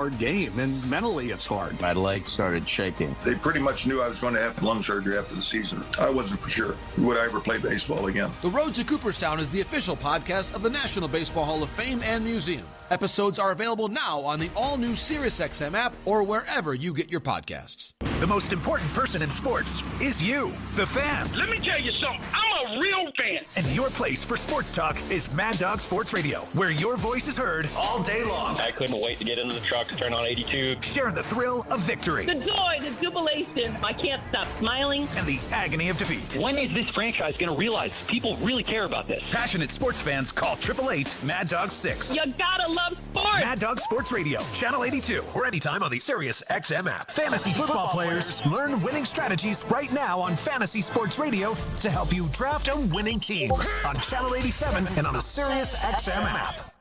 hard game, and mentally it's hard. My legs started shaking. They pretty much knew I was going to have lung surgery after the season. I wasn't for sure. Would I ever play baseball again? The Road to Cooperstown is the official podcast of the National Baseball Hall of Fame and Museum. Episodes are available now on the all-new SiriusXM app or wherever you get your podcasts. The most important person in sports is you, the fan. Let me tell you something. I'm a real fan. And your place for sports talk is Mad Dog Sports Radio, where your voice is heard all day long. I couldn't wait to get into the truck, turn on 82. Sharing the thrill of victory. The joy, the jubilation. I can't stop smiling. And the agony of defeat. When is this franchise going to realize people really care about this? Passionate sports fans call 888-MAD-DOG-6. You gotta love sports. Mad Dog Sports Radio, Channel 82, or anytime on the SiriusXM app. Fantasy football players, learn winning strategies right now on Fantasy Sports Radio to help you draft a winning team on Channel 87 and on the SiriusXM app.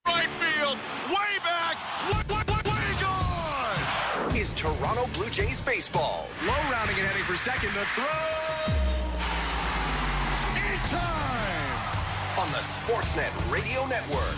Right field, way back, way gone! Is Toronto Blue Jays baseball. Low rounding and heading for second, the throw! In time! On the Sportsnet Radio Network.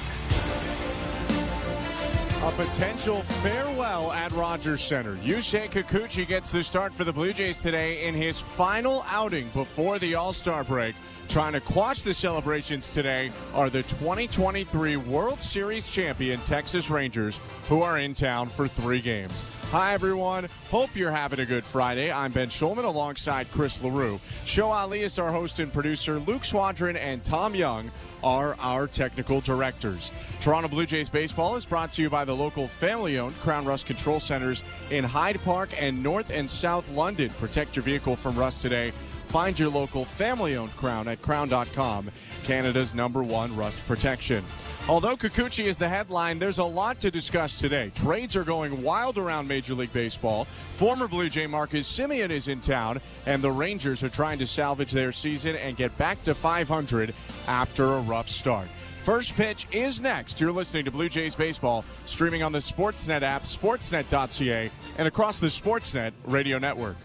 A potential farewell at Rogers Center. Yusei Kikuchi gets the start for the Blue Jays today in his final outing before the All-Star break. Trying to quash the celebrations today are the 2023 World Series champion Texas Rangers, who are in town for 3 games. Hi, everyone. Hope you're having a good Friday. I'm Ben Schulman alongside Chris LaRue. Show Ali is our host and producer. Luke Swadron and Tom Young are our technical directors. Toronto Blue Jays baseball is brought to you by the local family-owned Crown Rust Control Centers in Hyde Park and North and South London. Protect your vehicle from rust today. Find your local family-owned Crown at crown.com, Canada's #1 rust protection. Although Kikuchi is the headline, there's a lot to discuss today. Trades are going wild around Major League Baseball. Former Blue Jay Marcus Semien is in town, and the Rangers are trying to salvage their season and get back to 500 after a rough start. First pitch is next. You're listening to Blue Jays Baseball, streaming on the Sportsnet app, sportsnet.ca, and across the Sportsnet Radio Network.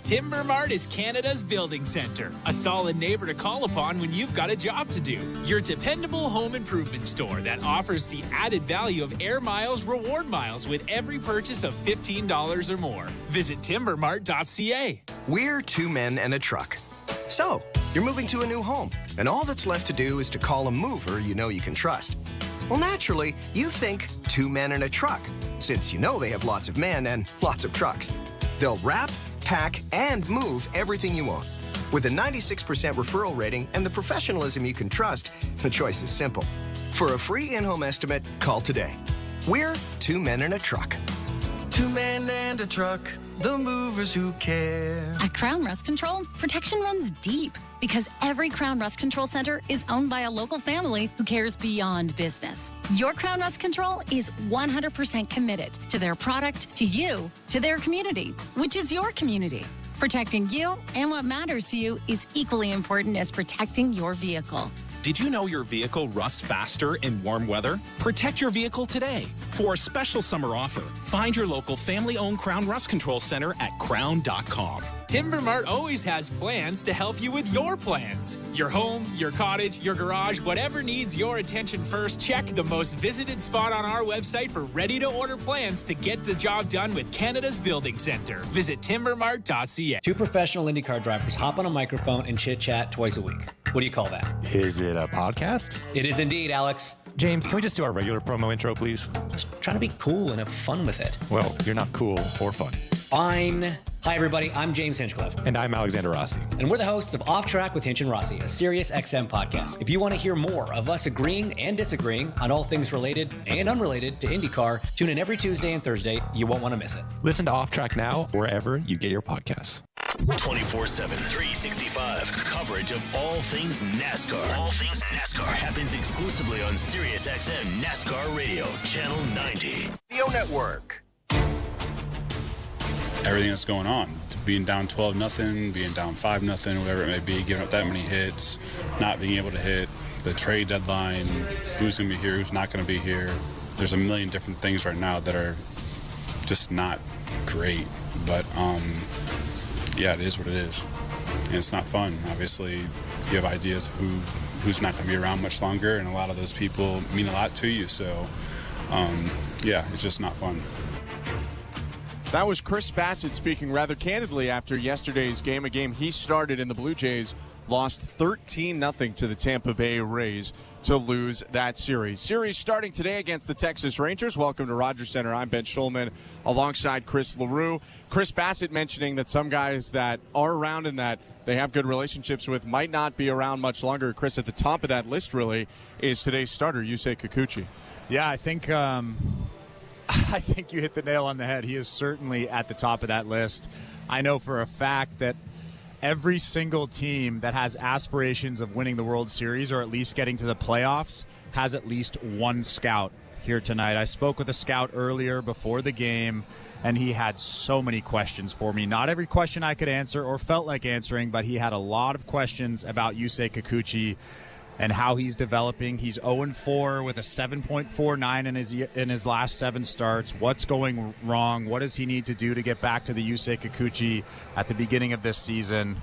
Timber Mart is Canada's building center, a solid neighbor to call upon when you've got a job to do. Your dependable home improvement store that offers the added value of Air Miles reward miles with every purchase of $15 or more. Visit timbermart.ca. We're 2 men and a truck. So, you're moving to a new home, and all that's left to do is to call a mover you know you can trust. Well, naturally, you think 2 men and a truck, since you know they have lots of men and lots of trucks. They'll wrap, pack, and move everything you own. With a 96% referral rating and the professionalism you can trust, the choice is simple. For a free in-home estimate, call today. We're 2 men and a truck. 2 men and a truck, the movers who care. At Crown Rust Control, protection runs deep because every Crown Rust Control Center is owned by a local family who cares beyond business. Your Crown Rust Control is 100% committed to their product, to you, to their community, which is your community. Protecting you and what matters to you is equally important as protecting your vehicle. Did you know your vehicle rusts faster in warm weather? Protect your vehicle today. For a special summer offer, find your local family-owned Crown Rust Control Center at crown.com. Timber Mart always has plans to help you with your plans. Your home, your cottage, your garage, whatever needs your attention first, check the most visited spot on our website for ready-to-order plans to get the job done with Canada's building center. Visit timbermart.ca. 2 professional IndyCar drivers hop on a microphone and chit-chat twice a week. What do you call that? Is it a podcast? It is indeed, Alex. James, can we just do our regular promo intro, please? Just trying to be cool and have fun with it. Well, you're not cool or fun. Fine. Hi, everybody. I'm James Hinchcliffe. And I'm Alexander Rossi. And we're the hosts of Off Track with Hinch and Rossi, a Sirius XM podcast. If you want to hear more of us agreeing and disagreeing on all things related and unrelated to IndyCar, tune in every Tuesday and Thursday. You won't want to miss it. Listen to Off Track now wherever you get your podcasts. 24/7, 365 coverage of all things NASCAR. All things NASCAR happens exclusively on Sirius XM NASCAR Radio, Channel 90. Radio Network. Everything that's going on, being down 12-0, being down 5-0, whatever it may be, giving up that many hits, not being able to hit, the trade deadline, who's going to be here, who's not going to be here. There's a million different things right now that are just not great, but yeah, it is what it is, and it's not fun. Obviously, you have ideas of who's not going to be around much longer, and a lot of those people mean a lot to you, so It's just not fun. That was Chris Bassett speaking rather candidly after yesterday's game, a game he started, and the Blue Jays lost 13-0 to the Tampa Bay Rays to lose that series. Series starting today against the Texas Rangers. Welcome to Rogers Center. I'm Ben Schulman alongside Chris LaRue. Chris Bassett mentioning that some guys that are around and that they have good relationships with might not be around much longer. Chris, at the top of that list really is today's starter, Yusei Kikuchi. Yeah, I think you hit the nail on the head. He is certainly at the top of that list. I know for a fact that every single team that has aspirations of winning the World Series or at least getting to the playoffs has at least one scout here tonight. I spoke with a scout earlier before the game, and he had so many questions for me. Not every question I could answer or felt like answering, but he had a lot of questions about Yusei Kikuchi and how he's developing. He's 0-4 with a 7.49 in his last 7 starts. What's going wrong? What does he need to do to get back to the Yusei Kikuchi at the beginning of this season?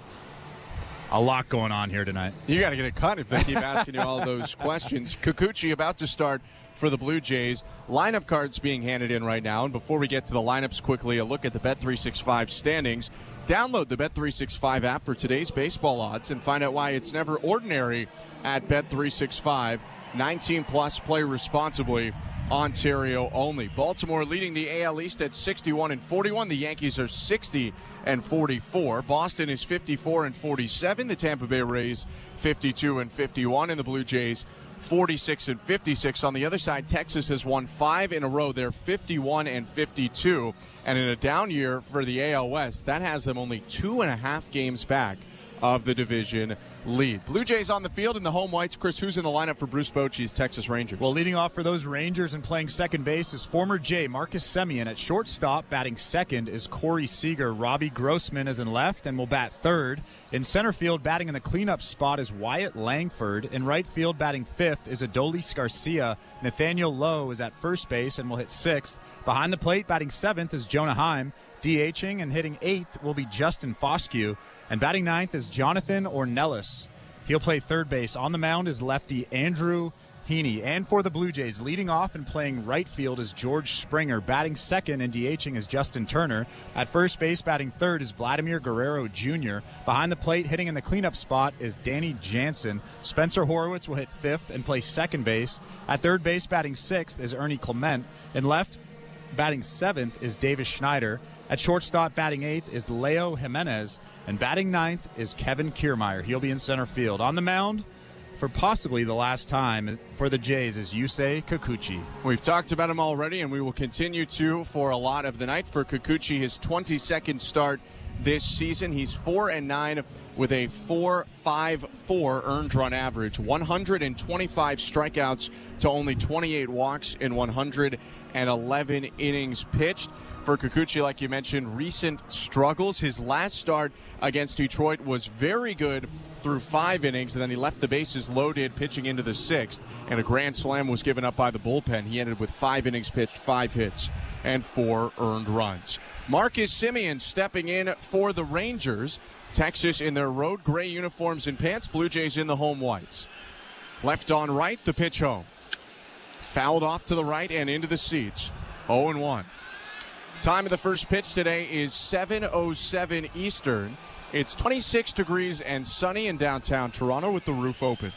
A lot going on here tonight. You got to get a cut if they keep asking you all those questions. Kikuchi about to start for the Blue Jays. Lineup cards being handed in right now. And before we get to the lineups quickly, a look at the Bet365 standings. Download the Bet365 app for today's baseball odds and find out why it's never ordinary at Bet365. 19+, play responsibly. Ontario only. Baltimore leading the AL East at 61-41. The Yankees are 60-44. Boston is 54-47. The Tampa Bay Rays 52-51, and the Blue Jays 46-56. On the other side, Texas has won 5 in a row. They're 51-52. And in a down year for the AL West, that has them only 2.5 games back of the division lead. Blue Jays on the field in the home whites. Chris, who's in the lineup for Bruce Bochy's Texas Rangers? Well, leading off for those Rangers and playing second base is former Jay Marcus Semien. At shortstop, batting second is Corey Seager. Robbie Grossman is in left and will bat third. In center field, batting in the cleanup spot is Wyatt Langford. In right field, batting fifth is Adolis Garcia. Nathaniel Lowe is at first base and will hit sixth. Behind the plate, batting seventh is Jonah Heim. DHing and hitting eighth will be Justin Foscue. And batting ninth is Jonathan Ornelas. He'll play third base. On the mound is lefty Andrew Heaney. And for the Blue Jays, leading off and playing right field is George Springer. Batting second and DHing is Justin Turner. At first base, batting third is Vladimir Guerrero Jr. Behind the plate, hitting in the cleanup spot is Danny Jansen. Spencer Horwitz will hit fifth and play second base. At third base, batting sixth is Ernie Clement. In left, batting seventh is Davis Schneider. At shortstop, batting eighth is Leo Jimenez. And batting ninth is Kevin Kiermaier. He'll be in center field. On the mound, for possibly the last time for the Jays, is Yusei Kikuchi. We've talked about him already, and we will continue to for a lot of the night. For Kikuchi, his 22nd start this season. He's 4-9 with a 4.54 earned run average. 125 strikeouts to only 28 walks in 111 innings pitched. For Kikuchi, like you mentioned, recent struggles. His last start against Detroit was very good through 5 innings, and then he left the bases loaded pitching into the 6th, and a grand slam was given up by the bullpen. He ended with 5 innings pitched, 5 hits, and 4 earned runs. Marcus Semien stepping in for the Rangers. Texas in their road gray uniforms and pants. Blue Jays in the home whites. Left on right, the pitch home. Fouled off to the right and into the seats. 0-1. Time of the first pitch today is 7:07 Eastern. It's 26 degrees and sunny in downtown Toronto with the roof open.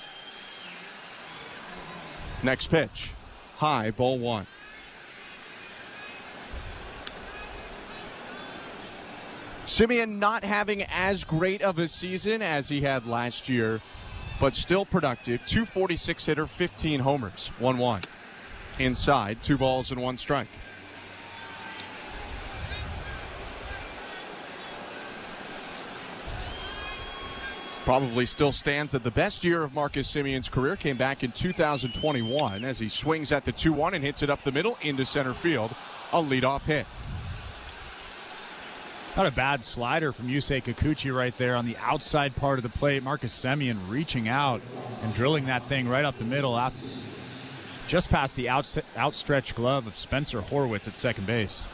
Next pitch. High, ball 1. Semien not having as great of a season as he had last year, but still productive. 246 hitter, 15 homers. 1-1. Inside, 2 balls and 1 strike. Probably still stands that the best year of Marcus Semien's career came back in 2021 as he swings at the 2-1 and hits it up the middle into center field. A leadoff hit. Not a bad slider from Yusei Kikuchi right there on the outside part of the plate. Marcus Semien reaching out and drilling that thing right up the middle, just past the outstretched glove of Spencer Horwitz at second base.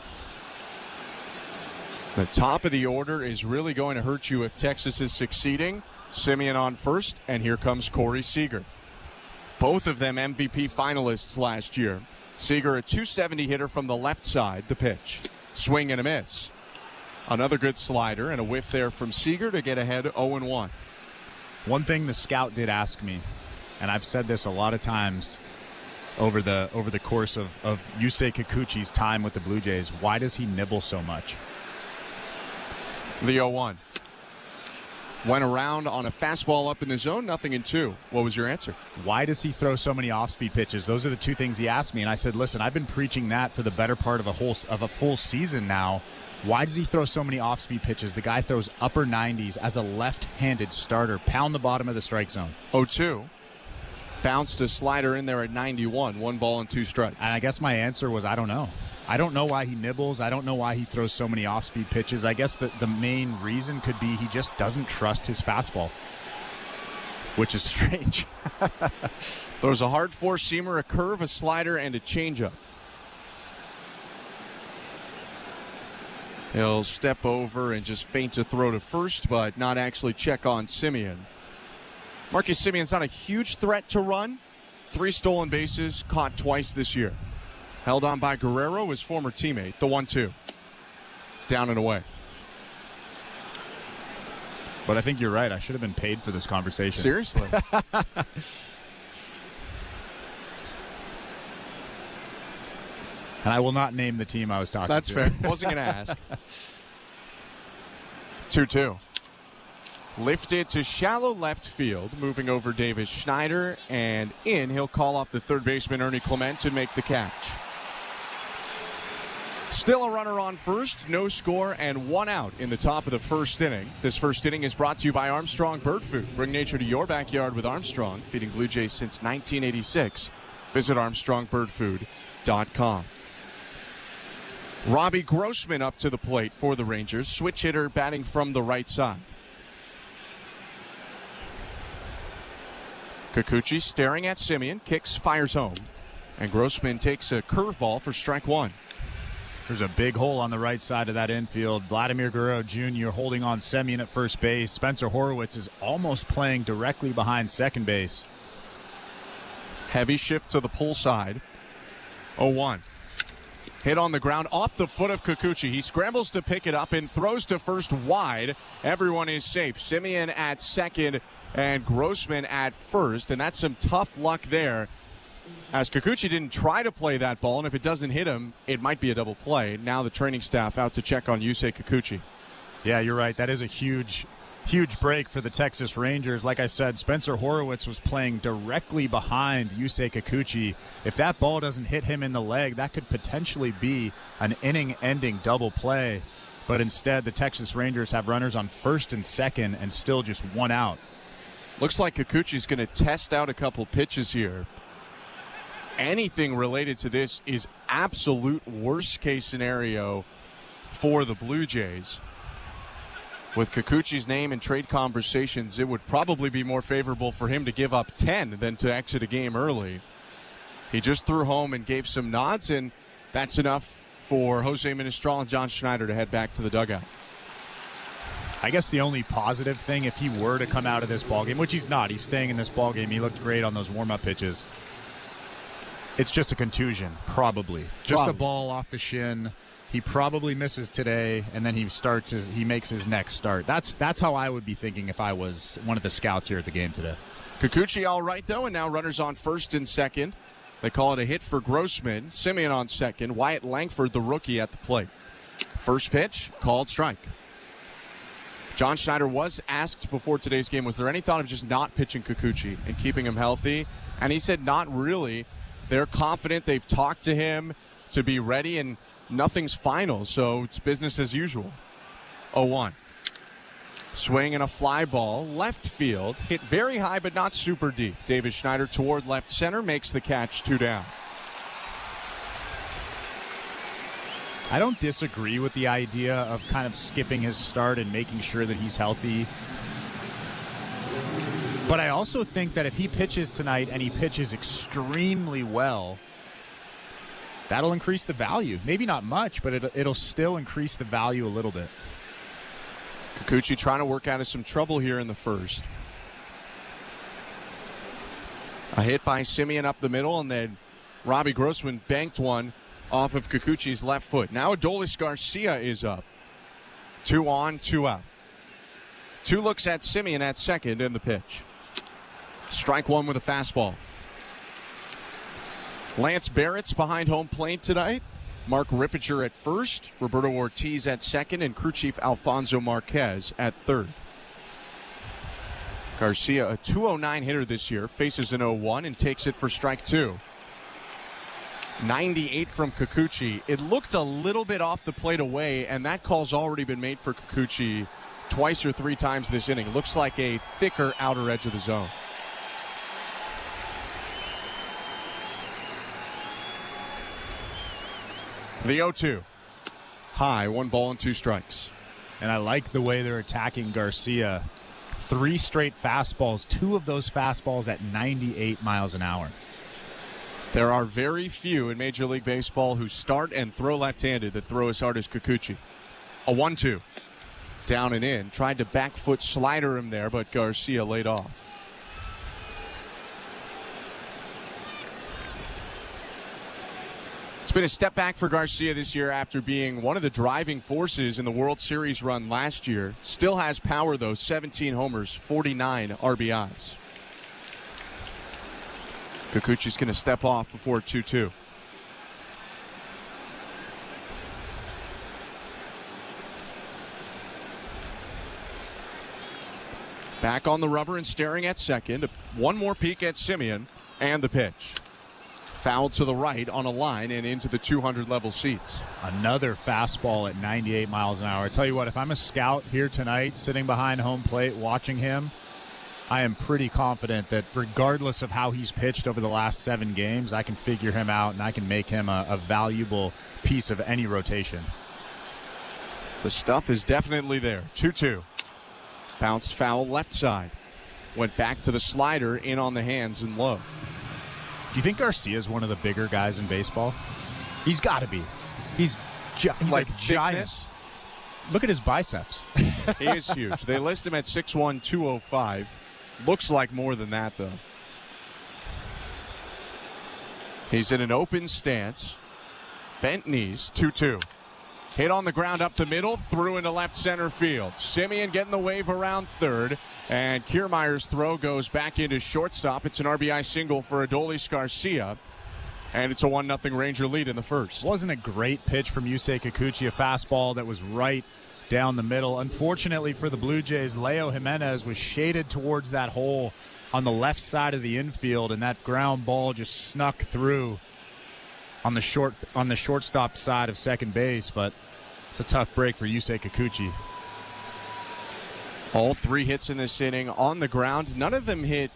The top of the order is really going to hurt you if Texas is succeeding. Semien on first, and here comes Corey Seager. Both of them MVP finalists last year. Seager, a .270 hitter from the left side. The pitch. Swing and a miss. Another good slider and a whiff there from Seager to get ahead 0-1. One thing the scout did ask me, and I've said this a lot of times over the course of Yusei Kikuchi's time with the Blue Jays, why does he nibble so much? The 0-1. Went around on a fastball up in the zone, 0-2. What was your answer? Why does he throw so many off-speed pitches? Those are the two things he asked me, and I said, listen, I've been preaching that for the better part of a full season now. Why does he throw so many off-speed pitches? The guy throws upper 90s as a left-handed starter. Pound the bottom of the strike zone. 0-2. Bounced a slider in there at 91. 1 ball and 2 strikes. And I guess my answer was, I don't know. I don't know why he nibbles. I don't know why he throws so many off-speed pitches. I guess the main reason could be he just doesn't trust his fastball, which is strange. Throws a hard four-seamer, a curve, a slider, and a changeup. He'll step over and just feint a throw to first, but not actually check on Semien. Marcus Semien's not a huge threat to run. 3 stolen bases, caught twice this year. Held on by Guerrero, his former teammate. The 1-2. Down and away. But I think you're right. I should have been paid for this conversation. Seriously. And I will not name the team I was talking to. That's fair. Wasn't going to ask. 2-2. Lifted to shallow left field, moving over Davis Schneider, and in, he'll call off the third baseman Ernie Clement and make the catch. Still a runner on first, no score, and 1 out in the top of the first inning. This first inning is brought to you by Armstrong Bird Food. Bring nature to your backyard with Armstrong, feeding Blue Jays since 1986. Visit ArmstrongBirdFood.com. Robbie Grossman up to the plate for the Rangers. Switch hitter batting from the right side. Kikuchi staring at Semien, kicks, fires home. And Grossman takes a curveball for strike 1. There's a big hole on the right side of that infield. Vladimir Guerrero Jr. holding on Semien at first base. Spencer Horwitz is almost playing directly behind second base. Heavy shift to the pull side. 0-1. Hit on the ground off the foot of Kikuchi. He scrambles to pick it up and throws to first wide. Everyone is safe. Semien at second and Grossman at first. And that's some tough luck there, as Kikuchi didn't try to play that ball. And if it doesn't hit him, it might be a double play. Now the training staff out to check on Yusei Kikuchi. Yeah, you're right. That is a huge break for the Texas Rangers. Like I said, Spencer Horwitz was playing directly behind Yusei Kikuchi. If that ball doesn't hit him in the leg, that could potentially be an inning-ending double play. But instead, the Texas Rangers have runners on first and second and still just 1 out. Looks like Kikuchi's going to test out a couple pitches here. Anything related to this is absolute worst-case scenario for the Blue Jays. With Kikuchi's name in trade conversations, it would probably be more favorable for him to give up 10 than to exit a game early. He just threw home and gave some nods, and that's enough for Jose Ministral and John Schneider to head back to the dugout. I guess the only positive thing, if he were to come out of this ballgame, which he's not, he's staying in this ballgame, he looked great on those warm-up pitches. It's just a contusion, probably. Just a ball off the shin. He probably misses today, and then he makes his next start. That's how I would be thinking if I was one of the scouts here at the game today. Kikuchi all right, though, and now runners on first and second. They call it a hit for Grossman. Semien on second. Wyatt Langford, the rookie, at the plate. First pitch, called strike. John Schneider was asked before today's game, was there any thought of just not pitching Kikuchi and keeping him healthy? And he said not really. They're confident. They've talked to him to be ready, and nothing's final, so it's business as usual. 0-1. Swing and a fly ball. Left field. Hit very high, but not super deep. Davis Schneider toward left center makes the catch, 2 down. I don't disagree with the idea of kind of skipping his start and making sure that he's healthy. But I also think that if he pitches tonight and he pitches extremely well, that'll increase the value. Maybe not much, but it'll still increase the value a little bit. Kikuchi trying to work out of some trouble here in the first. A hit by Semien up the middle, and then Robbie Grossman banked one off of Kikuchi's left foot. Now Adolis Garcia is up. 2 on, 2 out. 2 looks at Semien at second in the pitch. Strike 1 with a fastball. Lance Barrett's behind home plate tonight. Mark Rippicher at first, Roberto Ortiz at second, and crew chief Alfonso Marquez at third. Garcia, a 209 hitter this year, faces an 0-1 and takes it for strike 2. 98 from Kikuchi. It looked a little bit off the plate away, and that call's already been made for Kikuchi twice or 3 times this inning. Looks like a thicker outer edge of the zone. The 0-2. High, 1 ball and 2 strikes. And I like the way they're attacking Garcia. 3 straight fastballs, 2 of those fastballs at 98 miles an hour. There are very few in Major League Baseball who start and throw left-handed that throw as hard as Kikuchi. A 1-2. Down and in. Tried to back foot slider him there, but Garcia laid off. It's been a step back for Garcia this year after being one of the driving forces in the World Series run last year. Still has power, though. 17 homers, 49 RBIs. Kikuchi's going to step off before 2-2. Back on the rubber and staring at second. One more peek at Semien, and the pitch. Foul to the right on a line and into the 200 level seats. Another fastball at 98 miles an hour. I tell you what, if I'm a scout here tonight, sitting behind home plate, watching him, I am pretty confident that regardless of how he's pitched over the last 7 games, I can figure him out and I can make him a valuable piece of any rotation. The stuff is definitely there. 2-2. Bounced foul left side. Went back to the slider, in on the hands and low. Do you think Garcia is one of the bigger guys in baseball? He's got to be. He's like giant. Look at his biceps. He is huge. They list him at 6'1", 205. Looks like more than that, though. He's in an open stance. Bent knees, 2-2. Hit on the ground up the middle, through into left center field. Semien getting the wave around third, and Kiermaier's throw goes back into shortstop. It's an RBI single for Adolis Garcia, and it's a 1-0 Ranger lead in the first. Wasn't a great pitch from Yusei Kikuchi, a fastball that was right down the middle. Unfortunately for the Blue Jays, Leo Jimenez was shaded towards that hole on the left side of the infield, and that ground ball just snuck through on the shortstop side of second base, but it's a tough break for Yusei Kikuchi. All 3 hits in this inning on the ground. None of them hit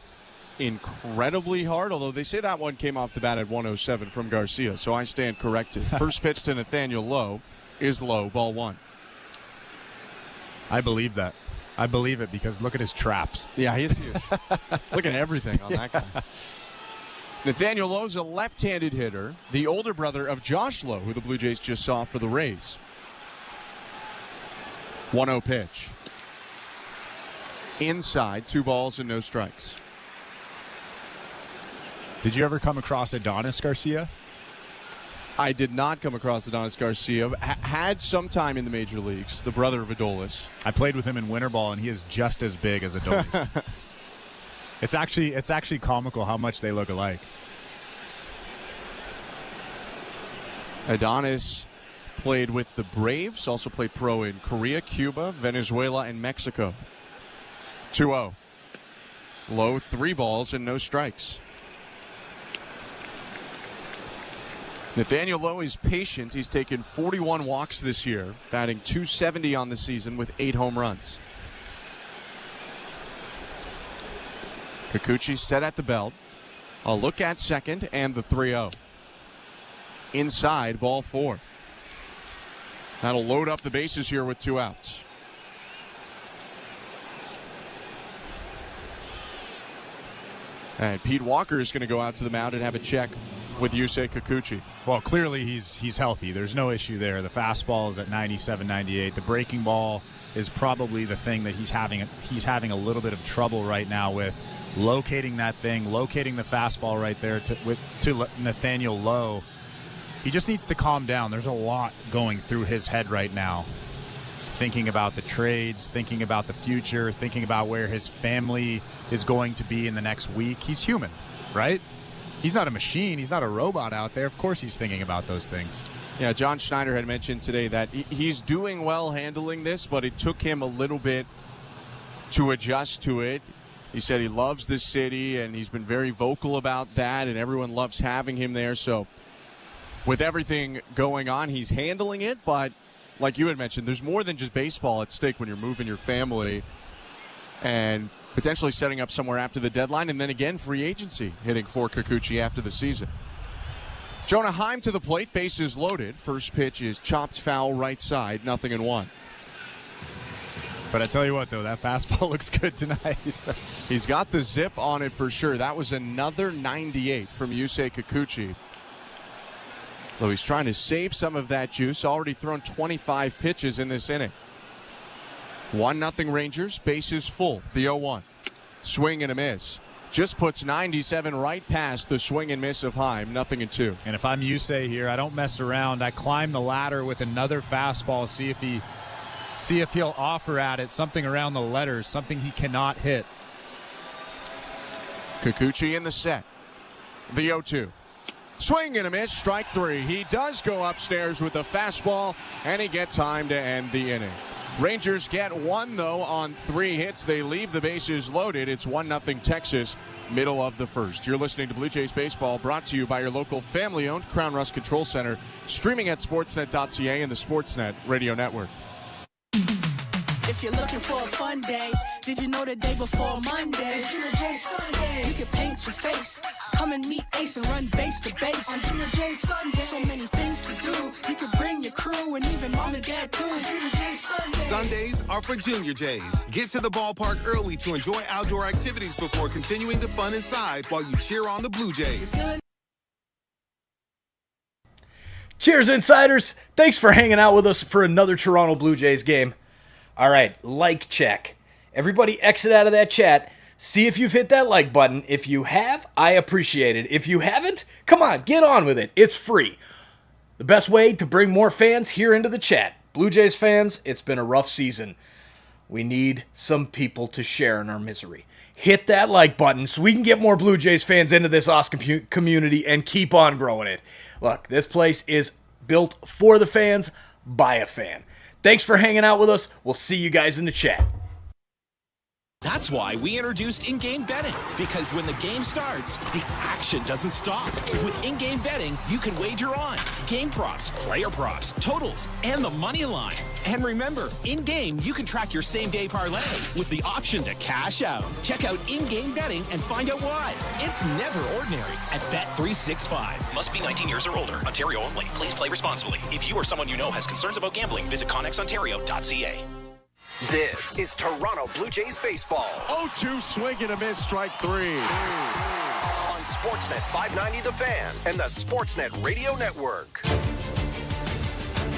incredibly hard, although they say that one came off the bat at 107 from Garcia, so I stand corrected. First pitch to Nathaniel Lowe is low, ball 1. I believe that. I believe it because look at his traps. Yeah, he's huge. Look at everything on that guy. Nathaniel Lowe's a left-handed hitter, the older brother of Josh Lowe, who the Blue Jays just saw for the Rays. 1-0 pitch. Inside, 2 balls and no strikes. Did you ever come across Adonis Garcia? I did not come across Adonis Garcia. Had some time in the major leagues, the brother of Adolis. I played with him in winter ball, and he is just as big as Adolis. It's actually comical how much they look alike. Adonis played with the Braves, also played pro in Korea, Cuba, Venezuela, and Mexico. 2-0. Low, 3 balls and no strikes. Nathaniel Lowe is patient. He's taken 41 walks this year, batting .270 on the season with 8 home runs. Kikuchi set at the belt. A look at second and the 3-0. Inside, ball 4. That'll load up the bases here with 2 outs. And Pete Walker is going to go out to the mound and have a check with Yusei Kikuchi. Well, clearly he's healthy. There's no issue there. The fastball is at 97, 98. The breaking ball is probably the thing that he's having a little bit of trouble right now with locating that thing, locating the fastball right there to Nathaniel Lowe. He just needs to calm down. There's a lot going through his head right now. Thinking about the trades, thinking about the future, thinking about where his family is going to be in the next week. He's human, right? He's not a machine. He's not a robot out there. Of course he's thinking about those things. Yeah, John Schneider had mentioned today that he's doing well handling this, but it took him a little bit to adjust to it. He said he loves this city, and he's been very vocal about that, and everyone loves having him there. So with everything going on, he's handling it, but like you had mentioned, there's more than just baseball at stake when you're moving your family and potentially setting up somewhere after the deadline, and then again free agency hitting for Kikuchi after the season. Jonah Heim to the plate, bases loaded. First pitch is chopped foul right side, 0-1. But I tell you what, though, that fastball looks good tonight. He's got the zip on it for sure. That was another 98 from Yusei Kikuchi. Though he's trying to save some of that juice, already thrown 25 pitches in this inning. 1-0 Rangers, bases full, the 0-1. Swing and a miss. Just puts 97 right past the swing and miss of Heim, 0-2. And if I'm Yusei here, I don't mess around. I climb the ladder with another fastball, see if he'll offer at it something around the letters, something he cannot hit. Kikuchi in the set, the 0-2. Swing and a miss, strike 3. He does go upstairs with a fastball, and he gets Heim to end the inning. Rangers get 1, though, on 3 hits. They leave the bases loaded. It's 1-0 Texas, middle of the first. You're listening to Blue Jays Baseball, brought to you by your local family-owned Crown Rust Control Center, streaming at sportsnet.ca and the Sportsnet Radio Network. If you're looking for a fun day, did you know the day before Monday? Junior J Sunday. You can paint your face. Come and meet Ace and run base to base. On Junior J Sunday. So many things to do. You can bring your crew and even mom and dad too. Junior J Sunday. Sundays are for Junior Jays. Get to the ballpark early to enjoy outdoor activities before continuing the fun inside while you cheer on the Blue Jays. Cheers, Insiders. Thanks for hanging out with us for another Toronto Blue Jays game. All right, like check. Everybody exit out of that chat. See if you've hit that like button. If you have, I appreciate it. If you haven't, come on, get on with it. It's free. The best way to bring more fans here into the chat. Blue Jays fans, it's been a rough season. We need some people to share in our misery. Hit that like button so we can get more Blue Jays fans into this awesome community and keep on growing it. Look, this place is built for the fans, by a fan. Thanks for hanging out with us. We'll see you guys in the chat. That's why we introduced in-game betting, because when the game starts, the action doesn't stop. With in-game betting, you can wager on game props, player props, totals, and the money line. And remember, in-game, you can track your same-day parlay with the option to cash out. Check out in-game betting and find out why. It's never ordinary at Bet365. Must be 19 years or older. Ontario only. Please play responsibly. If you or someone you know has concerns about gambling, visit connexontario.ca. This is Toronto Blue Jays baseball. 0-2 swing and a miss, strike 3. On Sportsnet 590 The Fan and the Sportsnet Radio Network.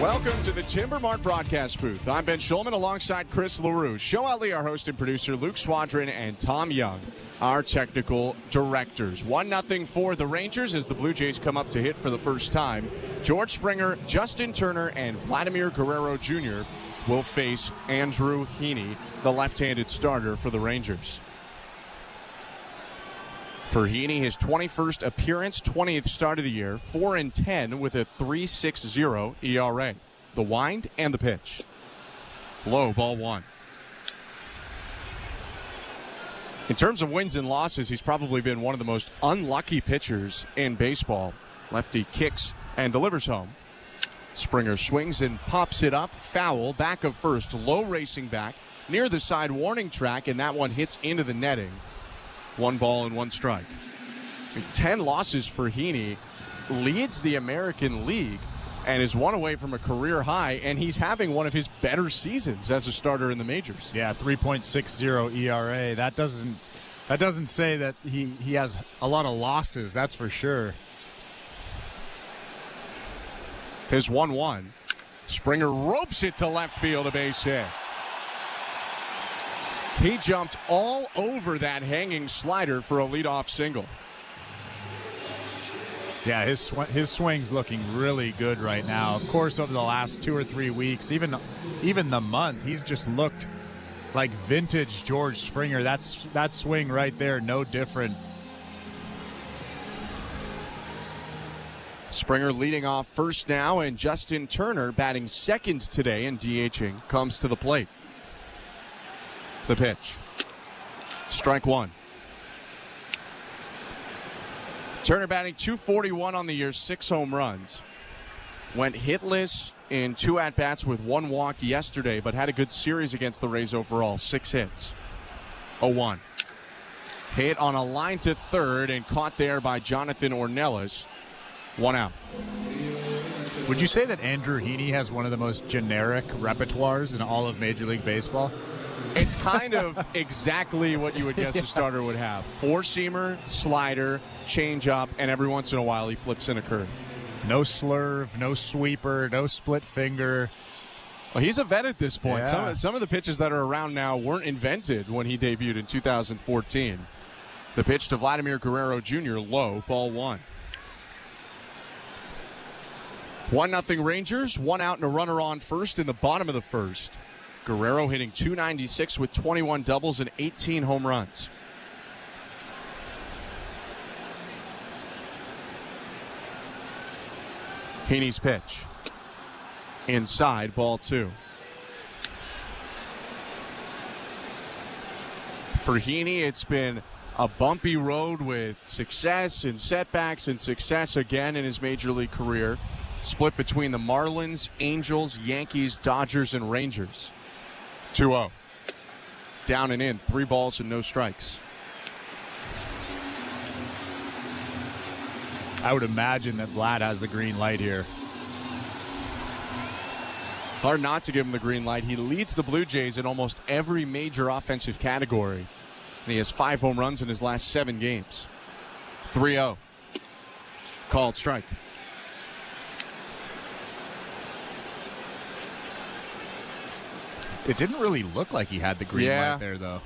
Welcome to the Timbermart broadcast booth. I'm Ben Schulman alongside Chris LaRue. Show Ali, our host and producer, Luke Swadron, and Tom Young, our technical directors. 1-0 for the Rangers as the Blue Jays come up to hit for the first time. George Springer, Justin Turner, and Vladimir Guerrero Jr. will face Andrew Heaney, the left-handed starter for the Rangers. For Heaney, his 21st appearance, 20th start of the year, 4-10 with a 3.60 ERA. The wind and the pitch. Low, ball 1. In terms of wins and losses, he's probably been one of the most unlucky pitchers in baseball. Lefty kicks and delivers home. Springer swings and pops it up. Foul, back of first, low racing back, near the side warning track, and that one hits into the netting. 1 ball and 1 strike. 10 losses for Heaney, leads the American League, and is 1 away from a career high, and he's having one of his better seasons as a starter in the majors. Yeah, 3.60 ERA. That doesn't say that he has a lot of losses, that's for sure. His 1-1. Springer ropes it to left field, a base hit. He jumped all over that hanging slider for a leadoff single. Yeah, his swing's looking really good right now. Of course, over the last 2 or 3 weeks, even the month, he's just looked like vintage George Springer. That swing right there, no different. Springer leading off first now, and Justin Turner batting second today and DHing comes to the plate. The pitch. Strike one. Turner batting .241 on the year, 6 home runs. Went hitless in 2 at-bats with 1 walk yesterday, but had a good series against the Rays overall, 6 hits. 0-1. Hit on a line to third and caught there by Jonathan Ornelas. 1 out. Would you say that Andrew Heaney has one of the most generic repertoires in all of Major League Baseball? It's kind of exactly what you would guess a starter would have. 4-seamer, slider, changeup, and every once in a while he flips in a curve. No slurve, no sweeper, no split finger. Well, he's a vet at this point. Yeah. Some of the pitches that are around now weren't invented when he debuted in 2014. The pitch to Vladimir Guerrero Jr., low, ball 1. 1-0 Rangers, 1 out and a runner on first in the bottom of the first. Guerrero hitting .296 with 21 doubles and 18 home runs. Heaney's pitch. Inside, ball 2. For Heaney, it's been a bumpy road with success and setbacks and success again in his major league career. Split between the Marlins, Angels, Yankees, Dodgers, and Rangers. 2-0. Down and in, 3 balls and no strikes. I would imagine that Vlad has the green light here. Hard not to give him the green light. He leads the Blue Jays in almost every major offensive category. And he has 5 home runs in his last 7 games. 3-0. Called strike. It didn't really look like he had the green light there, though.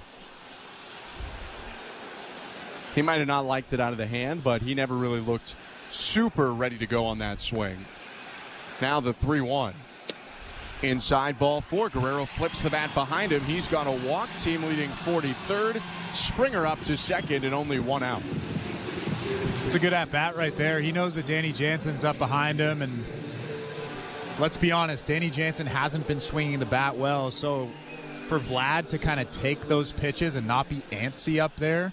He might have not liked it out of the hand, but he never really looked super ready to go on that swing. Now the 3-1. Inside, ball 4. Guerrero flips the bat behind him. He's got a walk. Team leading 43rd. Springer up to second and only 1 out. It's a good at-bat right there. He knows that Danny Jansen's up behind him, and let's be honest, Danny Jansen hasn't been swinging the bat well, so for Vlad to kind of take those pitches and not be antsy up there,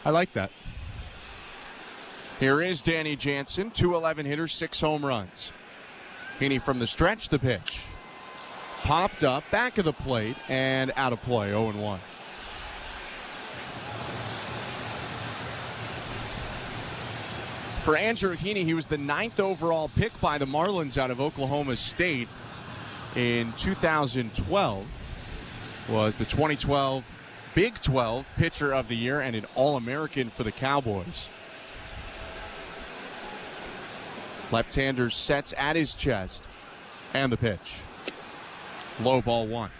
I like that. Here is Danny Jansen, 211 hitter, 6 home runs. Heaney from the stretch, the pitch. Popped up, back of the plate, and out of play, 0-1. For Andrew Heaney, he was the 9th overall pick by the Marlins out of Oklahoma State in 2012. Was the 2012 Big 12 Pitcher of the Year and an All-American for the Cowboys. Left-hander sets at his chest. And the pitch. Low, ball 1.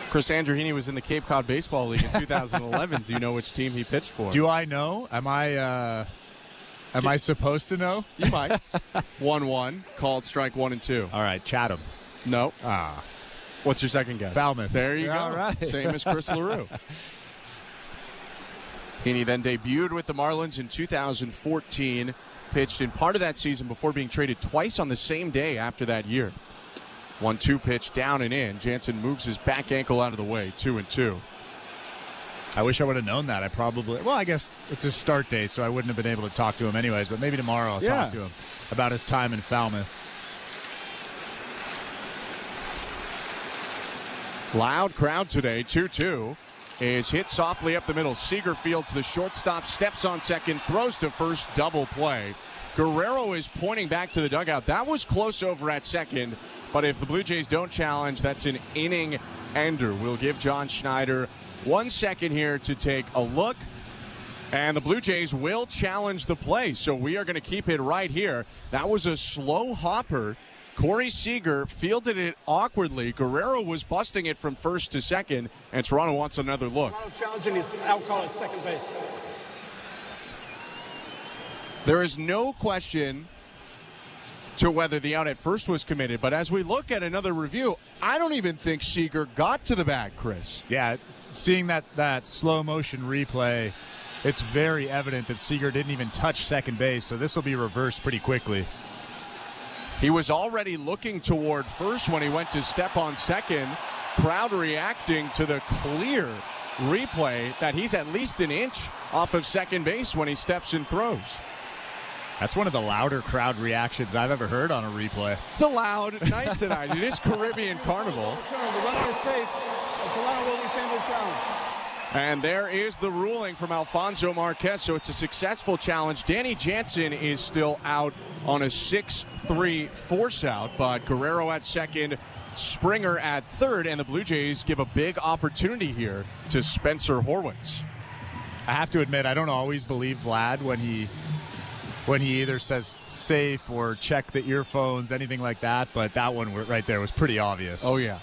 Chris, Andrew Heaney was in the Cape Cod Baseball League in 2011. Do you know which team he pitched for? Do I know? Am I supposed to know? You might. 1-1. Called strike 1 and 2. All right, Chatham. No. Ah. What's your second guess? Falmouth. There you go. All right. Same as Chris LaRue. Heaney then debuted with the Marlins in 2014. Pitched in part of that season before being traded twice on the same day after that year. 1-2 pitch down and in. Jansen moves his back ankle out of the way. 2-2. I wish I would have known that. I guess it's his start day, so I wouldn't have been able to talk to him anyways, but maybe tomorrow I'll talk to him about his time in Falmouth. Loud crowd today. 2-2 is hit softly up the middle. Seager fields the shortstop, steps on second, throws to first, double play. Guerrero is pointing back to the dugout. That was close over at second, but if the Blue Jays don't challenge, that's an inning ender. We'll give John Schneider 1 second here to take a look And the Blue Jays will challenge the play, so we are going to keep it right here. That was a slow hopper. Corey Seager fielded it awkwardly. Guerrero was busting it from first to second, and Toronto wants another look. Toronto's challenging his out call at second base. There is no question to whether the out at first was committed, but as we look at another review, I don't even think Seager got to the bag, Chris. Yeah, seeing that slow motion replay, it's very evident that Seager didn't even touch second base, so this will be reversed pretty quickly. He was already looking toward first when he went to step on second. Crowd reacting to the clear replay that he's at least an inch off of second base when he steps and throws. That's one of the louder crowd reactions I've ever heard on a replay. It's a loud night tonight. It is Caribbean Carnival. The runner is safe. Toronto will defend their challenge. And there is the ruling from Alfonso Marquez, so it's a successful challenge. Danny Jansen is still out on a 6-3 force out, but Guerrero at second, Springer at third, and the Blue Jays give a big opportunity here to Spencer Horwitz. I have to admit, I don't always believe Vlad when he either says safe or check the earphones, anything like that, but that one right there was pretty obvious. Oh, yeah.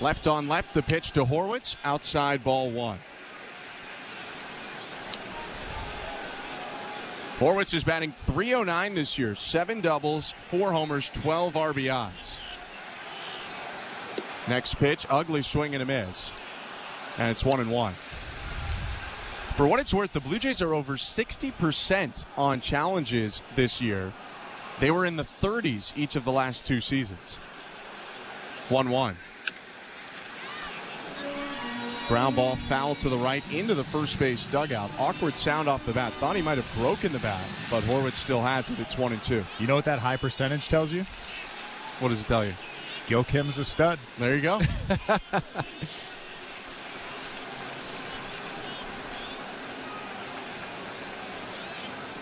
Left on left, the pitch to Horwitz, outside ball one. Horwitz is batting .309 this year, 7 doubles, 4 homers, 12 RBIs. Next pitch, ugly swing and a miss. And it's 1-1. For what it's worth, the Blue Jays are over 60% on challenges this year. They were in the 30s each of the last 2 seasons. 1-1. Ground ball foul to the right into the first base dugout. Awkward sound off the bat. Thought he might have broken the bat, but Horwitz still has it. It's 1-2. You know what that high percentage tells you? What does it tell you? Gil Kim's a stud. There you go.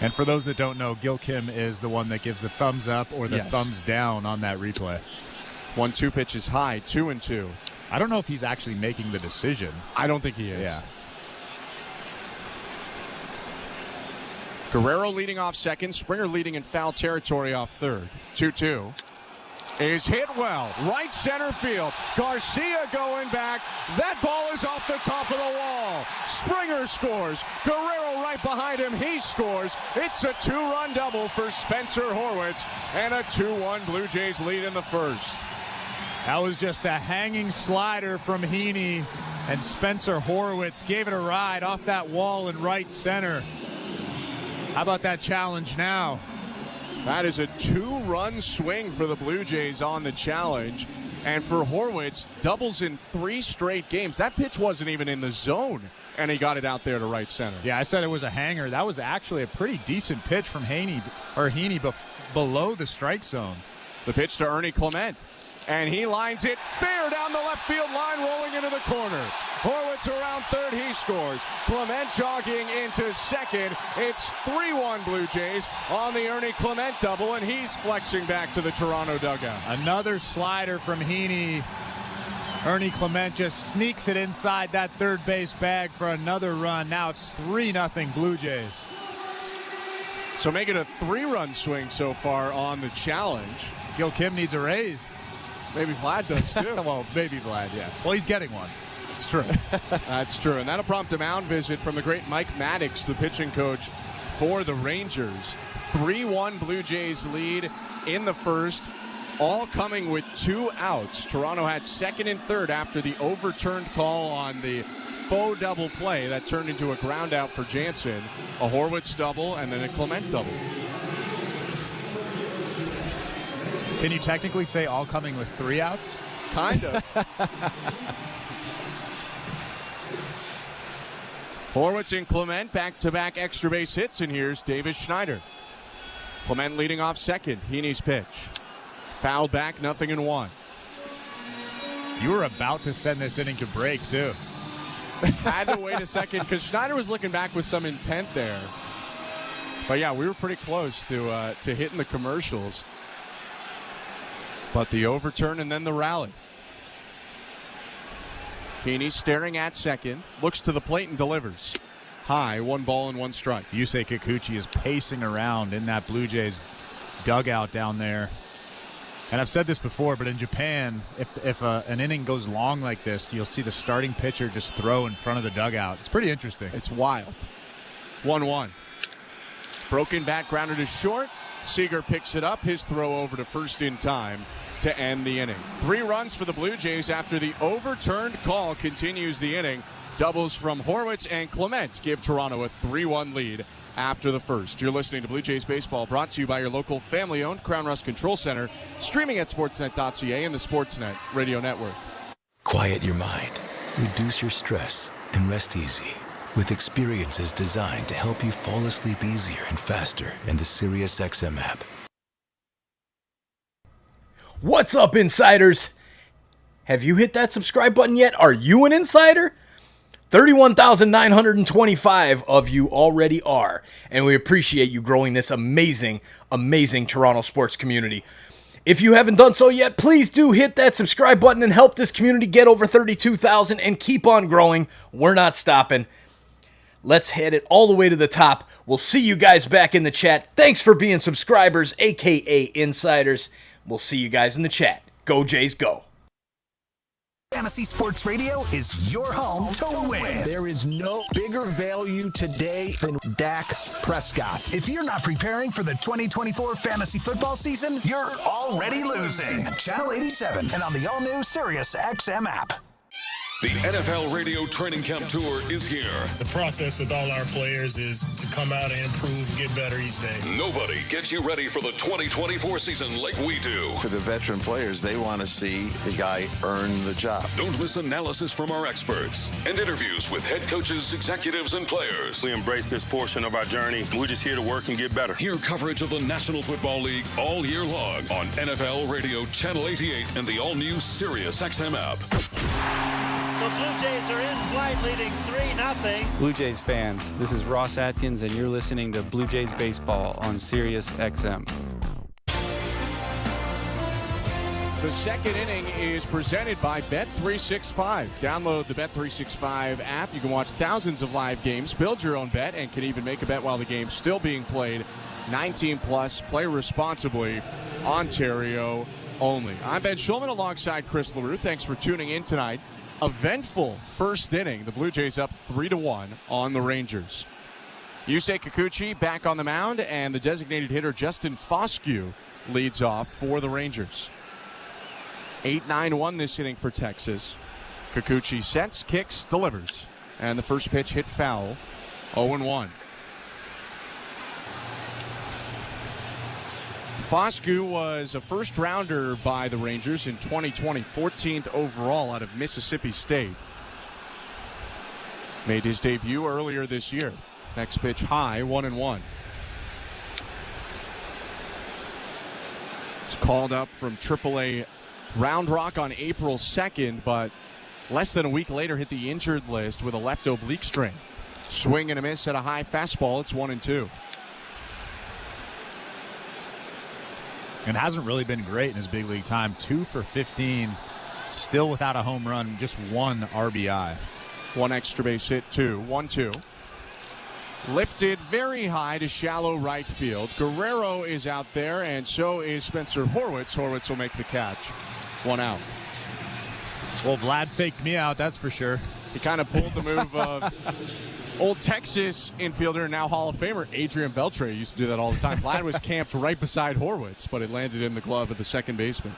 And for those that don't know, Gil Kim is the one that gives the thumbs up or the thumbs down on that replay. 1-2 pitch is high, 2-2. I don't know if he's actually making the decision. I don't think he is. Yeah. Guerrero leading off second. Springer leading in foul territory off third. 2-2. Is hit well. Right center field. Garcia going back. That ball is off the top of the wall. Springer scores. Guerrero right behind him. He scores. It's a 2-run double for Spencer Horwitz. And a 2-1 Blue Jays lead in the first. That was just a hanging slider from Heaney, and Spencer Horwitz gave it a ride off that wall in right center. How about that challenge now? That is a 2-run swing for the Blue Jays on the challenge. And for Horwitz, doubles in 3 straight games. That pitch wasn't even in the zone, and he got it out there to right center. Yeah, I said it was a hanger. That was actually a pretty decent pitch from Heaney below the strike zone. The pitch to Ernie Clement. And he lines it fair down the left field line, rolling into the corner. Horwitz around third, he scores. Clement jogging into second. It's 3-1 Blue Jays on the Ernie Clement double, and he's flexing back to the Toronto dugout. Another slider from Heaney. Ernie Clement just sneaks it inside that third base bag for another run. Now it's 3-0 Blue Jays. So make it a 3-run swing so far on the challenge. Gil Kim needs a raise. Maybe Vlad does too. Well, maybe Vlad, yeah. Well, he's getting one. It's true. That's true. And that'll prompt a mound visit from the great Mike Maddox, the pitching coach for the Rangers. 3-1 Blue Jays lead in the first, all coming with 2 outs. Toronto had second and third after the overturned call on the faux double play that turned into a ground out for Jansen. A Horwitz double and then a Clement double. Can you technically say all coming with 3 outs? Kind of. Horwitz and Clement back-to-back extra base hits, and here's Davis Schneider. Clement leading off second. Heaney's pitch. Fouled back, 0-1. You were about to send this inning to break, too. Had to wait a second because Schneider was looking back with some intent there. But, yeah, we were pretty close to hitting the commercials. But the overturn and then the rally. Heaney staring at second, looks to the plate and delivers. High, 1 ball and 1 strike. Yusei Kikuchi is pacing around in that Blue Jays dugout down there. And I've said this before, but in Japan, if an inning goes long like this, you'll see the starting pitcher just throw in front of the dugout. It's pretty interesting. It's wild. 1-1. Broken bat, grounded to short. Seager picks it up. His throw over to first in time to end the inning. 3 runs for the Blue Jays after the overturned call continues the inning. Doubles from Horwitz and Clement give Toronto a 3-1 lead after the first. You're listening to Blue Jays Baseball, brought to you by your local family-owned Crown Rust Control Center, streaming at sportsnet.ca and the Sportsnet Radio Network. Quiet your mind, reduce your stress, and rest easy with experiences designed to help you fall asleep easier and faster in the SiriusXM app. What's up, insiders? Have you hit that subscribe button yet? Are you an insider? 31,925 of you already are, and we appreciate you growing this amazing, amazing Toronto sports community. If you haven't done so yet, please do hit that subscribe button and help this community get over 32,000 and keep on growing. We're not stopping. Let's head it all the way to the top. We'll see you guys back in the chat. Thanks for being subscribers, aka insiders. We'll see you guys in the chat. Go Jays, go. Fantasy Sports Radio is your home to win. There is no bigger value today than Dak Prescott. If you're not preparing for the 2024 fantasy football season, you're already losing. Channel 87 and on the all-new SiriusXM app. The NFL Radio Training Camp Tour is here. The process with all our players is to come out and improve and get better each day. Nobody gets you ready for the 2024 season like we do. For the veteran players, they want to see the guy earn the job. Don't miss analysis from our experts and interviews with head coaches, executives, and players. We embrace this portion of our journey. We're just here to work and get better. Hear coverage of the National Football League all year long on NFL Radio Channel 88 and the all-new SiriusXM app. The Blue Jays are in flight, leading 3-0. Blue Jays fans, this is Ross Atkins, and you're listening to Blue Jays Baseball on Sirius XM. The second inning is presented by Bet365. Download the Bet365 app. You can watch thousands of live games, build your own bet, and can even make a bet while the game's still being played. 19 plus, play responsibly, Ontario only. I'm Ben Schulman alongside Chris LaRue. Thanks for tuning in tonight. Eventful first inning. The Blue Jays up 3-1 on the Rangers. Yusei Kikuchi back on the mound, and the designated hitter Justin Foscue leads off for the Rangers. 8-9-1 this inning for Texas. Kikuchi sets, kicks, delivers. And the first pitch hit foul. 0-1. Foscue was a first-rounder by the Rangers in 2020, 14th overall out of Mississippi State. Made his debut earlier this year. Next pitch high, 1-1. It's called up from AAA Round Rock on April 2nd, but less than a week later hit the injured list with a left oblique strain. Swing and a miss at a high fastball. It's 1-2. And hasn't really been great in his big league time. 2 for 15, still without a home run, just 1 RBI. 1 extra base hit, 1-2. Lifted very high to shallow right field. Guerrero is out there, and so is Spencer Horwitz. Horwitz will make the catch. 1 out. Well, Vlad faked me out, that's for sure. He kind of pulled the move of old Texas infielder and now Hall of Famer Adrian Beltre. Used to do that all the time. Vlad was camped right beside Horwitz, but it landed in the glove of the second baseman.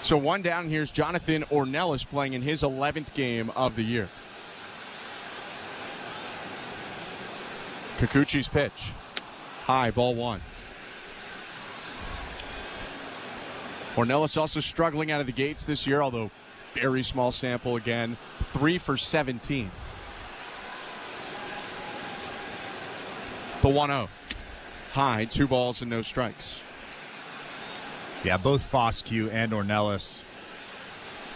So 1 down. Here's Jonathan Ornelas playing in his 11th game of the year. Kikuchi's pitch. High, ball 1. Ornelas also struggling out of the gates this year, although very small sample again. 3 for 17. The 1-0. High, 2 balls and no strikes. Yeah, both Foscue and Ornelas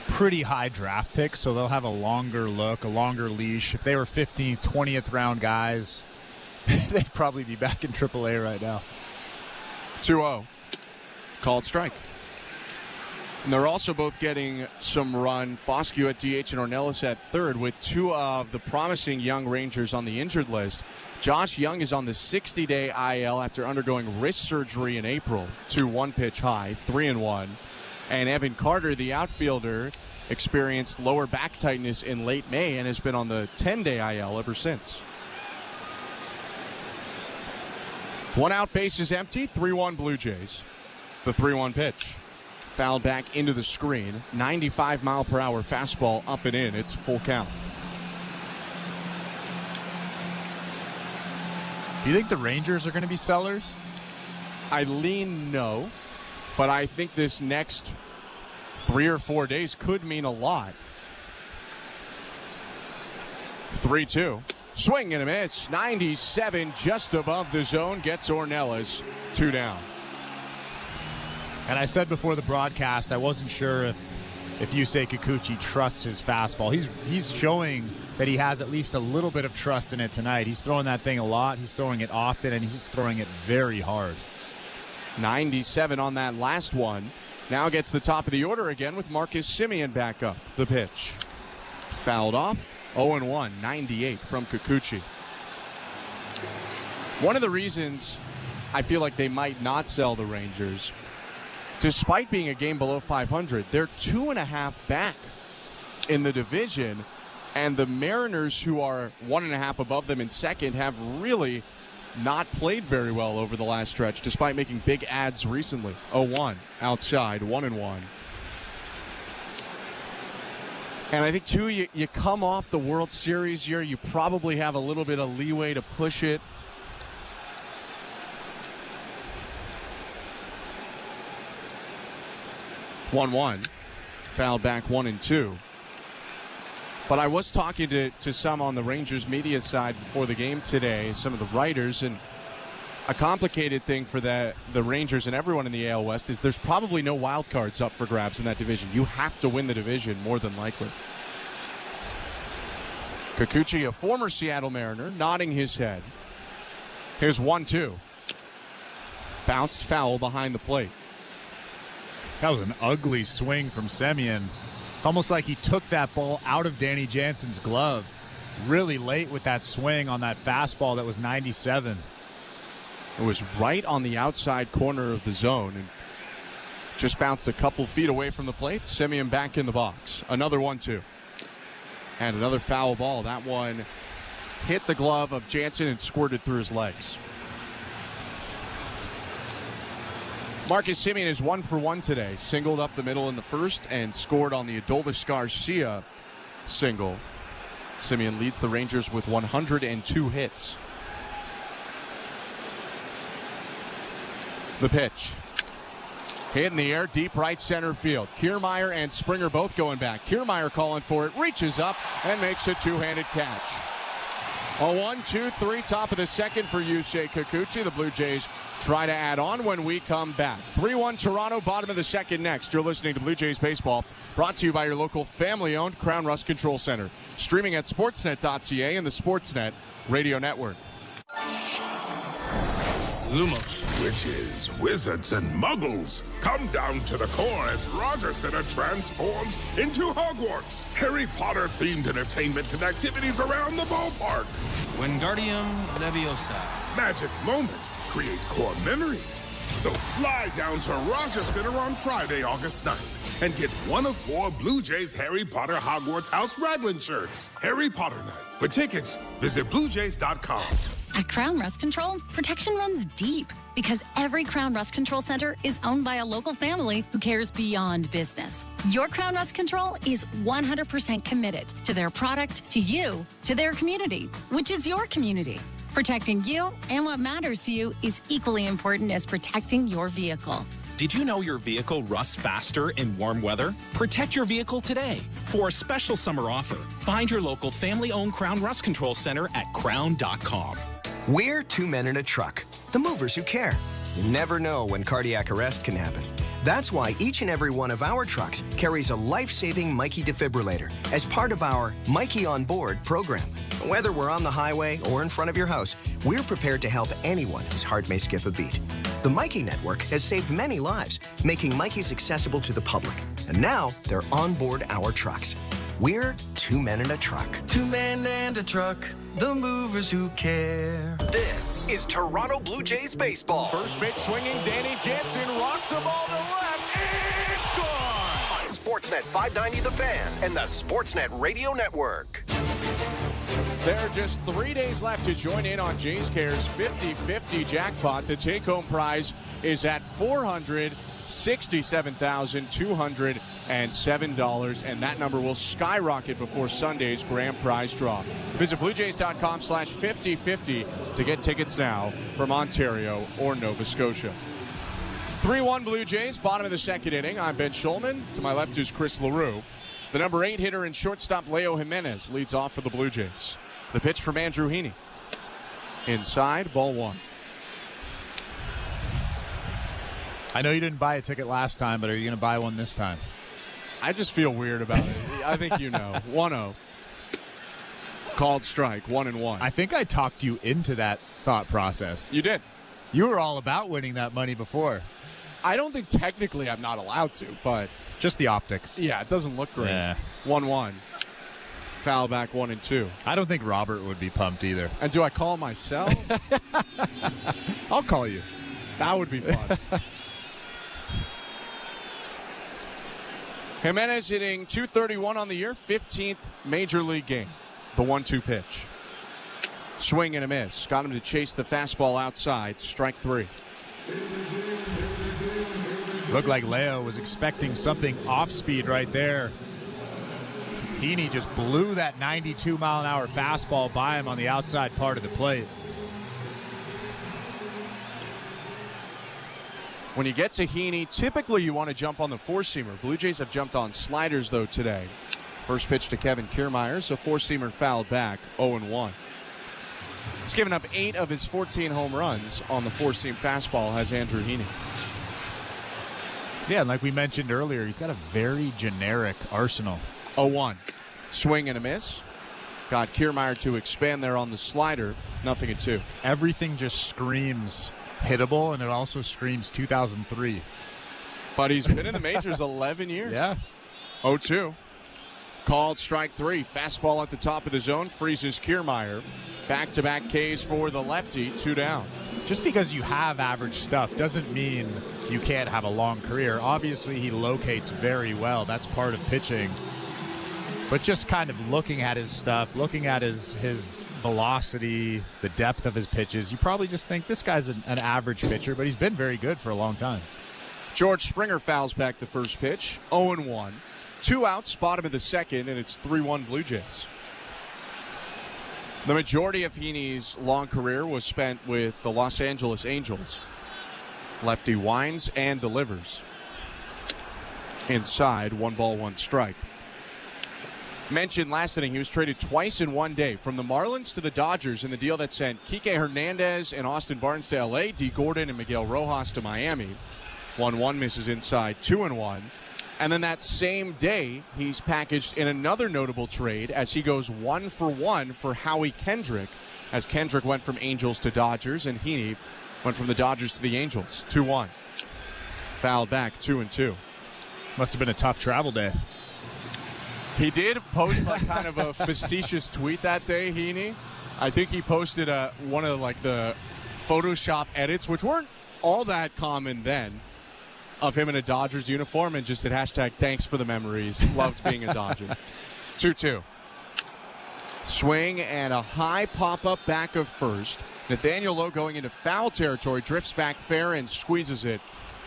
pretty high draft picks, so they'll have a longer look, a longer leash. If they were 15th, 20th round guys, they'd probably be back in AAA right now. 2-0. Called strike. And they're also both getting some run. Foscue at DH and Ornelas at third, with two of the promising young Rangers on the injured list. Josh Young is on the 60-day IL after undergoing wrist surgery in April. 2 one-pitch high, 3-1. And Evan Carter, the outfielder, experienced lower back tightness in late May and has been on the 10-day IL ever since. 1 out, base is empty, 3-1 Blue Jays. The 3-1 pitch. Fouled back into the screen. 95-mile-per-hour fastball up and in. It's full count. Do you think the Rangers are going to be sellers? I lean no, but I think this next 3 or 4 days could mean a lot. 3-2. Swing and a miss. 97 just above the zone. Gets Ornelas 2 down. And I said before the broadcast, I wasn't sure if Yusei Kikuchi trusts his fastball. He's showing that he has at least a little bit of trust in it tonight. He's throwing that thing a lot. He's throwing it often, and he's throwing it very hard. 97 on that last one. Now gets the top of the order again with Marcus Semien back up. The pitch. Fouled off. 0-1. 98 from Kikuchi. One of the reasons I feel like they might not sell the Rangers, despite being a game below 500, they're 2.5 back in the division, and the Mariners, who are 1.5 above them in second, have really not played very well over the last stretch, despite making big adds recently. 0-1 outside, 1-1. And I think, too, you come off the World Series year, you probably have a little bit of leeway to push it. (1-1). Fouled back 1-2. But I was talking to some on the Rangers media side before the game today, some of the writers, and a complicated thing for the Rangers and everyone in the AL West is there's probably no wild cards up for grabs in that division. You have to win the division more than likely. Kikuchi, a former Seattle Mariner, nodding his head. Here's 1-2. Bounced foul behind the plate. That was an ugly swing from Semien. It's almost like he took that ball out of Danny Jansen's glove really late with that swing on that fastball that was 97. It was right on the outside corner of the zone and just bounced a couple feet away from the plate. Semien back in the box. Another 1-2. And another foul ball. That one hit the glove of Jansen and squirted through his legs. Marcus Semien is 1 for 1 today. Singled up the middle in the first and scored on the Adolis Garcia single. Semien leads the Rangers with 102 hits. The pitch. Hit in the air, deep right center field. Kiermaier and Springer both going back. Kiermaier calling for it, reaches up and makes a two-handed catch. A 1-2-3, top of the second for Yusei Kikuchi. The Blue Jays try to add on when we come back. 3-1 Toronto, bottom of the second next. You're listening to Blue Jays Baseball, brought to you by your local family-owned Crown Rust Control Center. Streaming at sportsnet.ca and the Sportsnet Radio Network. Lumos. Witches, wizards, and muggles come down to the core as Roger Center transforms into Hogwarts. Harry Potter-themed entertainment and activities around the ballpark. Wingardium Leviosa. Magic moments create core memories. So fly down to Roger Center on Friday, August 9th, and get one of 4 Blue Jays Harry Potter Hogwarts House Raglan shirts. Harry Potter Night. For tickets, visit BlueJays.com. At Crown Rust Control, protection runs deep because every Crown Rust Control Center is owned by a local family who cares beyond business. Your Crown Rust Control is 100% committed to their product, to you, to their community, which is your community. Protecting you and what matters to you is equally important as protecting your vehicle. Did you know your vehicle rusts faster in warm weather? Protect your vehicle today. For a special summer offer, find your local family-owned Crown Rust Control Center at crown.com. We're 2 men in a truck, the movers who care. You never know when cardiac arrest can happen. That's why each and every one of our trucks carries a life-saving Mikey defibrillator as part of our Mikey on Board program. Whether we're on the highway or in front of your house, we're prepared to help anyone whose heart may skip a beat. The Mikey Network has saved many lives, making Mikey's accessible to the public. And now they're on board our trucks. We're 2 men in a truck. 2 men and a truck, the movers who care. This is Toronto Blue Jays baseball. First pitch swinging, Danny Jansen rocks a ball to left. It's gone! On Sportsnet 590 The Fan and the Sportsnet Radio Network. There are just 3 days left to join in on Jays Care's 50-50 jackpot. The take-home prize is at $467,207, and that number will skyrocket before Sunday's grand prize draw. Visit BlueJays.com/5050 to get tickets now from Ontario or Nova Scotia. 3-1 Blue Jays, bottom of the second inning. I'm Ben Schulman. To my left is Chris LaRue. The number 8 hitter and shortstop Leo Jimenez leads off for the Blue Jays. The pitch from Andrew Heaney. Inside, ball 1. I know you didn't buy a ticket last time, but are you going to buy one this time? I just feel weird about it. I think you know. 1-0. Called strike, 1-1. I think I talked you into that thought process. You did. You were all about winning that money before. I don't think technically I'm not allowed to, but... Just the optics. Yeah, it doesn't look great. Yeah. 1-1. Foul back 1-2. I don't think Robert would be pumped either. And do I call myself? I'll call you. That would be fun. Jimenez hitting .231 on the year, 15th major league game. The 1-2 pitch. Swing and a miss. Got him to chase the fastball outside. Strike 3. Looked like Leo was expecting something off speed right there. Heaney just blew that 92-mile-an-hour fastball by him on the outside part of the plate. When you get to Heaney, typically you want to jump on the four-seamer. Blue Jays have jumped on sliders, though, today. First pitch to Kevin Kiermaier, so four-seamer fouled back, 0-1. He's given up 8 of his 14 home runs on the four-seam fastball, has Andrew Heaney. Yeah, and like we mentioned earlier, he's got a very generic arsenal. 0-1. Swing and a miss. Got Kiermaier to expand there on the slider. 0-2. Everything just screams hittable, and it also screams 2003. But he's been in the majors 11 years. Yeah. 0-2. Called strike 3. Fastball at the top of the zone. Freezes Kiermaier. Back-to-back Ks for the lefty. 2 down. Just because you have average stuff doesn't mean you can't have a long career. Obviously, he locates very well. That's part of pitching. But just kind of looking at his stuff, looking at his velocity, the depth of his pitches, you probably just think this guy's an average pitcher, but he's been very good for a long time. George Springer fouls back the first pitch. 0-1. 2 outs, bottom of the second, and it's 3-1 Blue Jays. The majority of Heaney's long career was spent with the Los Angeles Angels. Lefty winds and delivers. Inside, 1 ball, 1 strike. Mentioned last inning, he was traded twice in one day, from the Marlins to the Dodgers in the deal that sent Kike Hernandez and Austin Barnes to L.A., D. Gordon and Miguel Rojas to Miami. 1-1 misses inside, 2-1. And then that same day, he's packaged in another notable trade as he goes 1-for-1 for Howie Kendrick, as Kendrick went from Angels to Dodgers and Heaney went from the Dodgers to the Angels. 2-1. Fouled back, 2-2. Must have been a tough travel day. He did post like kind of a facetious tweet that day, Heaney. I think he posted one of like the Photoshop edits, which weren't all that common then, of him in a Dodgers uniform, and just said hashtag thanks for the memories. Loved being a Dodger. 2-2. Swing and a high pop-up back of first. Nathaniel Lowe going into foul territory, drifts back fair and squeezes it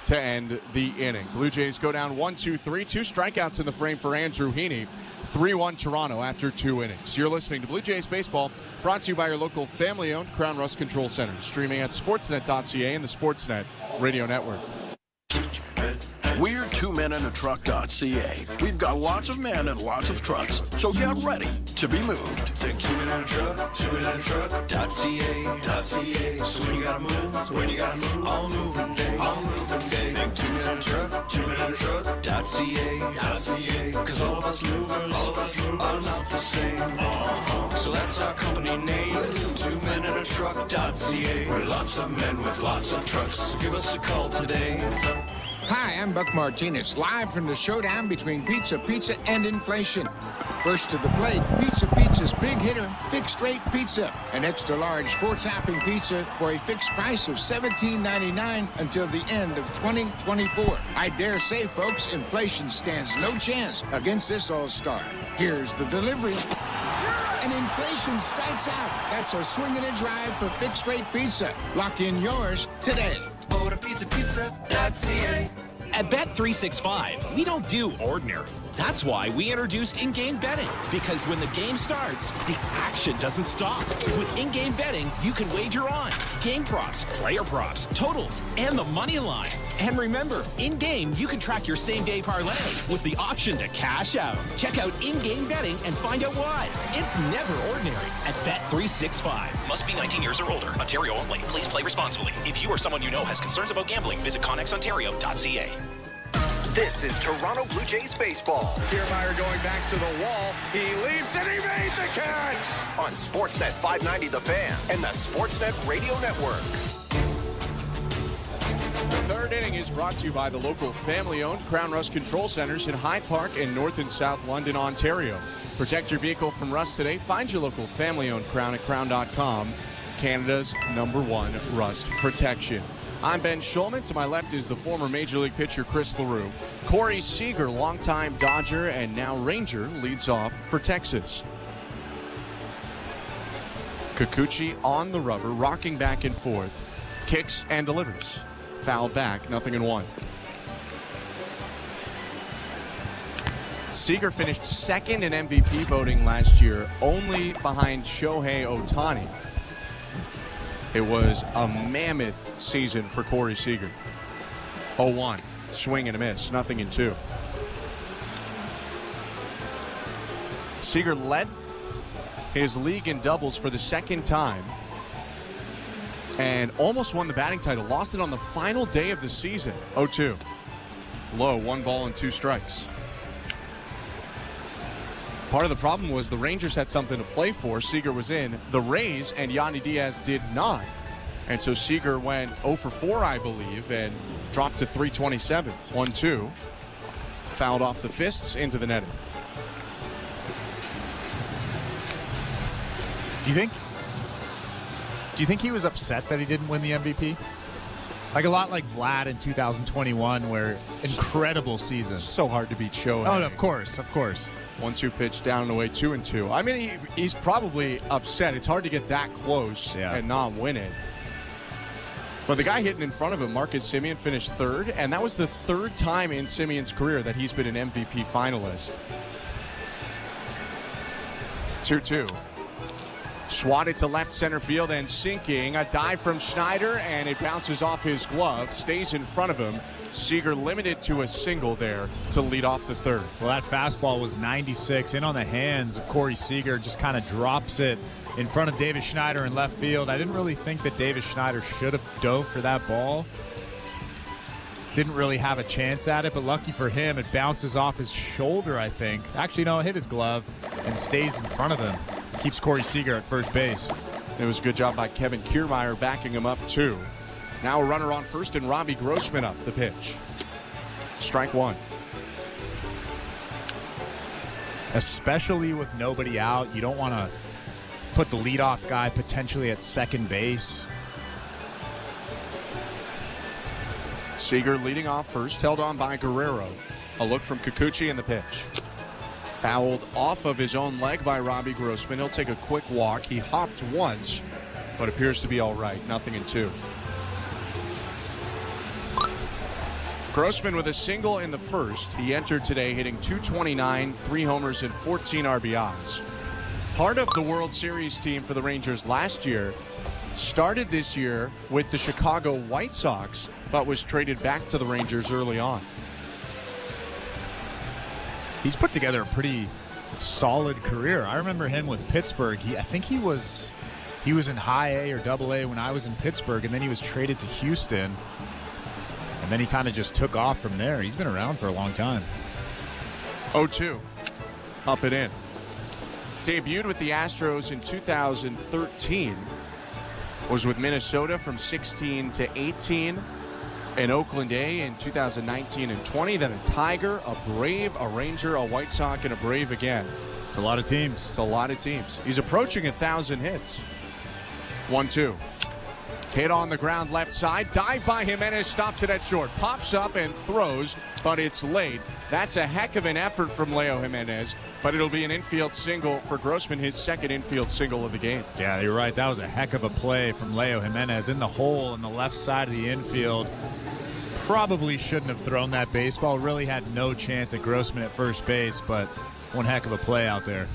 to end the inning. Blue Jays go down 1-2-3. 2 strikeouts in the frame for Andrew Heaney. 3-1 Toronto after 2 innings. You're listening to Blue Jays Baseball, brought to you by your local family-owned Crown Rust Control Center. Streaming at sportsnet.ca and the Sportsnet Radio Network. We're 2menintruck.ca. We've got lots of men and lots of trucks, so get ready to be moved. Think 2menintruck, 2menintruck.ca. So when you gotta move, all moving day. Think 2menintruck, 2menintruck.ca. Cause all of us movers are not the same. So that's our company name, 2menintruck.ca. We're lots of men with lots of trucks, so give us a call today. Hi, I'm Buck Martinez, live from the showdown between Pizza and inflation. First to the plate, Pizza's big hitter, fixed rate pizza. An extra large 4-topping pizza for a fixed price of $17.99 until the end of 2024. I dare say, folks, inflation stands no chance against this all-star. Here's the delivery. And inflation strikes out. That's a swing and a drive for fixed rate pizza. Lock in yours today. Order pizza.ca. At Bet365, we don't do ordinary. That's why we introduced in-game betting. Because when the game starts, the action doesn't stop. With in-game betting, you can wager on game props, player props, totals, and the money line. And remember, in-game, you can track your same-day parlay with the option to cash out. Check out in-game betting and find out why. It's never ordinary at Bet365. Must be 19 years or older. Ontario only. Please play responsibly. If you or someone you know has concerns about gambling, visit connexontario.ca. This is Toronto Blue Jays baseball. Kiermaier going back to the wall. He leaps and he made the catch! On Sportsnet 590 The Fan and the Sportsnet Radio Network. The third inning is brought to you by the local family-owned Crown Rust Control Centers in Hyde Park and North and South London, Ontario. Protect your vehicle from rust today. Find your local family-owned Crown at crown.com. Canada's #1 rust protection. I'm Ben Schulman. To my left is the former Major League pitcher Chris LaRue. Corey Seager, longtime Dodger and now Ranger, leads off for Texas. Kikuchi on the rubber, rocking back and forth. Kicks and delivers. Foul back, 0-1. Seager finished second in MVP voting last year, only behind Shohei Ohtani. It was a mammoth season for Corey Seager. 0-1, swing and a miss, 0-2. Seager led his league in doubles for the second time and almost won the batting title. Lost it on the final day of the season, 0-2. Low, 1 ball and 2 strikes. Part of the problem was the Rangers had something to play for. Seager was in. The Rays and Yandy Diaz did not. And so Seager went 0 for 4, I believe, and dropped to 327. 1-2. Fouled off the fists into the netting. Do you think he was upset that he didn't win the MVP? Like a lot like Vlad in 2021, where incredible season. So hard to beat Shohei. Oh, no, of course. 1-2 pitch down and away, 2-2. I mean, he's probably upset. It's hard to get that close and not win it. But the guy hitting in front of him, Marcus Semien, finished third, and that was the third time in Semien's career that he's been an MVP finalist. 2-2. Swatted to left center field and sinking. A dive from Schneider, and it bounces off his glove, stays in front of him. Seager limited to a single there to lead off the third. Well, that fastball was 96 in on the hands of Corey Seager. Just kind of drops it in front of Davis Schneider in left field. I didn't really think that Davis Schneider should have dove for that ball. Didn't really have a chance at it, but lucky for him, it bounces off his shoulder, I think. Actually, no, it hit his glove and stays in front of him. Keeps Corey Seager at first base. It was a good job by Kevin Kiermaier backing him up, too. Now a runner on first and Robbie Grossman up the pitch. Strike 1. Especially with nobody out, you don't want to put the leadoff guy potentially at second base. Seager leading off first, held on by Guerrero. A look from Kikuchi in the pitch. Fouled off of his own leg by Robbie Grossman. He'll take a quick walk. He hopped once, but appears to be all right. 0-2. Grossman with a single in the first. He entered today hitting .229, 3 homers and 14 RBIs. Part of the World Series team for the Rangers last year. Started this year with the Chicago White Sox, but was traded back to the Rangers early on. He's put together a pretty solid career. I remember him with Pittsburgh. I think he was in high A or double A when I was in Pittsburgh, and then he was traded to Houston. And then he kind of just took off from there. He's been around for a long time. 0-2. Up and in. Debuted with the Astros in 2013. Was with Minnesota from 16 to 18. An Oakland A in 2019 and 20, then a Tiger, a Brave, a Ranger, a White Sox, and a Brave again. It's a lot of teams. It's a lot of teams. He's approaching 1,000 hits. 1-2. Hit on the ground left side. Dive by Jimenez, stops it at short. Pops up and throws, but it's late. That's a heck of an effort from Leo Jimenez, but it'll be an infield single for Grossman, his second infield single of the game. Yeah, you're right. That was a heck of a play from Leo Jimenez in the hole on the left side of the infield. Probably shouldn't have thrown that baseball. Really had no chance at Grossman at first base, but one heck of a play out there.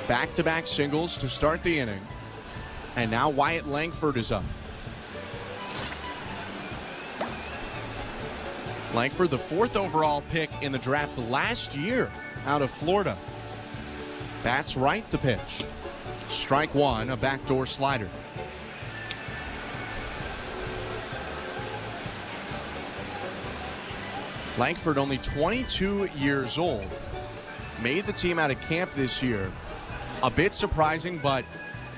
Back-to-back singles to start the inning. And now Wyatt Langford is up. Langford, the 4th overall pick in the draft last year out of Florida. Bats right, the pitch. Strike one, a backdoor slider. Langford, only 22 years old, made the team out of camp this year. A bit surprising, but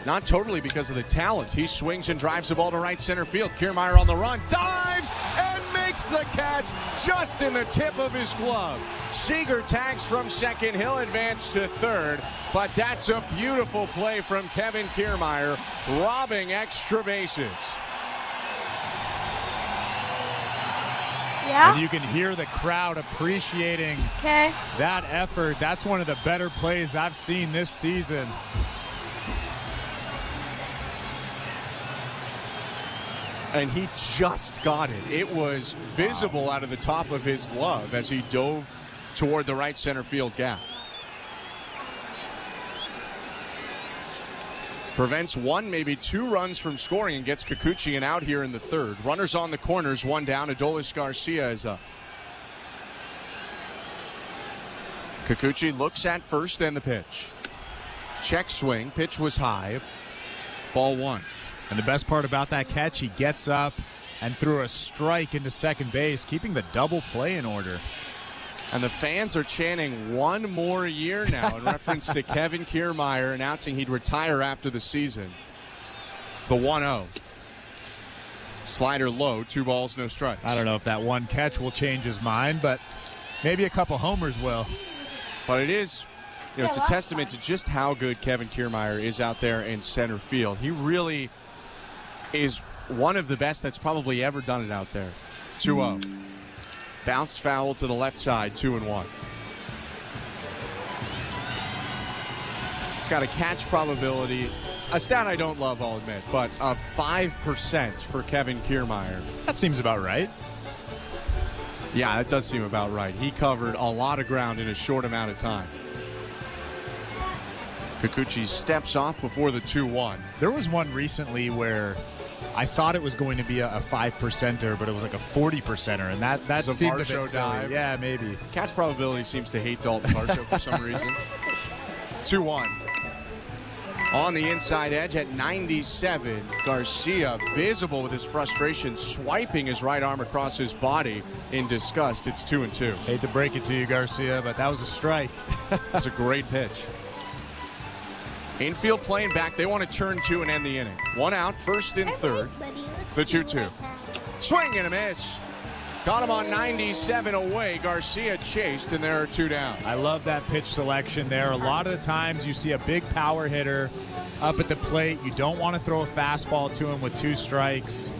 not totally because of the talent. He swings and drives the ball to right center field. Kiermaier on the run, dives and makes the catch just in the tip of his glove. Seager tags from second. He'll advance to third, but that's a beautiful play from Kevin Kiermaier, robbing extra bases. Yeah. And you can hear the crowd appreciating that effort. That's one of the better plays I've seen this season. And he just got it. It was visible out of the top of his glove as he dove toward the right center field gap. Prevents one, maybe two runs from scoring and gets Kikuchi an out here in the third. Runners on the corners, one down. Adolis Garcia is up. Kikuchi looks at first and the pitch. Check swing, pitch was high. Ball one. And the best part about that catch, he gets up and threw a strike into second base, keeping the double play in order. And the fans are chanting one more year now in reference to Kevin Kiermaier announcing he'd retire after the season. The 1-0. Slider low, 2 balls, no strikes. I don't know if that one catch will change his mind, but maybe a couple homers will. But it is, it's a testament to just how good Kevin Kiermaier is out there in center field. He really is one of the best that's probably ever done it out there. 2-0. Bounced foul to the left side, 2-1. It's got a catch probability, a stat I don't love, I'll admit, but of 5% for Kevin Kiermaier. That seems about right. Yeah, that does seem about right. He covered a lot of ground in a short amount of time. Kikuchi steps off before the 2-1. There was one recently where I thought it was going to be a 5%er, but it was like a 40%er, and that seemed a bit silly. Dive. Yeah, maybe. Catch probability seems to hate Dalton Varsho for some reason. 2-1. On the inside edge at 97, Garcia, visible with his frustration, swiping his right arm across his body in disgust. It's 2-2. Hate to break it to you, Garcia, but that was a strike. That's a great pitch. Infield playing back. They want to turn two and end the inning. One out, first and third. The 2-2. Swing and a miss. Got him on 97 away. Garcia chased, and there are 2 down. I love that pitch selection there. A lot of the times you see a big power hitter up at the plate. You don't want to throw a fastball to him with 2 strikes.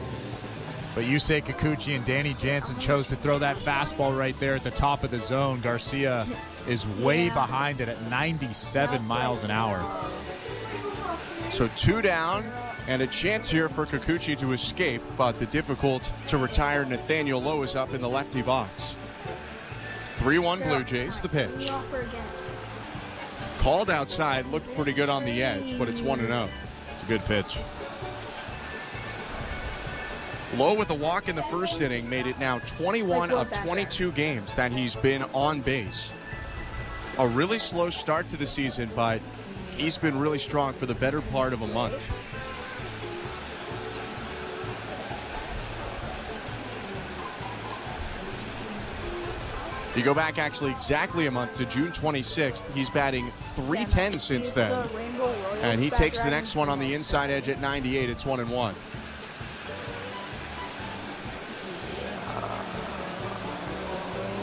But Yusei Kikuchi and Danny Jansen chose to throw that fastball right there at the top of the zone. Garcia is way behind it at 97 miles an hour. So 2 down and a chance here for Kikuchi to escape, but the difficult to retire Nathaniel Lowe is up in the lefty box. 3-1 Blue Jays, the pitch. Called outside, looked pretty good on the edge, but it's 1-0. It's a good pitch. Lowe with a walk in the first inning made it now 21 of 22 games that he's been on base. A really slow start to the season, but he's been really strong for the better part of a month. You go back actually exactly a month to June 26th. He's batting .310 since then. And he takes the next one on the inside edge at 98. It's 1-1.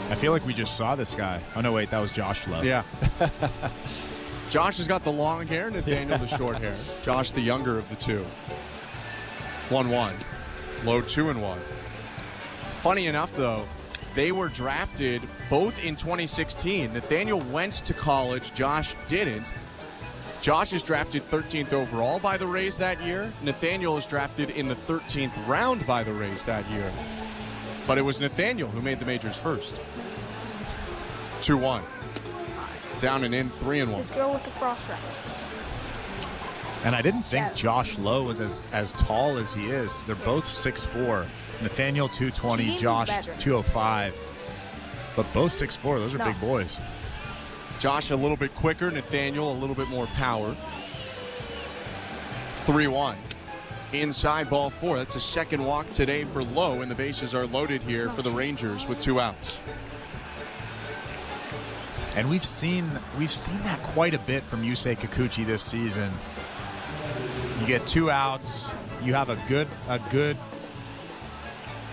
I feel like we just saw this guy. Oh, no, wait, that was Josh Lowe. Yeah. Josh has got the long hair, Nathaniel the short hair. Josh the younger of the two. 1-1. Lowe 2-1. Funny enough, though, they were drafted both in 2016. Nathaniel went to college. Josh didn't. Josh is drafted 13th overall by the Rays that year. Nathaniel is drafted in the 13th round by the Rays that year. But it was Nathaniel who made the majors first. 2-1. Down and in, 3-1. Let's go with the frost wrap. And I didn't think Josh Lowe was as tall as he is. They're both 6'4". Nathaniel 220, Josh 205. But both 6'4". Those are big boys. Josh a little bit quicker, Nathaniel a little bit more power. 3-1. Inside ball 4. That's a second walk today for Lowe, and the bases are loaded here for the Rangers with 2 outs. And we've seen that quite a bit from Yusei Kikuchi this season. You get 2 outs, you have a good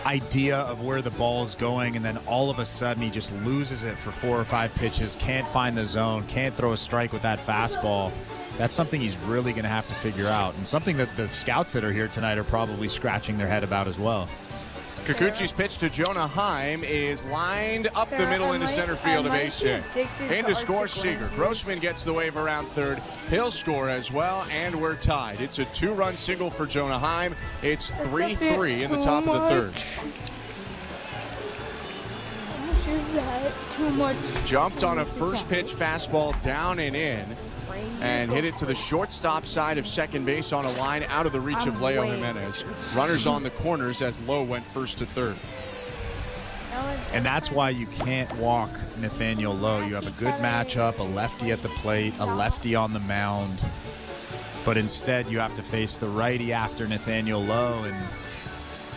idea of where the ball is going, and then all of a sudden he just loses it for 4 or 5 pitches, can't find the zone, can't throw a strike with that fastball. That's something he's really going to have to figure out, and something that the scouts that are here tonight are probably scratching their head about as well. Kikuchi's pitch to Jonah Heim is lined up the middle into center field of base hit. In to score Seager. Grossman gets the wave around third. He'll score as well, and we're tied. It's a 2-run single for Jonah Heim. It's 3-3 in the top of the third. How much is that? Too much. Jumped on a first pitch fastball down and in, and hit it to the shortstop side of second base on a line out of the reach of Leo Jimenez. Runners on the corners as Lowe went first to third. And that's why you can't walk Nathaniel Lowe. You have a good matchup, a lefty at the plate, a lefty on the mound. But instead you have to face the righty after Nathaniel Lowe, and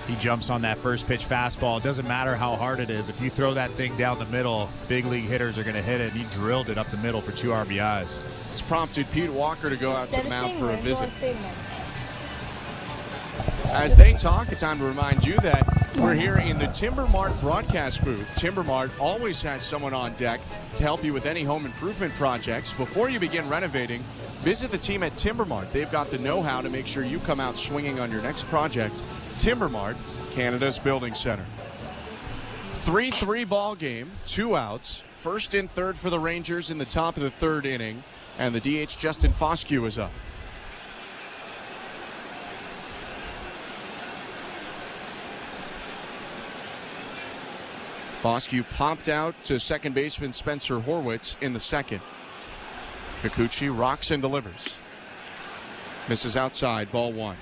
he jumps on that first pitch fastball. It doesn't matter how hard it is. If you throw that thing down the middle, big league hitters are going to hit it. And he drilled it up the middle for 2 RBIs. It's prompted Pete Walker to go out to the mound for a visit. As they talk, it's time to remind you that we're here in the Timber Mart broadcast booth. Timber Mart always has someone on deck to help you with any home improvement projects. Before you begin renovating, visit the team at Timber Mart. They've got the know-how to make sure you come out swinging on your next project. Timber Mart, Canada's building center. 3-3 ball game, 2 outs. First and third for the Rangers in the top of the third inning. And the DH, Justin Foscue, is up. Foscue popped out to second baseman Spencer Horwitz in the second. Kikuchi rocks and delivers. Misses outside, ball 1.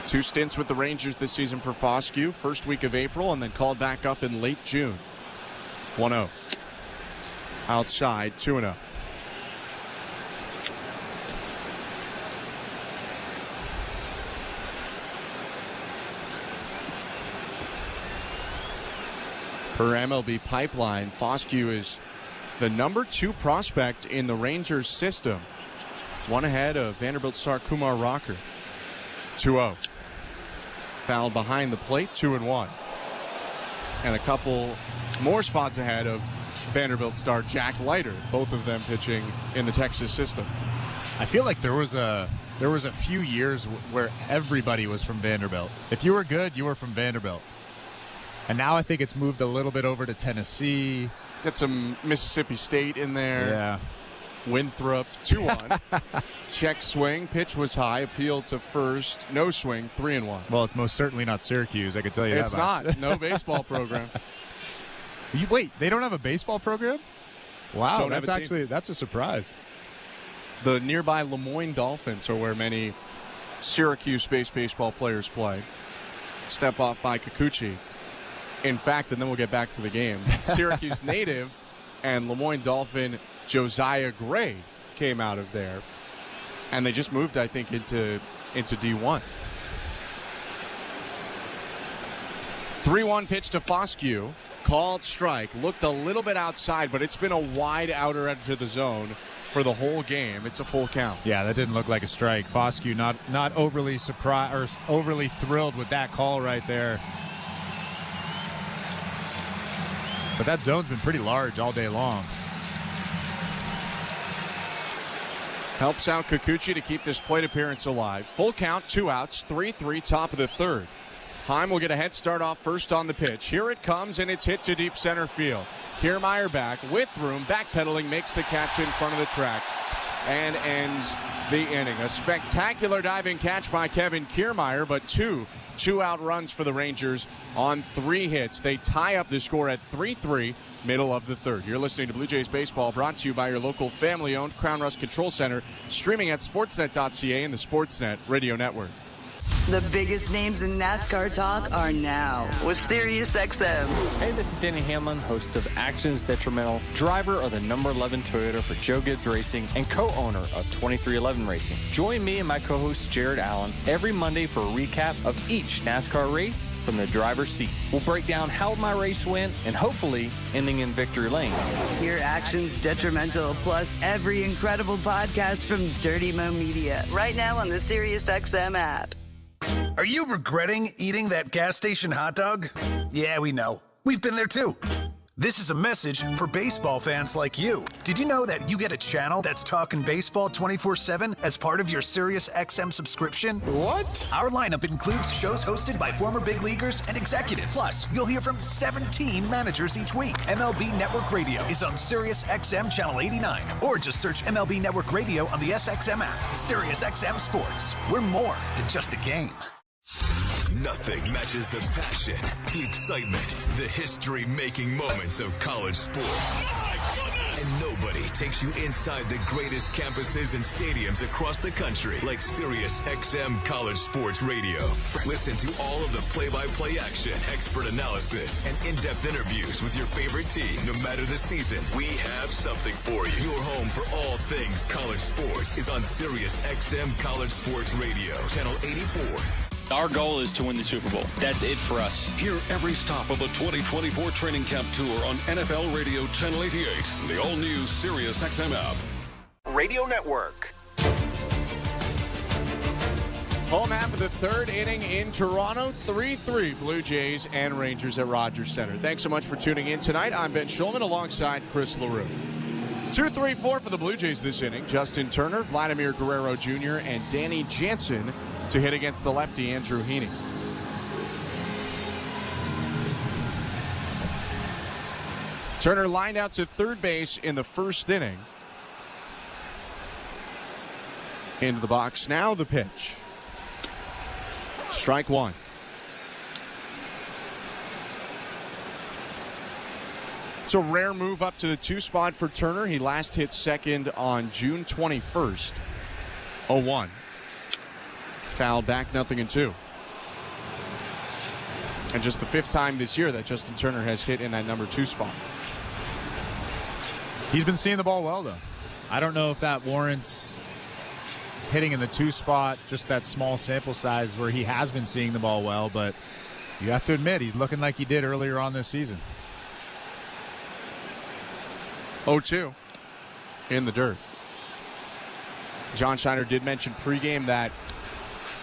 Two stints with the Rangers this season for Foscue. First week of April and then called back up in late June. 1-0. Outside, 2-0. Per MLB pipeline, Foscue is the number 2 prospect in the Rangers system. One ahead of Vanderbilt star Kumar Rocker. 2-0. Fouled behind the plate, 2-1. And a couple more spots ahead of Vanderbilt star Jack Leiter, both of them pitching in the Texas system. I feel like there was a few years where everybody was from Vanderbilt. If you were good, you were from Vanderbilt. And now I think it's moved a little bit over to Tennessee. Got some Mississippi State in there. Yeah. Winthrop, 2-1. Check swing. Pitch was high. Appealed to first. No swing. 3-1. Well, it's most certainly not Syracuse. I can tell you that. It's not. No baseball program. Wait, they don't have a baseball program? Wow, that's a surprise. The nearby Lemoyne Dolphins are where many Syracuse-based baseball players play. Step off by Kikuchi. In fact, and then we'll get back to the game, Syracuse native and Lemoyne Dolphin Josiah Gray came out of there. And they just moved, I think, into D1. 3-1 pitch to Foscue. Called strike. Looked a little bit outside, but it's been a wide outer edge of the zone for the whole game. It's a full count. Yeah, that didn't look like a strike. Foscue not overly surprised or overly thrilled with that call right there. But that zone's been pretty large all day long. Helps out Kikuchi to keep this plate appearance alive. Full count, 2 outs, 3-3, top of the third. Heim will get a head start off first on the pitch. Here it comes, and it's hit to deep center field. Kiermaier back with room, backpedaling, makes the catch in front of the track and ends the inning. A spectacular diving catch by Kevin Kiermaier, but two-out runs for the Rangers on 3 hits. They tie up the score at 3-3, middle of the third. You're listening to Blue Jays Baseball, brought to you by your local family-owned Crown Rust Control Center, streaming at sportsnet.ca and the Sportsnet Radio Network. The biggest names in NASCAR talk are now with SiriusXM. Hey, this is Denny Hamlin, host of Actions Detrimental, driver of the number 11 Toyota for Joe Gibbs Racing, and co-owner of 2311 Racing. Join me and my co-host Jared Allen every Monday for a recap of each NASCAR race from the driver's seat. We'll break down how my race went and hopefully ending in victory lane. Hear Actions Detrimental plus every incredible podcast from Dirty Mo Media right now on the SiriusXM app. Are you regretting eating that gas station hot dog? Yeah, we know. We've been there too. This is a message for baseball fans like you. Did you know that you get a channel that's talking baseball 24/7 as part of your SiriusXM subscription? What? Our lineup includes shows hosted by former big leaguers and executives. Plus, you'll hear from 17 managers each week. MLB Network Radio is on SiriusXM Channel 89. Or just search MLB Network Radio on the SXM app. SiriusXM Sports. We're more than just a game. Nothing matches the passion, the excitement, the history-making moments of college sports. And nobody takes you inside the greatest campuses and stadiums across the country like SiriusXM College Sports Radio. Listen to all of the play-by-play action, expert analysis, and in-depth interviews with your favorite team. No matter the season, we have something for you. Your home for all things college sports is on SiriusXM College Sports Radio, Channel 84. Our goal is to win the Super Bowl. That's it for us. Hear every stop of the 2024 training camp tour on NFL Radio Channel 88, the all-new SiriusXM app. Radio Network. Home half of the third inning in Toronto, 3-3 Blue Jays and Rangers at Rogers Center. Thanks so much for tuning in tonight. I'm Ben Schulman alongside Chris LaRue. 2-3-4 for the Blue Jays this inning. Justin Turner, Vladimir Guerrero Jr., and Danny Jansen to hit against the lefty Andrew Heaney. Turner lined out to third base in the first inning. Into the box now, the pitch. Strike one. It's a rare move up to the 2 spot for Turner. He last hit second on June 21st. 0-1. Foul back, 0-2. And just the 5th time this year that Justin Turner has hit in that number 2 spot. He's been seeing the ball well, though. I don't know if that warrants hitting in the 2 spot, just that small sample size where he has been seeing the ball well, but you have to admit he's looking like he did earlier on this season. 0-2 in the dirt. John Schneider did mention pregame that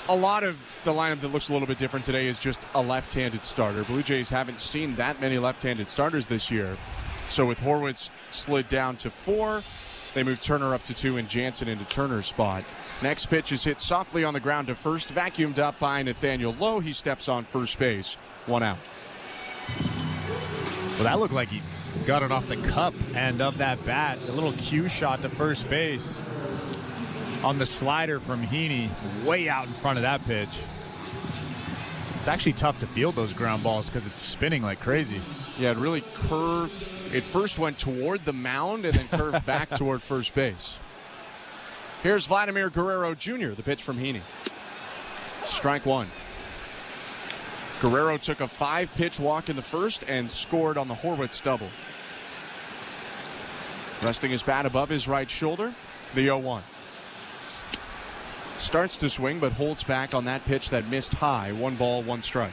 a lot of the lineup that looks a little bit different today is just a left-handed starter. Blue Jays haven't seen that many left-handed starters this year. So with Horwitz slid down to 4, they move Turner up to 2 and Jansen into Turner's spot. Next pitch is hit softly on the ground to first, vacuumed up by Nathaniel Lowe. He steps on first base. 1 out. Well, that looked like he got it off the cup end of that bat. A little cue shot to first base on the slider from Heaney, way out in front of that pitch. It's actually tough to field those ground balls because it's spinning like crazy. Yeah, it really curved. It first went toward the mound and then curved back toward first base. Here's Vladimir Guerrero Jr., the pitch from Heaney. Strike one. Guerrero took a 5-pitch walk in the first and scored on the Horwitz double. Resting his bat above his right shoulder, the 0-1. Starts to swing, but holds back on that pitch that missed high. 1 ball, 1 strike.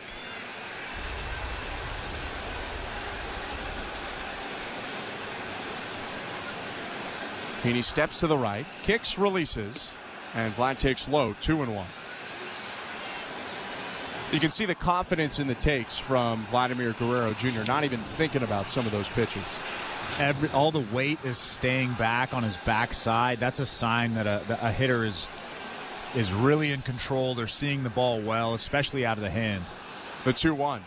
Heaney steps to the right, kicks, releases, and Vlad takes low, 2-1. You can see the confidence in the takes from Vladimir Guerrero Jr., not even thinking about some of those pitches. All the weight is staying back on his backside. That's a sign that a hitter is really in control. They're seeing the ball well, especially out of the hand. The 2-1.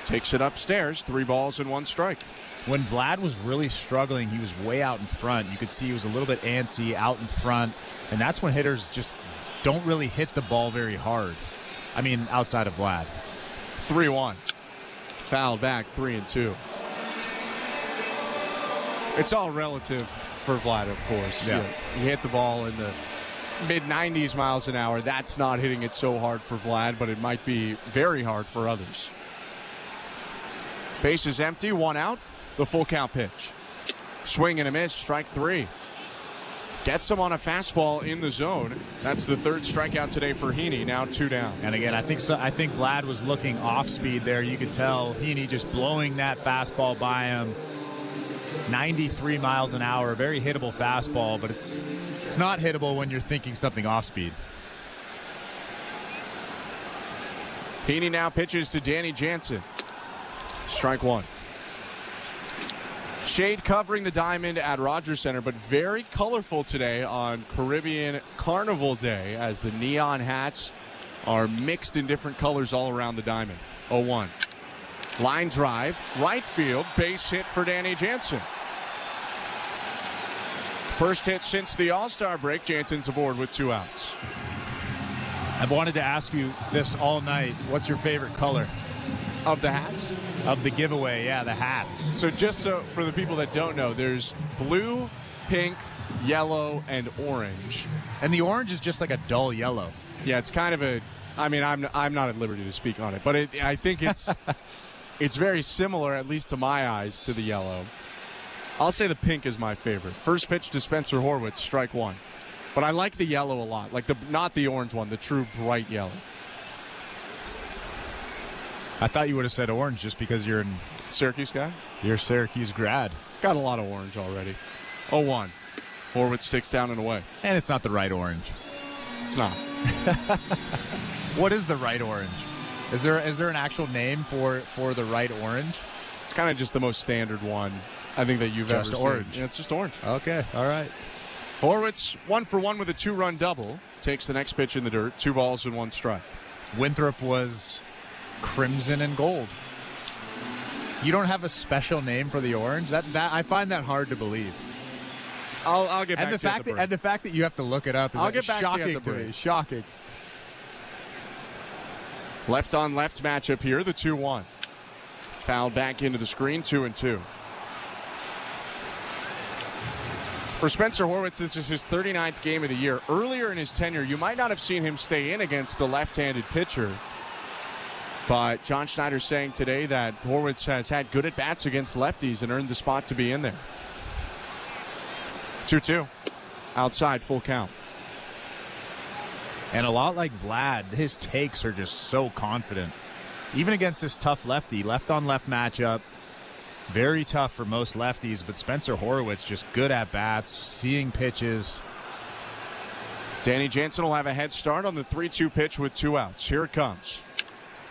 Takes it upstairs, 3 balls and 1 strike. When Vlad was really struggling, he was way out in front. You could see he was a little bit antsy out in front, and that's when hitters just don't really hit the ball very hard. I mean, outside of Vlad. 3-1. Fouled back, 3-2. It's all relative for Vlad, of course. Yeah. You hit the ball in the mid-90s miles an hour. That's not hitting it so hard for Vlad, but it might be very hard for others. Base is empty, 1 out. The full count pitch. Swing and a miss, strike 3. Gets him on a fastball in the zone. That's the 3rd strikeout today for Heaney, now 2 down. And again, I think Vlad was looking off speed there. You could tell Heaney just blowing that fastball by him. 93 miles an hour, a very hittable fastball, but it's not hittable when you're thinking something off speed. Heaney now pitches to Danny Jansen. Strike 1. Shade covering the diamond at Rogers Center, but very colorful today on Caribbean Carnival Day as the neon hats are mixed in different colors all around the diamond. 0-1. Line drive, right field, base hit for Danny Jansen. First hit since the All-Star break. Jansen's aboard with 2 outs. I've wanted to ask you this all night. What's your favorite color? Of the hats? Of the giveaway, yeah, the hats. So just so for the people that don't know, there's blue, pink, yellow, and orange. And the orange is just like a dull yellow. Yeah, it's kind of a, I mean, I'm not at liberty to speak on it, but I think it's it's very similar, at least to my eyes, to the yellow. I'll say the pink is my favorite. First pitch to Spencer Horwitz, strike 1. But I like the yellow a lot, like not the orange one, the true bright yellow. I thought you would have said orange just because you're in Syracuse guy? You're a Syracuse grad. Got a lot of orange already. 0-1. Horwitz sticks down and away. And it's not the right orange. It's not. What is the right orange? Is there an actual name for the right orange? It's kind of just the most standard one I think that you've just ever orange. seen. Yeah, it's just orange. Okay, all right. Horwitz 1 for 1 with a 2-run double. Takes the next pitch in the dirt. 2 balls and 1 strike. Winthrop was crimson and gold. You don't have a special name for the orange? That I find that hard to believe. I'll get back to you. And the fact that you have to look it up is get back shocking to me. Shocking. Left on left matchup here, the 2-1. Fouled back into the screen, 2-2. For Spencer Horwitz, this is his 39th game of the year. Earlier in his tenure, you might not have seen him stay in against a left-handed pitcher. But John Schneider's saying today that Horwitz has had good at-bats against lefties and earned the spot to be in there. 2-2. Outside, full count. And a lot like Vlad, his takes are just so confident. Even against this tough lefty, left-on-left matchup, very tough for most lefties, but Spencer Horwitz just good at-bats, seeing pitches. Danny Jansen will have a head start on the 3-2 pitch with 2 outs. Here it comes.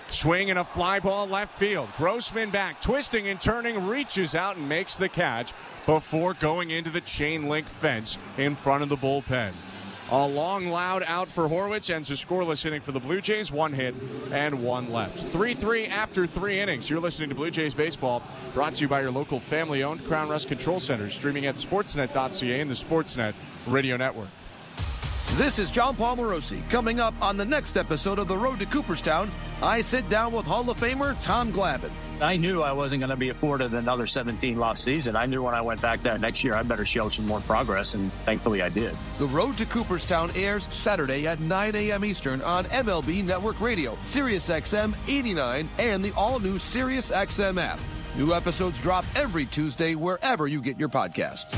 Swing and a fly ball left field. Grossman back, twisting and turning, reaches out and makes the catch before going into the chain link fence in front of the bullpen. A long, loud out for Horwitz, ends a scoreless inning for the Blue Jays. 1 hit and 1 left. 3-3 after 3 innings. You're listening to Blue Jays Baseball, brought to you by your local family-owned Crown Rust Control Center, streaming at sportsnet.ca and the Sportsnet Radio Network. This is John Paul Morosi. Coming up on the next episode of The Road to Cooperstown, I sit down with Hall of Famer Tom Glavine. I knew I wasn't going to be afforded another 17-loss season. I knew when I went back there next year, I better show some more progress, and thankfully I did. The Road to Cooperstown airs Saturday at 9 a.m. Eastern on MLB Network Radio, Sirius XM 89, and the all-new Sirius XM app. New episodes drop every Tuesday wherever you get your podcasts.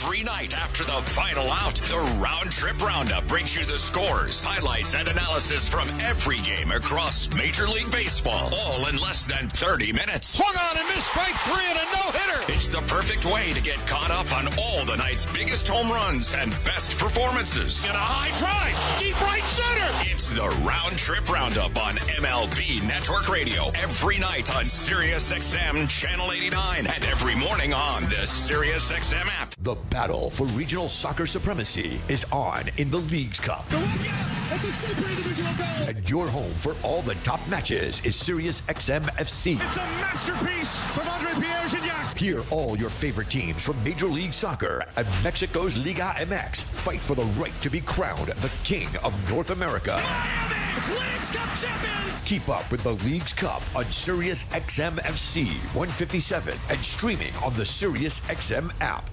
Every night after the final out, the Round Trip Roundup brings you the scores, highlights, and analysis from every game across Major League Baseball, all in less than 30 minutes. Swung on and missed, strike 3 and a no-hitter. It's the perfect way to get caught up on all the night's biggest home runs and best performances. And a high drive, deep right center. It's the Round Trip Roundup on MLB Network Radio every night on SiriusXM Channel 89 and every morning on the SiriusXM app. The battle for regional soccer supremacy is on in the Leagues Cup. That's a super individual goal. And your home for all the top matches is SiriusXM FC. It's a masterpiece from Andre Pierre-Gignac. Hear all your favorite teams from Major League Soccer and Mexico's Liga MX fight for the right to be crowned the King of North America. Miami Leagues Cup champions. Keep up with the Leagues Cup on SiriusXM FC 157 and streaming on the SiriusXM app.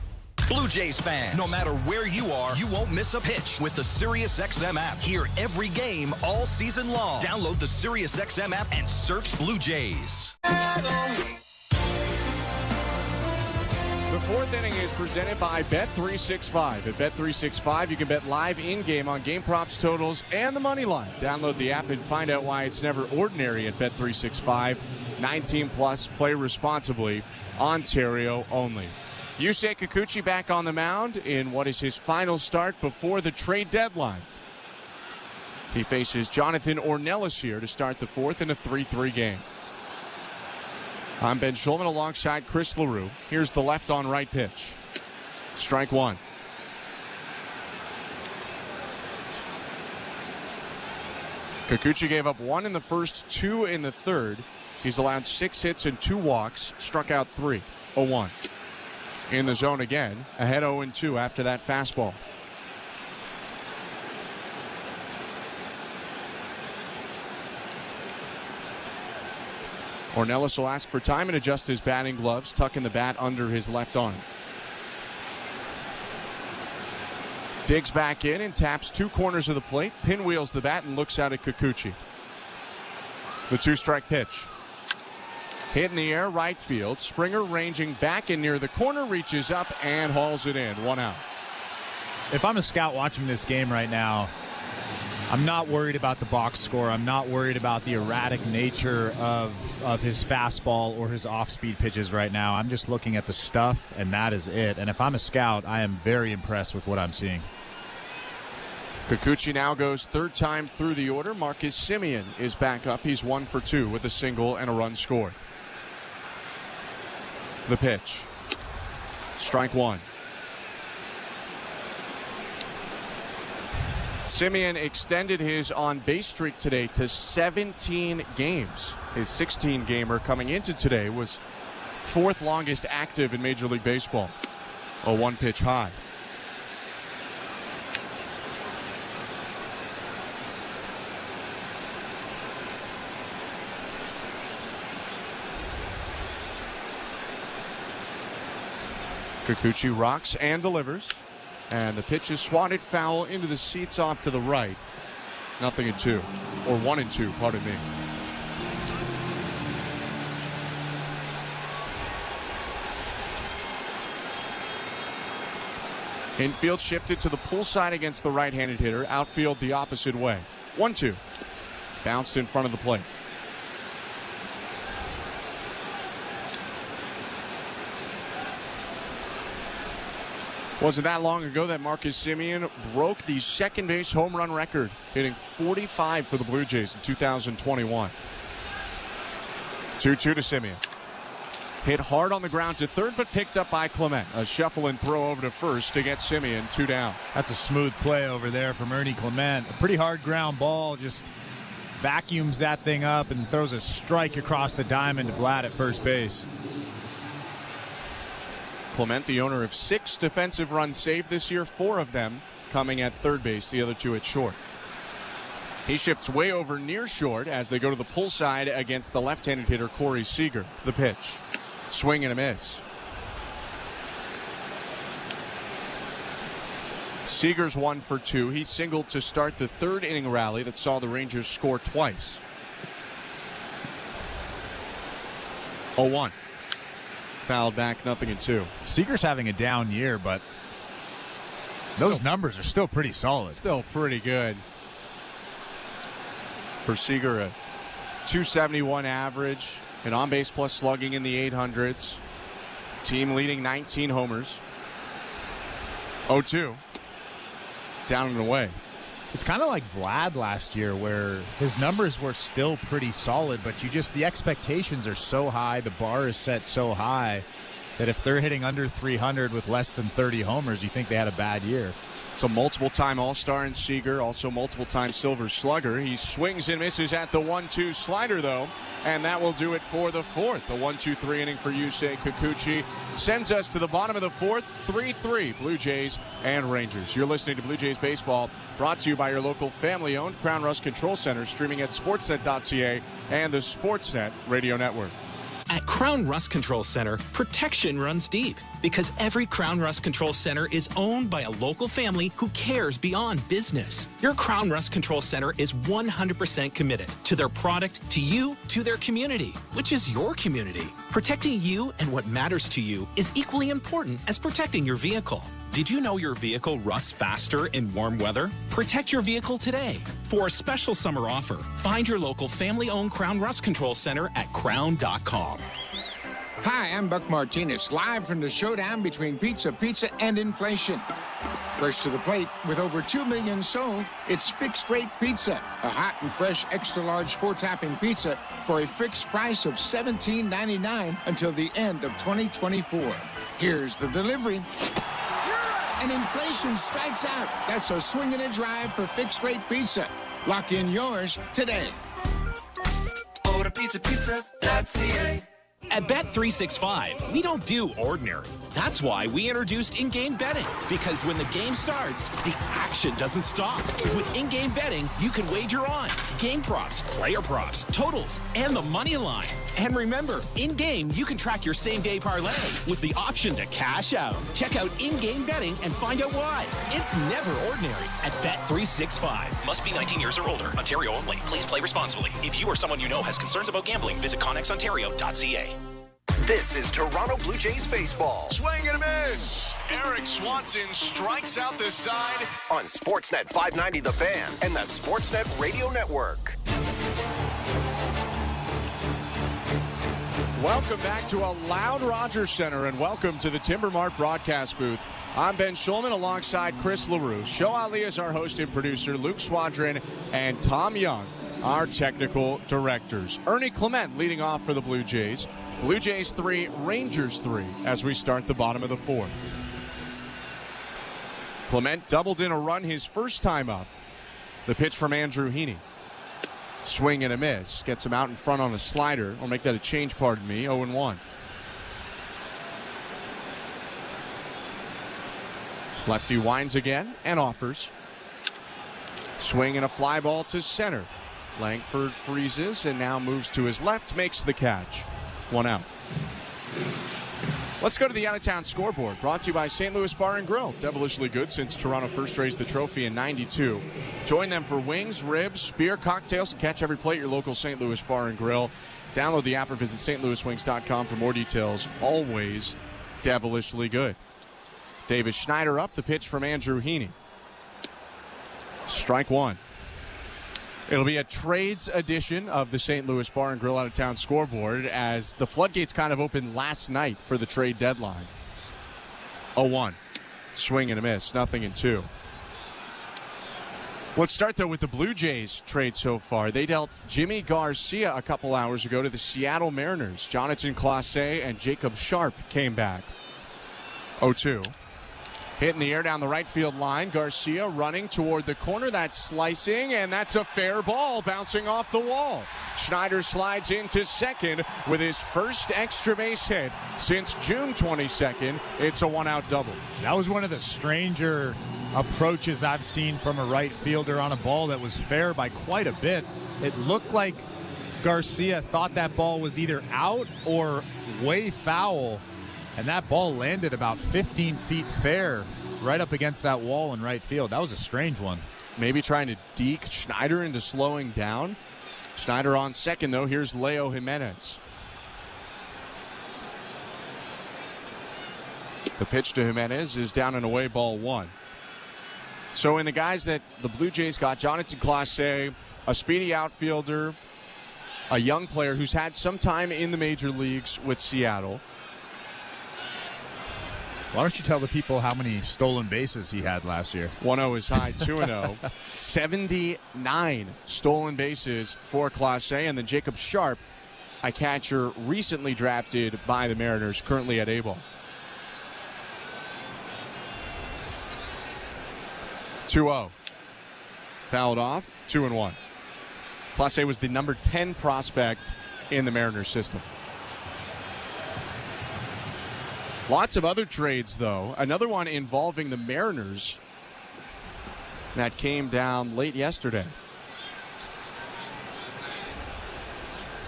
Blue Jays fans, no matter where you are, you won't miss a pitch with the SiriusXM app. Hear every game all season long. Download the SiriusXM app and search Blue Jays. The fourth inning is presented by Bet365. At Bet365, you can bet live in-game on game props, totals, and the money line. Download the app and find out why it's never ordinary at Bet365. 19 plus, play responsibly, Ontario only. Yusei Kikuchi back on the mound in what is his final start before the trade deadline. He faces Jonathan Ornelas here to start the fourth in a 3-3 game. I'm Ben Schulman alongside Chris LaRue. Here's the left on right pitch. Strike one. Kikuchi gave up 1 in the first, 2 in the third. He's allowed 6 hits and 2 walks, struck out 3. 0-1. In the zone again, ahead 0-2 after that fastball. Ornelas will ask for time and adjust his batting gloves, tucking the bat under his left arm. Digs back in and taps 2 corners of the plate, pinwheels the bat and looks out at Kikuchi. The 2-strike pitch. Hit in the air, right field. Springer ranging back in near the corner, reaches up and hauls it in. 1 out. If I'm a scout watching this game right now, I'm not worried about the box score. I'm not worried about the erratic nature of his fastball or his off-speed pitches right now. I'm just looking at the stuff, and that is it. And if I'm a scout, I am very impressed with what I'm seeing. Kikuchi now goes third time through the order. Marcus Semien is back up. He's 1 for 2 with a single and a run scored. The pitch. Strike one. Semien extended his on-base streak today to 17 games. His 16-gamer coming into today was 4th longest active in Major League Baseball. A 1-pitch high. Kikuchi rocks and delivers. And the pitch is swatted foul into the seats off to the right. 0-2. Or 1-2, pardon me. Infield shifted to the pull side against the right-handed hitter. Outfield the opposite way. 1-2. Bounced in front of the plate. Wasn't that long ago that Marcus Semien broke the second base home run record, hitting 45 for the Blue Jays in 2021. 2-2 to Semien. Hit hard on the ground to third, but picked up by Clement. A shuffle and throw over to first to get Semien 2 down. That's a smooth play over there from Ernie Clement. A pretty hard ground ball, just vacuums that thing up and throws a strike across the diamond to Vlad at first base. Clement, the owner of 6 defensive runs saved this year, 4 of them coming at third base, the other 2 at short. He shifts way over near short as they go to the pull side against the left-handed hitter Corey Seager. The pitch. Swing and a miss. Seager's 1 for 2. He singled to start the third inning rally that saw the Rangers score twice. 0-1. Fouled back, 0-2. Seager's having a down year, but Those numbers are still pretty solid. Still pretty good. For Seager, a 271 average, an on-base plus slugging in the 800s. Team leading 19 homers. 0-2. Down and away. It's kind of like Vlad last year where his numbers were still pretty solid, but the expectations are so high, the bar is set so high that if they're hitting under 300 with less than 30 homers, you think they had a bad year. It's a multiple-time All-Star in Seager, also multiple-time Silver Slugger. He swings and misses at the 1-2 slider, though, and that will do it for the fourth. A 1-2-3 inning for Yusei Kikuchi sends us to the bottom of the fourth, 3-3, Blue Jays and Rangers. You're listening to Blue Jays Baseball, brought to you by your local family-owned Crown Rust Control Center, streaming at sportsnet.ca and the Sportsnet Radio Network. At Crown Rust Control Center, protection runs deep because every Crown Rust Control Center is owned by a local family who cares beyond business. Your Crown Rust Control Center is 100% committed to their product, to you, to their community, which is your community. Protecting you and what matters to you is equally important as protecting your vehicle. Did you know your vehicle rusts faster in warm weather? Protect your vehicle today. For a special summer offer, find your local family-owned Crown Rust Control Center at crown.com. Hi, I'm Buck Martinez, live from the showdown between pizza and inflation. First to the plate, with over 2 million sold, it's Fixed Rate Pizza, a hot and fresh extra-large 4-topping pizza for a fixed price of $17.99 until the end of 2024. Here's the delivery. And inflation strikes out. That's a swing and a drive for Fixed Rate Pizza. Lock in yours today. Order pizza.ca. At Bet365, we don't do ordinary. That's why we introduced in-game betting. Because when the game starts, the action doesn't stop. With in-game betting, you can wager on game props, player props, totals, and the money line. And remember, in-game, you can track your same-day parlay with the option to cash out. Check out in-game betting and find out why. It's never ordinary at Bet365. Must be 19 years or older. Ontario only. Please play responsibly. If you or someone you know has concerns about gambling, visit connexontario.ca. This is Toronto Blue Jays baseball. Swing and a miss. Eric Swanson strikes out the side. On Sportsnet 590 The Fan and the Sportsnet Radio Network. Welcome back to a loud Rogers Center and welcome to the Timber Mart broadcast booth. I'm Ben Schulman alongside Chris LaRue. Show Ali is our host and producer, Luke Swadron, and Tom Young, our technical directors. Ernie Clement leading off for the Blue Jays. Blue Jays 3, Rangers 3 as we start the bottom of the fourth. Clement doubled in a run his first time up. The pitch from Andrew Heaney. Swing and a miss. Gets him out in front on a slider. I'll make that a change, pardon me. 0-1. Lefty winds again and offers. Swing and a fly ball to center. Langford freezes and now moves to his left, makes the catch. 1 out. Let's go to the out-of-town scoreboard, brought to you by St. Louis Bar and Grill. Devilishly good since Toronto first raised the trophy in '92. Join them for wings, ribs, beer, cocktails, and catch every plate at your local St. Louis Bar and Grill. Download the app or visit stlouiswings.com for more details. Always devilishly good. Davis Schneider up, the pitch from Andrew Heaney. Strike one. It'll be a trades edition of the St. Louis Bar and Grill out-of-town scoreboard as the floodgates kind of opened last night for the trade deadline. 0-1. Swing and a miss. 0-2. Let's start, though, with the Blue Jays trade so far. They dealt Jimmy Garcia a couple hours ago to the Seattle Mariners. Jonathan Clase and Jacob Sharp came back. 0-2. Hit in the air down the right field line. Garcia running toward the corner. That's slicing, and that's a fair ball bouncing off the wall. Schneider slides into second with his first extra base hit since June 22nd. It's a one-out double. That was one of the stranger approaches I've seen from a right fielder on a ball that was fair by quite a bit. It looked like Garcia thought that ball was either out or way foul. And that ball landed about 15 feet fair right up against that wall in right field. That was a strange one. Maybe trying to deke Schneider into slowing down. Schneider on second, though. Here's Leo Jimenez. The pitch to Jimenez is down and away, ball one. So in the guys that the Blue Jays got, Jonathan Clase, a speedy outfielder, a young player who's had some time in the major leagues with Seattle. Why don't you tell the people how many stolen bases he had last year? 1-0 is high, 2-0. 79 stolen bases for Clase. And then Jacob Sharp, a catcher recently drafted by the Mariners, currently at A-ball. 2-0. Fouled off, 2-1. Clase was the number 10 prospect in the Mariners system. Lots of other trades, though. Another one involving the Mariners that came down late yesterday.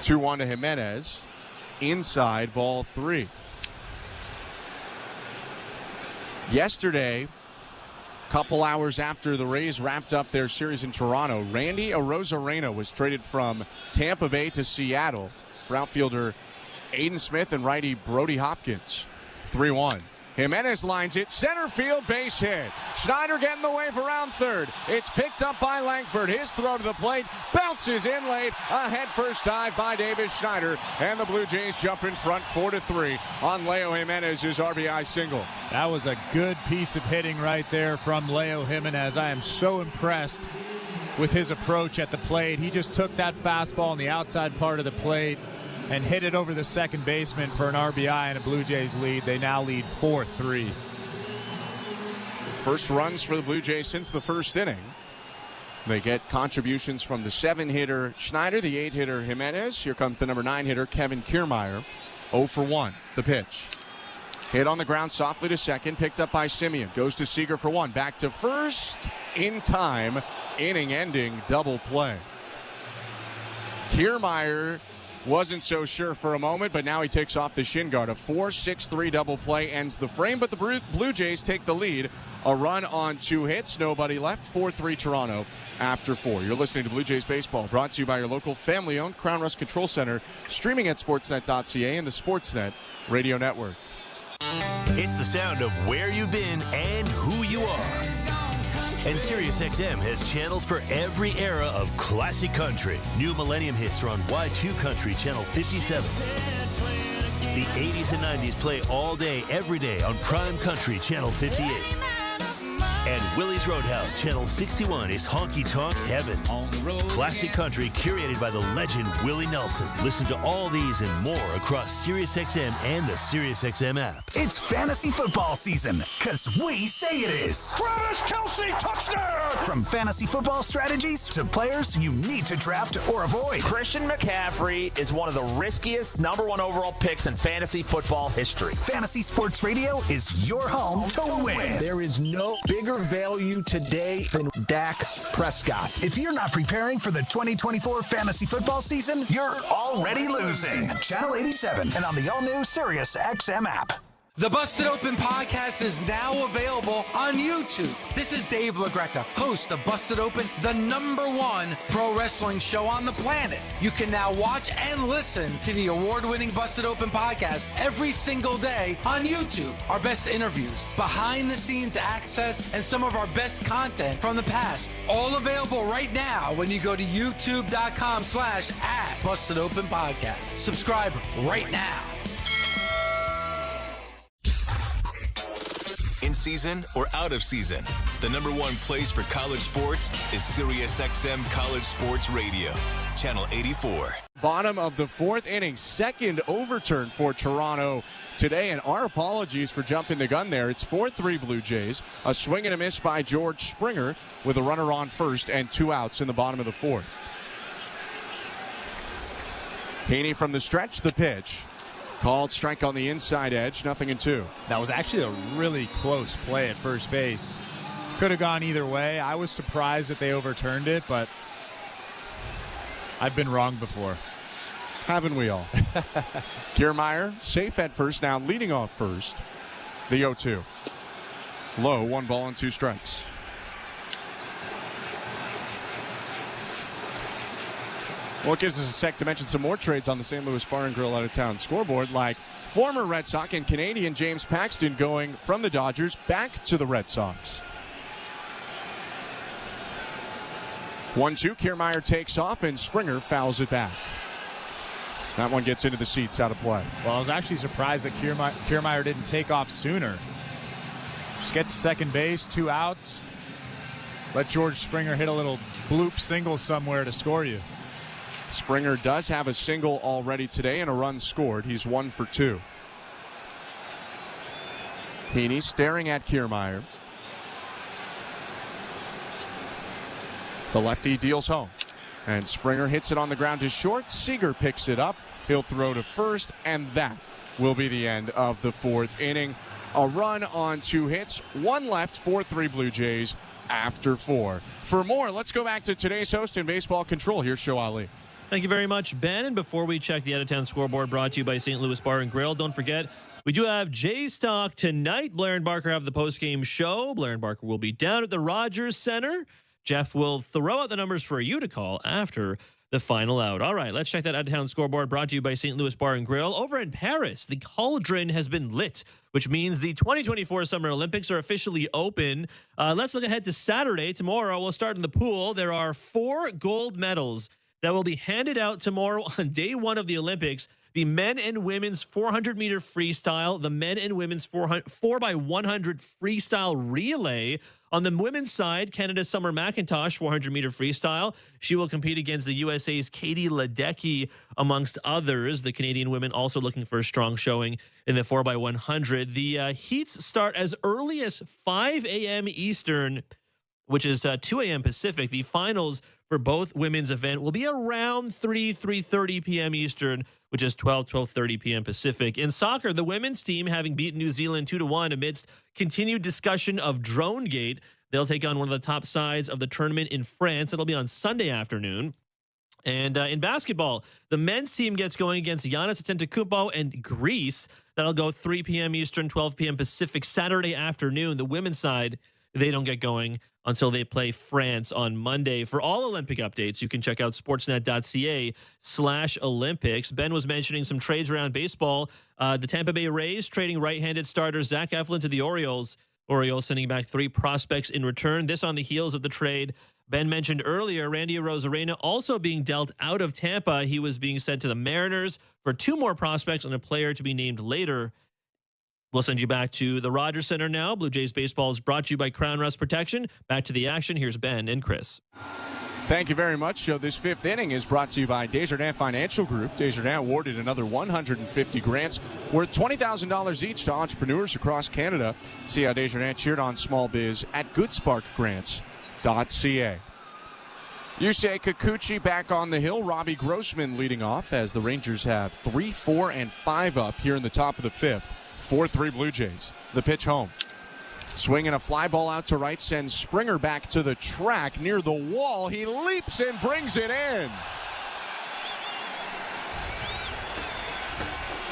2-1 to Jimenez. Inside, ball 3. Yesterday, couple hours after the Rays wrapped up their series in Toronto, Randy Arozarena was traded from Tampa Bay to Seattle for outfielder Aiden Smith and righty Brody Hopkins. 3-1. Jimenez lines it, center field, base hit. Schneider getting the wave around third. It's picked up by Langford. His throw to the plate, bounces in late. A head-first dive by Davis Schneider. And the Blue Jays jump in front 4-3 on Leo Jimenez's RBI single. That was a good piece of hitting right there from Leo Jimenez. I am so impressed with his approach at the plate. He just took that fastball on the outside part of the plate and hit it over the second baseman for an RBI and a Blue Jays lead. They now lead 4-3. First runs for the Blue Jays since the first inning. They get contributions from the 7-hitter Schneider, the 8-hitter Jimenez. Here comes the number 9 hitter, Kevin Kiermaier. 0 for 1, the pitch. Hit on the ground softly to second, picked up by Semien. Goes to Seager for 1, back to first. In time, inning-ending double play. Kiermaier wasn't so sure for a moment, but now he takes off the shin guard. A 4-6-3 double play ends the frame, but the Blue Jays take the lead. A run on 2 hits, nobody left. 4-3 Toronto after 4. You're listening to Blue Jays Baseball, brought to you by your local family-owned Crown Rust Control Center, streaming at sportsnet.ca and the Sportsnet Radio Network. It's the sound of where you've been and who you are. And SiriusXM has channels for every era of classic country. New Millennium hits are on Y2 Country, channel 57. The 80s and 90s play all day, every day on Prime Country, channel 58. And Willie's Roadhouse, channel 61 is honky tonk heaven. Classic country curated by the legend Willie Nelson. Listen to all these and more across SiriusXM and the SiriusXM app. It's fantasy football season, because we say it is. Travis Kelce, touchdown! From fantasy football strategies to players you need to draft or avoid. Christian McCaffrey is one of the riskiest #1 overall picks in fantasy football history. Fantasy Sports Radio is your home to win. There is no bigger value today than Dak Prescott. If you're not preparing for the 2024 fantasy football season, you're already losing. Channel 87 and on the all-new SiriusXM app. The Busted Open podcast is now available on YouTube. This is Dave LaGreca, host of Busted Open, the #1 pro wrestling show on the planet. You can now watch and listen to the award-winning Busted Open podcast every single day on YouTube. Our best interviews, behind-the-scenes access, and some of our best content from the past. All available right now when you go to youtube.com/@BustedOpenPodcast. Subscribe right now. In season or out of season, the #1 place for college sports is SiriusXM College Sports Radio, channel 84. Bottom of the 4th inning, second overturn for Toronto today, and our apologies for jumping the gun there. It's 4-3 Blue Jays. A swing and a miss by George Springer with a runner on first and 2 outs in the bottom of the 4th. Heaney from the stretch, the pitch. Called strike on the inside edge, 0-2. That was actually a really close play at first base. Could have gone either way. I was surprised that they overturned it, but I've been wrong before. Haven't we all? Kiermaier, safe at first, now leading off first. The 0-2. Low, 1 ball and 2 strikes. Well, it gives us a sec to mention some more trades on the St. Louis Bar and Grill out-of-town scoreboard, like former Red Sox and Canadian James Paxton going from the Dodgers back to the Red Sox. 1-2, Kiermaier takes off, and Springer fouls it back. That one gets into the seats, out of play. Well, I was actually surprised that Kiermaier didn't take off sooner. Just get to second base, 2 outs. Let George Springer hit a little bloop single somewhere to score you. Springer does have a single already today and a run scored. He's 1 for 2. Heaney staring at Kiermaier. The lefty deals home. And Springer hits it on the ground to short. Seager picks it up. He'll throw to first, and that will be the end of the 4th inning. A run on 2 hits, 1 left, 4-3 Blue Jays after 4. For more, let's go back to today's host in baseball control. Here's Show Ali. Thank you very much, Ben. And before we check the out-of-town scoreboard brought to you by St. Louis Bar and Grill, don't forget, we do have Jays talk tonight. Blair and Barker have the post-game show. Blair and Barker will be down at the Rogers Center. Jeff will throw out the numbers for you to call after the final out. All right, let's check that out-of-town scoreboard brought to you by St. Louis Bar and Grill. Over in Paris, the cauldron has been lit, which means the 2024 Summer Olympics are officially open. Let's look ahead to Saturday. Tomorrow, we'll start in the pool. There are 4 gold medals that will be handed out tomorrow on day 1 of the Olympics. The men and women's 400-meter freestyle, the men and women's 4x100 freestyle relay. On the women's side, Canada's Summer McIntosh, 400-meter freestyle. She will compete against the USA's Katie Ledecky, amongst others. The Canadian women also looking for a strong showing in the 4x100. The heats start as early as 5 a.m. Eastern, which is 2 a.m. Pacific. The finals for both women's event will be around 3:30 p.m. Eastern, which is 12:30 p.m. Pacific. In soccer, the women's team, having beaten New Zealand 2-1 amidst continued discussion of DroneGate, they'll take on one of the top sides of the tournament in France. It'll be on Sunday afternoon. And in basketball, the men's team gets going against Giannis Antetokounmpo and Greece. That'll go 3 p.m. Eastern, 12 p.m. Pacific, Saturday afternoon. The women's side, they don't get going until they play France on Monday. For all Olympic updates, you can check out sportsnet.ca/Olympics. Ben was mentioning some trades around baseball. The Tampa Bay Rays trading right-handed starter Zach Eflin to the Orioles. Orioles sending back 3 prospects in return. This on the heels of the trade Ben mentioned earlier. Randy Arozarena also being dealt out of Tampa. He was being sent to the Mariners for 2 more prospects and a player to be named later. We'll send you back to the Rogers Center now. Blue Jays baseball is brought to you by Crown Rust Protection. Back to the action. Here's Ben and Chris. Thank you very much. So this 5th inning is brought to you by Desjardins Financial Group. Desjardins awarded another 150 grants worth $20,000 each to entrepreneurs across Canada. See how Desjardins cheered on small biz at goodsparkgrants.ca. Yusei Kikuchi back on the hill. Robbie Grossman leading off as the Rangers have 3, 4, and 5 up here in the top of the 5th. 4-3 Blue Jays. The pitch home. Swinging a fly ball out to right, sends Springer back to the track near the wall. He leaps and brings it in.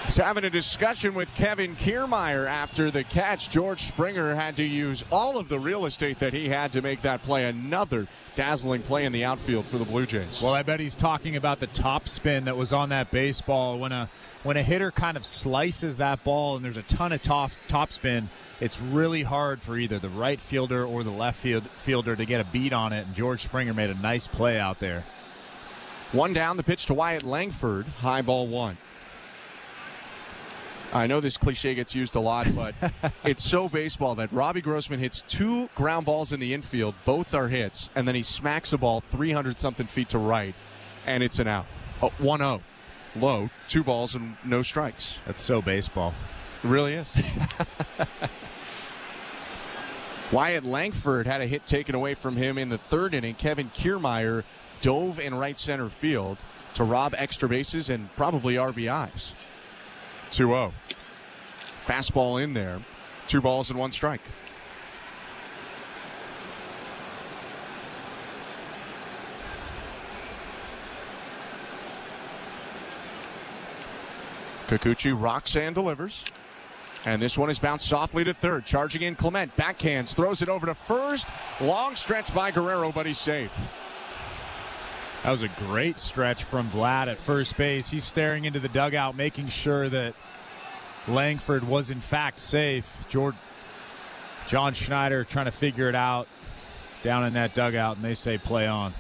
He's having a discussion with Kevin Kiermaier after the catch. George Springer had to use all of the real estate that he had to make that play. Another dazzling play in the outfield for the Blue Jays. Well, I bet he's talking about the top spin that was on that baseball. When a hitter kind of slices that ball and there's a ton of top spin, it's really hard for either the right fielder or the left fielder to get a beat on it, and George Springer made a nice play out there. 1 down, the pitch to Wyatt Langford. High ball 1. I know this cliche gets used a lot, but it's so baseball that Robbie Grossman hits 2 ground balls in the infield. Both are hits, and then he smacks a ball 300-something feet to right, and it's an out. 1-0. Low, 2 balls and no strikes. That's so baseball. It really is. Wyatt Langford had a hit taken away from him in the 3rd inning. Kevin Kiermaier dove in right center field to rob extra bases and probably RBIs. 2-0. Fastball in there. 2 balls and 1 strike. Kikuchi rocks and delivers. And this one is bounced softly to 3rd. Charging in Clement. Backhands. Throws it over to 1st. Long stretch by Guerrero, but he's safe. That was a great stretch from Vlad at first base. He's staring into the dugout, making sure that Langford was in fact safe. John Schneider trying to figure it out down in that dugout, and they say play on.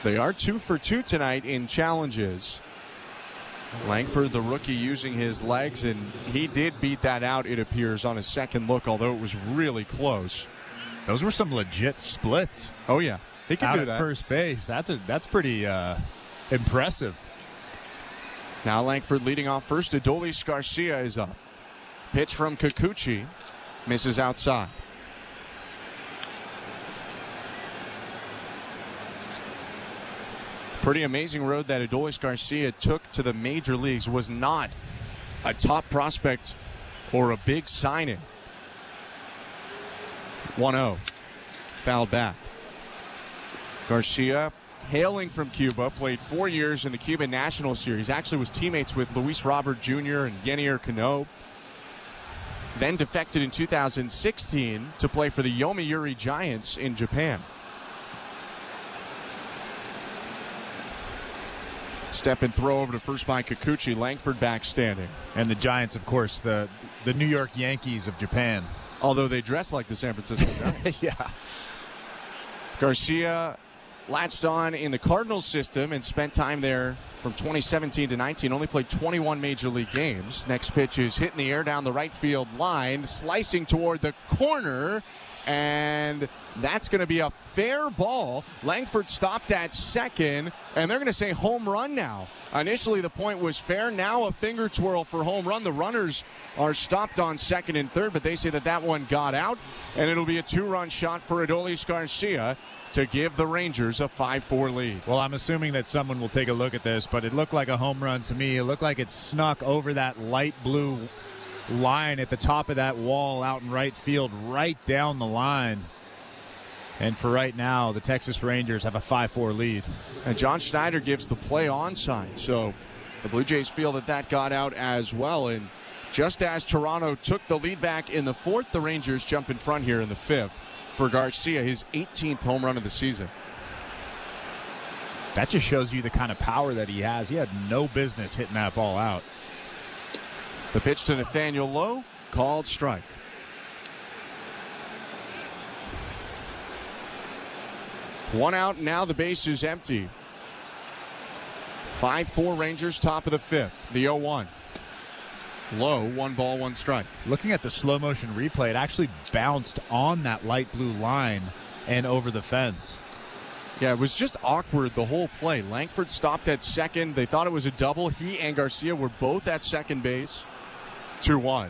They are 2 for 2 tonight in challenges. Langford, the rookie, using his legs, and he did beat that out, it appears, on his second look, although it was really close. Those were some legit splits. Oh, yeah. He can do at that. First base. That's pretty impressive. Now Langford leading off first. Adolis Garcia is up. Pitch from Kikuchi. Misses outside. Pretty amazing road that Adolis Garcia took to the major leagues. Was not a top prospect or a big signing. 1-0. Fouled back. Garcia, hailing from Cuba, played 4 years in the Cuban National Series. Actually was teammates with Luis Robert Jr. and Yenier Cano. Then defected in 2016 to play for the Yomiuri Giants in Japan. Step and throw over to first by Kikuchi. Langford back standing. And the Giants, of course, the New York Yankees of Japan. Although they dress like the San Francisco Giants. Yeah. Garcia latched on in the Cardinals system and spent time there from 2017 to 19. Only played 21 major league games. Next pitch is hit in the air down the right field line, slicing toward the corner. And that's going to be a fair ball. Langford stopped at second, and they're going to say home run now. Initially, the point was fair. Now a finger twirl for home run. The runners are stopped on second and third, but they say that one got out, and it'll be a 2-run shot for Adolis Garcia to give the Rangers a 5-4 lead. Well, I'm assuming that someone will take a look at this, but it looked like a home run to me. It looked like it snuck over that light blue line at the top of that wall out in right field, right down the line. And for right now, the Texas Rangers have a 5-4 lead. And John Schneider gives the play onside, so the Blue Jays feel that got out as well. And just as Toronto took the lead back in the fourth, the Rangers jump in front here in the fifth for Garcia, his 18th home run of the season. That just shows you the kind of power that he has. He had no business hitting that ball out. The pitch to Nathaniel Lowe, called strike. One out, now the base is empty. 5-4 Rangers, top of the fifth. The 0-1. Low, 1 ball, 1 strike. Looking at the slow motion replay, it actually bounced on that light blue line and over the fence. Yeah, it was just awkward the whole play. Langford stopped at second. They thought it was a double. He and Garcia were both at second base. 2-1.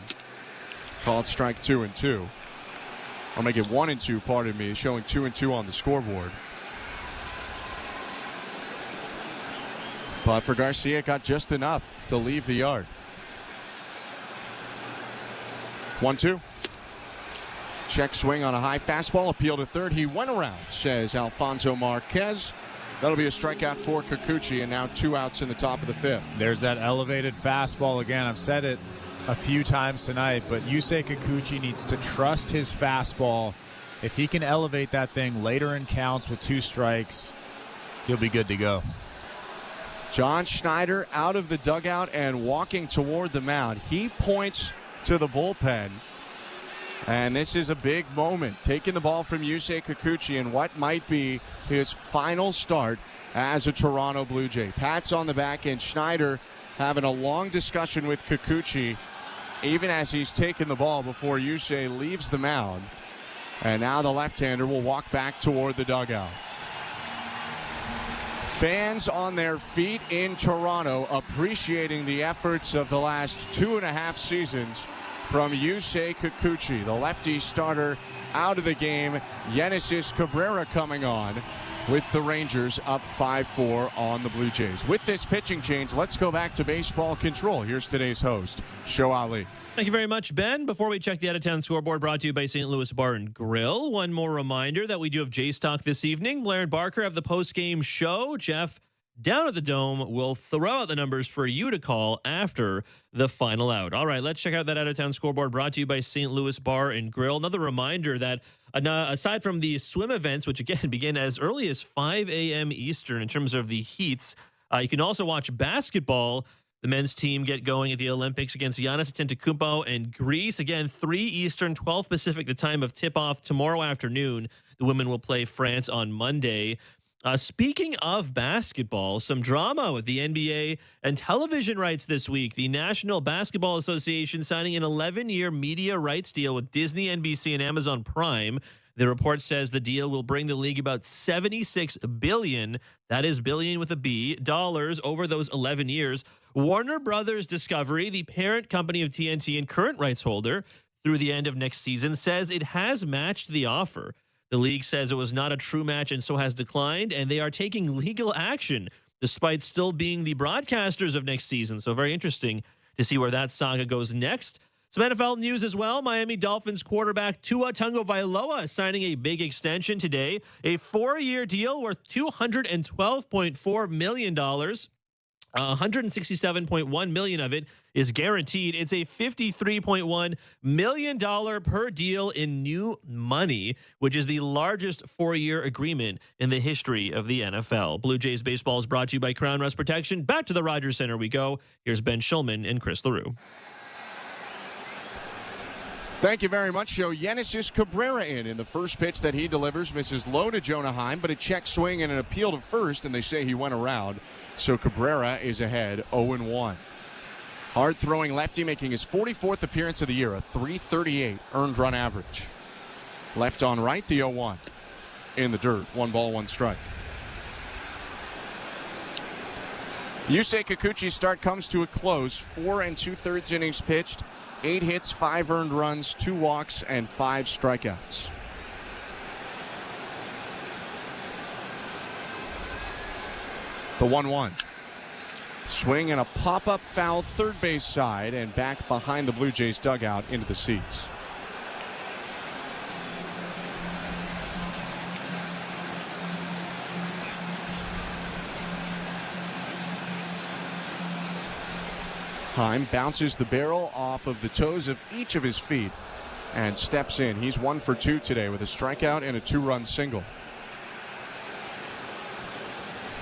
Called strike 2 and 2. I'll make it 1 and 2, pardon me, showing 2 and 2 on the scoreboard. But for Garcia, it got just enough to leave the yard. 1-2. Check swing on a high fastball. Appeal to third. He went around, says Alfonso Marquez. That'll be a strikeout for Kikuchi, and now 2 outs in the top of the fifth. There's that elevated fastball again. I've said it a few times tonight, but Yusei Kikuchi needs to trust his fastball. If he can elevate that thing later in counts with 2 strikes, he'll be good to go. John Schneider out of the dugout and walking toward the mound. He points to the bullpen. And this is a big moment, taking the ball from Yusei Kikuchi in what might be his final start as a Toronto Blue Jay. Pats on the back, and Schneider having a long discussion with Kikuchi even as he's taken the ball before Yusei leaves the mound. And now the left-hander will walk back toward the dugout. Fans on their feet in Toronto appreciating the efforts of the last 2.5 seasons from Yusei Kikuchi. The lefty starter out of the game. Genesis Cabrera coming on with the Rangers up 5-4 on the Blue Jays. With this pitching change, let's go back to baseball control. Here's today's host, Show Ali. Thank you very much, Ben. Before we check the out-of-town scoreboard, brought to you by St. Louis Bar and Grill, one more reminder that we do have J-Stock this evening. Blair and Barker have the post-game show. Jeff, down at the Dome, will throw out the numbers for you to call after the final out. All right, let's check out that out-of-town scoreboard brought to you by St. Louis Bar and Grill. Another reminder that aside from the swim events, which again begin as early as 5 a.m. Eastern in terms of the heats, you can also watch basketball. The men's team get going at the Olympics against Giannis Antetokounmpo and Greece. Again, 3 Eastern, 12 Pacific, the time of tip-off tomorrow afternoon. The women will play France on Monday. Speaking of basketball, some drama with the NBA and television rights this week. The National Basketball Association signing an 11-year media rights deal with Disney, NBC, and Amazon Prime. The report says the deal will bring the league about $76 billion, that is billion with a B, dollars over those 11 years. Warner Brothers Discovery, the parent company of TNT and current rights holder through the end of next season, says it has matched the offer. The league says it was not a true match and so has declined, and they are taking legal action despite still being the broadcasters of next season. So very interesting to see where that saga goes next. Some NFL news as well. Miami Dolphins quarterback Tua Tagovailoa signing a big extension today. A 4-year deal worth $212.4 million. $167.1 million of it is guaranteed. It's a $53.1 million per deal in new money, which is the largest 4-year agreement in the history of the NFL. Blue Jays baseball is brought to you by Crown Rust Protection. Back to the Rogers Center we go. Here's Ben Schulman and Chris LaRue. Thank you very much, Joe. Yenesis Cabrera in the first pitch that he delivers, misses low to Jonah Heim, but a check swing and an appeal to first, and they say he went around. So Cabrera is ahead 0-1. Hard-throwing lefty making his 44th appearance of the year, a .338 earned run average. Left on right, the 0-1. In the dirt, 1 ball, 1 strike. Yusei Kikuchi's start comes to a close. 4 2/3 innings pitched. 8 hits, 5 earned runs, 2 walks, and 5 strikeouts. The 1-1. Swing and a pop-up foul third base side and back behind the Blue Jays dugout into the seats. Heim bounces the barrel off of the toes of each of his feet and steps in. He's 1 for 2 today with a strikeout and a 2-run single.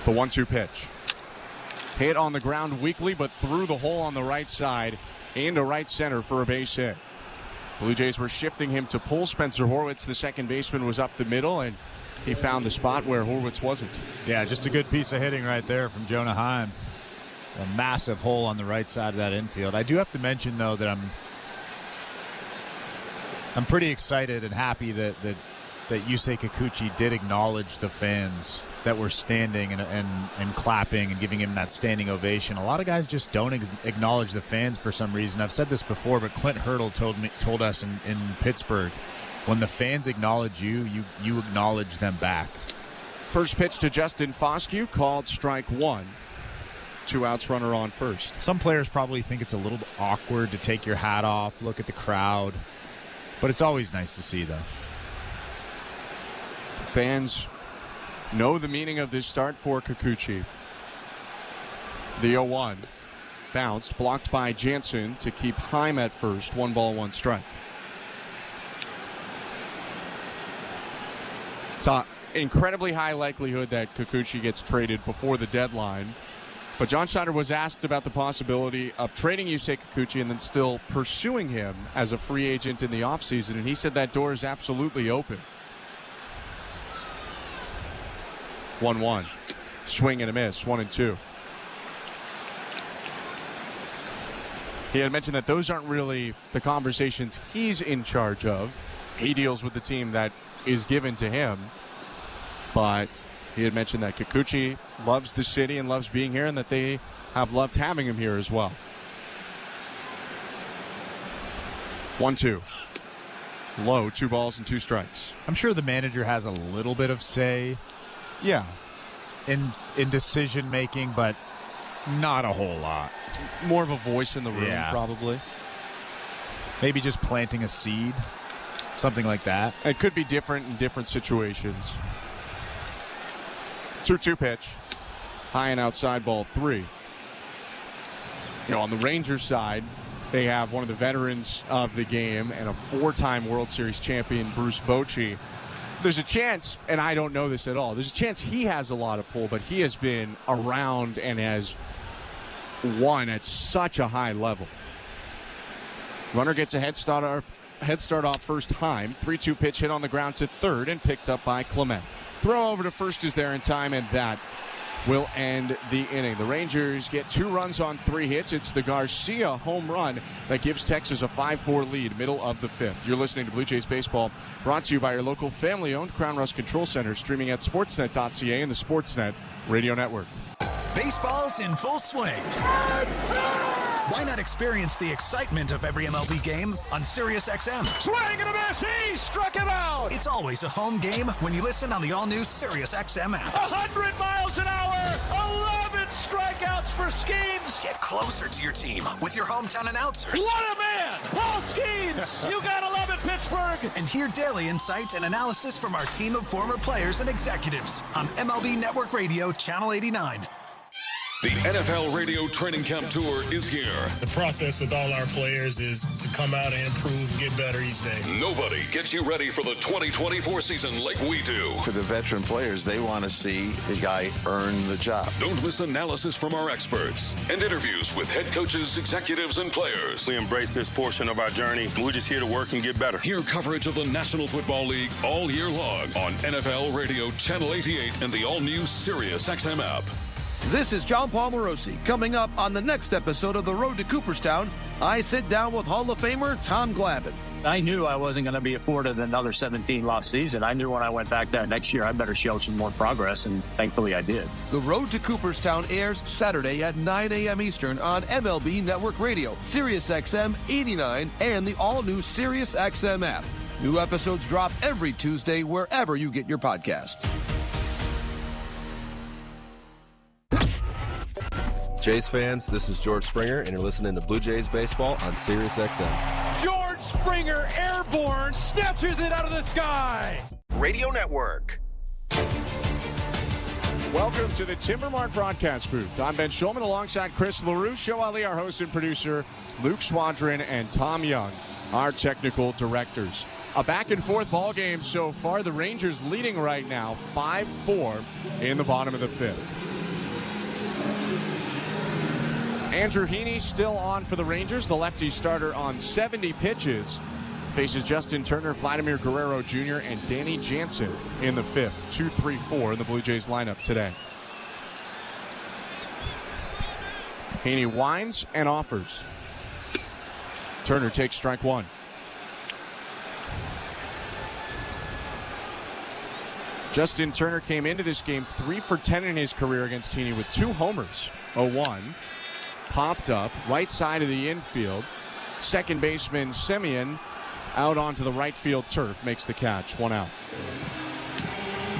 The 1-2 pitch. Hit on the ground weakly, but through the hole on the right side into right center for a base hit. Blue Jays were shifting him to pull. Spencer Horwitz, the second baseman, was up the middle, and he found the spot where Horwitz wasn't. Yeah, just a good piece of hitting right there from Jonah Heim. A massive hole on the right side of that infield. I do have to mention, though, that I'm pretty excited and happy that Yusei Kikuchi did acknowledge the fans that were standing and clapping and giving him that standing ovation. A lot of guys just don't acknowledge the fans for some reason. I've said this before, but Clint Hurdle told us in Pittsburgh, when the fans acknowledge you acknowledge them back. First pitch to Justin Foscue, called strike 1. 2 outs, runner on first. Some players probably think it's a little awkward to take your hat off, look at the crowd, but it's always nice to see, though. Fans know the meaning of this start for Kikuchi. The 0-1 bounced, blocked by Jansen to keep Heim at first. 1 ball, 1 strike. It's an incredibly high likelihood that Kikuchi gets traded before the deadline. But John Schneider was asked about the possibility of trading Yusei Kikuchi and then still pursuing him as a free agent in the offseason, and he said that door is absolutely open. 1-1. Swing and a miss, 1-2. He had mentioned that those aren't really the conversations he's in charge of. He deals with the team that is given to him. But he had mentioned that Kikuchi loves the city and loves being here, and that they have loved having him here as well. 1-2. Low, 2 balls and 2 strikes. I'm sure the manager has a little bit of say, yeah, in decision making, but not a whole lot. It's more of a voice in the room, probably. Maybe just planting a seed, something like that. It could be different in different situations. 2-2 pitch. High and outside, ball 3. On the Rangers side, they have one of the veterans of the game and a 4-time World Series champion, Bruce Bochy. There's a chance, and I don't know this at all, there's a chance he has a lot of pull, but he has been around and has won at such a high level. Runner gets a head start off first time. 3-2 pitch hit on the ground to third and picked up by Clement. Throw over to first is there in time, and that will end the inning. The Rangers get 2 runs on 3 hits. It's the Garcia home run that gives Texas a 5-4 lead, middle of the 5th. You're listening to Blue Jays Baseball, brought to you by your local family-owned Crown Rust Control Center, streaming at sportsnet.ca and the Sportsnet Radio Network. Baseball's in full swing. Why not experience the excitement of every MLB game on SiriusXM? Swing and a miss. He struck him out. It's always a home game when you listen on the all-new SiriusXM app. 100 miles an hour. 11 strikeouts for Skeens. Get closer to your team with your hometown announcers. What a man. Paul Skeens. You gotta love it, Pittsburgh. And hear daily insight and analysis from our team of former players and executives on MLB Network Radio, Channel 89. The NFL Radio Training Camp Tour is here. The process with all our players is to come out and improve and get better each day. Nobody gets you ready for the 2024 season like we do. For the veteran players, they want to see the guy earn the job. Don't miss analysis from our experts and interviews with head coaches, executives, and players. We embrace this portion of our journey. We're just here to work and get better. Hear coverage of the National Football League all year long on NFL Radio Channel 88 and the all-new SiriusXM app. This is John Paul Morosi. Coming up on the next episode of The Road to Cooperstown, I sit down with Hall of Famer Tom Glavine. I knew I wasn't going to be afforded another 17-loss season. I knew when I went back there next year, I better show some more progress, and thankfully I did. The Road to Cooperstown airs Saturday at 9 a.m. Eastern on MLB Network Radio, SiriusXM 89, and the all-new SiriusXM app. New episodes drop every Tuesday wherever you get your podcasts. Jays fans, this is George Springer, and you're listening to Blue Jays Baseball on SiriusXM. George Springer, airborne, snatches it out of the sky. Radio Network. Welcome to the Timbermark broadcast booth. I'm Ben Schulman alongside Chris LaRue, Show Ali, our host and producer, Luke Swadron, and Tom Young, our technical directors. A back-and-forth ball game so far. The Rangers leading right now 5-4 in the bottom of the 5th. Andrew Heaney still on for the Rangers. The lefty starter on 70 pitches. Faces Justin Turner, Vladimir Guerrero Jr., and Danny Jansen in the 5th. 2-3-4 in the Blue Jays lineup today. Heaney winds and offers. Turner takes strike 1. Justin Turner came into this game 3 for 10 in his career against Heaney with 2 homers. 0-1. Popped up, right side of the infield. Second baseman Semien out onto the right field turf, makes the catch, 1 out.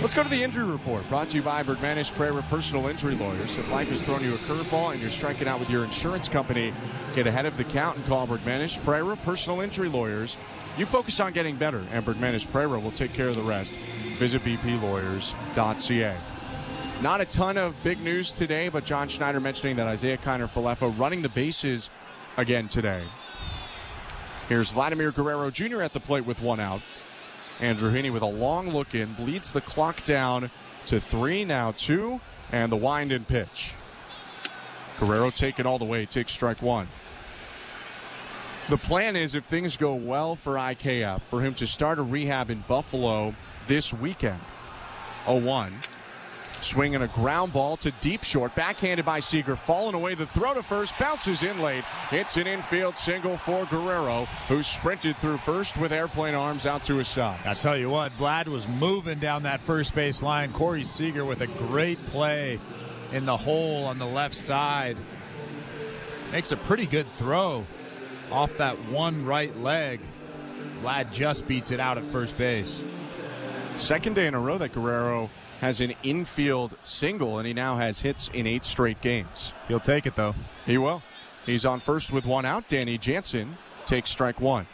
Let's go to the injury report, brought to you by Bergmanis Pereira Personal Injury Lawyers. If life has thrown you a curveball and you're striking out with your insurance company, get ahead of the count and call Bergmanis Pereira Personal Injury Lawyers. You focus on getting better, and Bergmanis Pereira will take care of the rest. Visit bplawyers.ca. Not a ton of big news today, but John Schneider mentioning that Isaiah Kiner-Falefa running the bases again today. Here's Vladimir Guerrero Jr. at the plate with 1 out. Andrew Heaney with a long look in, bleeds the clock down to 3, now 2, and the wind and pitch. Guerrero taken all the way, takes strike 1. The plan is, if things go well for IKF, for him to start a rehab in Buffalo this weekend. 0-1. Swinging a ground ball to deep short, backhanded by Seager, falling away. The throw to first, bounces in late. It's an infield single for Guerrero, who sprinted through first with airplane arms out to his side. I tell you what, Vlad was moving down that first base line. Corey Seager with a great play in the hole on the left side. Makes a pretty good throw off that one right leg. Vlad just beats it out at first base. Second day in a row that Guerrero has an infield single, and he now has hits in 8 straight games. He'll take it, though. He will. He's on first with 1 out. Danny Jansen takes strike 1.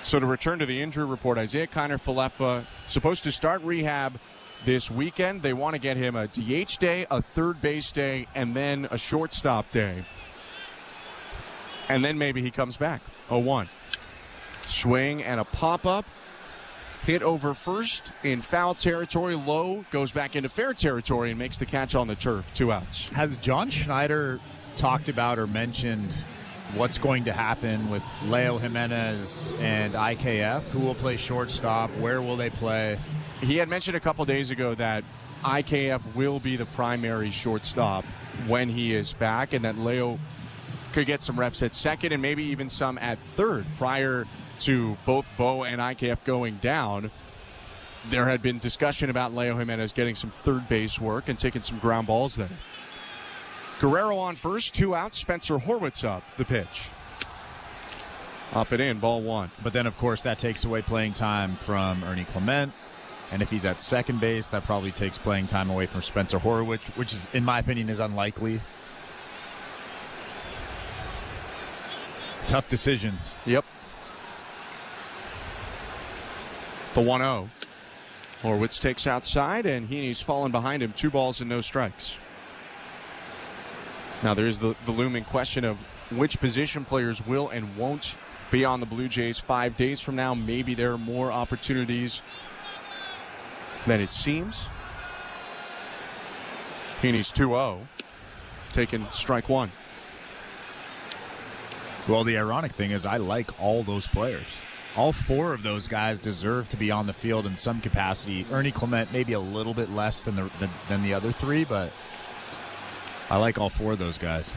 So to return to the injury report, Isaiah Kiner-Falefa supposed to start rehab this weekend. They want to get him a DH day, a third base day, and then a shortstop day. And then maybe he comes back. 0-1. Swing and a pop-up. Hit over first in foul territory, low, goes back into fair territory and makes the catch on the turf. 2 outs. Has John Schneider talked about or mentioned what's going to happen with Leo Jimenez and IKF? Who will play shortstop? Where will they play? he had mentioned a couple days ago that IKF will be the primary shortstop when he is back, and that Leo could get some reps at second and maybe even some at third. Prior to both Bo and IKF going down, there had been discussion about Leo Jimenez getting some third base work and taking some ground balls there. Guerrero on first, 2 outs. Spencer Horwitz up the pitch. Up and in, ball 1. But then, of course, that takes away playing time from Ernie Clement. And if he's at second base, that probably takes playing time away from Spencer Horwitz, which is, in my opinion, is unlikely. Tough decisions. Yep. The 1-0. Horwitz takes outside, and Heaney's fallen behind him. 2 balls and no strikes. Now there's the looming question of which position players will and won't be on the Blue Jays 5 days from now. Maybe there are more opportunities than it seems. Heaney's 2-0, taking strike 1. Well, the ironic thing is I like all those players. All 4 of those guys deserve to be on the field in some capacity. Ernie Clement maybe a little bit less than the other 3, but I like all 4 of those guys.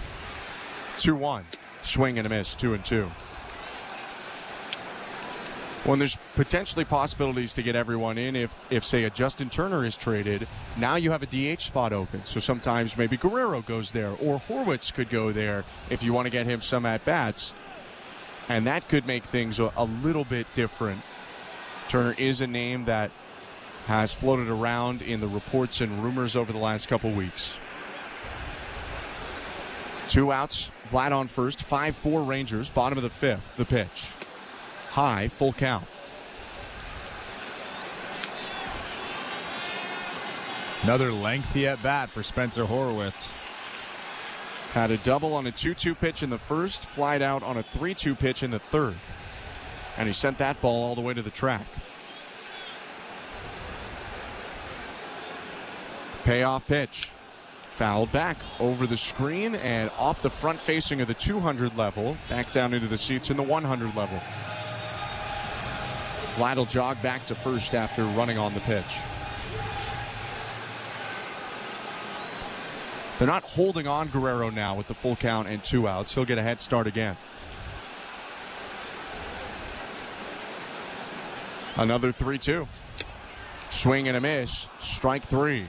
2-1. Swing and a miss, 2-2. Well, there's potentially possibilities to get everyone in if say, a Justin Turner is traded. Now you have a DH spot open. So sometimes maybe Guerrero goes there, or Horwitz could go there if you want to get him some at-bats. And that could make things a little bit different. Turner is a name that has floated around in the reports and rumors over the last couple weeks. 2 outs, Vlad on first, 5-4 Rangers, bottom of the 5th, the pitch. High, full count. Another lengthy at-bat for Spencer Horwitz. Had a double on a 2-2 pitch in the first, flied out on a 3-2 pitch in the third. And he sent that ball all the way to the track. Payoff pitch. Fouled back over the screen and off the front facing of the 200 level, back down into the seats in the 100 level. Vlad will jog back to first after running on the pitch. They're not holding on Guerrero now with the full count and 2 outs. He'll get a head start again. Another 3-2. Swing and a miss. Strike 3.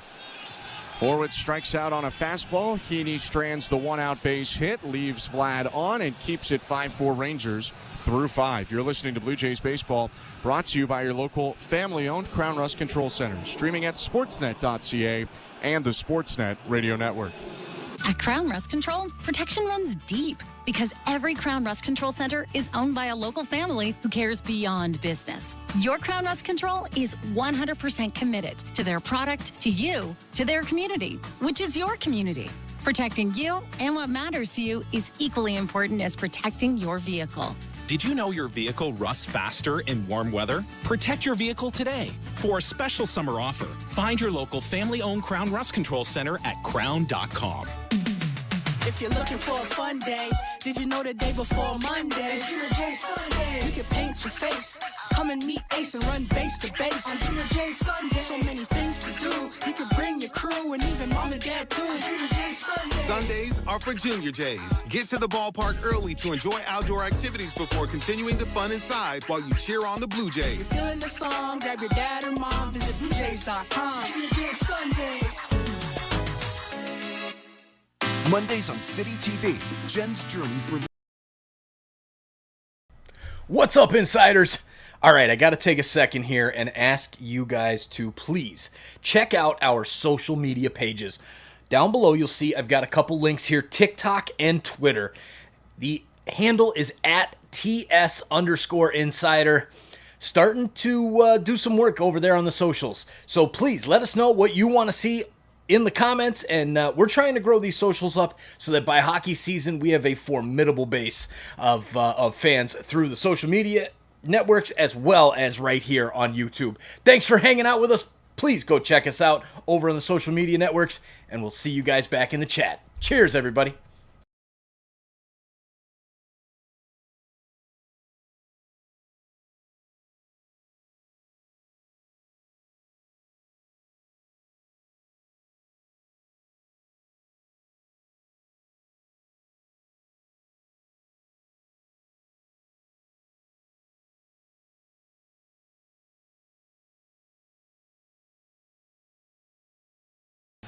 Horwitz strikes out on a fastball. Heaney strands the 1-out base hit, leaves Vlad on, and keeps it 5-4 Rangers through 5. You're listening to Blue Jays Baseball, brought to you by your local family-owned Crown Rust Control Center, streaming at sportsnet.ca and the Sportsnet Radio Network. At Crown Rust Control, protection runs deep because every Crown Rust Control Center is owned by a local family who cares beyond business. Your Crown Rust Control is 100% committed to their product, to you, to their community, which is your community. Protecting you and what matters to you is equally important as protecting your vehicle. Did you know your vehicle rusts faster in warm weather? Protect your vehicle today. For a special summer offer, find your local family-owned Crown Rust Control Center at crown.com. If you're looking for a fun day, did you know the day before Monday? Junior J Sunday. You can paint your face. Come and meet Ace and run base to base. On Junior J Sunday. So many things to do. You can bring your crew and even mom and dad too. Junior J Sunday. Sundays are for Junior Jays. Get to the ballpark early to enjoy outdoor activities before continuing the fun inside while you cheer on the Blue Jays. If you're feeling the song, grab your dad or mom, visit BlueJays.com. Junior J Sunday. Mondays on City TV, Jen's journey for... What's up, insiders? All right, I got to take a second here and ask you guys to please check out our social media pages. Down below, you'll see I've got a couple links here, TikTok and Twitter. The handle is at @TS_insider. Starting to do some work over there on the socials. So please let us know what you want to see in the comments, and we're trying to grow these socials up so that by hockey season we have a formidable base of fans through the social media networks as well as right here on YouTube. Thanks for hanging out with us. Please go check us out over on the social media networks, and we'll see you guys back in the chat. Cheers, everybody.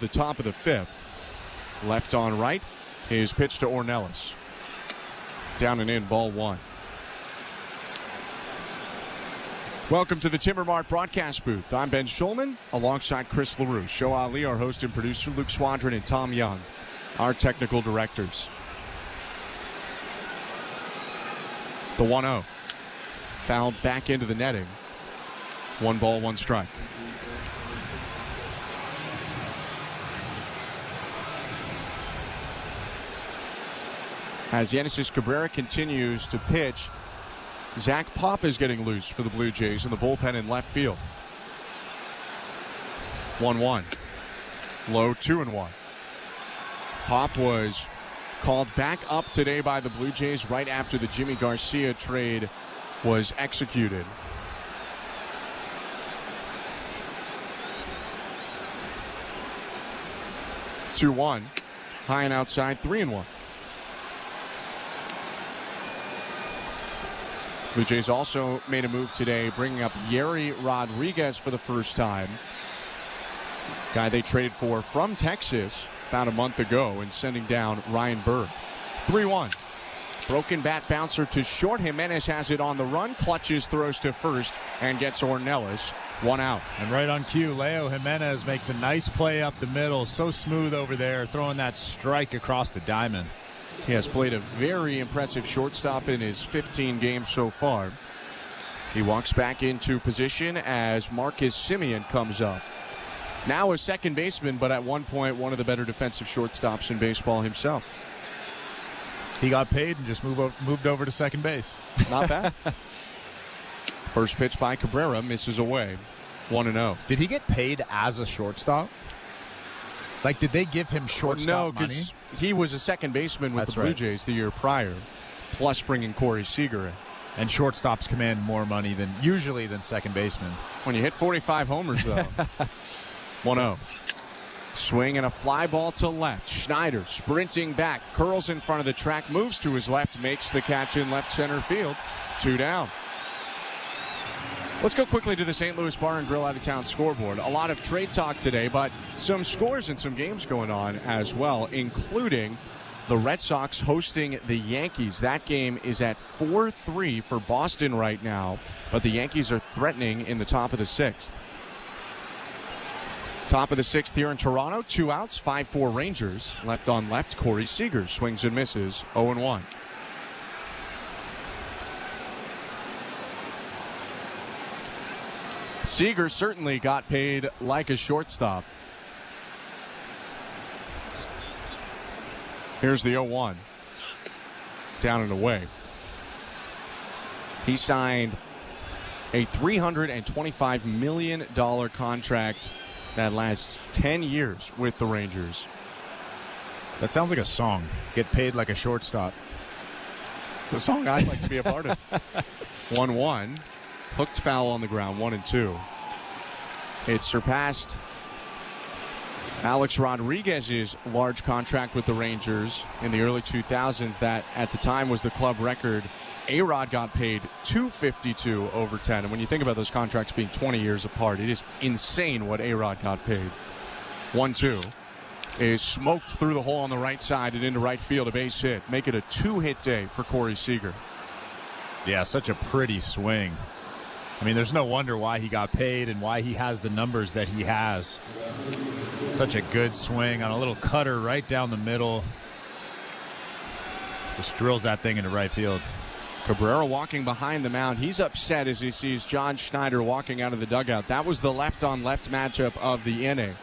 The top of the fifth. Left on right. His pitch to Ornelas. Down and in, ball one. Welcome to the Timbermart broadcast booth. I'm Ben Schulman, alongside Chris LaRue. Show Ali, our host and producer, Luke Swadron, and Tom Young, our technical directors. The 1-0. Fouled back into the netting. 1 ball, 1 strike. As Yenesis Cabrera continues to pitch, Zach Pop is getting loose for the Blue Jays in the bullpen in left field. 1-1. Low 2-1. Pop was called back up today by the Blue Jays right after the Jimmy Garcia trade was executed. Two-1. High and outside, 3-1. Blue Jays also made a move today, bringing up Yeri Rodriguez for the first time. Guy they traded for from Texas about a month ago, and sending down Ryan Bird. 3-1. Broken bat bouncer to short. Jimenez has it on the run, clutches, throws to first, and gets Ornelas 1 out. And right on cue, Leo Jimenez makes a nice play up the middle. So smooth over there, throwing that strike across the diamond. He has played a very impressive shortstop in his 15 games so far. He walks back into position as Marcus Semien comes up. Now a second baseman, but at one point one of the better defensive shortstops in baseball himself. He got paid and just moved over to second base. Not bad. First pitch by Cabrera, misses away. 1-0. Did he get paid as a shortstop? Like, did they give him shortstop money? No, because he was a second baseman with the Blue Jays the year prior, plus bringing Corey Seager in. And shortstops command more money usually than second basemen. When you hit 45 homers, though. 1-0. Swing and a fly ball to left. Schneider sprinting back, curls in front of the track, moves to his left, makes the catch in left center field. 2 down. Let's go quickly to the St. Louis Bar and Grill out-of-town scoreboard. A lot of trade talk today, but some scores and some games going on as well, including the Red Sox hosting the Yankees. That game is at 4-3 for Boston right now, but the Yankees are threatening in the top of the 6th. Top of the 6th here in Toronto, 2 outs, 5-4 Rangers. Left on left, Corey Seager swings and misses, 0-1. Seager certainly got paid like a shortstop. Here's the 0-1. Down and away. He signed a $325 million contract that lasts 10 years with the Rangers. That sounds like a song. Get paid like a shortstop. It's a song I'd like to be a part of. 1-1. Hooked foul on the ground, 1-2. It surpassed Alex Rodriguez's large contract with the Rangers in the early 2000s. That at the time was the club record. A-Rod got paid $252 over 10. And when you think about those contracts being 20 years apart, it is insane what A-Rod got paid. 1-2 is smoked through the hole on the right side and into right field, a base hit. Make it a 2-hit day for Corey Seager. Yeah, such a pretty swing. I mean, there's no wonder why he got paid and why he has the numbers that he has. Such a good swing on a little cutter right down the middle. Just drills that thing into right field. Cabrera walking behind the mound. He's upset as he sees John Schneider walking out of the dugout. That was the left-on-left matchup of the inning.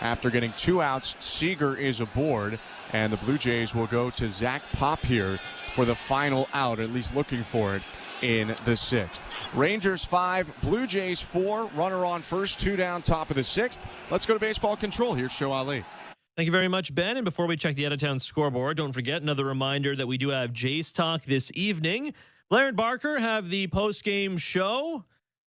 After getting 2 outs, Seager is aboard, and the Blue Jays will go to Zach Pop here for the final out, at least looking for it, in the 6th. Rangers 5, Blue Jays 4, runner on first, 2 down, top of the 6th. Let's go to baseball control. Here's Show Ali. Thank you very much, Ben. And before we check the out-of-town scoreboard, don't forget another reminder that we do have Jays Talk this evening. Blair and Barker have the post-game show.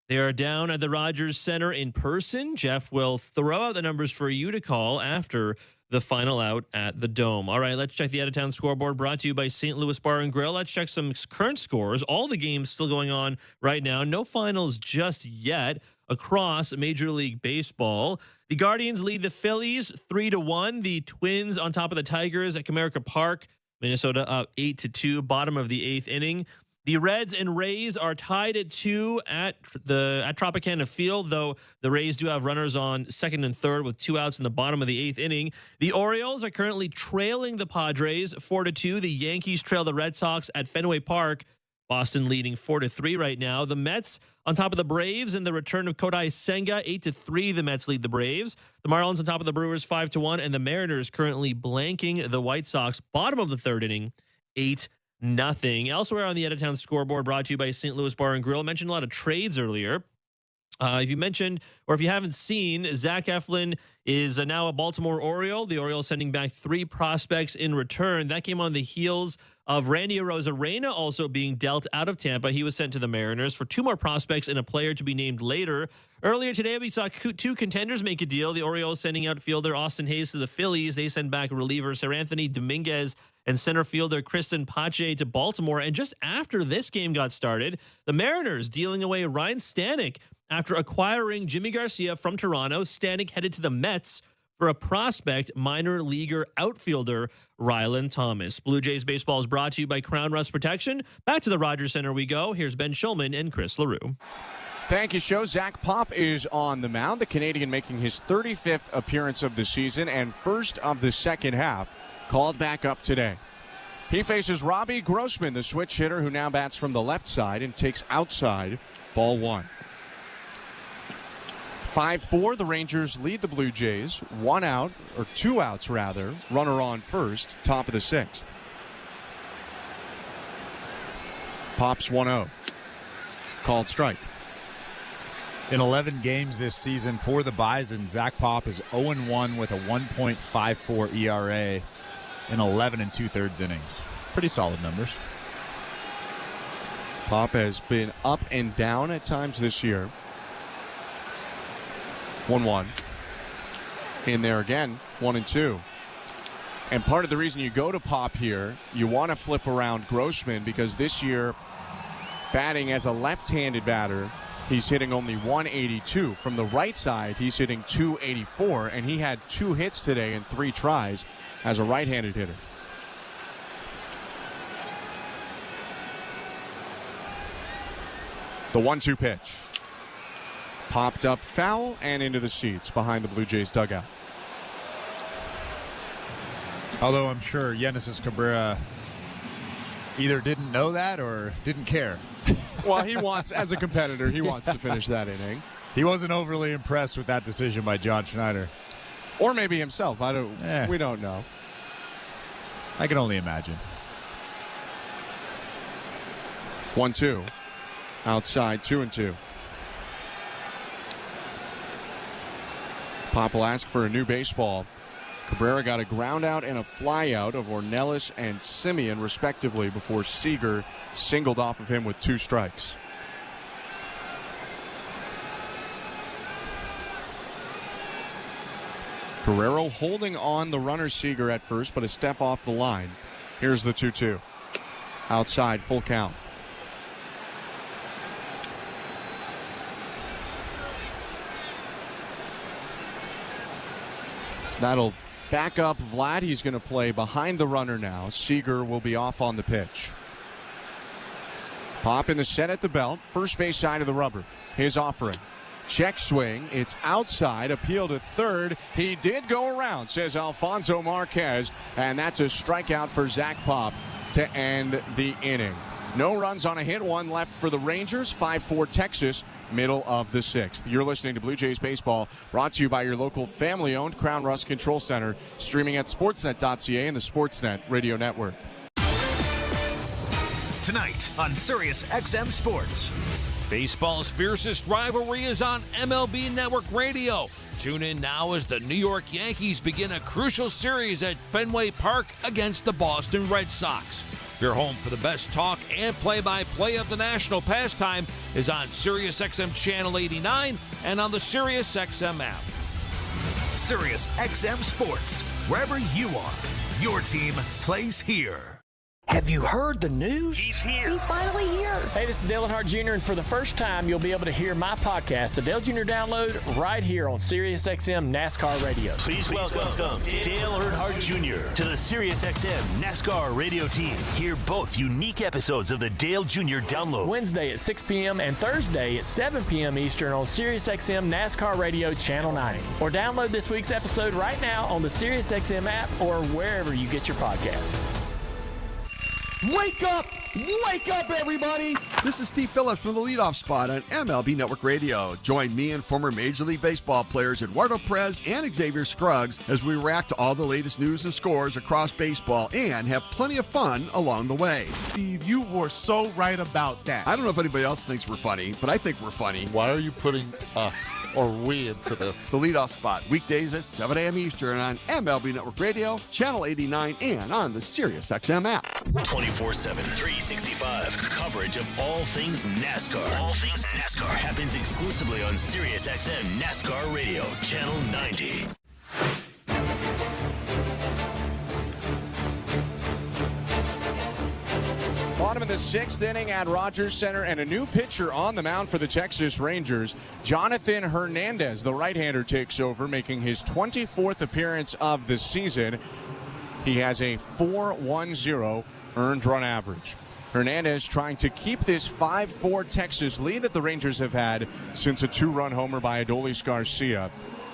They are down at the Rogers Center in person. Jeff will throw out the numbers for you to call after the final out at the Dome. All right, let's check the out-of-town scoreboard brought to you by St. Louis Bar and Grill. Let's check some current scores. All the games still going on right now. No finals just yet. across Major League Baseball. The Guardians lead the Phillies 3-1. The Twins on top of the Tigers at Comerica Park. Minnesota up 8-2, bottom of the 8th inning. The Reds and Rays are tied at 2 at Tropicana Field, though the Rays do have runners on second and third with 2 outs in the bottom of the 8th inning. The Orioles are currently trailing the Padres 4-2. The Yankees trail the Red Sox at Fenway Park. Boston leading 4-3 right now. The Mets on top of the Braves and the return of Kodai Senga 8-3. The Mets lead the Braves. The Marlins on top of the Brewers 5-1, and the Mariners currently blanking the White Sox. Bottom of the 3rd inning, 8-0. Elsewhere on the out-of-town scoreboard, brought to you by St. Louis Bar and Grill. I mentioned a lot of trades earlier. If you mentioned, or if you haven't seen, Zach Eflin is now a Baltimore Oriole. The Orioles sending back 3 prospects in return. That came on the heels of Randy Arozarena also being dealt out of Tampa. He was sent to the Mariners for 2 more prospects and a player to be named later. Earlier today, we saw 2 contenders make a deal. The Orioles sending outfielder Austin Hayes to the Phillies. They send back reliever Sir Anthony Dominguez and center fielder Kristen Pache to Baltimore. And just after this game got started, the Mariners dealing away Ryan Stanek after acquiring Jimmy Garcia from Toronto. Stanek headed to the Mets for a prospect minor leaguer outfielder Rylan Thomas. Blue Jays baseball is brought to you by Crown Rust Protection. Back to the Rogers Center we go. Here's Ben Schulman and Chris LaRue. Thank you, Show. Zach Pop is on the mound. The Canadian making his 35th appearance of the season and first of the second half. Called back up today. He faces Robbie Grossman, the switch hitter, who now bats from the left side and takes outside. Ball 1. 5-4, the Rangers lead the Blue Jays. 1 out, or 2 outs rather. Runner on first, top of the 6th. Pop's 1-0. Called strike. In 11 games this season for the Bison, Zach Pop is 0-1 with a 1.54 ERA in 11 2/3 innings. Pretty solid numbers. Pop has been up and down at times this year. 1-1. In there again, 1-2. And part of the reason you go to Pop here, you want to flip around Grossman because this year, batting as a left-handed batter, he's hitting only 182. From the right side, he's hitting 284, and he had 2 hits today in 3 tries as a right-handed hitter. The 1-2 pitch. Popped up foul and into the seats behind the Blue Jays dugout. Although I'm sure Yenesis Cabrera either didn't know that or didn't care. Well, he wants, as a competitor, he wants to finish that inning. He wasn't overly impressed with that decision by John Schneider. Or maybe himself. We don't know. I can only imagine. 1-2. Outside, 2-2. Pop will ask for a new baseball. Cabrera got a ground out and a fly out of Ornelas and Simeon, respectively, before Seager singled off of him with 2 strikes. Guerrero holding on the runner Seager at first, but a step off the line. Here's the 2-2. Outside, full count. That'll back up Vlad. He's going to play behind the runner now. Seager will be off on the pitch. Pop in the set at the belt. First base side of the rubber. His offering. Check swing. It's outside. Appeal to third. He did go around, says Alfonso Marquez. And that's a strikeout for Zach Pop to end the inning. No runs on a hit. 1 left for the Rangers. 5-4 Texas. Middle of the 6th. You're listening to Blue Jays Baseball, brought to you by your local family-owned Crown Rust Control Center, streaming at sportsnet.ca and the Sportsnet Radio Network. Tonight on Sirius XM Sports. Baseball's fiercest rivalry is on MLB Network Radio. Tune in now as the New York Yankees begin a crucial series at Fenway Park against the Boston Red Sox. Your home for the best talk and play-by-play of the national pastime is on Sirius XM Channel 89 and on the Sirius XM app. Sirius XM Sports, wherever you are, your team plays here. Have you heard the news? He's here. He's finally here. Hey, this is Dale Earnhardt Jr., and for the first time, you'll be able to hear my podcast, the Dale Jr. Download, right here on SiriusXM NASCAR Radio. Please welcome Dale Earnhardt Jr. to the SiriusXM NASCAR Radio team. Hear both unique episodes of the Dale Jr. Download. Wednesday at 6 p.m. and Thursday at 7 p.m. Eastern on SiriusXM NASCAR Radio Channel 90. Or download this week's episode right now on the SiriusXM app or wherever you get your podcasts. Wake up! Wake up, everybody! This is Steve Phillips from the leadoff spot on MLB Network Radio. Join me and former Major League Baseball players Eduardo Perez and Xavier Scruggs as we react to all the latest news and scores across baseball and have plenty of fun along the way. Steve, you were so right about that. I don't know if anybody else thinks we're funny, but I think we're funny. Why are you putting us or we into this? The leadoff spot, weekdays at 7 a.m. Eastern on MLB Network Radio, Channel 89, and on the SiriusXM app. 24/7, 365. Coverage of all things NASCAR. All things NASCAR happens exclusively on SiriusXM NASCAR Radio, Channel 90. Bottom of the sixth inning at Rogers Center, and a new pitcher on the mound for the Texas Rangers. Jonathan Hernandez, the right-hander, takes over, making his 24th appearance of the season. He has a 4.10 earned run average. Hernandez trying to keep this 5-4 Texas lead that the Rangers have had since a 2-run homer by Adolis Garcia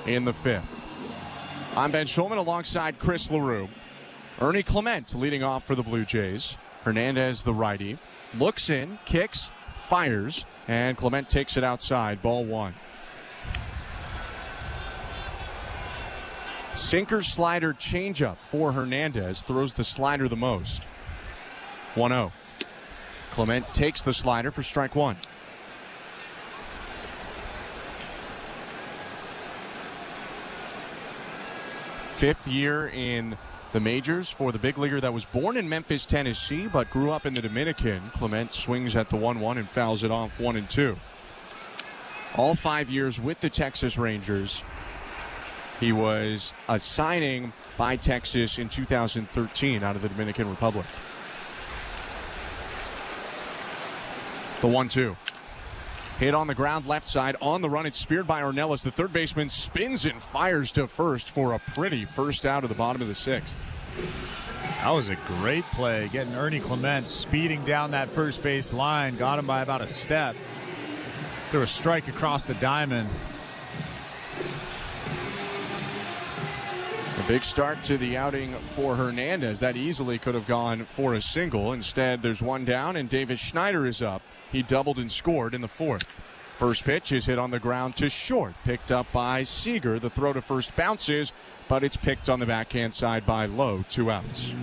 in the fifth. I'm Ben Schulman alongside Chris LaRue. Ernie Clement leading off for the Blue Jays. Hernandez, the righty, looks in, kicks, fires, and Clement takes it outside. Ball one. Sinker, slider, changeup for Hernandez. Throws the slider the most. 1-0. Clement takes the slider for strike one. Fifth year in the majors for the big leaguer that was born in Memphis, Tennessee, but grew up in the Dominican. Clement swings at the 1-1 and fouls it off 1-2. All 5 years with the Texas Rangers. He was a signing by Texas in 2013 out of the Dominican Republic. The 1-2. Hit on the ground, left side, on the run. It's speared by Ornelas. The third baseman spins and fires to first for a pretty first out of the bottom of the sixth. That was a great play, getting Ernie Clement speeding down that first base line. Got him by about a step. Threw a strike across the diamond. A big start to the outing for Hernandez. That easily could have gone for a single. Instead, there's one down, and Davis Schneider is up. He doubled and scored in the fourth. First pitch is hit on the ground to short. Picked up by Seager. The throw to first bounces, but it's picked on the backhand side by Lowe. 2 outs.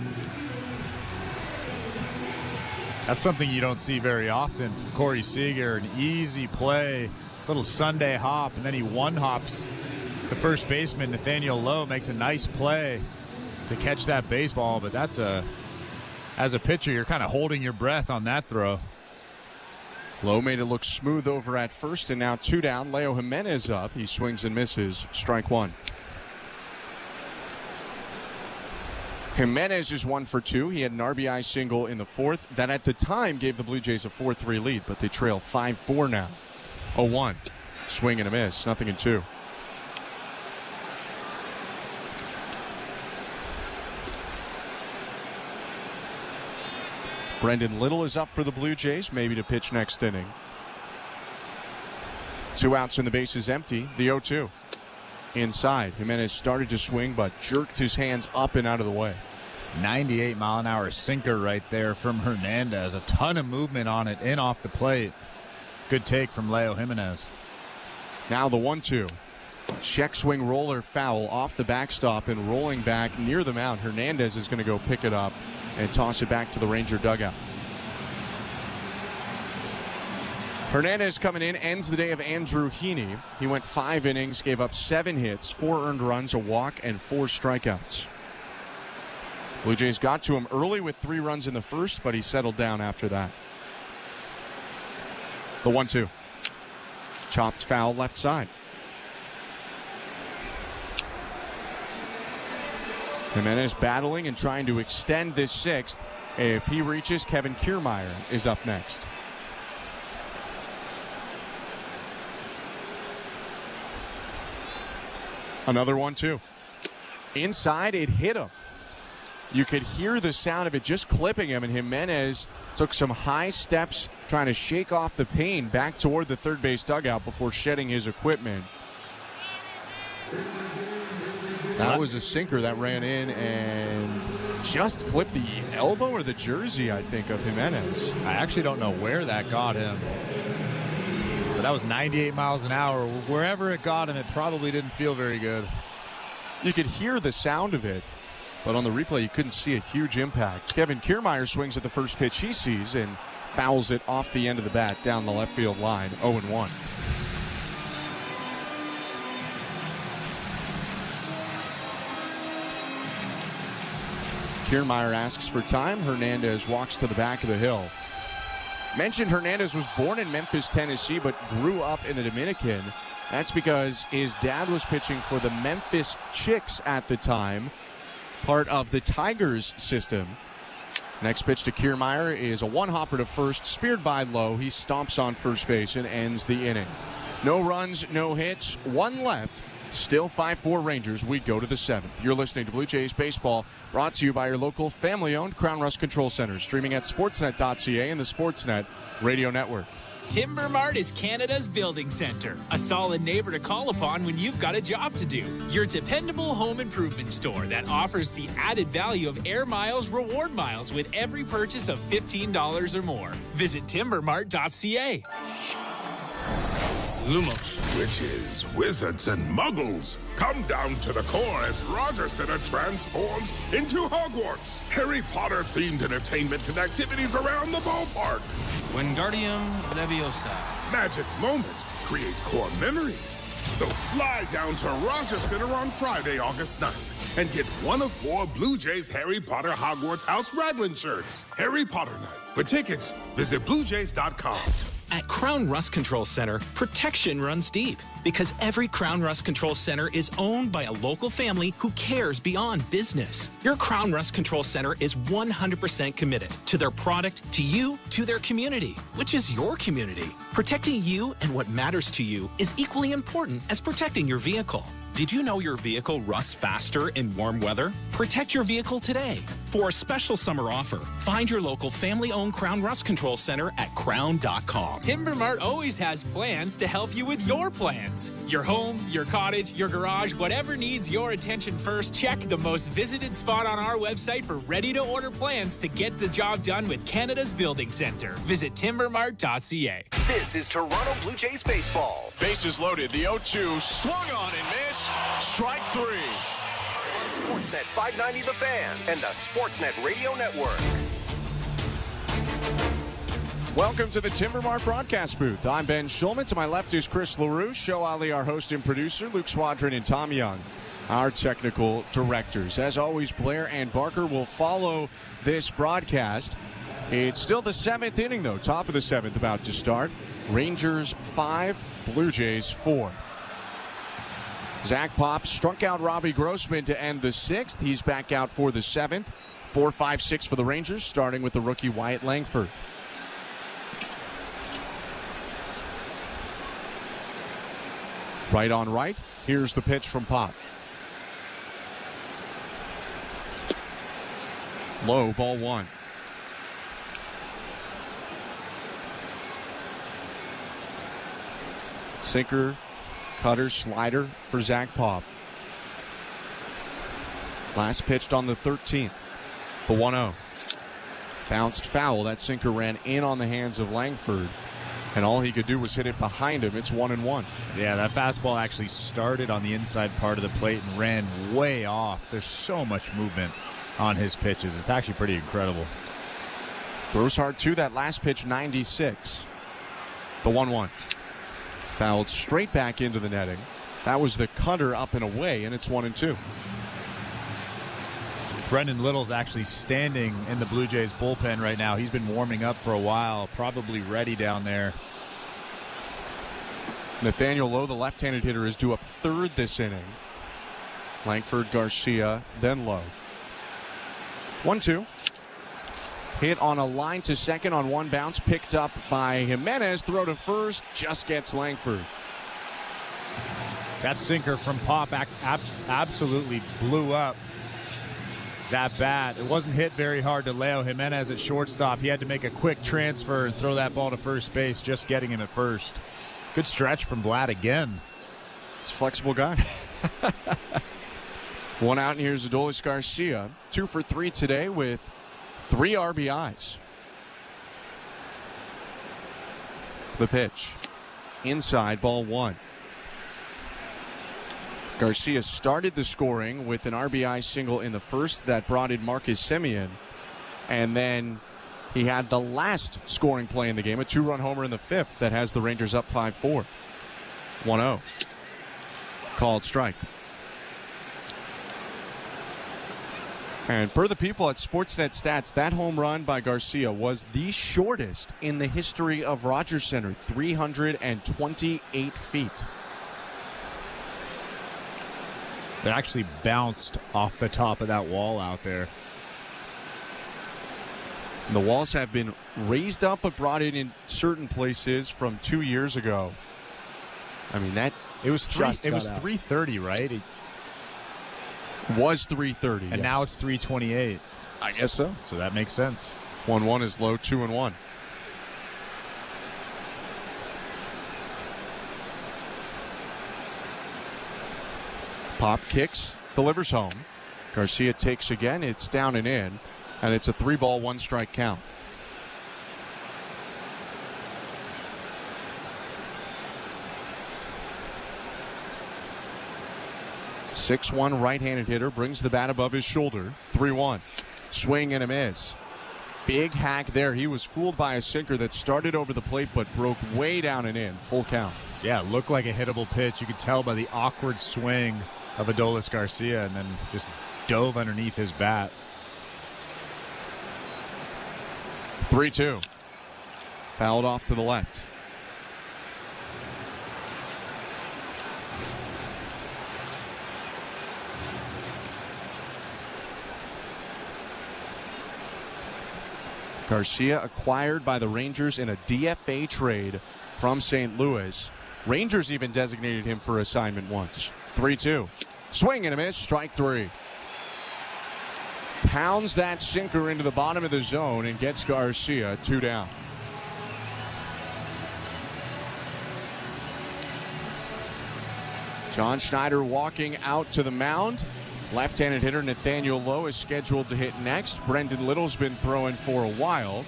That's something you don't see very often from Corey Seager. An easy play, little Sunday hop, and then he one-hops the first baseman, Nathaniel Lowe, makes a nice play to catch that baseball, but that's as a pitcher, you're kind of holding your breath on that throw. Lowe made it look smooth over at first, and now 2 down. Leo Jimenez up. He swings and misses. Strike one. Jimenez is 1 for 2. He had an RBI single in the fourth. That at the time gave the Blue Jays a 4-3 lead, but they trail 5-4 now. 0-1. Swing and a miss. 0-2. Brendan Little is up for the Blue Jays, maybe to pitch next inning. 2 outs and the base is empty. The 0-2. Inside. Jimenez started to swing, but jerked his hands up and out of the way. 98-mile-an-hour sinker right there from Hernandez. A ton of movement on it, in off the plate. Good take from Leo Jimenez. Now the 1-2. Check swing roller foul off the backstop and rolling back near the mound. Hernandez is going to go pick it up and toss it back to the Ranger dugout. Hernandez coming in ends the day of Andrew Heaney. He went 5 innings, gave up 7 hits, 4 earned runs, a walk, and 4 strikeouts. Blue Jays got to him early with 3 runs in the first, but he settled down after that. The 1-2. Chopped foul left side. Jimenez battling and trying to extend this sixth, If he reaches, Kevin Kiermaier is up next. Another 1-2. Inside, it hit him. You could hear the sound of it just clipping him, and Jimenez took some high steps trying to shake off the pain back toward the third base dugout before shedding his equipment. That was a sinker that ran in and just clipped the elbow or the jersey, I think, of Jimenez. I actually don't know where that got him. But that was 98 miles an hour. Wherever it got him, it probably didn't feel very good. You could hear the sound of it, but on the replay, you couldn't see a huge impact. Kevin Kiermaier swings at the first pitch he sees and fouls it off the end of the bat down the left field line, 0-1. Kiermaier asks for time. Hernandez walks to the back of the hill. Mentioned Hernandez was born in Memphis, Tennessee, but grew up in the Dominican. That's because his dad was pitching for the Memphis Chicks at the time, part of the Tigers system. Next pitch to Kiermaier is a one-hopper to first, speared by Lowe. He stomps on first base and ends the inning. No runs, no hits, one left. Still 5-4 Rangers. We go to the 7th. You're listening to Blue Jays Baseball, brought to you by your local family-owned Crown Rust Control Center, streaming at sportsnet.ca and the Sportsnet Radio Network. Timber Mart is Canada's building center, a solid neighbor to call upon when you've got a job to do. Your dependable home improvement store that offers the added value of Air Miles reward miles with every purchase of $15 or more. Visit timbermart.ca. Lumos. Witches, wizards, and muggles come down to the core as Roger Center transforms into Hogwarts. Harry Potter-themed entertainment and activities around the ballpark. Wingardium Leviosa. Magic moments create core memories. So fly down to Roger Center on Friday, August 9th, and get one of 4 Blue Jays Harry Potter Hogwarts House Raglan shirts. Harry Potter Night. For tickets, visit BlueJays.com. At Crown Rust Control Center, protection runs deep because every Crown Rust Control Center is owned by a local family who cares beyond business. Your Crown Rust Control Center is 100% committed to their product, to you, to their community, which is your community. Protecting you and what matters to you is equally important as protecting your vehicle. Did you know your vehicle rusts faster in warm weather? Protect your vehicle today. For a special summer offer, find your local family-owned Crown Rust Control Center at crown.com. Timber Mart always has plans to help you with your plans. Your home, your cottage, your garage, whatever needs your attention first, check the most visited spot on our website for ready-to-order plans to get the job done with Canada's Building Center. Visit timbermart.ca. This is Toronto Blue Jays baseball. Bases loaded. The 0-2 swung on and missed. Strike 3. On Sportsnet 590 The Fan and the Sportsnet Radio Network. Welcome to the Timber Mart broadcast booth. I'm Ben Schulman. To my left is Chris LaRue, Show Ali, our host and producer, Luke Swadron and Tom Young, our technical directors. As always, Blair and Barker will follow this broadcast. It's still the 7th inning, though. Top of the 7th about to start. Rangers 5, Blue Jays 4. Zach Pop struck out Robbie Grossman to end the 6th. He's back out for the 7th. 4-5-6 for the Rangers, starting with the rookie Wyatt Langford. Right on right. Here's the pitch from Pop. Low, ball 1. Sinker, cutter, slider for Zach Pop. Last pitched on the 13th. The 1-0. Bounced foul. That sinker ran in on the hands of Langford, and all he could do was hit it behind him. It's 1-1. Yeah, that fastball actually started on the inside part of the plate and ran way off. There's so much movement on his pitches. It's actually pretty incredible. Throws hard too. That last pitch, 96. The 1-1. Fouled straight back into the netting. That was the cutter up and away, and it's 1-2. Brendan Little's actually standing in the Blue Jays bullpen right now. He's been warming up for a while, probably ready down there. Nathaniel Lowe, the left-handed hitter, is due up third this inning. Langford, Garcia, then Lowe. 1-2. Hit on a line to second on one bounce, picked up by Jimenez. Throw to first, just gets Langford. That sinker from Pop absolutely blew up that bat. It wasn't hit very hard to Leo Jimenez at shortstop. He had to make a quick transfer and throw that ball to first base, just getting him at first. Good stretch from Vlad again. He's a flexible guy. One out, and here's Adolis Garcia. 2 for 3 today with 3 RBIs. The pitch. Inside, ball 1. Garcia started the scoring with an RBI single in the first that brought in Marcus Semien. And then he had the last scoring play in the game, a 2-run homer in the 5th that has the Rangers up 5-4. 1-0. Called strike. And per the people at Sportsnet Stats, that home run by Garcia was the shortest in the history of Rogers Center, 328 feet. It actually bounced off the top of that wall out there. And the walls have been raised up but brought in certain places from 2 years ago. I mean, that it was 330, 330, right? It was 330, and yes. Now it's 328. I guess so. So that makes sense. 1-1 is low, 2-1. Pop kicks, delivers home. Garcia takes again. It's down and in, and it's a 3-ball, 1-strike count. .61 right-handed hitter brings the bat above his shoulder. 3-1. Swing and a miss. Big hack there. He was fooled by a sinker that started over the plate but broke way down and in. Full count. Yeah, it looked like a hittable pitch. You could tell by the awkward swing of Adolis Garcia, and then just dove underneath his bat. 3-2. Fouled off to the left. Garcia acquired by the Rangers in a DFA trade from St. Louis. Rangers even designated him for assignment once. 3-2. Swing and a miss. Strike 3. Pounds that sinker into the bottom of the zone and gets Garcia 2 down. John Schneider walking out to the mound. Left-handed hitter Nathaniel Lowe is scheduled to hit next. Brendan Little's been throwing for a while.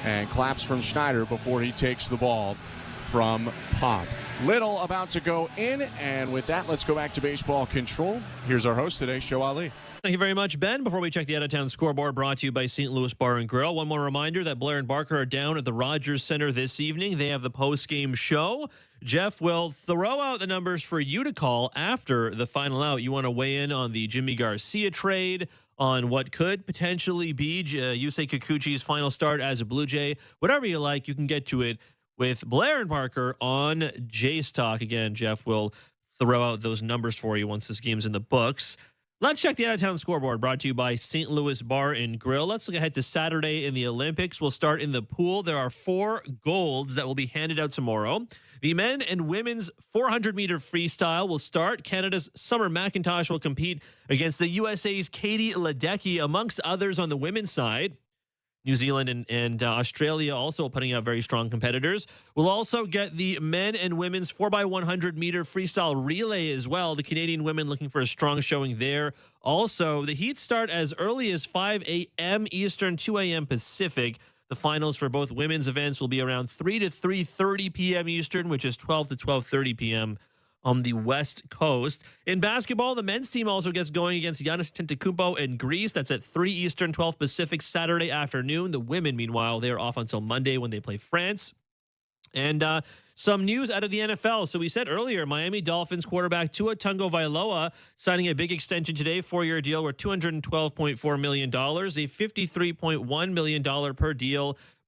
And claps from Schneider before he takes the ball from Pop. Little about to go in, and with that, let's go back to baseball control. Here's our host today, Show Ali. Thank you very much, Ben. Before we check the out-of-town scoreboard, brought to you by St. Louis Bar and Grill. One more reminder that Blair and Barker are down at the Rogers Center this evening. They have the post-game show. Jeff will throw out the numbers for you to call after the final out. You want to weigh in on the Jimmy Garcia trade, on what could potentially be Yusei Kikuchi's final start as a Blue Jay. Whatever you like, you can get to it with Blair and Barker on Jays Talk. Again, Jeff will throw out those numbers for you once this game's in the books. Let's check the out-of-town scoreboard, brought to you by St. Louis Bar and Grill. Let's look ahead to Saturday in the Olympics. We'll start in the pool. There are 4 golds that will be handed out tomorrow. The men and women's 400-meter freestyle will start. Canada's Summer McIntosh will compete against the USA's Katie Ledecky, amongst others on the women's side. New Zealand and Australia also putting out very strong competitors. We'll also get the men and women's 4x100 meter freestyle relay as well. The Canadian women looking for a strong showing there. Also, the heats start as early as 5 a.m. Eastern, 2 a.m. Pacific. The finals for both women's events will be around 3 to 3:30 p.m. Eastern, which is 12 to 12:30 p.m. on the West Coast. In basketball, the men's team also gets going against Giannis Antetokounmpo in Greece. That's at 3 Eastern, 12 Pacific, Saturday afternoon. The women, meanwhile, they are off until Monday when they play France. And some news out of the NFL. So we said earlier, Miami Dolphins quarterback Tua Tagovailoa signing a big extension today, 4-year deal worth $212.4 million, a $53.1 million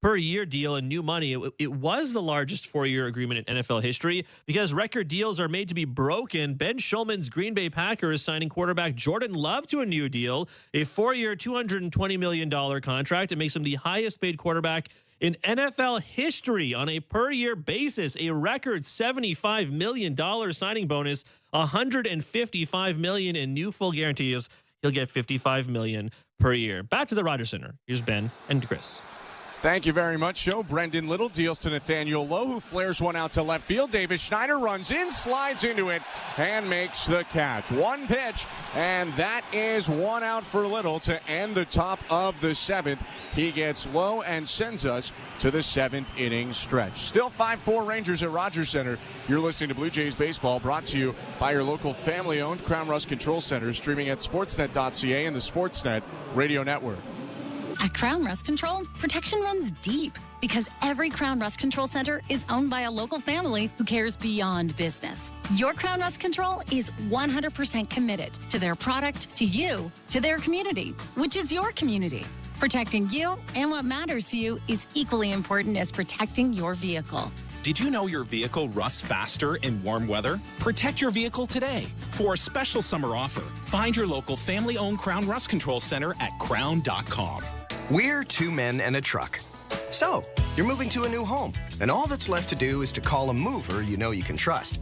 per year deal and new money. It was the largest 4-year agreement in NFL history because record deals are made to be broken. Ben Schulman's Green Bay Packers signing quarterback Jordan Love to a new deal, a 4-year, $220 million contract. It makes him the highest paid quarterback in NFL history on a per-year basis, a record $75 million signing bonus, $155 million in new full guarantees. He'll get $55 million per year. Back to the Rogers Center. Here's Ben and Chris. Thank you very much, Joe. Brendan Little deals to Nathaniel Lowe, who flares one out to left field. Davis Schneider runs in, slides into it, and makes the catch. One pitch, and that is one out for Little to end the top of the 7th. He gets low and sends us to the 7th inning stretch. Still 5-4 Rangers at Rogers Center. You're listening to Blue Jays Baseball, brought to you by your local family-owned Crown Rust Control Center, streaming at sportsnet.ca and the Sportsnet Radio Network. At Crown Rust Control, protection runs deep because every Crown Rust Control Center is owned by a local family who cares beyond business. Your Crown Rust Control is 100% committed to their product, to you, to their community, which is your community. Protecting you and what matters to you is equally important as protecting your vehicle. Did you know your vehicle rusts faster in warm weather? Protect your vehicle today. For a special summer offer, find your local family-owned Crown Rust Control Center at crown.com. We're 2 men and a truck. So, you're moving to a new home, and all that's left to do is to call a mover you know you can trust.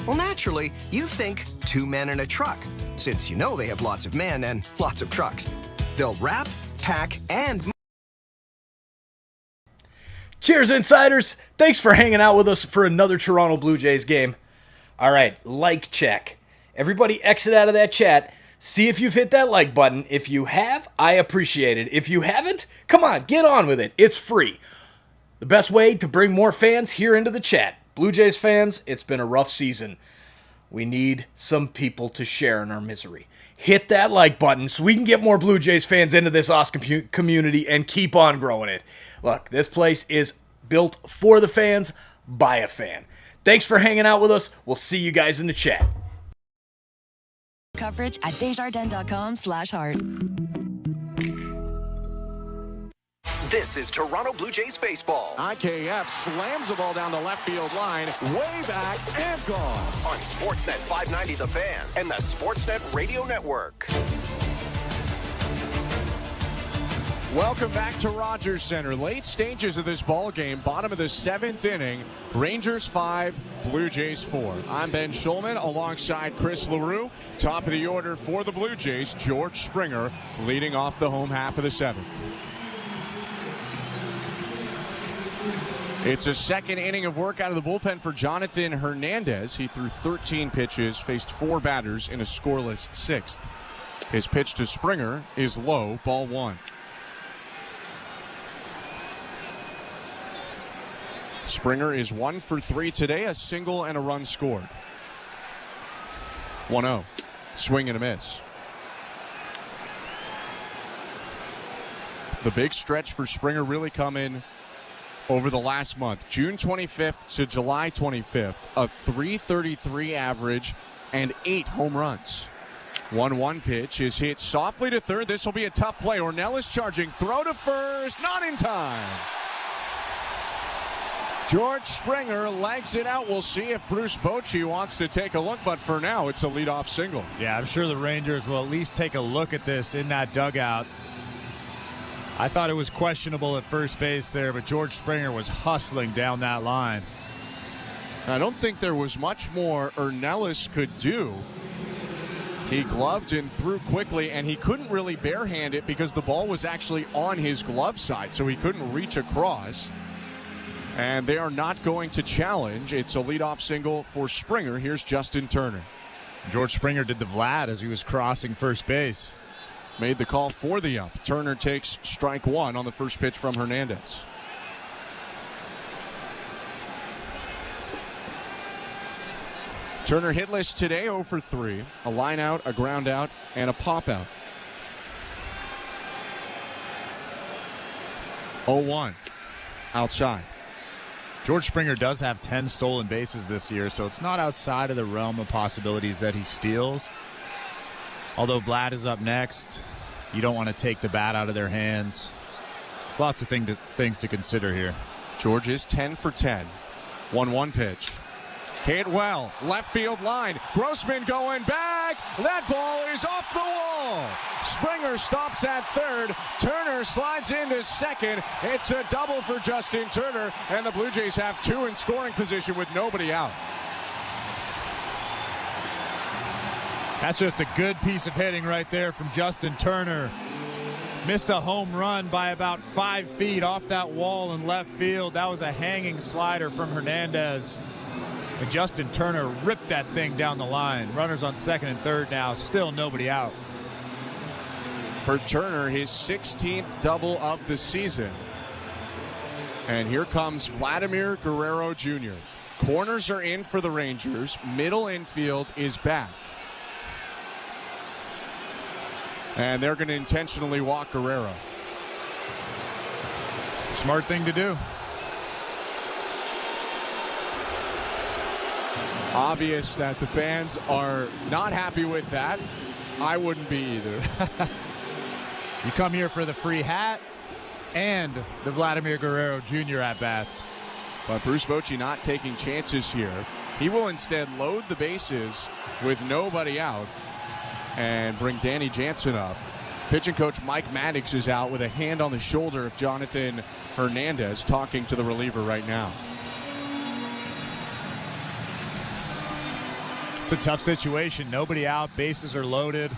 Well, naturally, you think 2 men and a truck, since you know they have lots of men and lots of trucks. They'll wrap, pack, and move. Cheers, Insiders. Thanks for hanging out with us for another Toronto Blue Jays game. All right, like check. Everybody exit out of that chat. See if you've hit that like button. If you have, I appreciate it. If you haven't, come on, get on with it. It's free. The best way to bring more fans here into the chat. Blue Jays fans, it's been a rough season. We need some people to share in our misery. Hit that like button so we can get more Blue Jays fans into this awesome community and keep on growing it. Look, this place is built for the fans, by a fan. Thanks for hanging out with us. We'll see you guys in the chat. Coverage at Desjardins.com/heart. This is Toronto Blue Jays baseball. IKF slams the ball down the left field line, way back and gone. On Sportsnet 590 The Fan and the Sportsnet Radio Network. Welcome back to Rogers Center. Late stages of this ball game, bottom of the 7th inning. Rangers 5, Blue Jays 4. I'm Ben Schulman alongside Chris LaRue. Top of the order for the Blue Jays, George Springer leading off the home half of the 7th. It's a second inning of work out of the bullpen for Jonathan Hernandez. He threw 13 pitches, faced 4 batters in a scoreless 6th. His pitch to Springer is low, ball 1. Springer is 1 for 3 today, a single and a run scored. 1-0. Swing and a miss. The big stretch for Springer really coming over the last month. June 25th to July 25th, a .333 average and 8 home runs. 1-1 pitch is hit softly to third. This will be a tough play. Ornelas charging, throw to first, not in time. George Springer legs it out. We'll see if Bruce Bochy wants to take a look, but for now, it's a leadoff single. Yeah, I'm sure the Rangers will at least take a look at this in that dugout. I thought it was questionable at first base there, but George Springer was hustling down that line. I don't think there was much more Ornelas could do. He gloved and threw quickly, and he couldn't really barehand it because the ball was actually on his glove side, so he couldn't reach across. And they are not going to challenge. It's a leadoff single for Springer. Here's Justin Turner. George Springer did the Vlad as he was crossing first base. Made the call for the up. Turner takes strike 1 on the first pitch from Hernandez. Turner hitless today, 0 for 3. A line out, a ground out, and a pop out. 0-1. Outside. George Springer does have 10 stolen bases this year, so it's not outside of the realm of possibilities that he steals. Although Vlad is up next, you don't want to take the bat out of their hands. Lots of things to consider here. George is 10 for 10. 1-1 pitch. Hit well. Left field line. Grossman going back. That ball is off the wall. Springer stops at third. Turner slides into second. It's a double for Justin Turner, and the Blue Jays have two in scoring position with nobody out. That's just a good piece of hitting right there from Justin Turner. Missed a home run by about 5 feet off that wall in left field. That was a hanging slider from Hernandez. And Justin Turner ripped that thing down the line. Runners on second and third now. Still nobody out. For Turner, his 16th double of the season. And here comes Vladimir Guerrero Jr. Corners are in for the Rangers. Middle infield is back. And they're going to intentionally walk Guerrero. Smart thing to do. Obvious that the fans are not happy with that. I wouldn't be either. You come here for the free hat and the Vladimir Guerrero Jr. at-bats. But Bruce Bochy not taking chances here. He will instead load the bases with nobody out and bring Danny Jansen up. Pitching coach Mike Maddox is out with a hand on the shoulder of Jonathan Hernandez, talking to the reliever right now. It's a tough situation. Nobody out. Bases are loaded.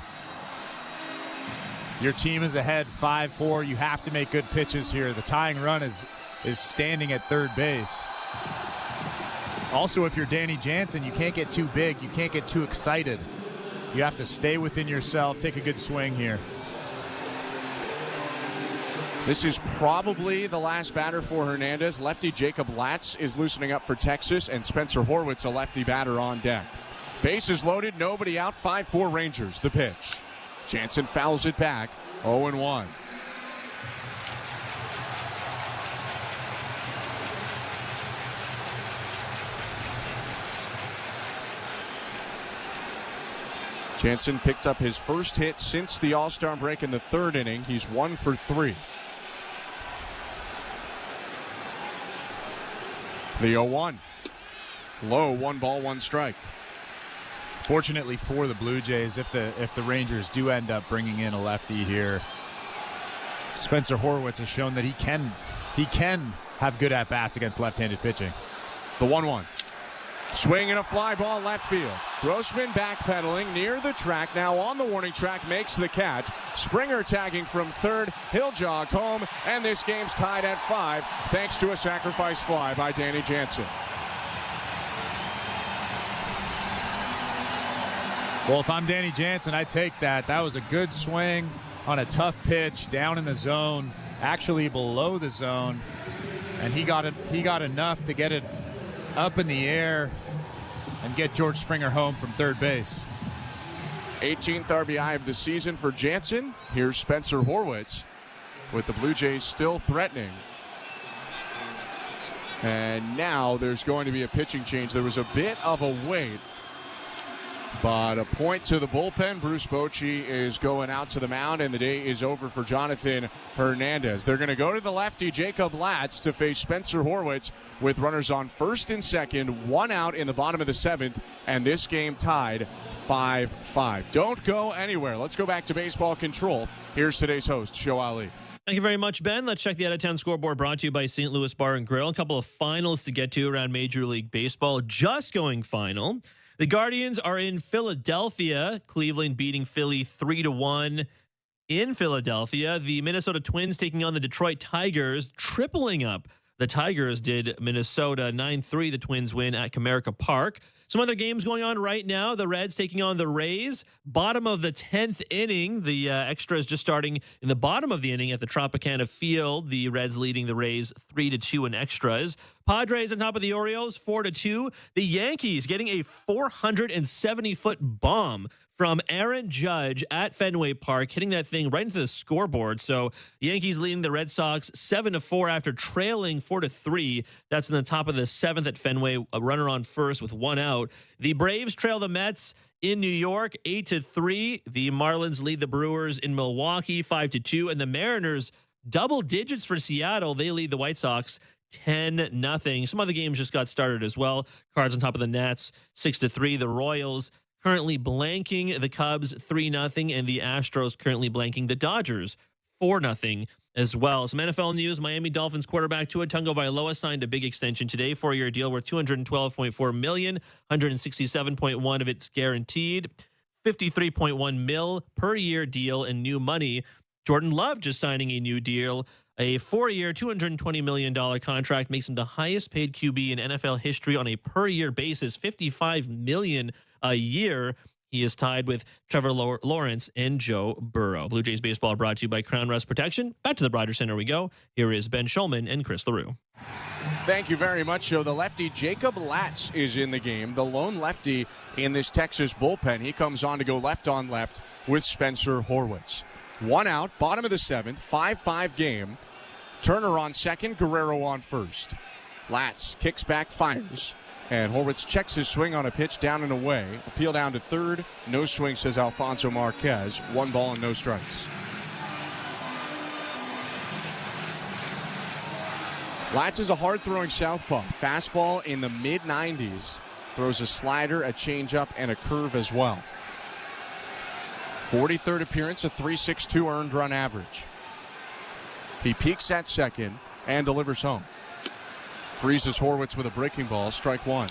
Your team is ahead 5-4. You have to make good pitches here. The tying run is standing at third base. Also, if you're Danny Jansen, you can't get too big. You can't get too excited. You have to stay within yourself. Take a good swing here. This is probably the last batter for Hernandez. Lefty Jacob Latz is loosening up for Texas, and Spencer Horwitz, a lefty batter, on deck. Bases loaded, nobody out, 5-4 Rangers. The pitch. Jansen fouls it back, 0-1. Jansen picked up his first hit since the All-Star break in the third inning. He's 1 for 3. The 0-1. Low, 1 ball, 1 strike. Fortunately for the Blue Jays, if the Rangers do end up bringing in a lefty here, Spencer Horwitz has shown that he can have good at-bats against left-handed pitching. The 1-1. Swing and a fly ball left field. Grossman backpedaling near the track, now on the warning track, makes the catch. Springer tagging from third. He'll jog home, and this game's tied at 5 thanks to a sacrifice fly by Danny Jansen. Well, if I'm Danny Jansen, I take that. That was a good swing on a tough pitch down in the zone, actually below the zone, and he got enough to get it up in the air and get George Springer home from third base. 18th RBI of the season for Jansen. Here's Spencer Horwitz with the Blue Jays still threatening. And now there's going to be a pitching change. There was a bit of a wait, but a point to the bullpen. Bruce Bochy is going out to the mound, and the day is over for Jonathan Hernandez. They're going to go to the lefty, Jacob Latz, to face Spencer Horwitz with runners on first and second, 1 out in the bottom of the 7th, and this game tied 5-5. Don't go anywhere. Let's go back to baseball control. Here's today's host, Show Ali. Thank you very much, Ben. Let's check the out-of-town scoreboard brought to you by St. Louis Bar and Grill. A couple of finals to get to around Major League Baseball. Just going final. The Guardians are in Philadelphia. Cleveland beating Philly 3-1 in Philadelphia. The Minnesota Twins taking on the Detroit Tigers, tripling up. The Tigers did Minnesota 9-3. The Twins win at Comerica Park. Some other games going on right now. The Reds taking on the Rays. Bottom of the 10th inning. The extra is just starting in the bottom of the inning at the Tropicana Field. The Reds leading the Rays 3-2 in extras. Padres on top of the Orioles 4-2. The Yankees getting a 470-foot bomb from Aaron Judge at Fenway Park, hitting that thing right into the scoreboard. So Yankees leading the Red Sox 7-4 after trailing 4-3. That's in the top of the 7th at Fenway, a runner on first with one out. The Braves trail the Mets in New York 8-3. The Marlins lead the Brewers in Milwaukee 5-2. And the Mariners double digits for Seattle. They lead the White Sox 10-0. Some other games just got started as well. Cards on top of the Nats 6-3. The Royals currently blanking the Cubs 3-0, and the Astros currently blanking the Dodgers 4-0 as well. Some NFL news: Miami Dolphins quarterback Tua Tagovailoa signed a big extension today, 4-year deal worth $212.4 million, $167.1 of it's guaranteed, $53.1 million per year deal in new money. Jordan Love just signing a new deal. A 4-year, $220 million contract makes him the highest paid QB in NFL history on a per year basis, $55 million a year. He is tied with Trevor Lawrence and Joe Burrow. Blue Jays baseball brought to you by Crown Rust Protection. Back to the Rogers Center we go. Here is Ben Schulman and Chris LaRue. Thank you very much, Joe. The lefty Jacob Latz is in the game, the lone lefty in this Texas bullpen. He comes on to go left on left with Spencer Horwitz. One out, bottom of the 7th, 5-5 game. Turner on second, Guerrero on first. Latz kicks back, fires, and Horwitz checks his swing on a pitch down and away. Appeal down to third. No swing, says Alfonso Marquez. 1 ball and no strikes. Latz is a hard-throwing southpaw. Fastball in the mid-90s. Throws a slider, a changeup, and a curve as well. 43rd appearance, a 3.62 earned run average. He peaks at second and delivers home. Freezes Horwitz with a breaking ball, strike one.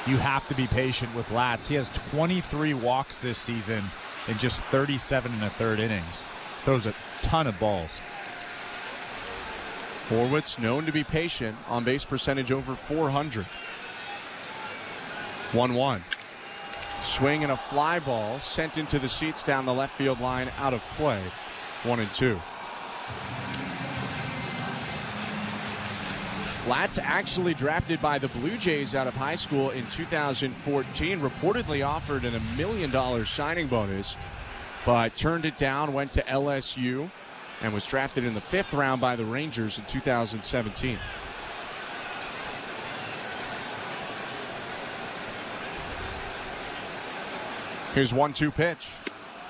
You have to be patient with Latz. He has 23 walks this season in just 37 1/3 innings. Throws a ton of balls. Horwitz known to be patient, on base percentage over 400. 1-1. Swing and a fly ball sent into the seats down the left field line, out of play. 1-2. Latz actually drafted by the Blue Jays out of high school in 2014, reportedly offered an $1 million signing bonus, but turned it down, went to LSU, and was drafted in the 5th round by the Rangers in 2017. Here's 1-2 pitch.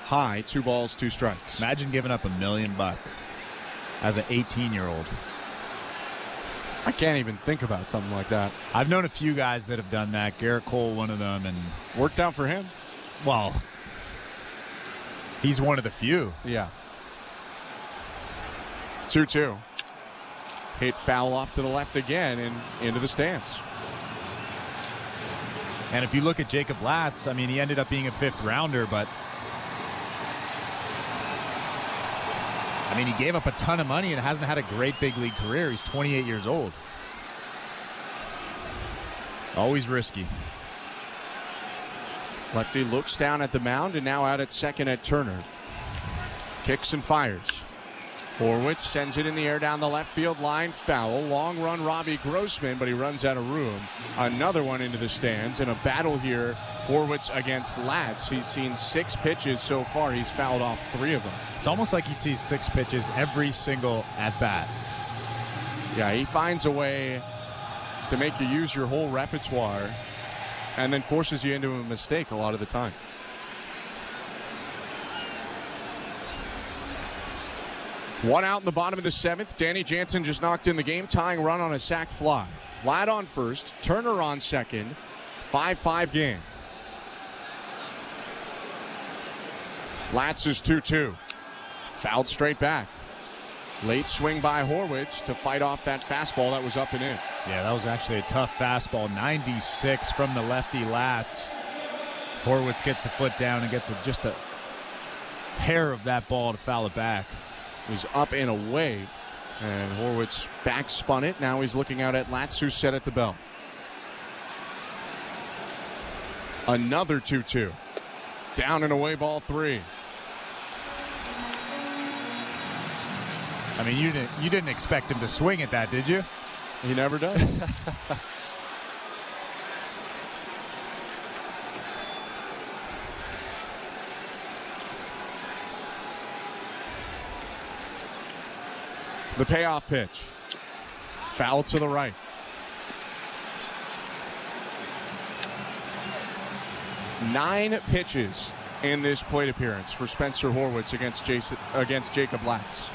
High, 2 balls, 2 strikes. Imagine giving up $1 million as an 18-year-old. I can't even think about something like that. I've known a few guys that have done that. Garrett Cole, one of them, and worked out for him. Well, he's one of the few. Yeah. 2-2. Hit foul off to the left again and into the stands. And if you look at Jacob Latz, I mean, he ended up being a 5th rounder, but I mean, he gave up a ton of money and hasn't had a great big league career. He's 28 years old. Always risky. Lefty looks down at the mound and now out at second at Turner. Kicks and fires. Horwitz sends it in the air down the left field line. Foul. Long run Robbie Grossman, but he runs out of room. Another one into the stands. In a battle here, Horwitz against Latz. He's seen 6 pitches so far. He's fouled off 3 of them. It's almost like he sees 6 pitches every single at-bat. Yeah, he finds a way to make you use your whole repertoire and then forces you into a mistake a lot of the time. One out in the bottom of the 7th. Danny Jansen just knocked in the game-tying run on a sac fly. Vlad on first, Turner on second. 5-5 game. Latz is 2-2. Fouled straight back. Late swing by Horwitz to fight off that fastball that was up and in. Yeah, that was actually a tough fastball. 96 from the lefty Latz. Horwitz gets the foot down and gets just a hair of that ball to foul it back. It was up and away, and Horwitz back spun it. Now he's looking out at Latz, who's set at the belt. Another 2-2. Down and away, ball 3. I mean, you didn't expect him to swing at that, did you? He never does. The payoff pitch. Foul to the right. Nine pitches in this plate appearance for Spencer Horwitz against Jacob Latz.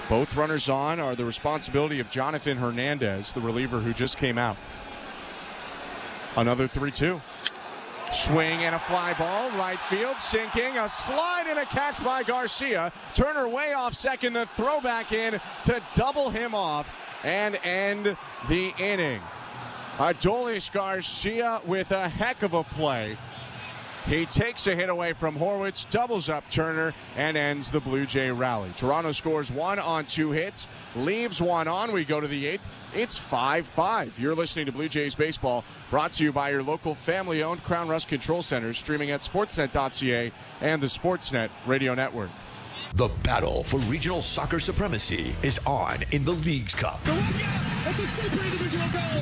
Both runners on are the responsibility of Jonathan Hernandez, the reliever who just came out. Another 3-2. Swing and a fly ball, right field, sinking, a slide and a catch by Garcia. Turner way off second, the throw back in to double him off and end the inning. Adolis Garcia with a heck of a play. He takes a hit away from Horwitz, doubles up Turner, and ends the Blue Jay rally. Toronto scores 1 on 2 hits, leaves 1 on. We go to the 8th. It's 5-5. You're listening to Blue Jays Baseball, brought to you by your local family-owned Crown Rust Control Center, streaming at sportsnet.ca and the Sportsnet Radio Network. The battle for regional soccer supremacy is on in the Leagues Cup.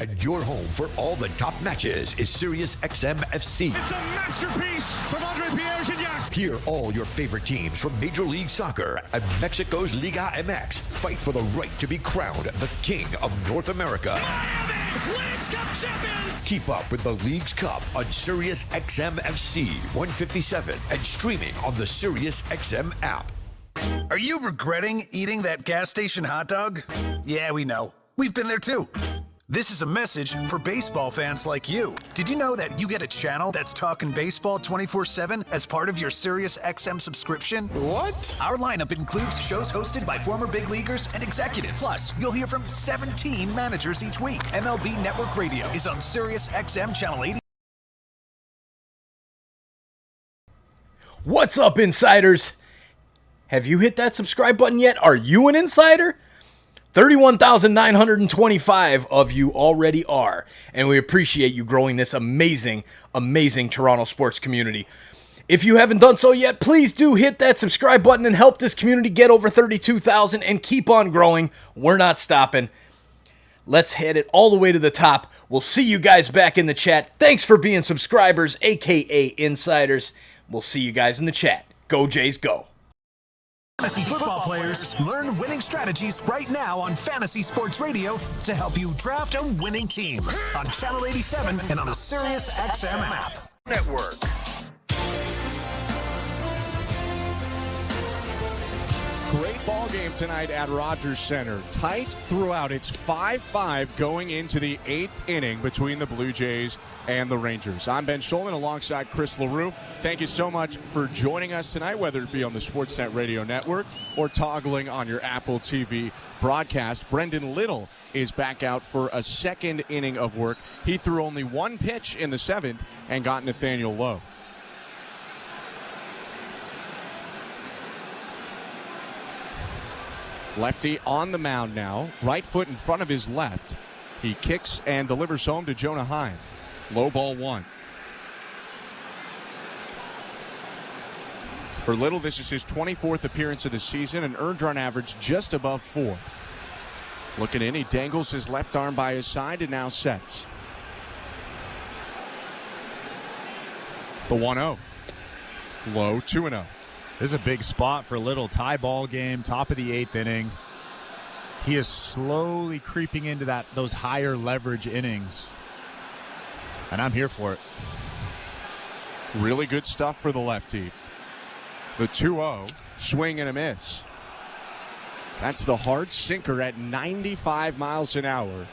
And your home for all the top matches is Sirius XM FC. It's a masterpiece from Andre Pierre-Gignac. Hear all your favorite teams from Major League Soccer and Mexico's Liga MX fight for the right to be crowned the King of North America. Miami, Leagues Cup champions! Keep up with the Leagues Cup on Sirius XM FC 157 and streaming on the Sirius XM app. Are you regretting eating that gas station hot dog? Yeah, we know. We've been there too. This is a message for baseball fans like you. Did you know that you get a channel that's talking baseball 24/7 as part of your Sirius XM subscription? What? Our lineup includes shows hosted by former big leaguers and executives. Plus, you'll hear from 17 managers each week. MLB Network Radio is on Sirius XM Channel 80. What's up, insiders? Have you hit that subscribe button yet? Are you an insider? 31,925 of you already are, and we appreciate you growing this amazing, amazing Toronto sports community. If you haven't done so yet, please do hit that subscribe button and help this community get over 32,000 and keep on growing. We're not stopping. Let's head it all the way to the top. We'll see you guys back in the chat. Thanks for being subscribers, aka insiders. We'll see you guys in the chat. Go Jays, go. Fantasy football players, learn winning strategies right now on Fantasy Sports Radio to help you draft a winning team on Channel 87 and on the Sirius XM app. Network. Great ball game tonight at Rogers Center. Tight throughout. It's 5-5 going into the 8th inning between the Blue Jays and the Rangers. I'm Ben Schulman alongside Chris LaRue. Thank you so much for joining us tonight, whether it be on the Sportsnet Radio Network or toggling on your Apple TV broadcast. Brendan Little is back out for a second inning of work. He threw only one pitch in the 7th and got Nathaniel Lowe. Lefty on the mound now, right foot in front of his left. He kicks and delivers home to Jonah Heim. Low ball 1. For Little, this is his 24th appearance of the season, an earned run average just above 4. Looking in, he dangles his left arm by his side and now sets. The 1-0. Low, 2-0. This is a big spot for Little. Tie ball game, top of the 8th inning. He is slowly creeping into those higher leverage innings. And I'm here for it. Really good stuff for the lefty. The 2-0, swing and a miss. That's the hard sinker at 95 miles an hour.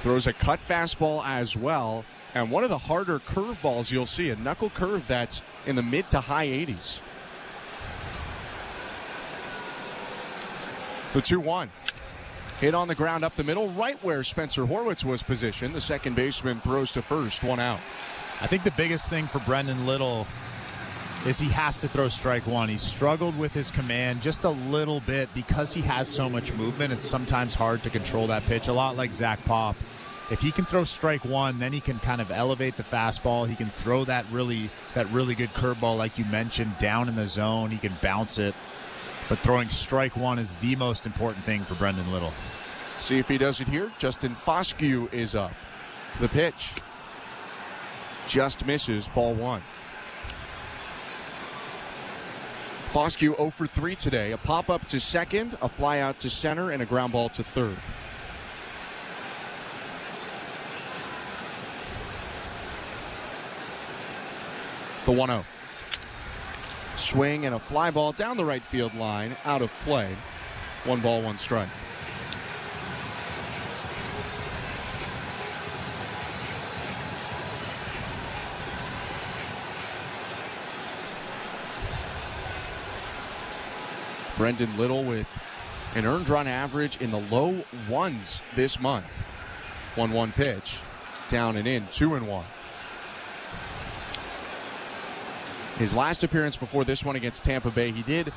Throws a cut fastball as well. And one of the harder curveballs you'll see, a knuckle curve that's in the mid to high 80s. The 2-1. Hit on the ground up the middle, right where Spencer Horwitz was positioned. The second baseman throws to first, 1 out. I think the biggest thing for Brendan Little is he has to throw strike one. He's struggled with his command just a little bit because he has so much movement. It's sometimes hard to control that pitch, a lot like Zach Pop. If he can throw strike one, then he can kind of elevate the fastball. He can throw that really good curveball, like you mentioned, down in the zone. He can bounce it. But throwing strike one is the most important thing for Brendan Little. See if he does it here. Justin Foscue is up. The pitch just misses, ball one. Foscue 0 for 3 today. A pop-up to second, a fly out to center, and a ground ball to third. The 1-0. Swing and a fly ball down the right field line, out of play. 1 ball, 1 strike. Brendan Little with an earned run average in the low ones this month. 1-1 pitch, down and in, 2-1. His last appearance before this one against Tampa Bay, he did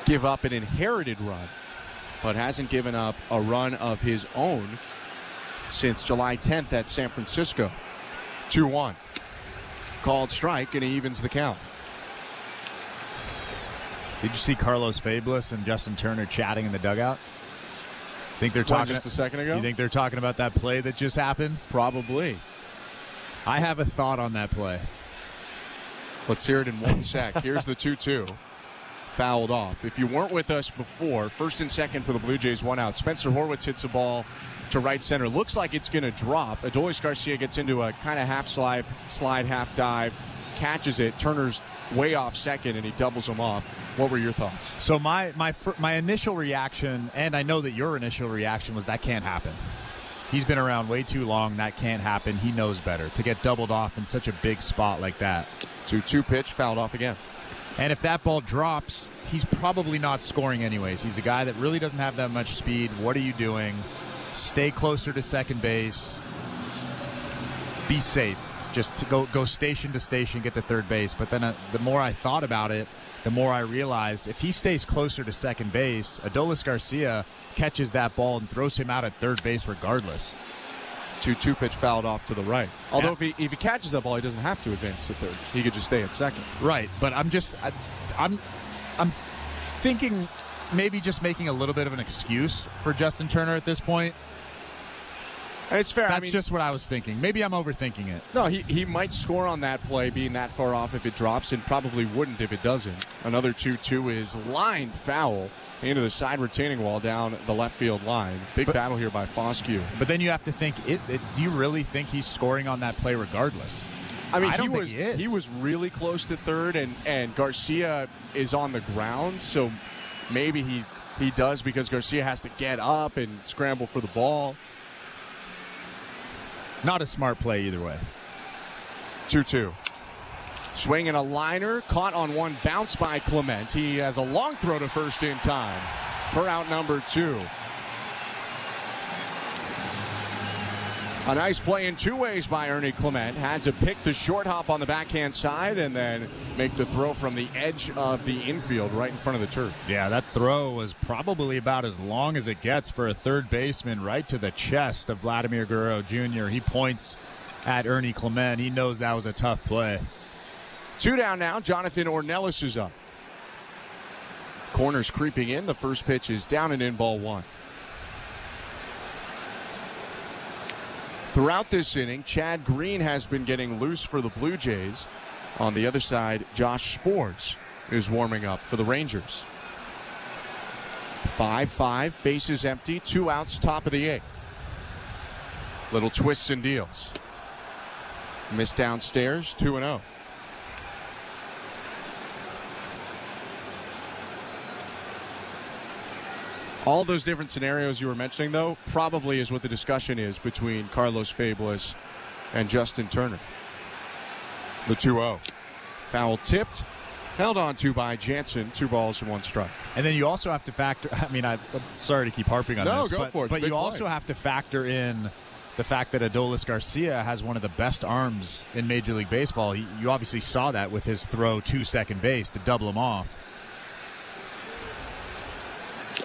give up an inherited run, but hasn't given up a run of his own since July 10th at San Francisco. 2-1. Called strike, and he evens the count. Did you see Carlos Fabulous and Justin Turner chatting in the dugout? Think they're talking just a second ago? You think they're talking about that play that just happened? Probably. I have a thought on that play. Let's hear it in 1 sec. Here's the 2-2. Fouled off. If you weren't with us before, first and second for the Blue Jays, 1 out. Spencer Horwitz hits a ball to right center. Looks like it's going to drop. Adolis Garcia gets into a kind of half slide, half dive, catches it. Turner's way off second, and he doubles him off. What were your thoughts? So my initial reaction, and I know that your initial reaction, was that can't happen. He's been around way too long. That can't happen. He knows better. To get doubled off in such a big spot like that. 2-2 pitch, fouled off again. And if that ball drops, he's probably not scoring anyways. He's a guy that really doesn't have that much speed. What are you doing? Stay closer to second base. Be safe. Just to go station to station, get to third base. But then the more I thought about it, the more I realized if he stays closer to second base, Adolis Garcia catches that ball and throws him out at third base regardless. 2-2 pitch fouled off to the right. Although if he catches that ball, he doesn't have to advance to third. He could just stay at second. Right, but I'm thinking maybe just making a little bit of an excuse for Justin Turner at this point. And it's fair. That's just what I was thinking. Maybe I'm overthinking it. No, he might score on that play being that far off if it drops, and probably wouldn't if it doesn't. Another 2-2 is lined foul into the side retaining wall down the left field line. Big battle here by Foscue. But then you have to think, do you really think he's scoring on that play regardless? I mean, he was really close to third, and Garcia is on the ground, so maybe he does because Garcia has to get up and scramble for the ball. Not a smart play either way. 2-2. Swing and a liner, caught on one bounce by Clement. He has a long throw to first in time for out number 2. A nice play in 2 ways by Ernie Clement. Had to pick the short hop on the backhand side and then make the throw from the edge of the infield right in front of the turf. Yeah, that throw was probably about as long as it gets for a third baseman, right to the chest of Vladimir Guerrero Jr. He points at Ernie Clement. He knows that was a tough play. 2 down now. Jonathan Ornelas is up. Corners creeping in. The first pitch is down and in, ball 1. Throughout this inning, Chad Green has been getting loose for the Blue Jays. On the other side, Josh Sports is warming up for the Rangers. 5-5, bases empty, 2 outs, top of the 8th. Little twists and deals. Missed downstairs, 2-0. All those different scenarios you were mentioning, though, probably is what the discussion is between Carlos Fabulous and Justin Turner. The 2-0. Foul tipped, held on to by Jansen. 2 balls and 1 strike. And then you also have to factor, I mean, I'm sorry to keep harping on this. No, go for it. But you also have to factor in the fact that Adolis Garcia has one of the best arms in Major League Baseball. You obviously saw that with his throw to second base to double him off.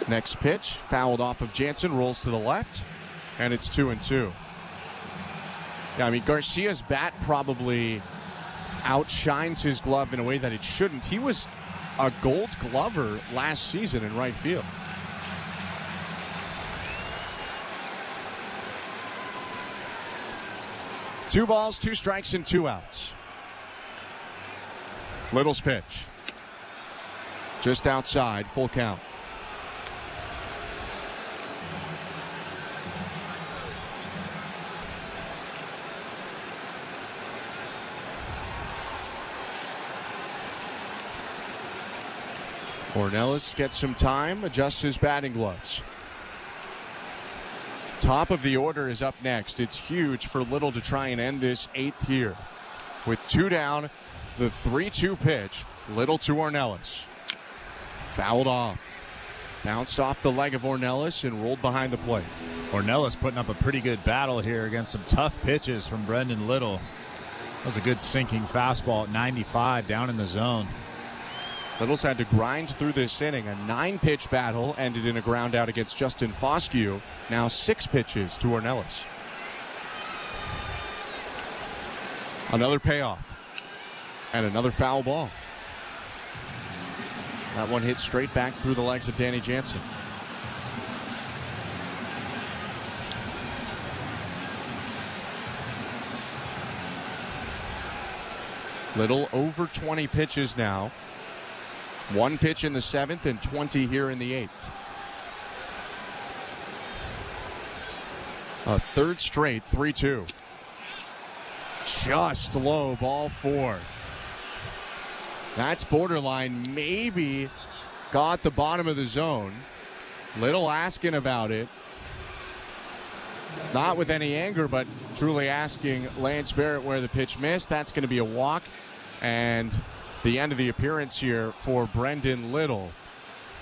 Next pitch, fouled off of Jansen, rolls to the left, and it's 2-2. Yeah, I mean, Garcia's bat probably outshines his glove in a way that it shouldn't. He was a Gold Glover last season in right field. Two balls, 2 strikes, and 2 outs. Little's pitch. Just outside, full count. Ornelas gets some time, adjusts his batting gloves. Top of the order is up next. It's huge for Little to try and end this 8th here. With 2 down, the 3-2 pitch. Little to Ornelas. Fouled off. Bounced off the leg of Ornelas and rolled behind the plate. Ornelas putting up a pretty good battle here against some tough pitches from Brendan Little. That was a good sinking fastball at 95 down in the zone. Little's had to grind through this inning. A 9-pitch battle ended in a ground out against Justin Foscue. Now 6 pitches to Ornelas. Another payoff. And another foul ball. That one hit straight back through the legs of Danny Jansen. Little over 20 pitches now. 1 pitch in the 7th and 20 here in the 8th. A 3rd straight, 3-2. Just low, ball 4. That's borderline, maybe got the bottom of the zone. Little asking about it. Not with any anger, but truly asking Lance Barrett where the pitch missed. That's going to be a walk. And the end of the appearance here for Brendan Little.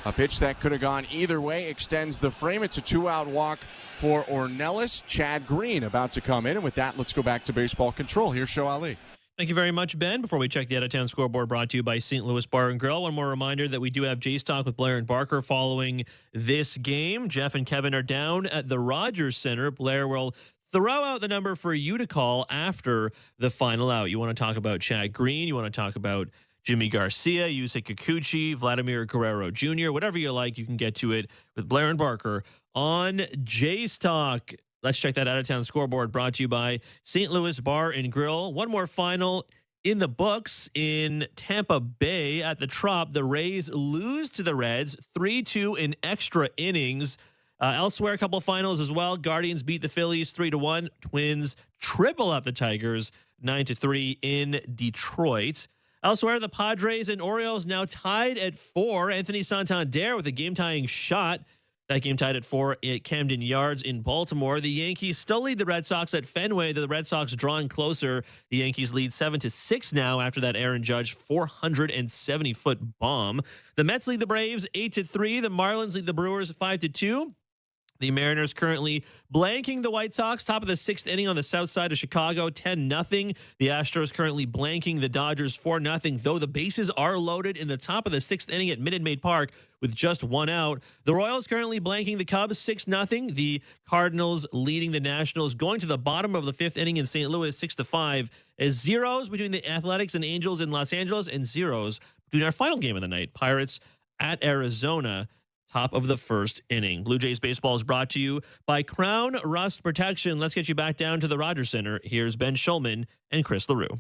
A pitch that could have gone either way extends the frame. It's a 2-out walk for Ornelas. Chad Green about to come in. And with that, let's go back to baseball control. Here's Show Ali. Thank you very much, Ben. Before we check the out-of-town scoreboard, brought to you by St. Louis Bar and Grill. One more reminder that we do have J-Stock with Blair and Barker following this game. Jeff and Kevin are down at the Rogers Center. Blair will throw out the number for you to call after the final out. You want to talk about Chad Green. You want to talk about Jimmy Garcia, Yusei Kikuchi, Vladimir Guerrero Jr., whatever you like, you can get to it with Blair and Barker on J-Stock. Let's check that out-of-town scoreboard brought to you by St. Louis Bar and Grill. One more final in the books in Tampa Bay at the Trop. The Rays lose to the Reds 3-2 in extra innings. Elsewhere, a couple of finals as well. Guardians beat the Phillies 3-1. Twins triple up the Tigers 9-3 in Detroit. Elsewhere, the Padres and Orioles now tied at 4. Anthony Santander with a game-tying shot. That game tied at 4 at Camden Yards in Baltimore. The Yankees still lead the Red Sox at Fenway. The Red Sox drawing closer. The Yankees lead 7-6 now after that Aaron Judge 470-foot bomb. The Mets lead the Braves 8-3. The Marlins lead the Brewers 5-2. The Mariners currently blanking the White Sox, top of the 6th inning on the south side of Chicago, 10-0. The Astros currently blanking the Dodgers 4-0, though the bases are loaded in the top of the 6th inning at Minute Maid Park with just 1 out. The Royals currently blanking the Cubs 6-0. The Cardinals leading the Nationals, going to the bottom of the 5th inning in St. Louis 6-5. As zeros between the Athletics and Angels in Los Angeles, and zeros between our final game of the night, Pirates at Arizona. Top of the 1st inning. Blue Jays baseball is brought to you by Crown Rust Protection. Let's get you back down to the Rogers Center. Here's Ben Schulman and Chris LaRue.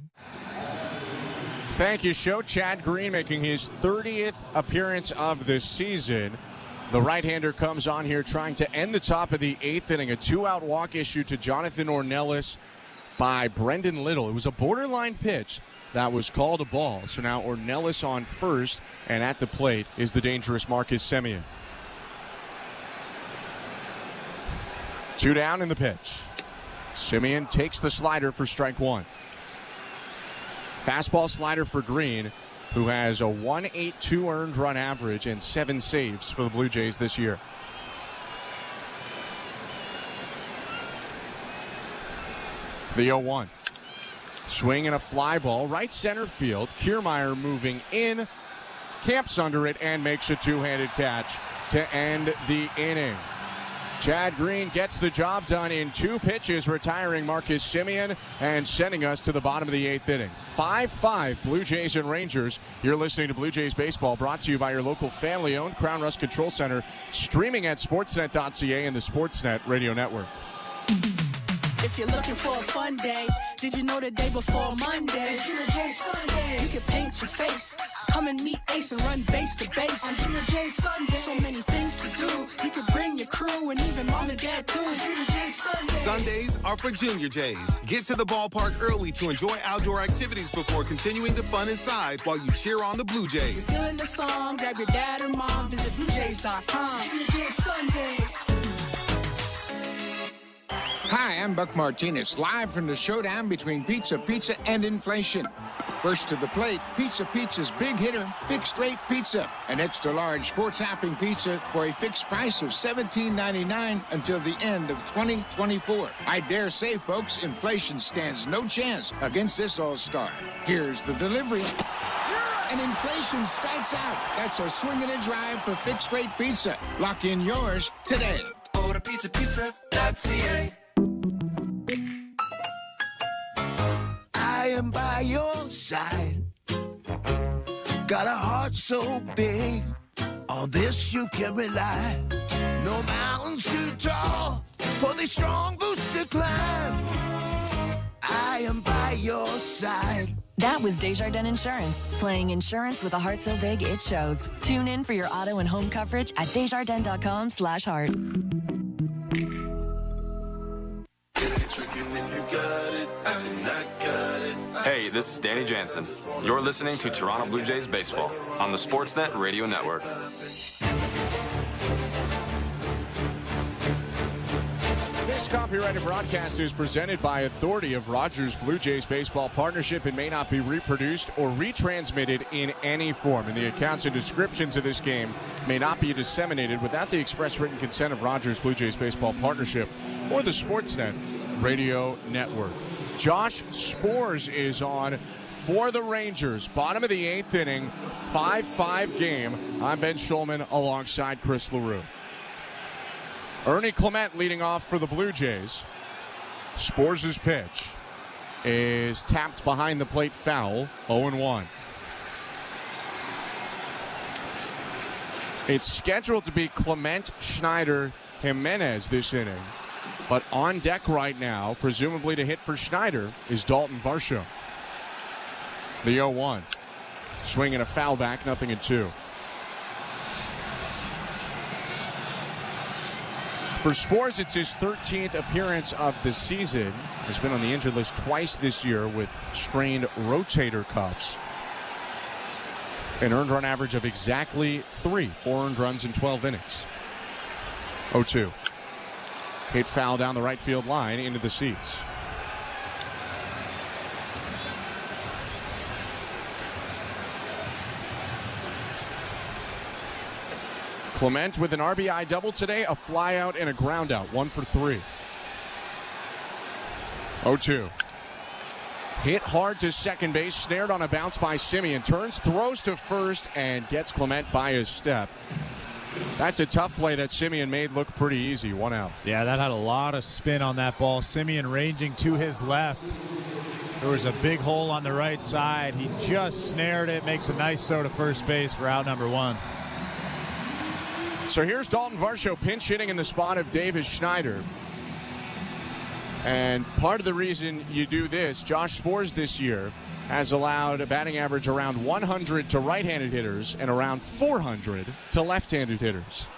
Thank you, Show. Chad Green making his 30th appearance of the season. The right-hander comes on here trying to end the top of the 8th inning. A 2-out walk issued to Jonathan Ornelas by Brendan Little. It was a borderline pitch that was called a ball. So now Ornelas on first, and at the plate is the dangerous Marcus Semien. 2 down in the pitch. Semien takes the slider for strike 1. Fastball slider for Green, who has a 1.82 earned run average and 7 saves for the Blue Jays this year. The 0-1. Swing and a fly ball, right center field. Kiermaier moving in, camps under it, and makes a two-handed catch to end the inning. Chad Green gets the job done in 2 pitches, retiring Marcus Semien and sending us to the bottom of the 8th inning. 5-5 Blue Jays and Rangers. You're listening to Blue Jays Baseball, brought to you by your local family-owned Crown Rust Control Center, streaming at sportsnet.ca and the Sportsnet Radio Network. If you're looking for a fun day, did you know the day before Monday? Gina J Sunday. You can paint your face, come and meet Ace and run base to base. On Gina J Sunday. So many things to do. You can bring your crew and even mom and dad too. Gina J Sunday. Sundays are for Junior Jays. Get to the ballpark early to enjoy outdoor activities before continuing the fun inside while you cheer on the Blue Jays. If you're feeling the song, grab your dad or mom, visit BlueJays.com. Gina J Sunday. Hi, I'm Buck Martinez, live from the showdown between Pizza and inflation. First to the plate, Pizza's big hitter, fixed rate pizza. An extra large 4-topping pizza for a fixed price of $17.99 until the end of 2024. I dare say, folks, inflation stands no chance against this all-star. Here's the delivery. And inflation strikes out. That's a swing and a drive for fixed rate pizza. Lock in yours today. Order pizza.ca. I am by your side. Got a heart so big, on this you can rely. No mountains too tall for the strong boots to climb. I am by your side. That was Desjardins Insurance, playing insurance with a heart so big it shows. Tune in for your auto and home coverage at Desjardins.com/heart. Hey, this is Danny Jansen. You're listening to Toronto Blue Jays Baseball on the Sportsnet Radio Network. This copyrighted broadcast is presented by authority of Rogers Blue Jays Baseball Partnership and may not be reproduced or retransmitted in any form. And the accounts and descriptions of this game may not be disseminated without the express written consent of Rogers Blue Jays Baseball Partnership or the Sportsnet Radio Network. Josh Sborz is on for the Rangers. Bottom of the 8th inning, 5-5 game. I'm Ben Schulman alongside Chris LaRue. Ernie Clement leading off for the Blue Jays. Sporz's pitch is tapped behind the plate, foul, 0-1. It's scheduled to be Clement, Schneider, Jimenez this inning. But on deck right now, presumably to hit for Schneider, is Dalton Varsho. The 0-1. Swing and a foul back, 0-2. For Sborz, it's his 13th appearance of the season. Has been on the injured list twice this year with strained rotator cuffs. An earned run average of exactly 3. 4 earned runs in 12 innings. 0-2. Hit foul down the right field line into the seats. Clement with an RBI double today, a fly out and a ground out, 1 for 3. 0-2. Hit hard to second base, snared on a bounce by Semien, turns, throws to first, and gets Clement by his step. That's a tough play that Semien made look pretty easy. 1 out. Yeah, that had a lot of spin on that ball. Semien ranging to his left. There was a big hole on the right side. He just snared it, makes a nice throw to first base for out number 1. So here's Dalton Varsho pinch hitting in the spot of Davis Schneider. And part of the reason you do this, Josh Sborz this year has allowed a batting average around 100 to right-handed hitters and around 400 to left-handed hitters.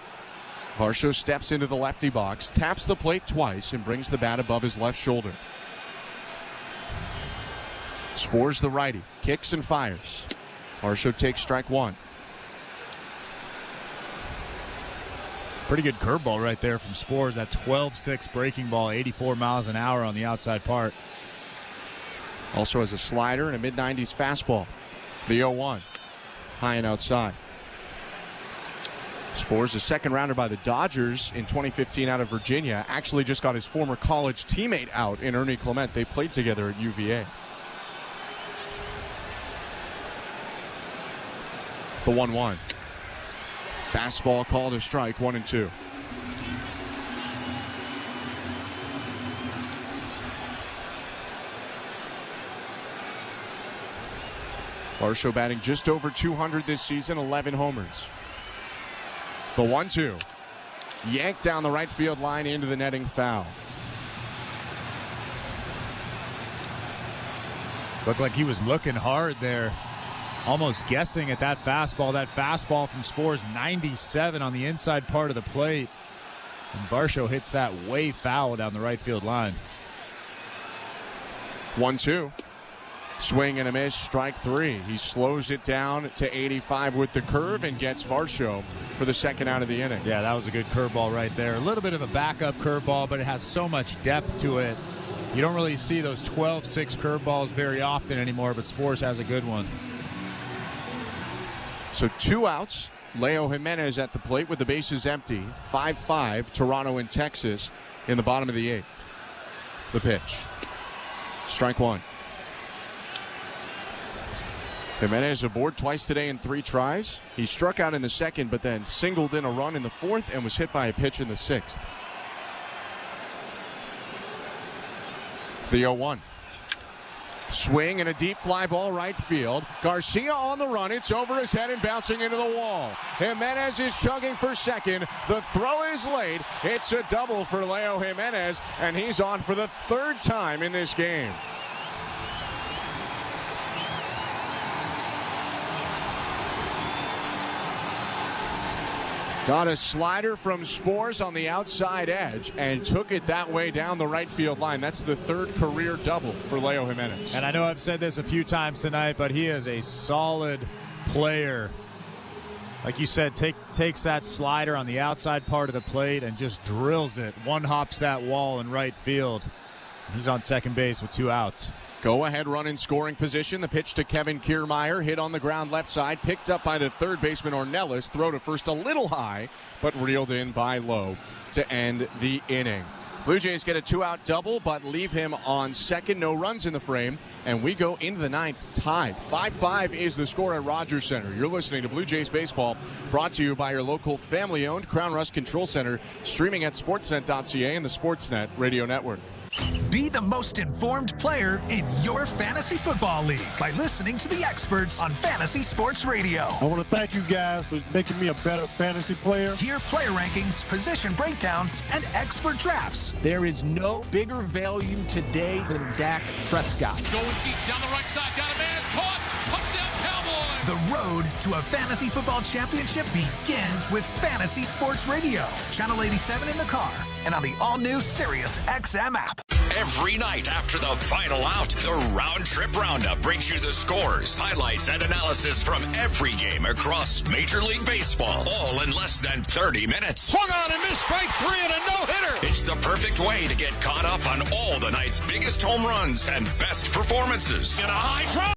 Varsho steps into the lefty box, taps the plate twice, and brings the bat above his left shoulder. Sborz the righty, kicks and fires. Varsho takes strike 1. Pretty good curveball right there from Sborz. That 12-6 breaking ball, 84 miles an hour on the outside part. Also has a slider and a mid-90s fastball. The 0-1. High and outside. Spores, a second rounder by the Dodgers in 2015 out of Virginia, actually just got his former college teammate out in Ernie Clement. They played together at UVA. The 1-1. Fastball called a strike, 1-2. Varsho batting just over 200 this season, 11 homers. The 1-2. Yanked down the right field line into the netting, foul. Looked like he was looking hard there. Almost guessing at that fastball. That fastball from Spores, 97 on the inside part of the plate. And Varsho hits that way foul down the right field line. 1-2. Swing and a miss, strike three. He slows it down to 85 with the curve and gets Varsho for the second out of the inning. Yeah, that was a good curveball right there. A little bit of a backup curveball, but it has so much depth to it. You don't really see those 12-6 curveballs very often anymore, but Spores has a good one. So 2 outs. Leo Jimenez at the plate with the bases empty. 5-5, Toronto and Texas in the bottom of the 8th. The pitch. Strike one. Jimenez aboard twice today in 3 tries. He struck out in the second, but then singled in a run in the 4th and was hit by a pitch in the 6th. The 0-1. Swing and a deep fly ball right field. Garcia on the run. It's over his head and bouncing into the wall. Jimenez is chugging for second. The throw is late. It's a double for Leo Jimenez, and he's on for the 3rd time in this game. Got a slider from Spores on the outside edge and took it that way down the right field line. That's the 3rd career double for Leo Jimenez. And I know I've said this a few times tonight, but he is a solid player. Like you said, takes that slider on the outside part of the plate and just drills it. One hops that wall in right field. He's on second base with 2 outs. Go ahead run in scoring position. The pitch to Kevin Kiermaier, hit on the ground left side, picked up by the third baseman Ornelas. Throw to first a little high, but reeled in by Lowe to end the inning. Blue Jays get a 2-out double, but leave him on second. No runs in the frame, and we go into the 9th tied. 5-5 is the score at Rogers Center. You're listening to Blue Jays Baseball, brought to you by your local family-owned Crown Rust Control Center, streaming at sportsnet.ca and the Sportsnet Radio Network. Be the most informed player in your fantasy football league by listening to the experts on Fantasy Sports Radio. I want to thank you guys for making me a better fantasy player. Hear player rankings, position breakdowns, and expert drafts. There is no bigger value today than Dak Prescott. Going deep down the right side, got a man, caught, touchdown Cowboys! The road to a fantasy football championship begins with Fantasy Sports Radio. Channel 87 in the car and on the all-new Sirius XM app. Every night after the final out, the Round Trip Roundup brings you the scores, highlights, and analysis from every game across Major League Baseball, all in less than 30 minutes. Swung on and missed, strike 3 and a no-hitter. It's the perfect way to get caught up on all the night's biggest home runs and best performances. In a high drop.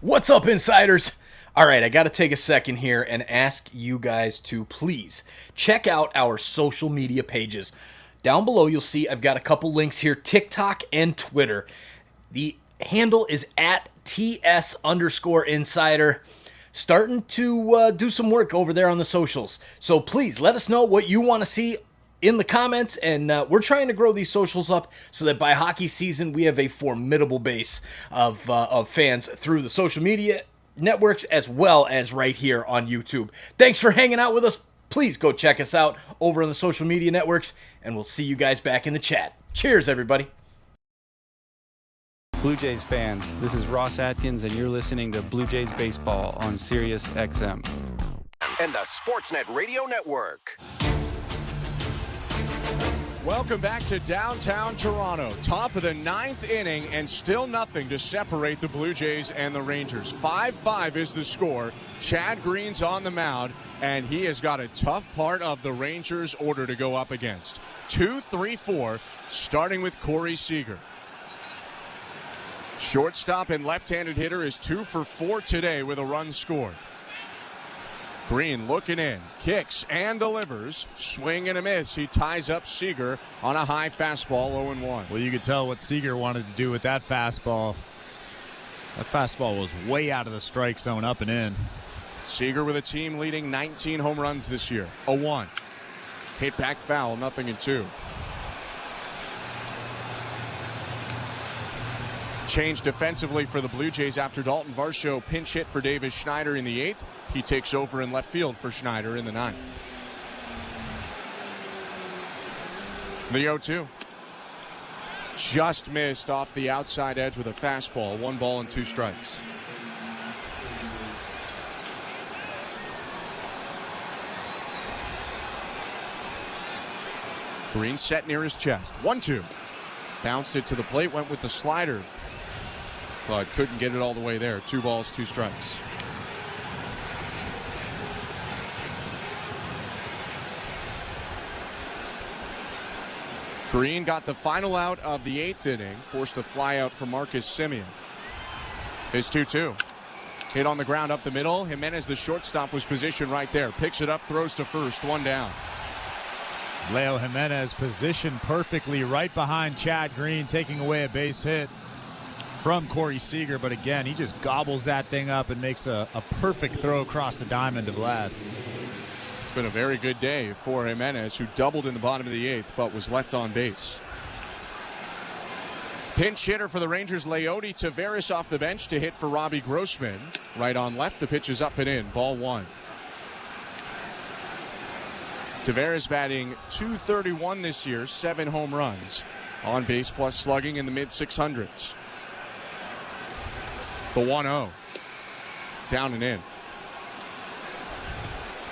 What's up, insiders? All right, I got to take a second here and ask you guys to please check out our social media pages. Down below, you'll see I've got a couple links here, TikTok and Twitter. The handle is at @TS_insider. Starting to do some work over there on the socials. So please let us know what you want to see in the comments, and we're trying to grow these socials up so that by hockey season we have a formidable base of fans through the social media networks as well as right here on YouTube. Thanks for hanging out with us. Please go check us out over on the social media networks, and we'll see you guys back in the chat. Cheers, everybody. Blue Jays fans, this is Ross Atkins, and you're listening to Blue Jays Baseball on Sirius XM. And the Sportsnet Radio Network. Welcome back to downtown Toronto. Top of the 9th inning and still nothing to separate the Blue Jays and the Rangers. 5-5 is the score. Chad Green's on the mound, and he has got a tough part of the Rangers' order to go up against. 2-3-4, starting with Corey Seager. Shortstop and left-handed hitter is 2 for 4 today with a run scored. Green looking in, kicks and delivers. Swing and a miss. He ties up Seager on a high fastball, 0-1. Well, you could tell what Seager wanted to do with that fastball. That fastball was way out of the strike zone, up and in. Seager with a team leading 19 home runs this year. 0-1. Hit back foul, 0-2. Change defensively for the Blue Jays after Dalton Varsho pinch hit for Davis Schneider in the 8th. He takes over in left field for Schneider in the 9th. The 0-2. Just missed off the outside edge with a fastball. 1 ball and 2 strikes. Green set near his chest. 1-2. Bounced it to the plate, went with the slider, but couldn't get it all the way there. 2 balls, 2 strikes. Green got the final out of the 8th inning, forced a fly out for Marcus Semien. His 2-2. Hit on the ground up the middle. Jimenez, the shortstop, was positioned right there. Picks it up, throws to first, 1 down. Leo Jimenez positioned perfectly right behind Chad Green, taking away a base hit from Corey Seager. But again, he just gobbles that thing up and makes a perfect throw across the diamond to Vlad. It's been a very good day for Jimenez, who doubled in the bottom of the 8th but was left on base. Pinch hitter for the Rangers, Leody Taveras off the bench to hit for Robbie Grossman. Right on left, the pitch is up and in, ball 1. Taveras batting .231 this year, 7 home runs. On base plus slugging in the mid-600s. The 1-0. Down and in.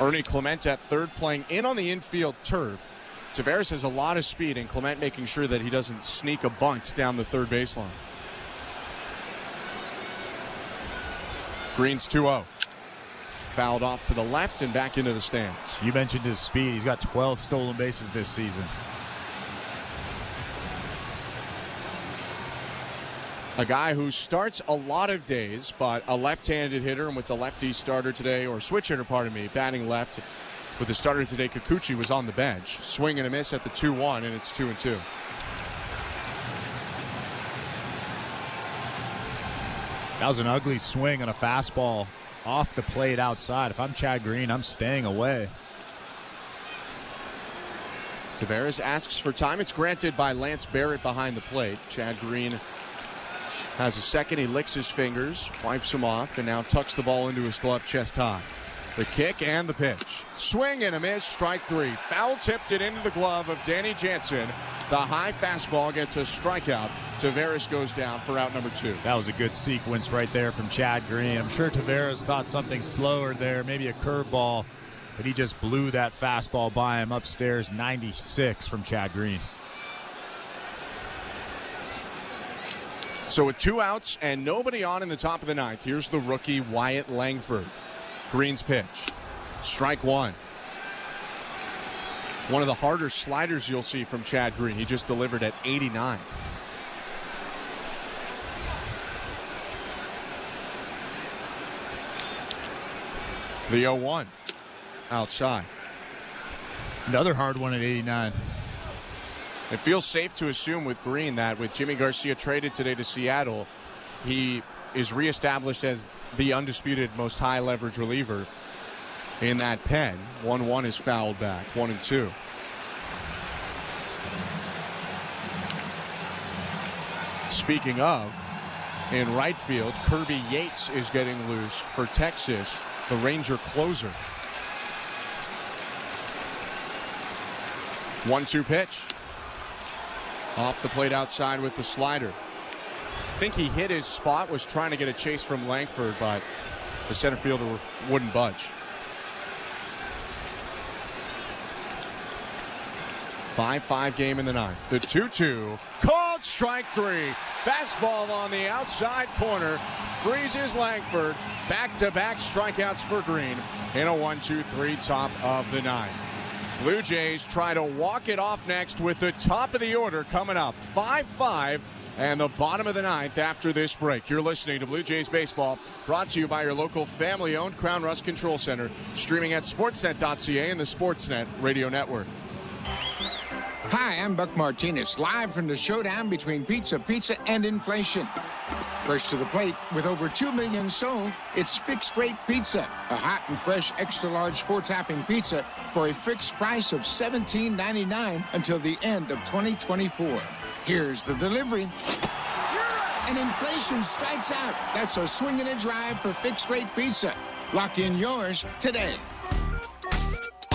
Ernie Clement at third, playing in on the infield turf. Taveras has a lot of speed, and Clement making sure that he doesn't sneak a bunt down the third baseline. Green's 2-0. Fouled off to the left and back into the stands. You mentioned his speed. He's got 12 stolen bases this season. A guy who starts a lot of days, but a left-handed hitter, and with the lefty starter today, or switch hitter, pardon me, batting left. With the starter today, Kikuchi was on the bench. Swing and a miss at the 2-1, and it's 2-2. That was an ugly swing on a fastball off the plate outside. If I'm Chad Green, I'm staying away. Taveras asks for time. It's granted by Lance Barrett behind the plate. Chad Green has a second. He licks his fingers, wipes them off, and now tucks the ball into his glove chest high. The kick and the pitch. Swing and a miss, strike 3. Foul tipped it into the glove of Danny Jansen. The high fastball gets a strikeout. Taveras goes down for out number 2. That was a good sequence right there from Chad Green. I'm sure Taveras thought something slower there, maybe a curveball, but he just blew that fastball by him upstairs. 96 from Chad Green. So with 2 outs and nobody on in the top of the 9th, here's the rookie Wyatt Langford. Green's pitch. Strike 1. One of the harder sliders you'll see from Chad Green. He just delivered at 89. The 0-1. Outside. Another hard one at 89. It feels safe to assume with Green that with Jimmy Garcia traded today to Seattle, he is reestablished as the undisputed most high leverage reliever in that pen. 1-1 is fouled back. 1-2. Speaking of, in right field, Kirby Yates is getting loose for Texas, the Ranger closer. 1-2 pitch. Off the plate outside with the slider. I think he hit his spot, was trying to get a chase from Langford, but the center fielder wouldn't budge. 5-5 game in the 9th. The 2-2, called strike 3. Fastball on the outside corner, freezes Langford. Back-to-back strikeouts for Green in a 1-2-3 top of the 9th. Blue Jays try to walk it off next with the top of the order coming up. 5-5 and the bottom of the ninth after this break. You're listening to Blue Jays Baseball, brought to you by your local family-owned Crown Rust Control Center, streaming at sportsnet.ca and the Sportsnet Radio Network. Hi, I'm Buck Martinez, live from the showdown between Pizza and inflation. First to the plate, with over 2 million sold, it's Fixed Rate Pizza, a hot and fresh extra-large 4-topping pizza for a fixed price of $17.99 until the end of 2024. Here's the delivery. And inflation strikes out. That's a swing and a drive for Fixed Rate Pizza. Lock in yours today.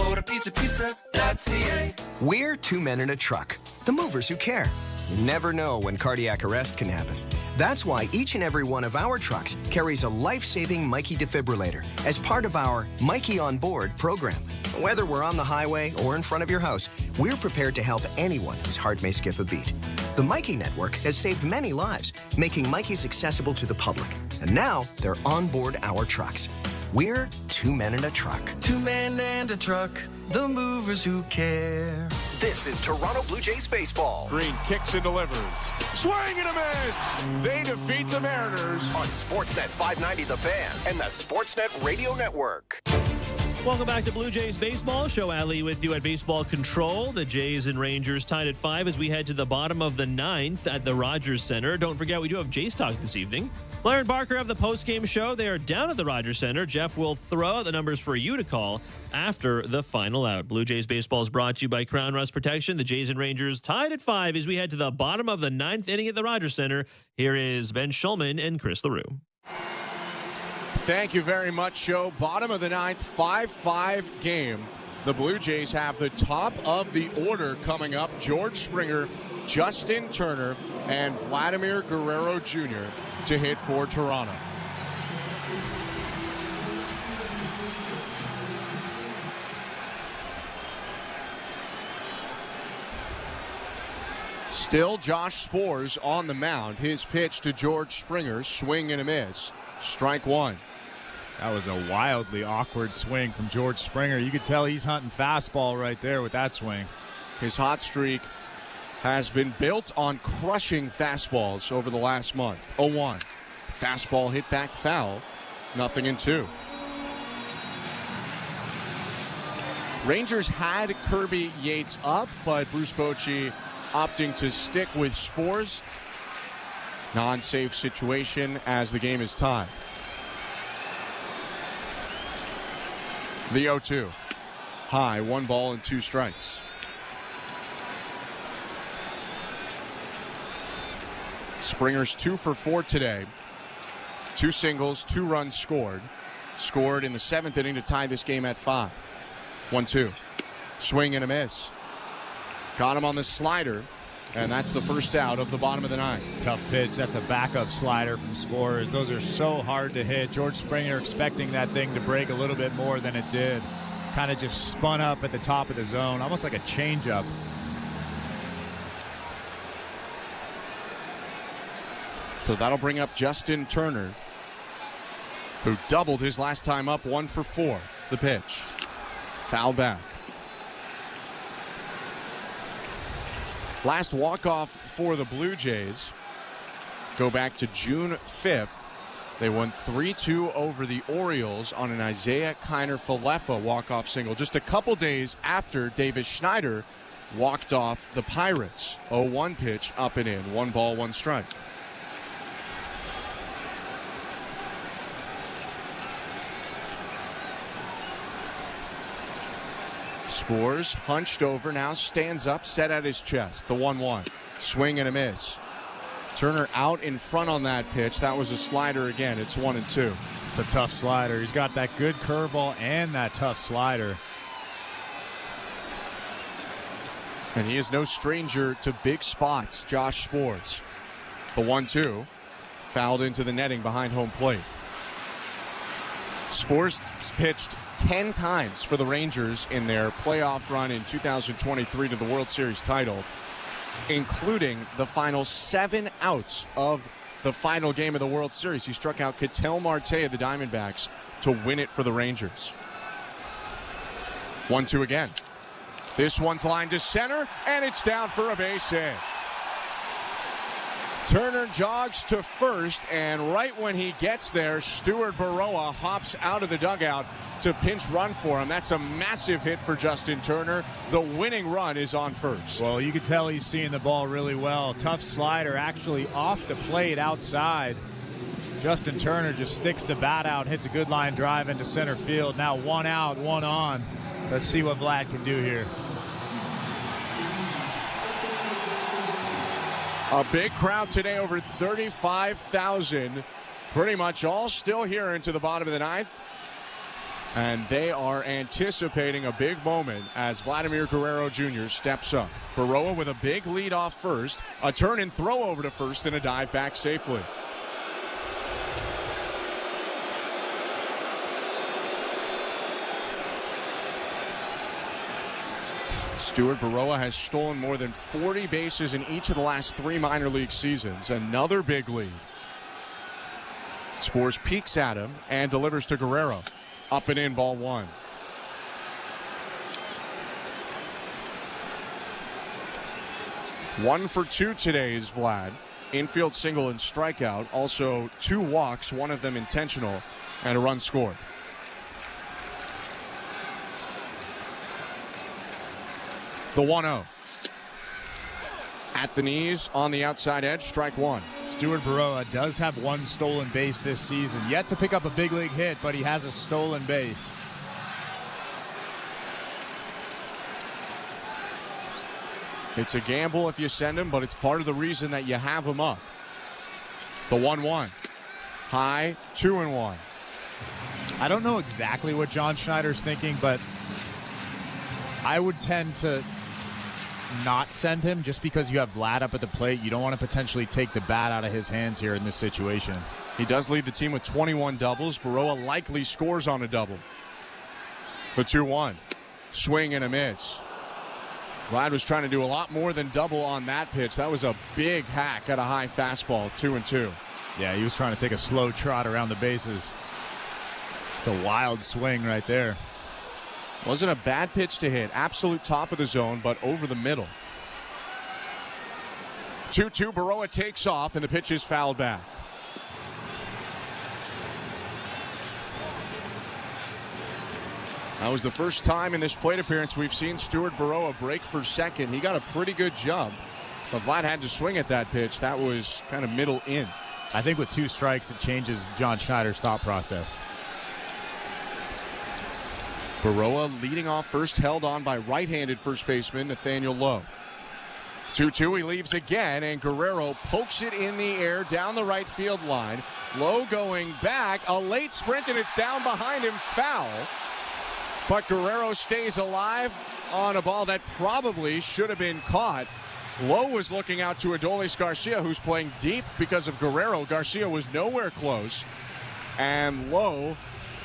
Order pizza.ca. We're 2 men in a truck, the movers who care. You never know when cardiac arrest can happen. That's why each and every one of our trucks carries a life-saving Mikey defibrillator as part of our Mikey on Board program. Whether we're on the highway or in front of your house, we're prepared to help anyone whose heart may skip a beat. The Mikey Network has saved many lives, making Mikey's accessible to the public. And now they're on board our trucks. We're 2 men in a truck. 2 men and a truck, the movers who care. This is Toronto Blue Jays baseball. Green kicks and delivers. Swing and a miss! They defeat the Mariners on Sportsnet 590 The Fan and the Sportsnet Radio Network. Welcome back to Blue Jays Baseball. Show Ali with you at Baseball Control. The Jays and Rangers tied at 5 as we head to the bottom of the ninth at the Rogers Center. Don't forget, we do have Jays Talk this evening. Blair and Barker have the post-game show. They are down at the Rogers Center. Jeff will throw out the numbers for you to call after the final out. Blue Jays Baseball is brought to you by Crown Rust Protection. The Jays and Rangers tied at 5 as we head to the bottom of the ninth inning at the Rogers Center. Here is Ben Schulman and Chris LaRue. Thank you very much, Joe. Bottom of the ninth, 5-5 game. The Blue Jays have the top of the order coming up. George Springer, Justin Turner, and Vladimir Guerrero Jr. to hit for Toronto. Still Josh Sborz on the mound. His pitch to George Springer, swing and a miss. Strike one. That was a wildly awkward swing from George Springer. You could tell he's hunting fastball right there with that swing. His hot streak has been built on crushing fastballs over the last month. 0-1. Fastball hit back foul. 0-2. Rangers had Kirby Yates up, but Bruce Bochy opting to stick with Sborz. Non-safe situation as the game is tied. The 0-2. High, 1 ball and 2 strikes. Springer's 2 for 4 today. 2 singles, 2 runs scored. Scored in the 7th inning to tie this game at 5. 1-2. Swing and a miss. Got him on the slider, and that's the first out of the bottom of the ninth. Tough pitch. That's a backup slider from Sborz. Those are so hard to hit. George Springer expecting that thing to break a little bit more than it did. Kind of just spun up at the top of the zone, almost like a changeup. So that'll bring up Justin Turner, who doubled his last time up, 1 for 4. The pitch. Foul back. Last walk-off for the Blue Jays. Go back to June 5th. They won 3-2 over the Orioles on an Isaiah Kiner-Falefa walk-off single just a couple days after Davis Schneider walked off the Pirates. 0-1 pitch, up and in. 1 ball, 1 strike. Sborz hunched over, now stands up, set at his chest. The 1-1. Swing and a miss. Turner out in front on that pitch. That was a slider again. It's 1-2. It's a tough slider. He's got that good curveball and that tough slider. And he is no stranger to big spots, Josh Sborz. The 1-2. Fouled into the netting behind home plate. Sborz pitched 10 times for the Rangers in their playoff run in 2023 to the World Series title, including the final 7 outs of the final game of the World Series. He struck out Ketel Marte of the Diamondbacks to win it for the Rangers. 1-2 again. This one's lined to center, and it's down for a base hit. Turner jogs to first, and right when he gets there, Stuart Baroa hops out of the dugout to pinch run for him. That's a massive hit for Justin Turner. The winning run is on first. Well, you can tell he's seeing the ball really well. Tough slider actually off the plate outside. Justin Turner just sticks the bat out, hits a good line drive into center field. Now 1 out, 1 on. Let's see what Vlad can do here. A big crowd today, over 35,000. Pretty much all still here into the bottom of the ninth. And they are anticipating a big moment as Vladimir Guerrero Jr. steps up. Baroa with a big lead off first, a turn and throw over to first, and a dive back safely. Stuart Baroa has stolen more than 40 bases in each of the last 3 minor league seasons. Another big lead. Spores peeks at him and delivers to Guerrero. Up and in, ball 1. One for 2 today is Vlad. Infield single and strikeout. Also 2 walks, one of them intentional, and a run scored. The 1-0. At the knees, on the outside edge, strike 1. Stuart Baroa does have 1 stolen base this season. Yet to pick up a big league hit, but he has a stolen base. It's a gamble if you send him, but it's part of the reason that you have him up. The 1-1. High, 2-1. I don't know exactly what John Schneider's thinking, but I would tend to not send him just because you have Vlad up at the plate. You don't want to potentially take the bat out of his hands here in this situation. He does lead the team with 21 doubles. Baroa likely scores on a double. The 2-1. Swing and a miss. Vlad was trying to do a lot more than double on that pitch. That was a big hack at a high fastball, 2-2. Yeah, he was trying to take a slow trot around the bases. It's a wild swing right there. Wasn't a bad pitch to hit. Absolute top of the zone, but over the middle. 2-2, Baroa takes off, and the pitch is fouled back. That was the first time in this plate appearance we've seen Stuart Baroa break for second. He got a pretty good jump, but Vlad had to swing at that pitch. That was kind of middle in. I think with 2 strikes, it changes John Schneider's thought process. Baroa leading off first, held on by right-handed first baseman Nathaniel Lowe. 2-2, he leaves again, and Guerrero pokes it in the air down the right field line. Lowe going back, a late sprint, and it's down behind him, foul. But Guerrero stays alive on a ball that probably should have been caught. Lowe was looking out to Adolis Garcia, who's playing deep because of Guerrero. Garcia was nowhere close, and Lowe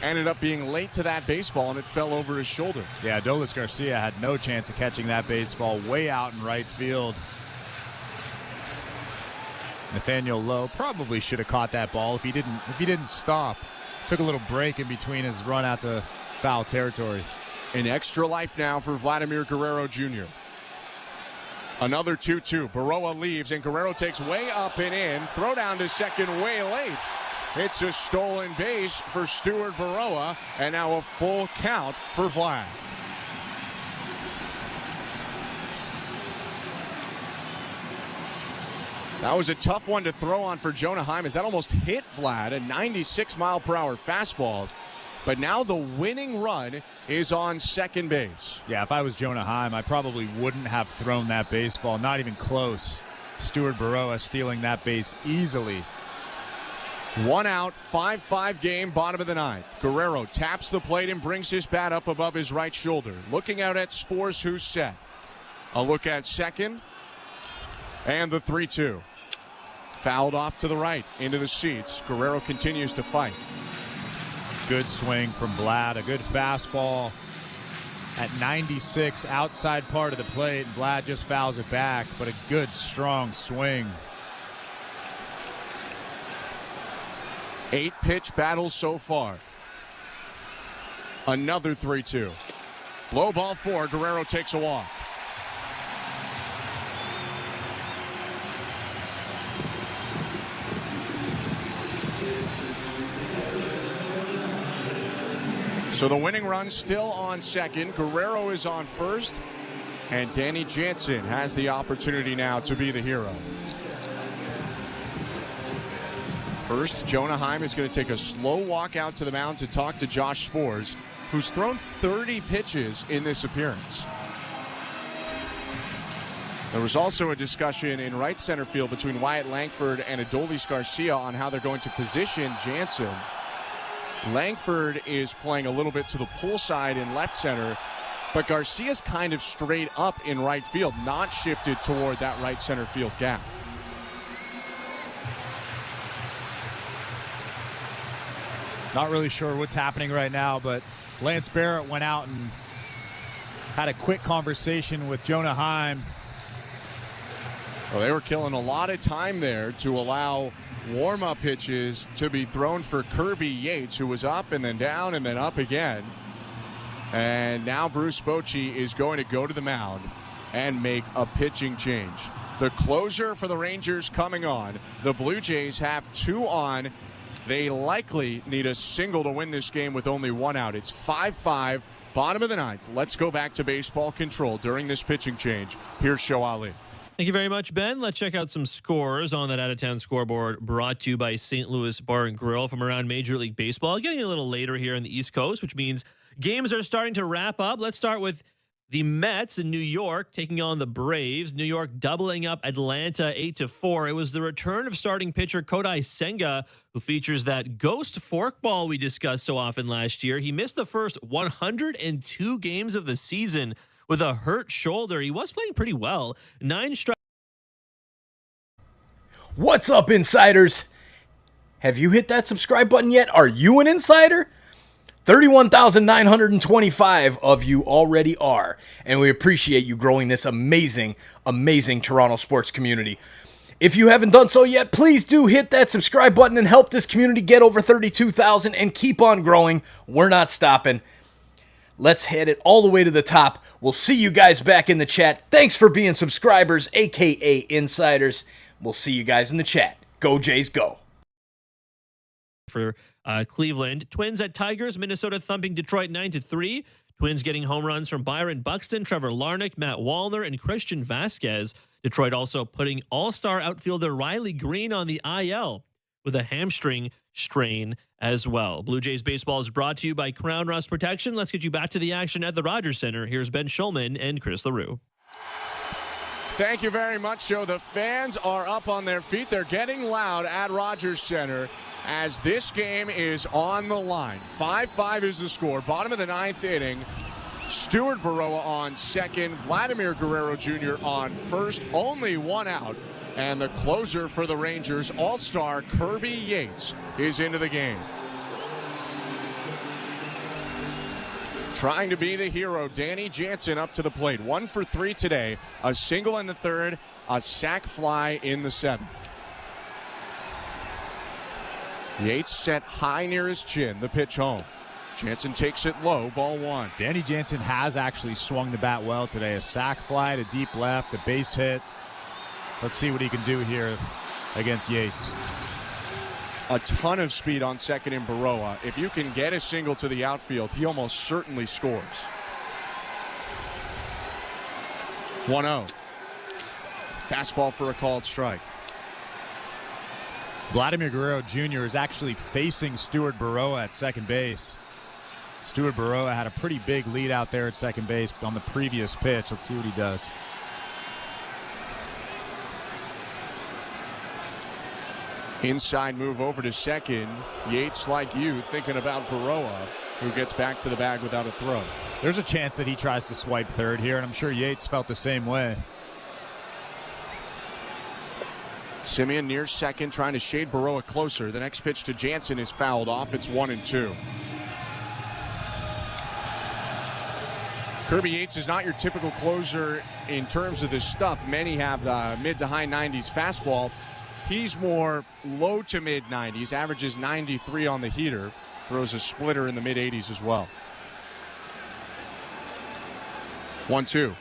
ended up being late to that baseball, and it fell over his shoulder. Yeah, Adolis Garcia had no chance of catching that baseball way out in right field. Nathaniel Lowe probably should have caught that ball if he didn't stop. Took a little break in between his run out to foul territory. An extra life now for Vladimir Guerrero Jr. Another 2-2. Baroa leaves, and Guerrero takes way up and in. Throw down to second way late. It's a stolen base for Stuart Baroa, and now a full count for Vlad. That was a tough one to throw on for Jonah Hymas. That almost hit Vlad, a 96-mile-per-hour fastball. But now the winning run is on second base. Yeah, if I was Jonah Heim, I probably wouldn't have thrown that baseball. Not even close. Stuart Baroa stealing that base easily. 1 out, 5-5 game, bottom of the ninth. Guerrero taps the plate and brings his bat up above his right shoulder. Looking out at Spores, who's set. A look at second. And the 3-2. Fouled off to the right, into the seats. Guerrero continues to fight. Good swing from Vlad. A good fastball at 96, outside part of the plate. Vlad just fouls it back, but a good, strong swing. 8 pitch battles so far. Another 3-2. Low ball 4. Guerrero takes a walk. So the winning run still on second. Guerrero is on first. And Danny Jansen has the opportunity now to be the hero. First, Jonah Heim is going to take a slow walk out to the mound to talk to Josh Spores, who's thrown 30 pitches in this appearance. There was also a discussion in right center field between Wyatt Langford and Adolis Garcia on how they're going to position Jansen. Langford is playing a little bit to the pull side in left center, but Garcia's kind of straight up in right field, not shifted toward that right center field gap. Not really sure what's happening right now, but Lance Barrett went out and had a quick conversation with Jonah Heim. Well, they were killing a lot of time there to allow warm-up pitches to be thrown for Kirby Yates, who was up and then down and then up again. And now Bruce Bochy is going to go to the mound and make a pitching change. The closer for the Rangers coming on. The Blue Jays have 2 on. They likely need a single to win this game with only 1 out. It's 5-5, bottom of the 9th. Let's go back to baseball control during this pitching change. Here's Show Ali. Thank you very much, Ben. Let's check out some scores on that out-of-town scoreboard brought to you by St. Louis Bar and Grill from around Major League Baseball. Getting a little later here in the East Coast, which means games are starting to wrap up. Let's start with the Mets in New York taking on the Braves. New York doubling up Atlanta 8-4. It was the return of starting pitcher Kodai Senga, who features that ghost forkball we discussed so often last year. He missed the first 102 games of the season with a hurt shoulder. He was playing pretty well. 9 strikes. What's up, insiders? Have you hit that subscribe button yet? Are you an insider? 31,925 of you already are, and we appreciate you growing this amazing, amazing Toronto sports community. If you haven't done so yet, please do hit that subscribe button and help this community get over 32,000 and keep on growing. We're not stopping. Let's head it all the way to the top. We'll see you guys back in the chat. Thanks for being subscribers, aka insiders. We'll see you guys in the chat. Go Jays, go. For Cleveland. Twins at Tigers. Minnesota thumping Detroit 9-3. Twins getting home runs from Byron Buxton, Trevor Larnach, Matt Wallner, and Christian Vasquez. Detroit also putting all-star outfielder Riley Green on the IL with a hamstring strain as well. Blue Jays baseball is brought to you by Crown Rust Protection. Let's get you back to the action at the Rogers Center. Here's Ben Schulman and Chris LaRue. Thank you very much, Joe. The fans are up on their feet. They're getting loud at Rogers Center as this game is on the line. 5-5 is the score. Bottom of the 9th inning. Stuart Baroa on second. Vladimir Guerrero Jr. on first. Only 1 out. And the closer for the Rangers, all-star Kirby Yates, is into the game. Trying to be the hero, Danny Jansen up to the plate. 1 for 3 today. A single in the 3rd, a sac fly in the 7th. Yates set high near his chin, the pitch home. Jansen takes it low, ball 1. Danny Jansen has actually swung the bat well today. A sac fly to deep left, a base hit. Let's see what he can do here against Yates. A ton of speed on second in Baroa. If you can get a single to the outfield, he almost certainly scores. 1-0. Fastball for a called strike. Vladimir Guerrero Jr. is actually facing Stuart Baroa at second base. Stuart Baroa had a pretty big lead out there at second base on the previous pitch. Let's see what he does. Inside move over to second. Yates, like you, thinking about Baroa, who gets back to the bag without a throw. There's a chance that he tries to swipe third here, and I'm sure Yates felt the same way. Simeon near second, trying to shade Baroa closer. The next pitch to Jansen is fouled off. It's 1-2. Kirby Yates is not your typical closer in terms of this stuff. Many have the mid to high 90s fastball. He's more low to mid 90s, averages 93 on the heater, throws a splitter in the mid 80s as well. 1-2,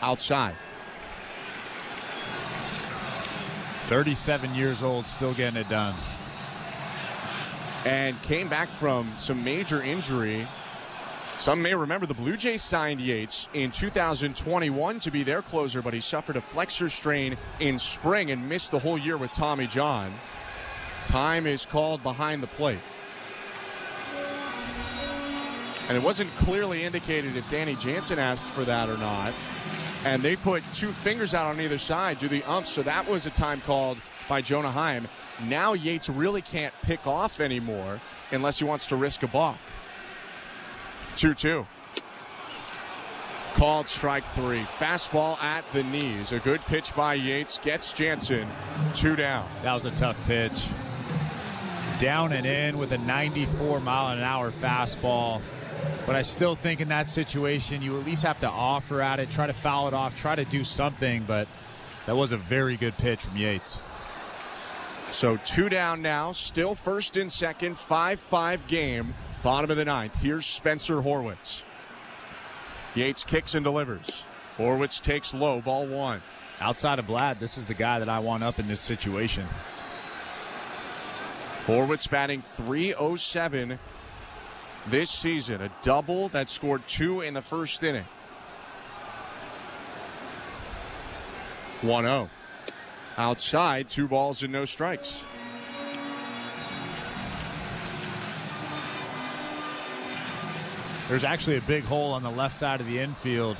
outside. 37 years old, still getting it done. And came back from some major injury Some may remember the Blue Jays signed Yates in 2021 to be their closer, but he suffered a flexor strain in spring and missed the whole year with Tommy John. Time is called behind the plate. And it wasn't clearly indicated if Danny Jansen asked for that or not. And they put 2 fingers out on either side to the umps, so that was a time called by Jonah Heim. Now Yates really can't pick off anymore unless he wants to risk a balk. 2-2. Called strike 3. Fastball at the knees. A good pitch by Yates gets Jansen 2 down. That was a tough pitch. Down and in with a 94-mile-an-hour fastball. But I still think in that situation, you at least have to offer at it, try to foul it off, try to do something. But that was a very good pitch from Yates. So 2 down now, still first and second, 5-5 game, bottom of the 9th. Here's Spencer Horwitz. Yates kicks and delivers. Horwitz takes low, ball 1. Outside of Vlad, this is the guy that I want up in this situation. Horwitz batting .307 this season, a double that scored 2 in the first inning. 1-0. Outside, 2 balls and no strikes. There's actually a big hole on the left side of the infield.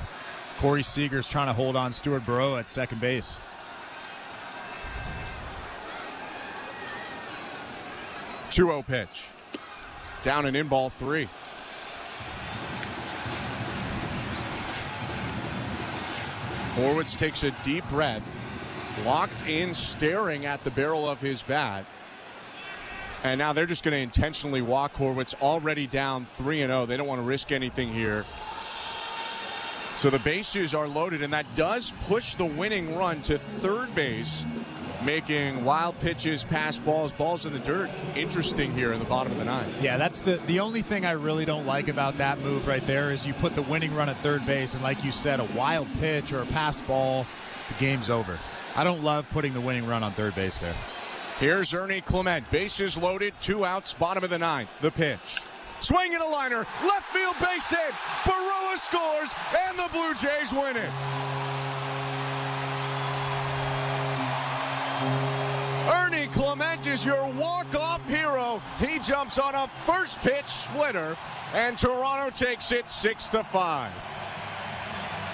Corey Seager's trying to hold on Stuart Burrow at second base. .2-0 pitch. Down and in, ball 3. Horwitz takes a deep breath. Locked in, staring at the barrel of his bat. And now they're just going to intentionally walk Horwitz, already down 3-0. They don't want to risk anything here. So the bases are loaded, and that does push the winning run to third base, making wild pitches, pass balls, balls in the dirt interesting here in the bottom of the 9th. Yeah, that's the only thing I really don't like about that move right there is you put the winning run at third base, and like you said, a wild pitch or a pass ball, the game's over. I don't love putting the winning run on third base there. Here's Ernie Clement. Bases loaded, 2 outs, bottom of the 9th. The pitch. Swing and a liner. Left field base hit. Baroa scores, and the Blue Jays win it. Ernie Clement is your walk-off hero. He jumps on a first pitch splitter, and Toronto takes it 6-5.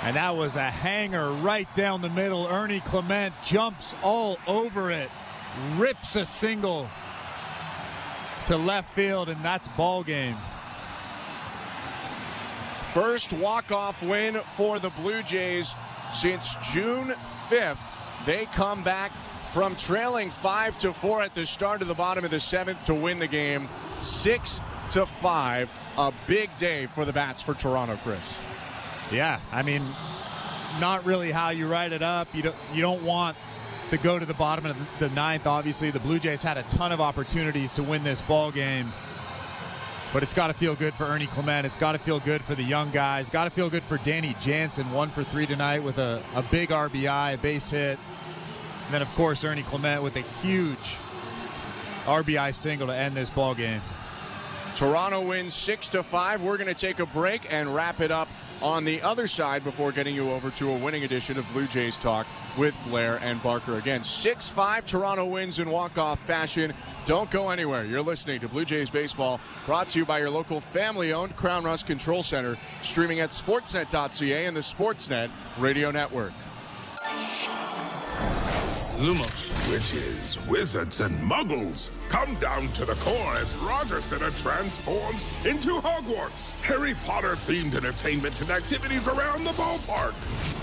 And that was a hanger right down the middle. Ernie Clement jumps all over it, rips a single to left field, and that's ball game. First walk-off win for the Blue Jays since June 5th. They come back from trailing 5-4 at the start of the bottom of the 7th to win the game 6-5. A big day for the bats for Toronto, Chris. Yeah, I mean, not really how you write it up. You don't want to go to the bottom of the 9th. Obviously, the Blue Jays had a ton of opportunities to win this ball game, but it's got to feel good for Ernie Clement. It's got to feel good for the young guys. Got to feel good for Danny Jansen, 1 for 3 tonight with a big RBI, a base hit. And then, of course, Ernie Clement with a huge RBI single to end this ball game. Toronto wins 6-5. We're going to take a break and wrap it up on the other side before getting you over to a winning edition of Blue Jays Talk with Blair and Barker. Again, 6-5, Toronto wins in walk-off fashion. Don't go anywhere. You're listening to Blue Jays Baseball, brought to you by your local family-owned Crown Rust Control Center, streaming at sportsnet.ca and the Sportsnet Radio Network. Lumos. Witches, wizards, and muggles come down to the core as Roger Center transforms into Hogwarts. Harry Potter-themed entertainment and activities around the ballpark.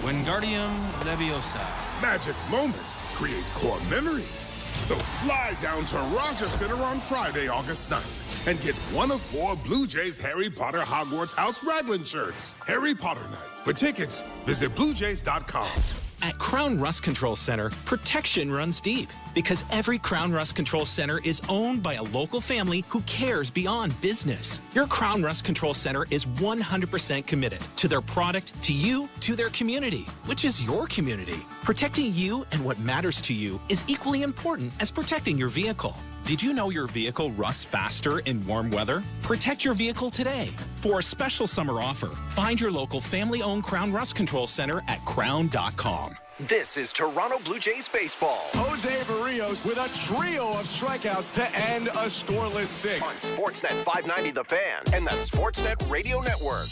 Wingardium Leviosa. Magic moments create core memories. So fly down to Roger Center on Friday, August 9th, and get one of 4 Blue Jays Harry Potter Hogwarts House Raglan shirts. Harry Potter Night. For tickets, visit BlueJays.com. At Crown Rust Control Center, protection runs deep because every Crown Rust Control Center is owned by a local family who cares beyond business. Your Crown Rust Control Center is 100% committed to their product, to you, to their community, which is your community. Protecting you and what matters to you is equally important as protecting your vehicle. Did you know your vehicle rusts faster in warm weather? Protect your vehicle today. For a special summer offer, find your local family-owned Crown Rust Control Center at crown.com. This is Toronto Blue Jays baseball. Jose Barrios with a trio of strikeouts to end a scoreless 6. On Sportsnet 590 The Fan and the Sportsnet Radio Network.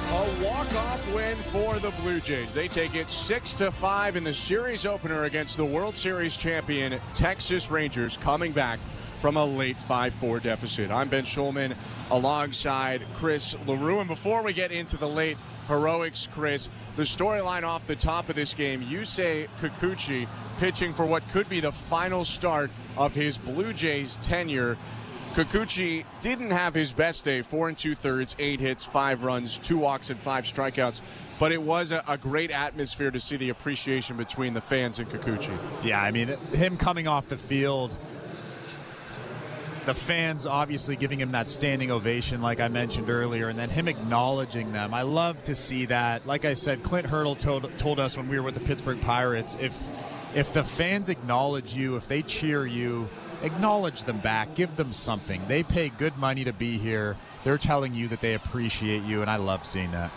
A walk-off win for the Blue Jays. They take it 6-5 in the series opener against the World Series champion Texas Rangers, coming back from a late 5-4 deficit. I'm Ben Schulman alongside Chris LaRue. And before we get into the late heroics, Chris, the storyline off the top of this game, Yusei Kikuchi pitching for what could be the final start of his Blue Jays tenure. Kikuchi didn't have his best day, 4 2/3, 8 hits, 5 runs, 2 walks, and 5 strikeouts. But it was a great atmosphere to see the appreciation between the fans and Kikuchi. Yeah, I mean, him coming off the field, the fans obviously giving him that standing ovation like I mentioned earlier, and then him acknowledging them. I love to see that. Like I said, Clint Hurdle told us when we were with the Pittsburgh Pirates, if the fans acknowledge you, if they cheer you, acknowledge them back, give them something. They pay good money to be here. They're telling you that they appreciate you, and I love seeing that.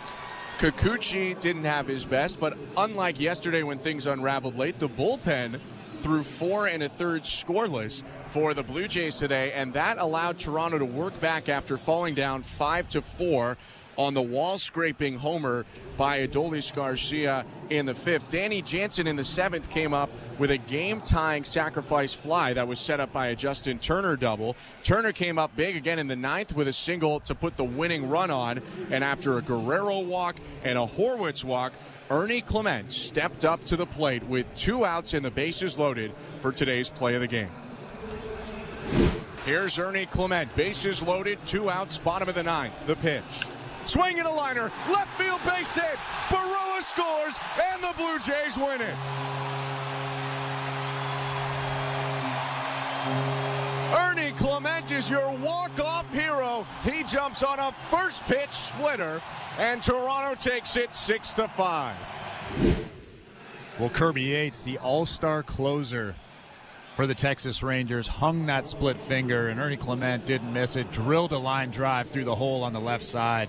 Kikuchi didn't have his best, but unlike yesterday when things unraveled late, the bullpen threw 4 1/3 scoreless for the Blue Jays today, and that allowed Toronto to work back after falling down 5-4 on the wall-scraping homer by Adolis Garcia in the 5th. Danny Jansen in the 7th came up with a game-tying sacrifice fly that was set up by a Justin Turner double. Turner came up big again in the 9th with a single to put the winning run on, and after a Guerrero walk and a Horwitz walk, Ernie Clement stepped up to the plate with 2 outs and the bases loaded for today's play of the game. Here's Ernie Clement, bases loaded, 2 outs, bottom of the 9th. The pitch. Swing and a liner, left field base hit. Baroa scores, and the Blue Jays win it. Ernie Clement is your walk-off hero. He jumps on a first pitch splitter, and Toronto takes it 6-5. Well, Kirby Yates, the all-star closer for the Texas Rangers, hung that split finger, and Ernie Clement didn't miss it, drilled a line drive through the hole on the left side.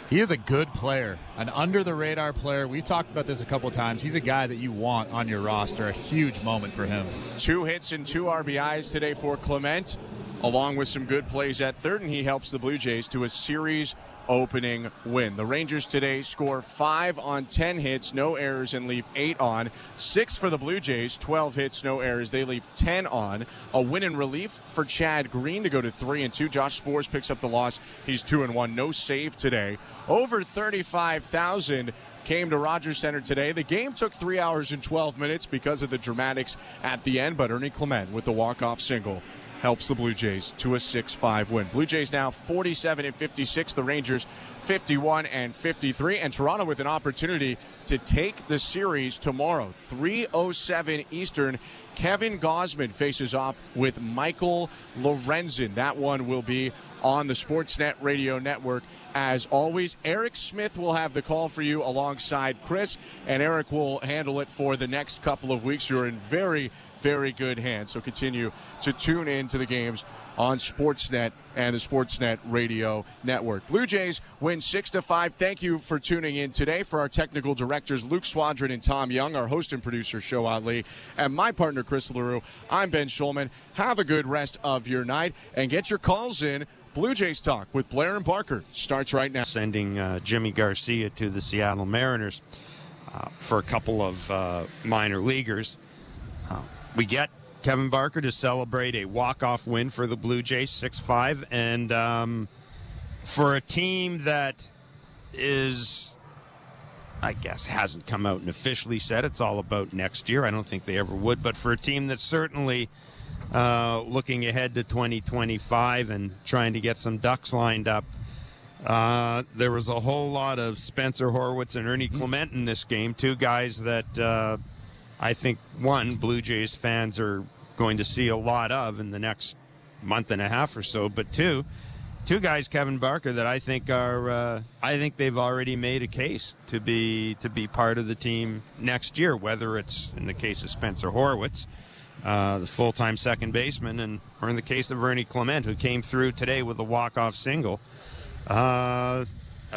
He is a good player, an under-the-radar player. We've talked about this a couple times. He's a guy that you want on your roster. A huge moment for him. 2 hits and 2 RBIs today for Clement, along with some good plays at third, and he helps the Blue Jays to a series opening win. The Rangers today score 5 on 10 hits, no errors, and leave 8 on. 6 for the Blue Jays, 12 hits, no errors. They leave 10 on. A win in relief for Chad Green to go to 3-2. Josh Sborz picks up the loss. He's 2-1. No save today. Over 35,000 came to Rogers Center today. The game took 3 hours and 12 minutes because of the dramatics at the end, but Ernie Clement with the walk-off single helps the Blue Jays to a 6-5 win. Blue Jays now 47-56, the Rangers 51-53, and Toronto with an opportunity to take the series tomorrow. 3:07 Eastern. Kevin Gausman faces off with Michael Lorenzen. That one will be on the Sportsnet Radio Network. As always, Eric Smith will have the call for you alongside Chris, and Eric will handle it for the next couple of weeks. You're in very, very good hands, so continue to tune in to the games on Sportsnet and the Sportsnet Radio Network. Blue Jays win 6-5. Thank you for tuning in today. For our technical directors, Luke Swadron and Tom Young, our host and producer, Shoat Lee, and my partner, Chris LaRue, I'm Ben Schulman. Have a good rest of your night, and get your calls in. Blue Jays Talk with Blair and Barker starts right now. Sending Jimmy Garcia to the Seattle Mariners for a couple of minor leaguers. We get Kevin Barker to celebrate a walk-off win for the Blue Jays, 6-5. And for a team that is, I guess, hasn't come out and officially said it's all about next year. I don't think they ever would. But for a team that's certainly looking ahead to 2025 and trying to get some ducks lined up, there was a whole lot of Spencer Horwitz and Ernie Clement in this game, two guys that I think, one, Blue Jays fans are going to see a lot of in the next month and a half or so, but two, two guys, Kevin Barker, that I think are. I think they've already made a case to be part of the team next year. Whether it's in the case of Spencer Horwitz, the full-time second baseman, or in the case of Ernie Clement, who came through today with a walk-off single. A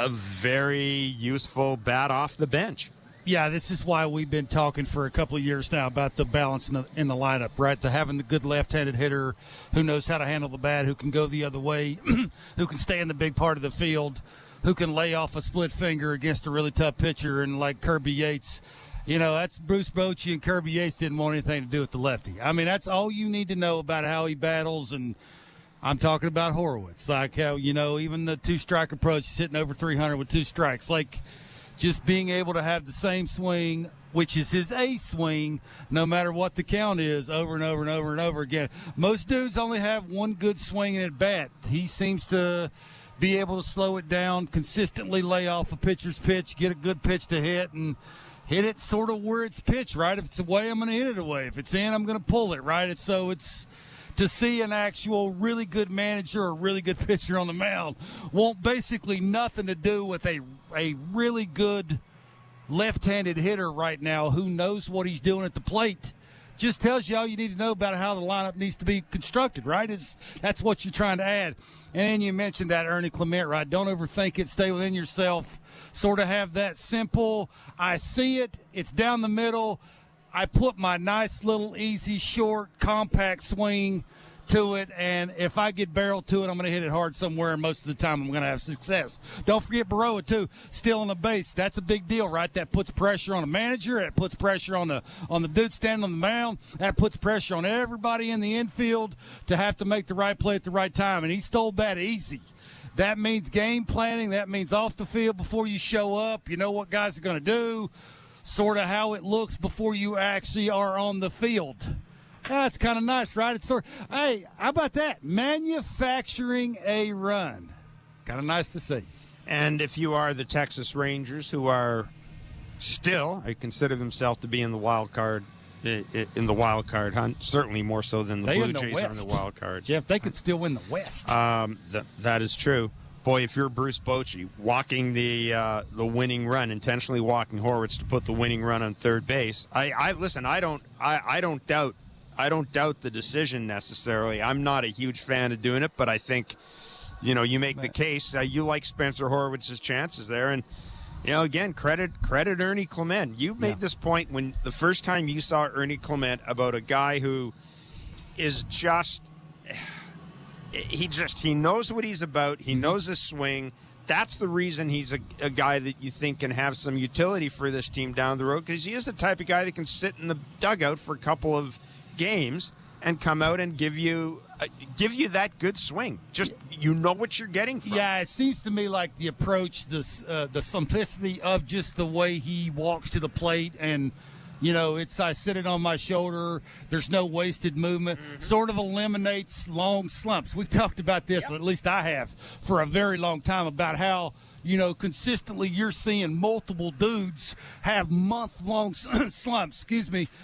very useful bat off the bench. Yeah, this is why we've been talking for a couple of years now about the balance in the lineup, right? Having the good left-handed hitter who knows how to handle the bat, who can go the other way, who can stay in the big part of the field, who can lay off a split finger against a really tough pitcher, and like Kirby Yates. That's Bruce Bochy, and Kirby Yates didn't want anything to do with the lefty. I mean, that's all you need to know about how he battles, and I'm talking about Horwitz. Like how, even the two-strike approach is hitting over 300 with two strikes. Like, just being able to have the same swing, which is his ace swing, no matter what the count is, over and over and over and over again. Most dudes only have one good swing at bat. He seems to be able to slow it down, consistently lay off a pitcher's pitch, get a good pitch to hit, and hit it sort of where it's pitched, right? If it's away, I'm going to hit it away. If it's in, I'm going to pull it, right? It's to see an actual really good manager or really good pitcher on the mound want basically nothing to do with a really good left-handed hitter right now who knows what he's doing at the plate. Just tells you all you need to know about how the lineup needs to be constructed, right? That's what you're trying to add. And then you mentioned that Ernie Clement, right? Don't overthink it. Stay within yourself. Sort of have that simple, I see it, it's down the middle, I put my nice little easy, short, compact swing to it, and if I get barreled to it, I'm going to hit it hard somewhere, and most of the time I'm going to have success. Don't forget Baroa, too, still on the base. That's a big deal, right? That puts pressure on the manager. That puts pressure on the dude standing on the mound. That puts pressure on everybody in the infield to have to make the right play at the right time, and he stole that easy. That means game planning. That means off the field before you show up. You know what guys are going to do. Sort of how it looks before you actually are on the field. It's kind of nice, right? It's hey, how about that? Manufacturing a run. It's kind of nice to see. And if you are the Texas Rangers, who are still, I consider themselves to be in the wild card hunt, certainly more so than the Blue Jays are in the wild card. Jeff, they could still win the West. That is true. Boy, if you're Bruce Bochy, walking the winning run, intentionally walking Horwitz to put the winning run on third base. I don't doubt the decision necessarily. I'm not a huge fan of doing it, but I think, you make the case. You like Spencer Horwitz's chances there, and again, credit Ernie Clement. You made this point when the first time you saw Ernie Clement about a guy who is just. He knows what he's about. He knows his swing. That's the reason he's a guy that you think can have some utility for this team down the road, because he is the type of guy that can sit in the dugout for a couple of games and come out and give you that good swing. Just what you're getting from. Yeah, it seems to me like the approach, the simplicity of just the way he walks to the plate, and I sit it on my shoulder. There's no wasted movement. Sort of eliminates long slumps. We've talked about this, at least I have, for a very long time, about how, consistently you're seeing multiple dudes have month-long slumps,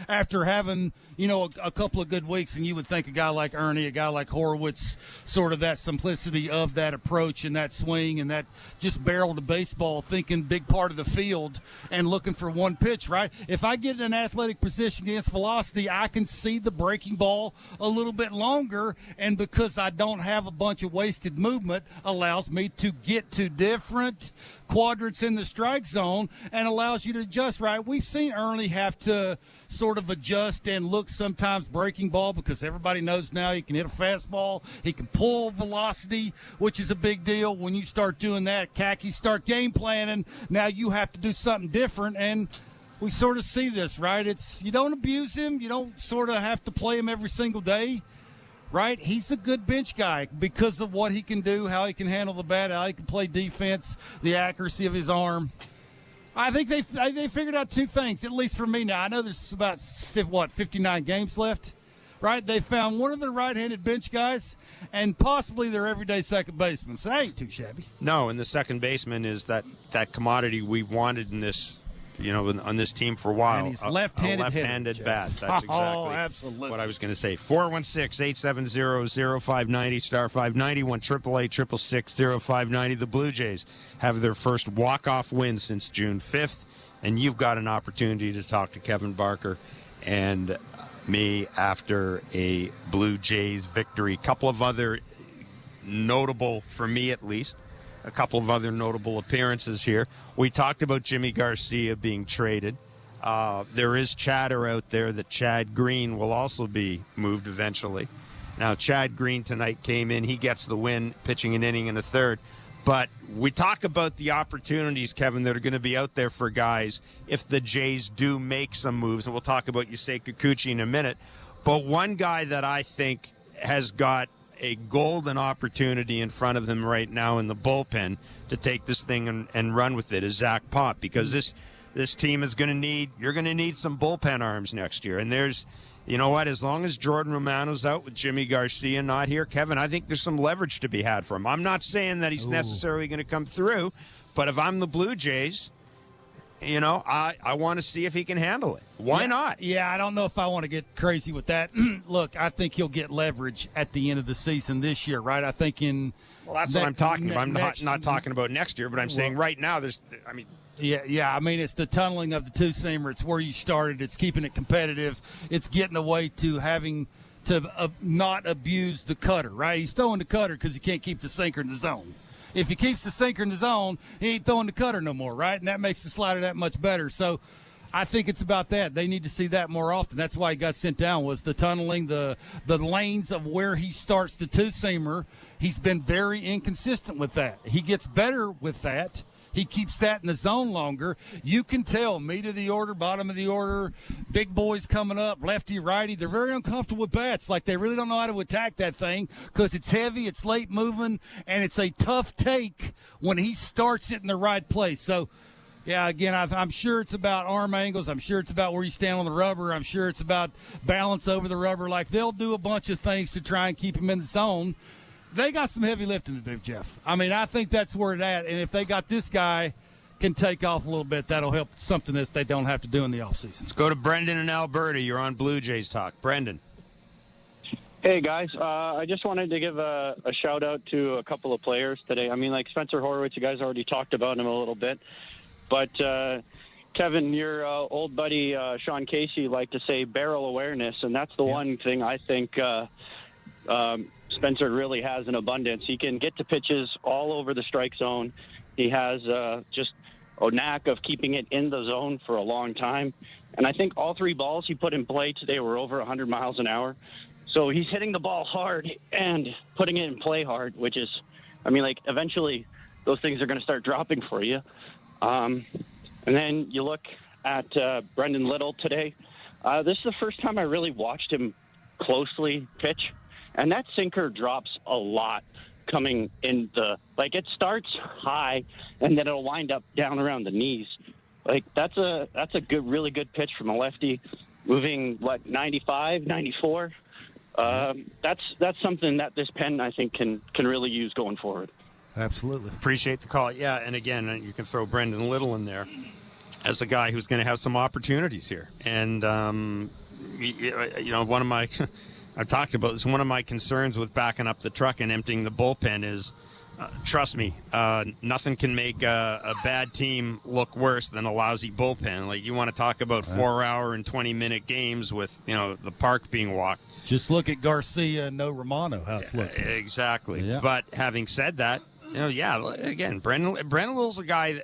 after having, a couple of good weeks. And you would think a guy like Ernie, a guy like Horwitz, sort of that simplicity of that approach and that swing and that just barrel to baseball, thinking big part of the field and looking for one pitch, right? If I get in an athletic position against velocity, I can see the breaking ball a little bit longer, and because I don't have a bunch of wasted movement, allows me to get to different quadrants in the strike zone and allows you to adjust, right? We've seen Ernie have to sort of adjust and look sometimes breaking ball, because everybody knows now he can hit a fastball. He can pull velocity, which is a big deal. When you start doing that, khakis start game planning. Now you have to do something different, and we sort of see this, right? You don't abuse him. You don't sort of have to play him every single day. Right? He's a good bench guy because of what he can do, how he can handle the bat, how he can play defense, the accuracy of his arm. I think they figured out two things, at least for me now. I know there's about, 59 games left, right? They found one of the right-handed bench guys and possibly their everyday second baseman. So that ain't too shabby. No, and the second baseman is that commodity we've wanted in this on this team for a while. And he's left-handed a left-handed hitter, bat. Jeff. That's exactly absolutely what I was going to say. 416-870-0590, star 591, 888-666-0590. The Blue Jays have their first walk-off win since June 5th, and you've got an opportunity to talk to Kevin Barker and me after a Blue Jays victory. A couple of other notable, for me at least, a couple of other notable appearances here. We talked about Jimmy Garcia being traded. There is chatter out there that Chad Green will also be moved eventually. Now, Chad Green tonight came in. He gets the win, pitching an inning in the third. But we talk about the opportunities, Kevin, that are going to be out there for guys if the Jays do make some moves. And we'll talk about Yusei Kikuchi in a minute. But one guy that I think has got a golden opportunity in front of him right now in the bullpen to take this thing and run with it is Zach Pop, because this team is going to need some bullpen arms next year. And there's, you know what, as long as Jordan Romano's out with Jimmy Garcia not here, Kevin, I think there's some leverage to be had for him. I'm not saying that he's necessarily going to come through, but if I'm the Blue Jays, I want to see if he can handle it. Why not? Yeah, I don't know if I want to get crazy with that. Look, I think he'll get leverage at the end of the season this year, right? I think Well, that's what I'm talking about. I'm not talking about next year, but I'm saying right now Yeah. I mean, it's the tunneling of the two-seamer. It's where you started. It's keeping it competitive. It's getting away to having to not abuse the cutter, right? He's throwing the cutter because he can't keep the sinker in the zone. If he keeps the sinker in the zone, he ain't throwing the cutter no more, right? And that makes the slider that much better. So I think it's about that. They need to see that more often. That's why he got sent down, was the tunneling, the lanes of where he starts the two-seamer. He's been very inconsistent with that. He gets better with that. He keeps that in the zone longer. You can tell meat of the order, bottom of the order, big boys coming up, lefty, righty. They're very uncomfortable with bats. Like, they really don't know how to attack that thing because it's heavy, it's late moving, and it's a tough take when he starts it in the right place. So, yeah, again, I'm sure it's about arm angles. I'm sure it's about where you stand on the rubber. I'm sure it's about balance over the rubber. Like, they'll do a bunch of things to try and keep him in the zone. They got some heavy lifting to do, Jeff. I mean, I think that's where it's at. And if they got this guy can take off a little bit, that'll help something that they don't have to do in the offseason. Let's go to Brendan in Alberta. You're on Blue Jays Talk. Brendan. Hey, guys. I just wanted to give a shout-out to a couple of players today. I mean, like Spencer Horwitz, you guys already talked about him a little bit. But, Kevin, your old buddy Sean Casey liked to say barrel awareness, and that's the one thing I think Spencer really has in abundance. He can get to pitches all over the strike zone. He has just a knack of keeping it in the zone for a long time. And I think all three balls he put in play today were over 100 miles an hour. So he's hitting the ball hard and putting it in play hard, which is, I mean, like, eventually those things are going to start dropping for you. And then you look at Brendan Little today. This is the first time I really watched him closely pitch. And that sinker drops a lot coming in it starts high and then it'll wind up down around the knees. Like, that's a really good pitch from a lefty moving 95, 94. That's something that this pen, I think, can really use going forward. Absolutely. Appreciate the call. Yeah, and again, you can throw Brendan Little in there as the guy who's going to have some opportunities here. And, one of my I've talked about this. One of my concerns with backing up the truck and emptying the bullpen is, trust me, nothing can make a bad team look worse than a lousy bullpen. Like, you want to talk about 4-hour and 20-minute games with, the park being walked. Just look at Garcia and no Romano, how it's looking. Exactly. Yeah. But having said that, again, Brendan Little's a guy.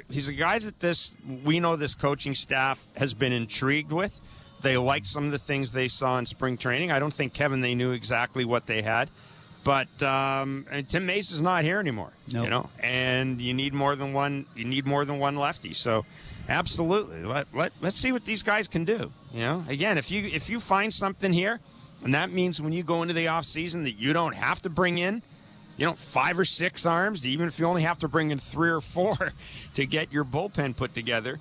He's a guy that we know this coaching staff has been intrigued with. They liked some of the things they saw in spring training. I don't think, Kevin, they knew exactly what they had. But and Tim Mace is not here anymore. Nope. And you need more than one. You need more than one lefty. So, absolutely, let's see what these guys can do. Again, if you find something here, and that means when you go into the offseason that you don't have to bring in, 5 or 6 arms, even if you only have to bring in 3 or 4 to get your bullpen put together.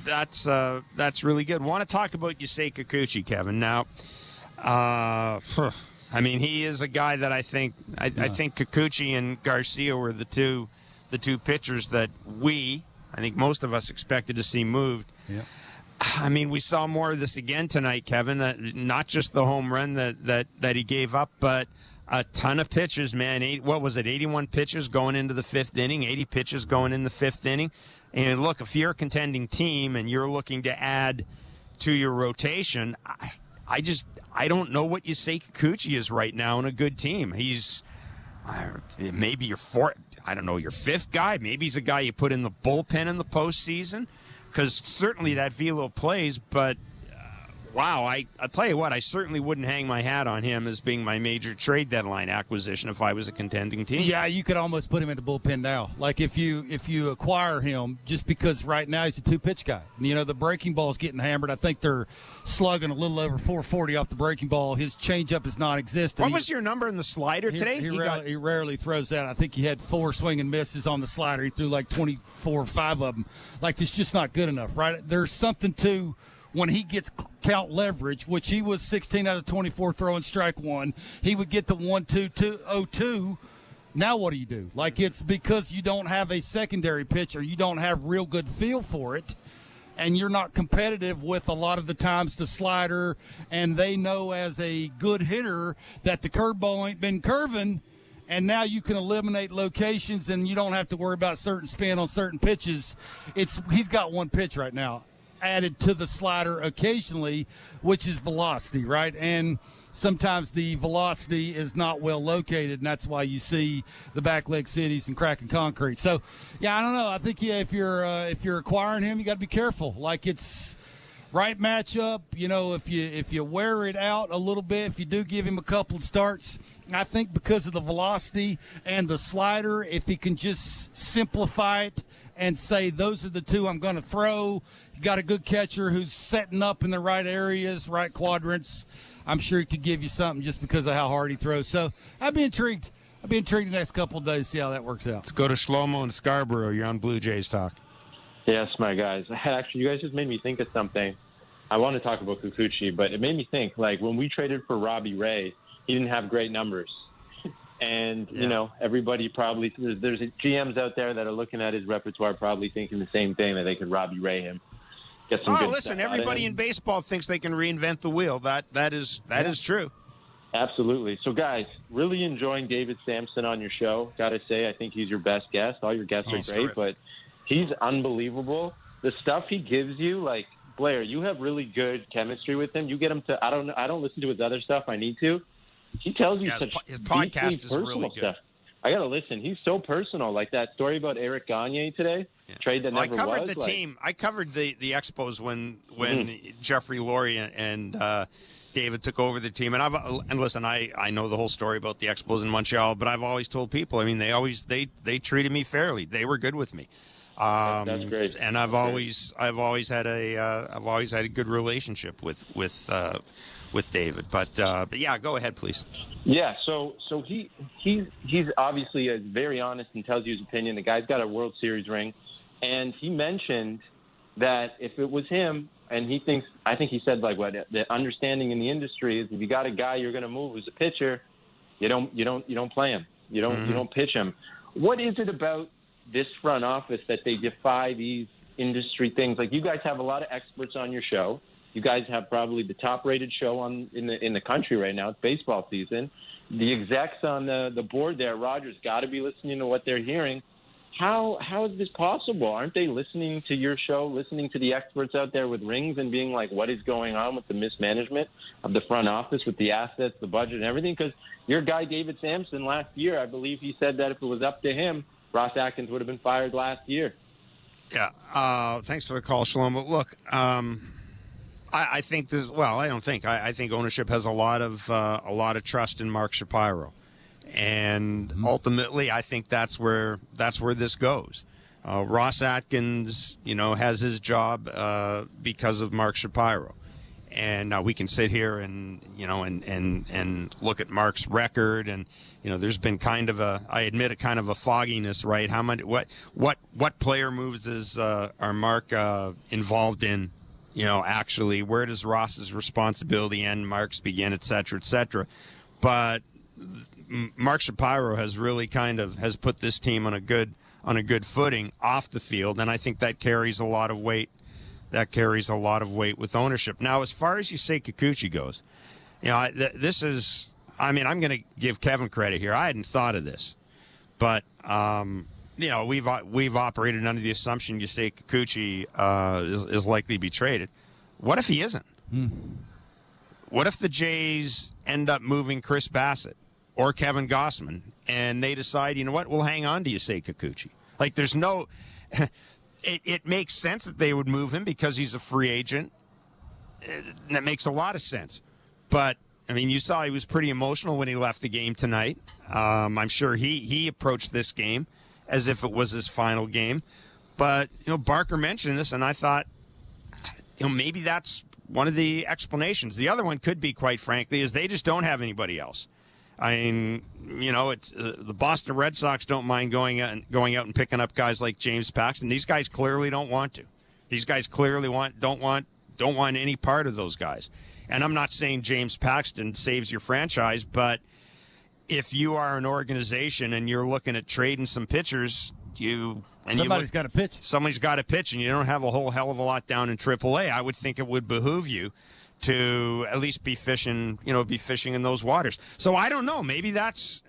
That's really good. Want to talk about Yusei Kikuchi, Kevin? Now, he is a guy that I think Kikuchi and Garcia were the two pitchers that we I think most of us expected to see moved. Yeah. I mean, we saw more of this again tonight, Kevin. Not just the home run that he gave up, but a ton of pitches, man. 81 pitches going into the fifth inning, 80 pitches going in the fifth inning. And look, if you're a contending team and you're looking to add to your rotation, I don't know what Yusei Kikuchi is right now in a good team. He's maybe your fifth guy. Maybe he's a guy you put in the bullpen in the postseason, because certainly that velo plays, but wow, I'll tell you what, I certainly wouldn't hang my hat on him as being my major trade deadline acquisition if I was a contending team. Yeah, you could almost put him in the bullpen now. Like if you acquire him, just because right now he's a two-pitch guy. You know, the breaking ball's getting hammered. I think they're slugging a little over 440 off the breaking ball. His changeup is non-existent. What was your number in the slider today? He rarely throws that. I think he had 4 swing and misses on the slider. He threw like 24 or 5 of them. Like, it's just not good enough, right? There's something to when he gets count leverage, which he was 16 out of 24 throwing strike one, he would get to 1-2-2-0-2. Now what do you do? Like, it's because you don't have a secondary pitcher, you don't have real good feel for it, and you're not competitive with a lot of the times the slider, and they know as a good hitter that the curveball ain't been curving, and now you can eliminate locations and you don't have to worry about certain spin on certain pitches. He's got one pitch right now added to the slider occasionally, which is velocity, right? And sometimes the velocity is not well located, and that's why you see the back leg cities and cracking concrete. So, yeah, I don't know. I think if you're acquiring him, you got to be careful. Like, it's right matchup. You know, if you wear it out a little bit, if you do give him a couple of starts, I think because of the velocity and the slider, if he can just simplify it and say those are the two I'm going to throw, you got a good catcher who's setting up in the right areas, right quadrants, I'm sure he could give you something just because of how hard he throws. So I'd be intrigued. The next couple of days to see how that works out. Let's go to Shlomo and Scarborough. You're on Blue Jays Talk. Yes, my guys. Actually, you guys just made me think of something. I want to talk about Kikuchi, but it made me think, like, when we traded for Robbie Ray, he didn't have great numbers. And, you know, everybody probably – there's GMs out there that are looking at his repertoire probably thinking the same thing, that they could Robbie Ray him. Get some good listen, stuff everybody in baseball thinks they can reinvent the wheel. That is true. Absolutely. So, guys, really enjoying David Sampson on your show. Got to say, I think he's your best guest. All your guests are great, terrific. But he's unbelievable. The stuff he gives you, like, Blair, you have really good chemistry with him. You get him to – I don't listen to his other stuff. I need to. He tells you such his podcast is really good. Stuff. I got to listen. He's so personal. Like that story about Eric Gagne today, trade that never was. I covered the team. I covered the Expos when Jeffrey Lurie and David took over the team. And listen, I know the whole story about the Expos in Montreal, but I've always told people, I mean, they treated me fairly. They were good with me. That's great. And I've always had a good relationship with David. But yeah, go ahead, please. Yeah, so he's obviously very honest and tells you his opinion. The guy's got a World Series ring, and he mentioned that if it was him, and I think he said, like, what the understanding in the industry is, if you got a guy you're going to move who's a pitcher, you don't play him, you don't pitch him. What is it about this front office that they defy these industry things? Like, you guys have a lot of experts on your show. You guys have probably the top-rated show in the country right now. It's baseball season. The execs on the board there, Rogers, got to be listening to what they're hearing. How is this possible? Aren't they listening to your show, listening to the experts out there with rings and being like, what is going on with the mismanagement of the front office, with the assets, the budget, and everything? Because your guy, David Sampson, last year, I believe he said that if it was up to him, Ross Atkins would have been fired last year. Yeah. Thanks for the call, Shlomo. Look, I think this. Well, I don't think. I think ownership has a lot of trust in Mark Shapiro, and ultimately, I think that's where this goes. Ross Atkins, has his job because of Mark Shapiro, and we can sit here and look at Mark's record, and there's been kind of a fogginess, right? How many what player moves are Mark involved in? Actually, where does Ross's responsibility end, Mark's begin, et cetera, et cetera. But Mark Shapiro has really has put this team on a good on a good footing off the field, and I think that carries a lot of weight. That carries a lot of weight with ownership. Now, as far as Yusei Kikuchi goes, this is. I mean, I'm going to give Kevin credit here. I hadn't thought of this, but we've operated under the assumption Yusei Kikuchi is likely to be traded. What if he isn't? What if the Jays end up moving Chris Bassett or Kevin Gossman, and they decide, you know what, we'll hang on to Yusei Kikuchi? Like, there's no. It makes sense that they would move him because he's a free agent. That makes a lot of sense. But, I mean, you saw he was pretty emotional when he left the game tonight. I'm sure he approached this game as if it was his final game. But, Barker mentioned this, and I thought, maybe that's one of the explanations. The other one could be, quite frankly, is they just don't have anybody else. I mean, it's the Boston Red Sox don't mind going out and picking up guys like James Paxton. These guys clearly don't want to. These guys clearly don't want any part of those guys. And I'm not saying James Paxton saves your franchise, but if you are an organization and you're looking at trading some pitchers, somebody's got to pitch. Somebody's got to pitch, and you don't have a whole hell of a lot down in AAA. I would think it would behoove you to at least be fishing in those waters. So I don't know. Maybe that's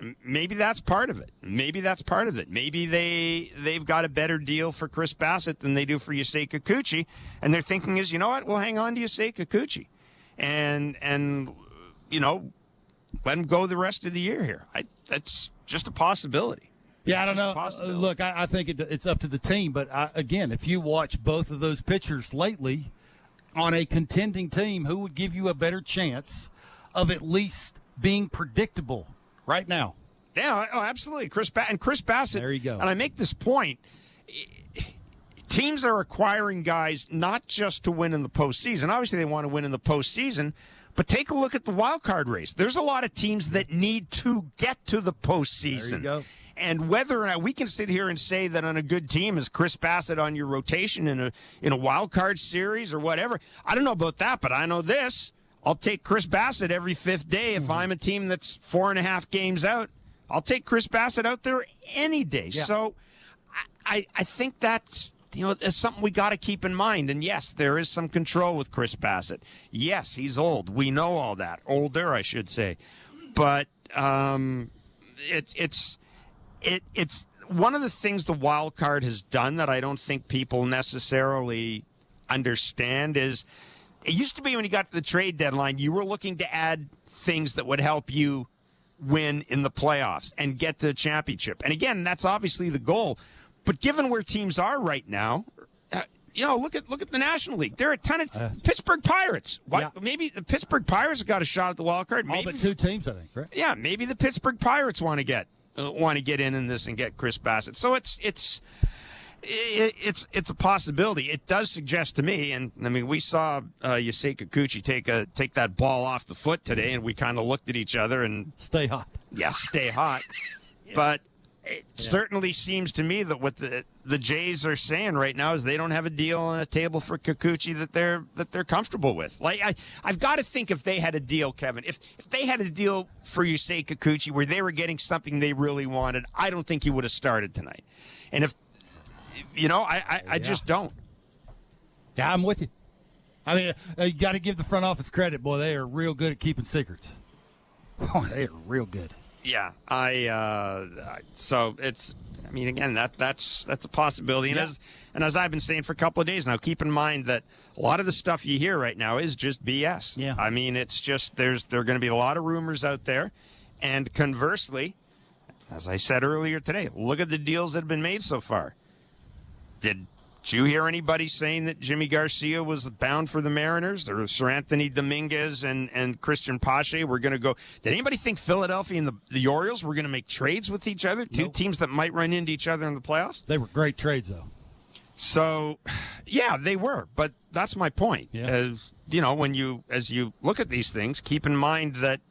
part of it. Maybe they've got a better deal for Chris Bassett than they do for Yusei Kikuchi, and their thinking is, you know what, we'll hang on to Yusei Kikuchi, and let him go the rest of the year here. That's just a possibility. Yeah, I don't know. Look, I think it's up to the team, but again, if you watch both of those pitchers lately on a contending team, who would give you a better chance of at least being predictable right now? Yeah, absolutely. Chris Bassett. There you go. And I make this point. Teams are acquiring guys not just to win in the postseason. Obviously, they want to win in the postseason, but take a look at the wild card race. There's a lot of teams that need to get to the postseason. There you go. And whether or not we can sit here and say that on a good team is Chris Bassett on your rotation in a wild card series or whatever, I don't know about that, but I know this. I'll take Chris Bassett every fifth day if I'm a team that's 4.5 games out. I'll take Chris Bassett out there any day. Yeah. So I think that's something we got to keep in mind. And yes, there is some control with Chris Bassett. Yes, he's old. We know all that. Older, I should say. But it's one of the things the wild card has done that I don't think people necessarily understand is it used to be when you got to the trade deadline, you were looking to add things that would help you win in the playoffs and get to the championship. And again, that's obviously the goal. But given where teams are right now, look at the National League. There are a ton of Pittsburgh Pirates. Maybe the Pittsburgh Pirates have got a shot at the wild card. All but two teams, I think, right? Yeah, maybe the Pittsburgh Pirates want to get in this and get Chris Bassett. So it's a possibility. It does suggest to me, and I mean, we saw Yusei Kikuchi take that ball off the foot today, and we kind of looked at each other and stay hot. Yeah, stay hot. Yeah. But it certainly seems to me that what the Jays are saying right now is they don't have a deal on a table for Kikuchi that they're comfortable with. Like I've got to think if they had a deal, Kevin, if they had a deal for Yusei Kikuchi where they were getting something they really wanted, I don't think he would have started tonight. And if I just don't. Yeah, I'm with you. I mean, you got to give the front office credit, boy. They are real good at keeping secrets. Oh, they are real good. Yeah, so it's. I mean, again, that's a possibility, and as I've been saying for a couple of days now, keep in mind that a lot of the stuff you hear right now is just BS. Yeah, I mean, it's just there are going to be a lot of rumors out there, and conversely, as I said earlier today, look at the deals that have been made so far. Did you hear anybody saying that Jimmy Garcia was bound for the Mariners? Or Sir Anthony Dominguez and Christian Pache were going to go? Did anybody think Philadelphia and the Orioles were going to make trades with each other? Two teams that might run into each other in the playoffs? They were great trades, though. So, yeah, they were. But that's my point. Yeah. As you look at these things, keep in mind that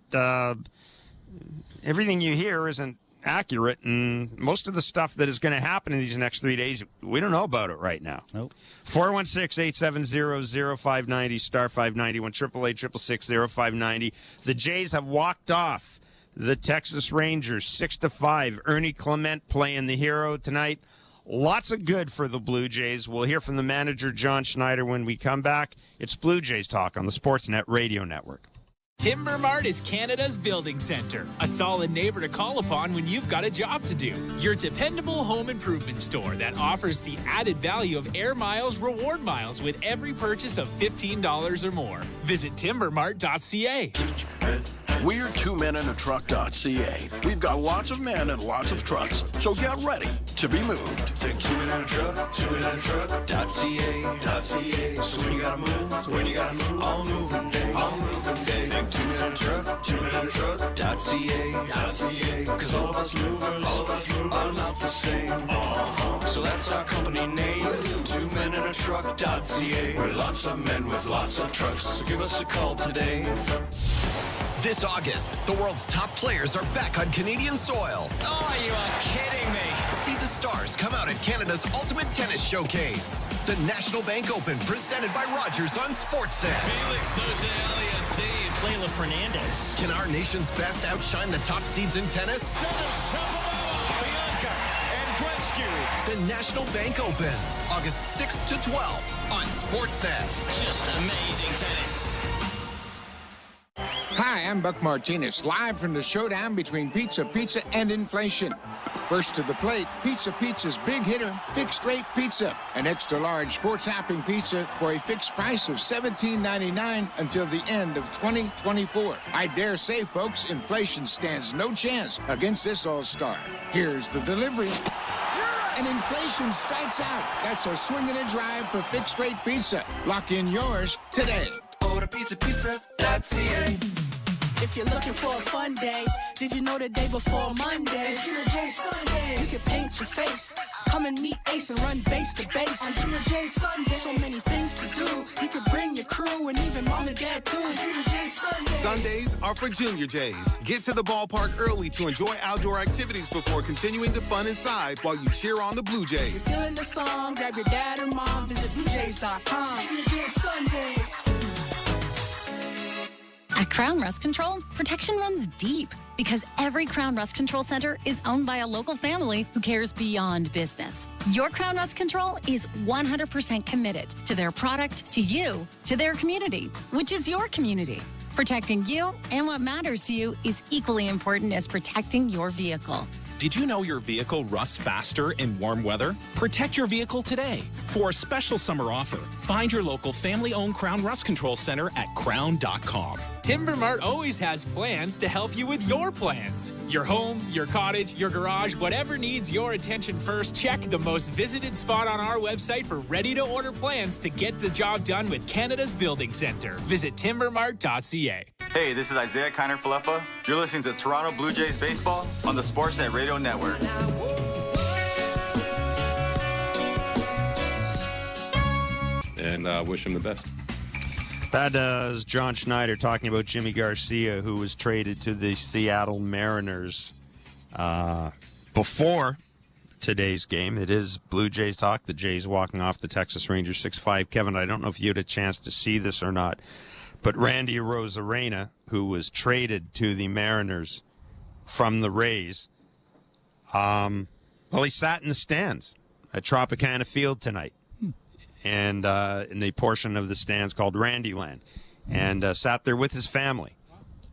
everything you hear isn't accurate, and most of the stuff that is going to happen in these next 3 days, we don't know about it right now. Nope. 416-870-0590, star 591, 888-666-0590. The Jays have walked off the Texas Rangers 6-5. Ernie Clement playing the hero tonight. Lots of good for the Blue Jays. We'll hear from the manager, John Schneider, when we come back. It's Blue Jays Talk on the Sportsnet Radio Network. Timber Mart is Canada's building center, a solid neighbor to call upon when you've got a job to do. Your dependable home improvement store that offers the added value of Air Miles reward miles with every purchase of $15 or more. Visit timbermart.ca. We're twomenandatruck.ca. We've got lots of men and lots of trucks, so get ready to be moved. Think twomenandatruck.ca. So when you gotta move, all moving day. Think twomenandatruck.ca. Cause all of us movers are not the same. So that's our company name, twomenandatruck.ca. We're lots of men with lots of trucks, so give us a call today. This August, the world's top players are back on Canadian soil. Oh, you are kidding me. See the stars come out at Canada's Ultimate Tennis Showcase. The National Bank Open, presented by Rogers on Sportsnet. Felix Auger-Aliassime, Layla Fernandez. Can our nation's best outshine the top seeds in tennis? Bianca Andreescu. The National Bank Open, August 6th to 12th on Sportsnet. Just amazing tennis. Hi, I'm Buck Martinez, live from the showdown between Pizza Pizza and inflation. First to the plate, Pizza Pizza's big hitter, fixed rate pizza. An extra large 4-topping pizza for a fixed price of $17.99 until the end of 2024. I dare say, folks, inflation stands no chance against this all-star. Here's the delivery. And inflation strikes out. That's a swing and a drive for fixed rate pizza. Lock in yours today. Order pizzapizza.ca. If you're looking for a fun day, did you know the day before Monday? Gina J Sunday. You can paint your face, come and meet Ace and run base to base. On Gina J Sunday. So many things to do. You could bring your crew and even mom and dad too. Gina J Sunday. Sundays are for Junior Jays. Get to the ballpark early to enjoy outdoor activities before continuing the fun inside while you cheer on the Blue Jays. If you're feeling the song, grab your dad or mom, visit BlueJays.com. Gina J Sunday. At Crown Rust Control, protection runs deep because every Crown Rust Control Center is owned by a local family who cares beyond business. Your Crown Rust Control is 100% committed to their product, to you, to their community, which is your community. Protecting you and what matters to you is equally important as protecting your vehicle. Did you know your vehicle rusts faster in warm weather? Protect your vehicle today. For a special summer offer, find your local family-owned Crown Rust Control Center at crown.com. Timber Mart always has plans to help you with your plans. Your home, your cottage, your garage, whatever needs your attention first, check the most visited spot on our website for ready-to-order plans to get the job done with Canada's Building Center. Visit timbermart.ca. Hey, this is Isaiah Kiner-Falefa. You're listening to Toronto Blue Jays Baseball on the Sportsnet Radio Network. And wish him the best. That is John Schneider talking about Jimmy Garcia, who was traded to the Seattle Mariners before today's game. It is Blue Jays talk. The Jays walking off the Texas Rangers 6-5. Kevin, I don't know if you had a chance to see this or not, but Randy Arozarena, who was traded to the Mariners from the Rays, he sat in the stands at Tropicana Field tonight. And in a portion of the stands called Randyland, and sat there with his family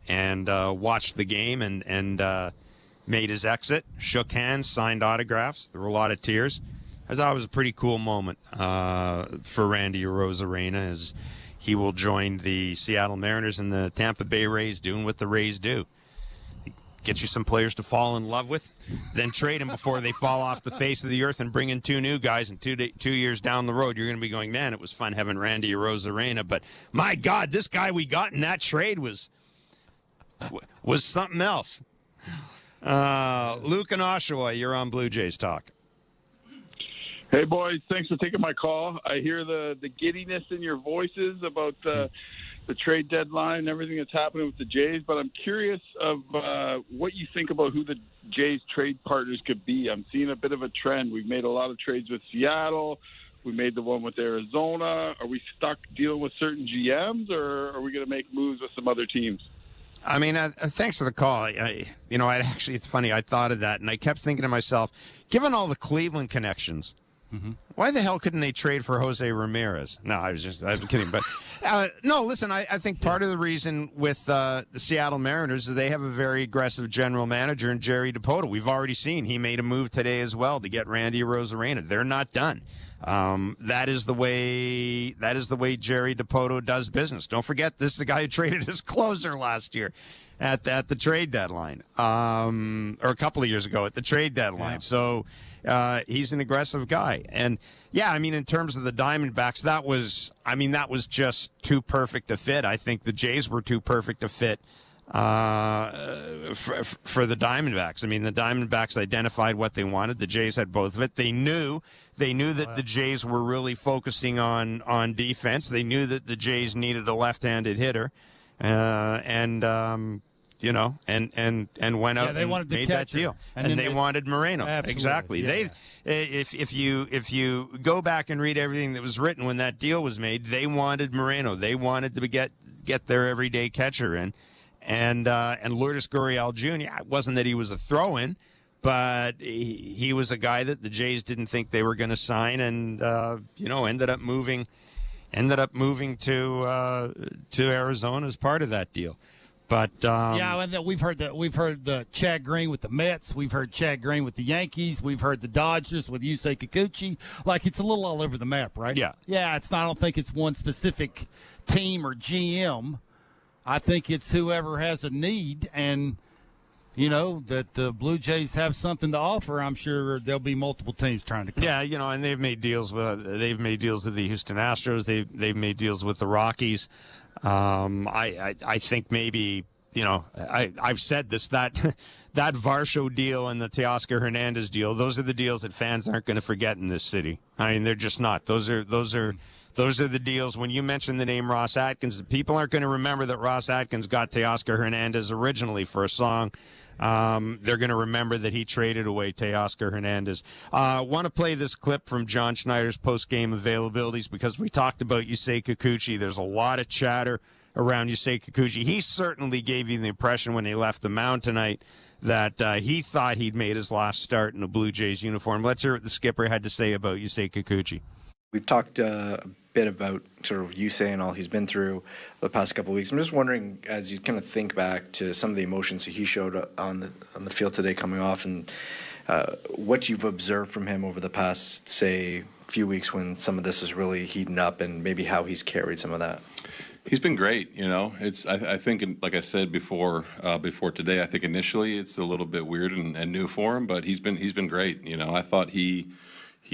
and watched the game and made his exit, shook hands, signed autographs. There were a lot of tears. I thought it was a pretty cool moment for Randy Arozarena, as he will join the Seattle Mariners and the Tampa Bay Rays, doing what the Rays do. Get you some players to fall in love with, then trade them before they fall off the face of the earth and bring in two new guys. And 2 years down the road, you're going to be going, man, it was fun having Randy Arozarena, but my God, this guy we got in that trade was something else. Luke and Oshawa, you're on Blue Jays Talk. Hey, boys, thanks for taking my call. I hear the giddiness in your voices about the trade deadline and everything that's happening with the Jays, but I'm curious of what you think about who the Jays trade partners could be. I'm seeing a bit of a trend. We've made a lot of trades with Seattle. We made the one with Arizona. Are we stuck dealing with certain GMs, or are we going to make moves with some other teams? I mean, thanks for the call. It's funny. I thought of that, and I kept thinking to myself, given all the Cleveland connections, why the hell couldn't they trade for Jose Ramirez? No, I was kidding. But no, listen, I think part of the reason with the Seattle Mariners is they have a very aggressive general manager in Jerry Dipoto. We've already seen he made a move today as well to get Randy Arozarena. They're not done. That is the way Jerry Dipoto does business. Don't forget, this is the guy who traded his closer last year at the trade deadline, or a couple of years ago at the trade deadline. Yeah. So he's an aggressive guy. And yeah, I mean, in terms of the Diamondbacks, that was just too perfect a fit. I think the Jays were too perfect a fit for the Diamondbacks. I mean, the Diamondbacks identified what they wanted. The Jays had both of it. They knew that the Jays were really focusing on defense. They knew that the Jays needed a left-handed hitter, and went out and made that deal. And they wanted Moreno. Absolutely. Exactly. Yeah. If you go back and read everything that was written when that deal was made, they wanted Moreno. They wanted to get their everyday catcher in. And Lourdes Gurriel Jr., it wasn't that he was a throw-in, but he was a guy that the Jays didn't think they were going to sign, and ended up moving to Arizona as part of that deal. But and we've heard Chad Green with the Mets. We've heard Chad Green with the Yankees. We've heard the Dodgers with Yusei Kikuchi. Like, it's a little all over the map, right? Yeah. Yeah, it's not. I don't think it's one specific team or GM. I think it's whoever has a need, and that the Blue Jays have something to offer. I'm sure there'll be multiple teams trying to come. Yeah, and they've made deals with the Houston Astros. They've made deals with the Rockies. I think maybe I've said this, that Varsho deal and the Teoscar Hernandez deal. Those are the deals that fans aren't going to forget in this city. I mean, they're just not. Those are the deals. When you mention the name Ross Atkins, people aren't going to remember that Ross Atkins got Teoscar Hernandez originally for a song. They're going to remember that he traded away Teoscar Hernandez. Want to play this clip from John Schneider's post-game availabilities because we talked about Yusei Kikuchi. There's a lot of chatter around Yusei Kikuchi. He certainly gave you the impression when he left the mound tonight that he thought he'd made his last start in a Blue Jays uniform. Let's hear what the skipper had to say about Yusei Kikuchi. We've talked a bit about sort of Yusei and all he's been through the past couple of weeks. I'm just wondering, as you kind of think back to some of the emotions that he showed on the field today coming off, and what you've observed from him over the past, say, few weeks when some of this is really heating up, and maybe how he's carried some of that. He's been great. It's I think, like I said before today, I think initially it's a little bit weird and new for him, but he's been great. I thought he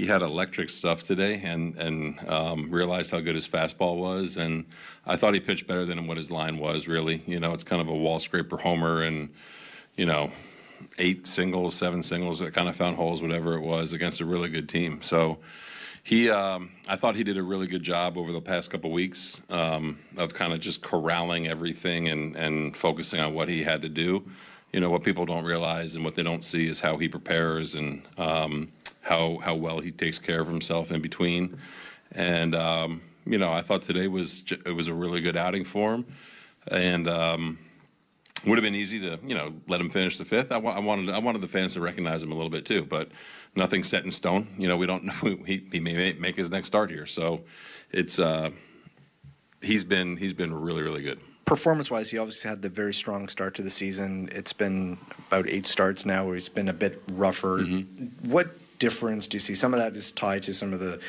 had electric stuff today, and realized how good his fastball was, and I thought he pitched better than what his line was. Really, it's kind of a wall scraper homer, and 8 singles, 7 singles that kind of found holes, whatever it was, against a really good team. So I thought he did a really good job over the past couple of weeks of kind of just corralling everything and focusing on what he had to do. What people don't realize and what they don't see is how he prepares and how well he takes care of himself in between. And I thought today was a really good outing for him, and would have been easy to let him finish the fifth. I wanted the fans to recognize him a little bit too, but nothing's set in stone. We don't know. He may make his next start here, so it's he's been really, really good. Performance-wise, he obviously had the very strong start to the season. It's been about 8 starts now where he's been a bit rougher. Mm-hmm. What difference do you see? Some of that is tied to some of the,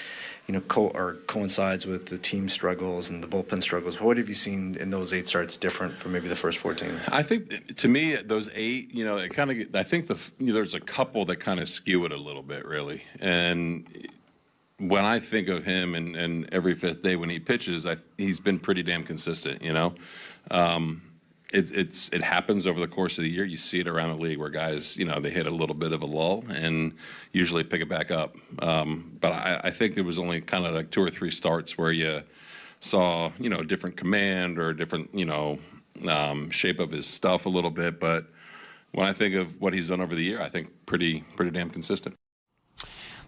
coincides with the team struggles and the bullpen struggles. What have you seen in those 8 starts different from maybe the first 14? I think, to me, those 8, it kind of. I think there's a couple that kind of skew it a little bit, really. And when I think of him and every fifth day when he pitches, he's been pretty damn consistent. It happens over the course of the year. You see it around the league where guys, they hit a little bit of a lull and usually pick it back up. But I think there was only kind of like 2 or 3 starts where you saw, different command or different, shape of his stuff a little bit. But when I think of what he's done over the year, I think pretty damn consistent.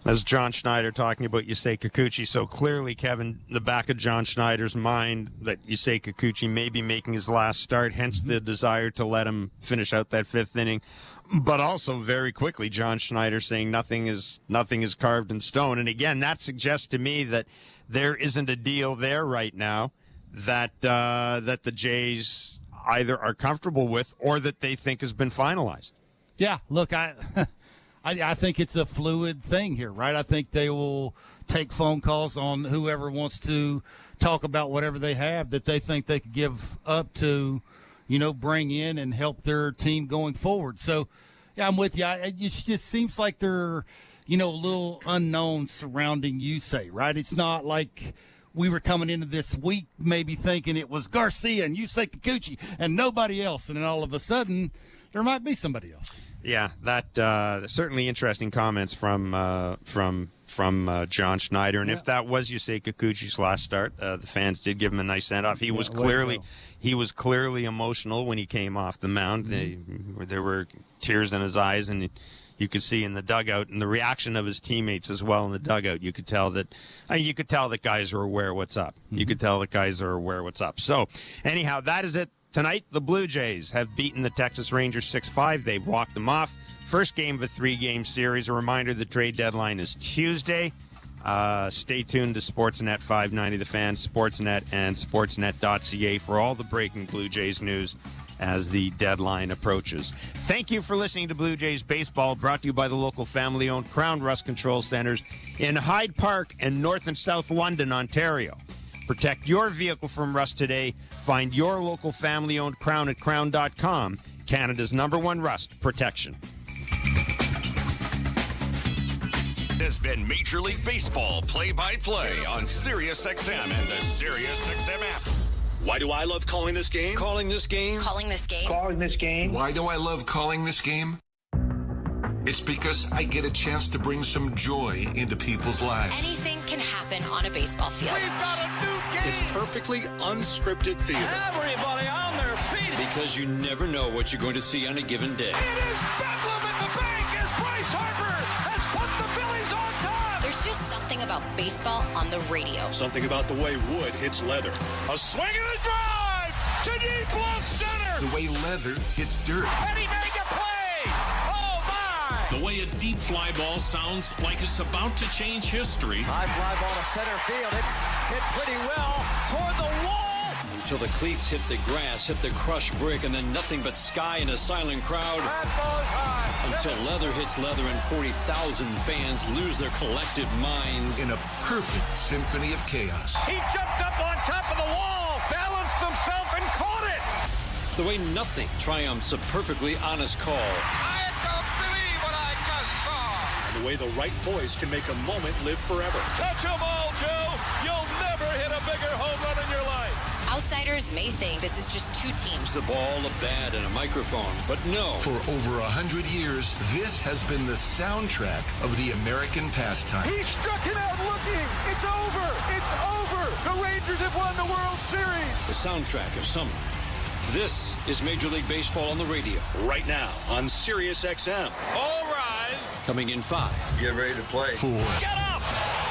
That's John Schneider talking about Yusei Kikuchi. So clearly, Kevin, the back of John Schneider's mind that Yusei Kikuchi may be making his last start, hence the desire to let him finish out that 5th inning. But also very quickly, John Schneider saying nothing is carved in stone. And again, that suggests to me that there isn't a deal there right now that the Jays either are comfortable with or that they think has been finalized. Yeah, look, I think it's a fluid thing here, right? I think they will take phone calls on whoever wants to talk about whatever they have that they think they could give up to, bring in and help their team going forward. So, yeah, I'm with you. It just seems like they're, a little unknown surrounding Yusei, right? It's not like we were coming into this week maybe thinking it was Garcia and Yusei Kikuchi and nobody else, and then all of a sudden there might be somebody else. Yeah, that certainly interesting comments from John Schneider, and if that was Yusei Kikuchi's last start, the fans did give him a nice send off. He was clearly emotional when he came off the mound. There were tears in his eyes, and you could see in the dugout, and the reaction of his teammates as well in the dugout. You could tell that guys are aware what's up. You could tell that guys are aware what's up. So, anyhow, that is it. Tonight, the Blue Jays have beaten the Texas Rangers 6-5. They've walked them off. First game of a 3-game series. A reminder, the trade deadline is Tuesday. Stay tuned to Sportsnet 590 The Fan, Sportsnet, and Sportsnet.ca for all the breaking Blue Jays news as the deadline approaches. Thank you for listening to Blue Jays Baseball, brought to you by the local family-owned Crown Rust Control Centers in Hyde Park and North and South London, Ontario. Protect your vehicle from rust today. Find your local family-owned Crown at crown.com, Canada's #1 rust protection. Has been Major League Baseball play-by-play on SiriusXM and the SiriusXM app. Why do I love calling this game? Calling this game. Calling this game. Calling this game. Why do I love calling this game? It's because I get a chance to bring some joy into people's lives. Anything can happen on a baseball field. We've got a new game. It's perfectly unscripted theater. Everybody on their feet. Because you never know what you're going to see on a given day. It is bedlam at the bank as Bryce Harper has put the Phillies on top. There's just something about baseball on the radio. Something about the way wood hits leather. A swing and a drive to deep left center. The way leather hits dirt. And he made the play. The way a deep fly ball sounds like it's about to change history. High fly ball to center field. It's hit pretty well toward the wall. Until the cleats hit the grass, hit the crushed brick, and then nothing but sky and a silent crowd. That ball's high. Until leather hits leather and 40,000 fans lose their collective minds. In a perfect symphony of chaos. He jumped up on top of the wall, balanced himself, and caught it. The way nothing triumphs a perfectly honest call. The way the right voice can make a moment live forever. Touch 'em all, Joe. You'll never hit a bigger home run in your life. Outsiders may think this is just two teams. The ball, a bat, and a microphone. But no. For over 100 years, this has been the soundtrack of the American pastime. He struck it out looking. It's over. It's over. The Rangers have won the World Series. The soundtrack of summer. This is Major League Baseball on the radio. Right now on SiriusXM. All rise. Coming in 5. Get ready to play. 4. Get up.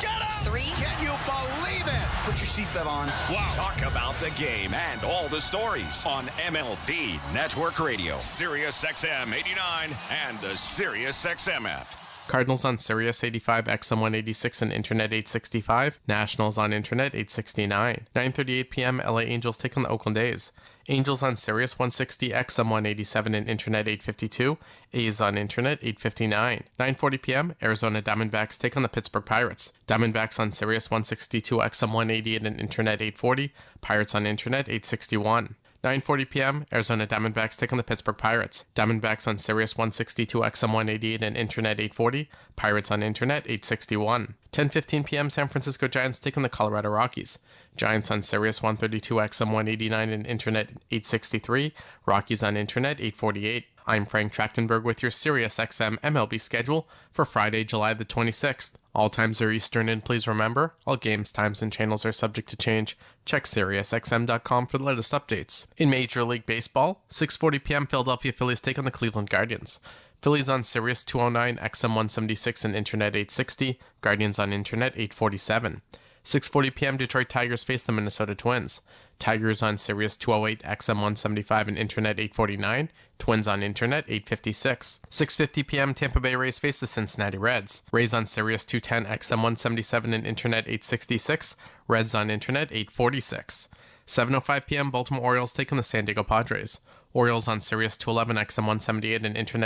Get up. 3. Can you believe it? Put your seatbelt on. Wow. Talk about the game and all the stories on MLB Network Radio, SiriusXM 89, and the SiriusXM app. Cardinals on Sirius 85, XM 186, and Internet 865. Nationals on Internet 869. 9:38 p.m. LA Angels take on the Oakland A's. Angels on Sirius 160, XM 187, and Internet 852. A's on Internet 859. 9:40 p.m. Arizona Diamondbacks take on the Pittsburgh Pirates. Diamondbacks on Sirius 162, XM 188, and Internet 840. Pirates on Internet 861. 9:40 p.m. Arizona Diamondbacks take on the Pittsburgh Pirates. Diamondbacks on Sirius 162, XM 188, and Internet 840. Pirates on Internet 861. 10:15 p.m. San Francisco Giants take on the Colorado Rockies. Giants on Sirius 132, XM 189, and Internet 863. Rockies on Internet 848. I'm Frank Trachtenberg with your Sirius XM MLB schedule for Friday, July the 26th. All times are Eastern, and please remember, all games, times, and channels are subject to change. Check SiriusXM.com for the latest updates. In Major League Baseball, 6:40 p.m. Philadelphia Phillies take on the Cleveland Guardians. Phillies on Sirius 209, XM 176 and Internet 860. Guardians on Internet 847. 6:40 p.m. Detroit Tigers face the Minnesota Twins. Tigers on Sirius 208, XM 175 and Internet 849. Twins on Internet 856. 6:50 p.m. Tampa Bay Rays face the Cincinnati Reds. Rays on Sirius 210, XM 177 and Internet 866. Reds on Internet 846. 7:05 p.m. Baltimore Orioles take on the San Diego Padres. Orioles on Sirius 211, XM 178 and Internet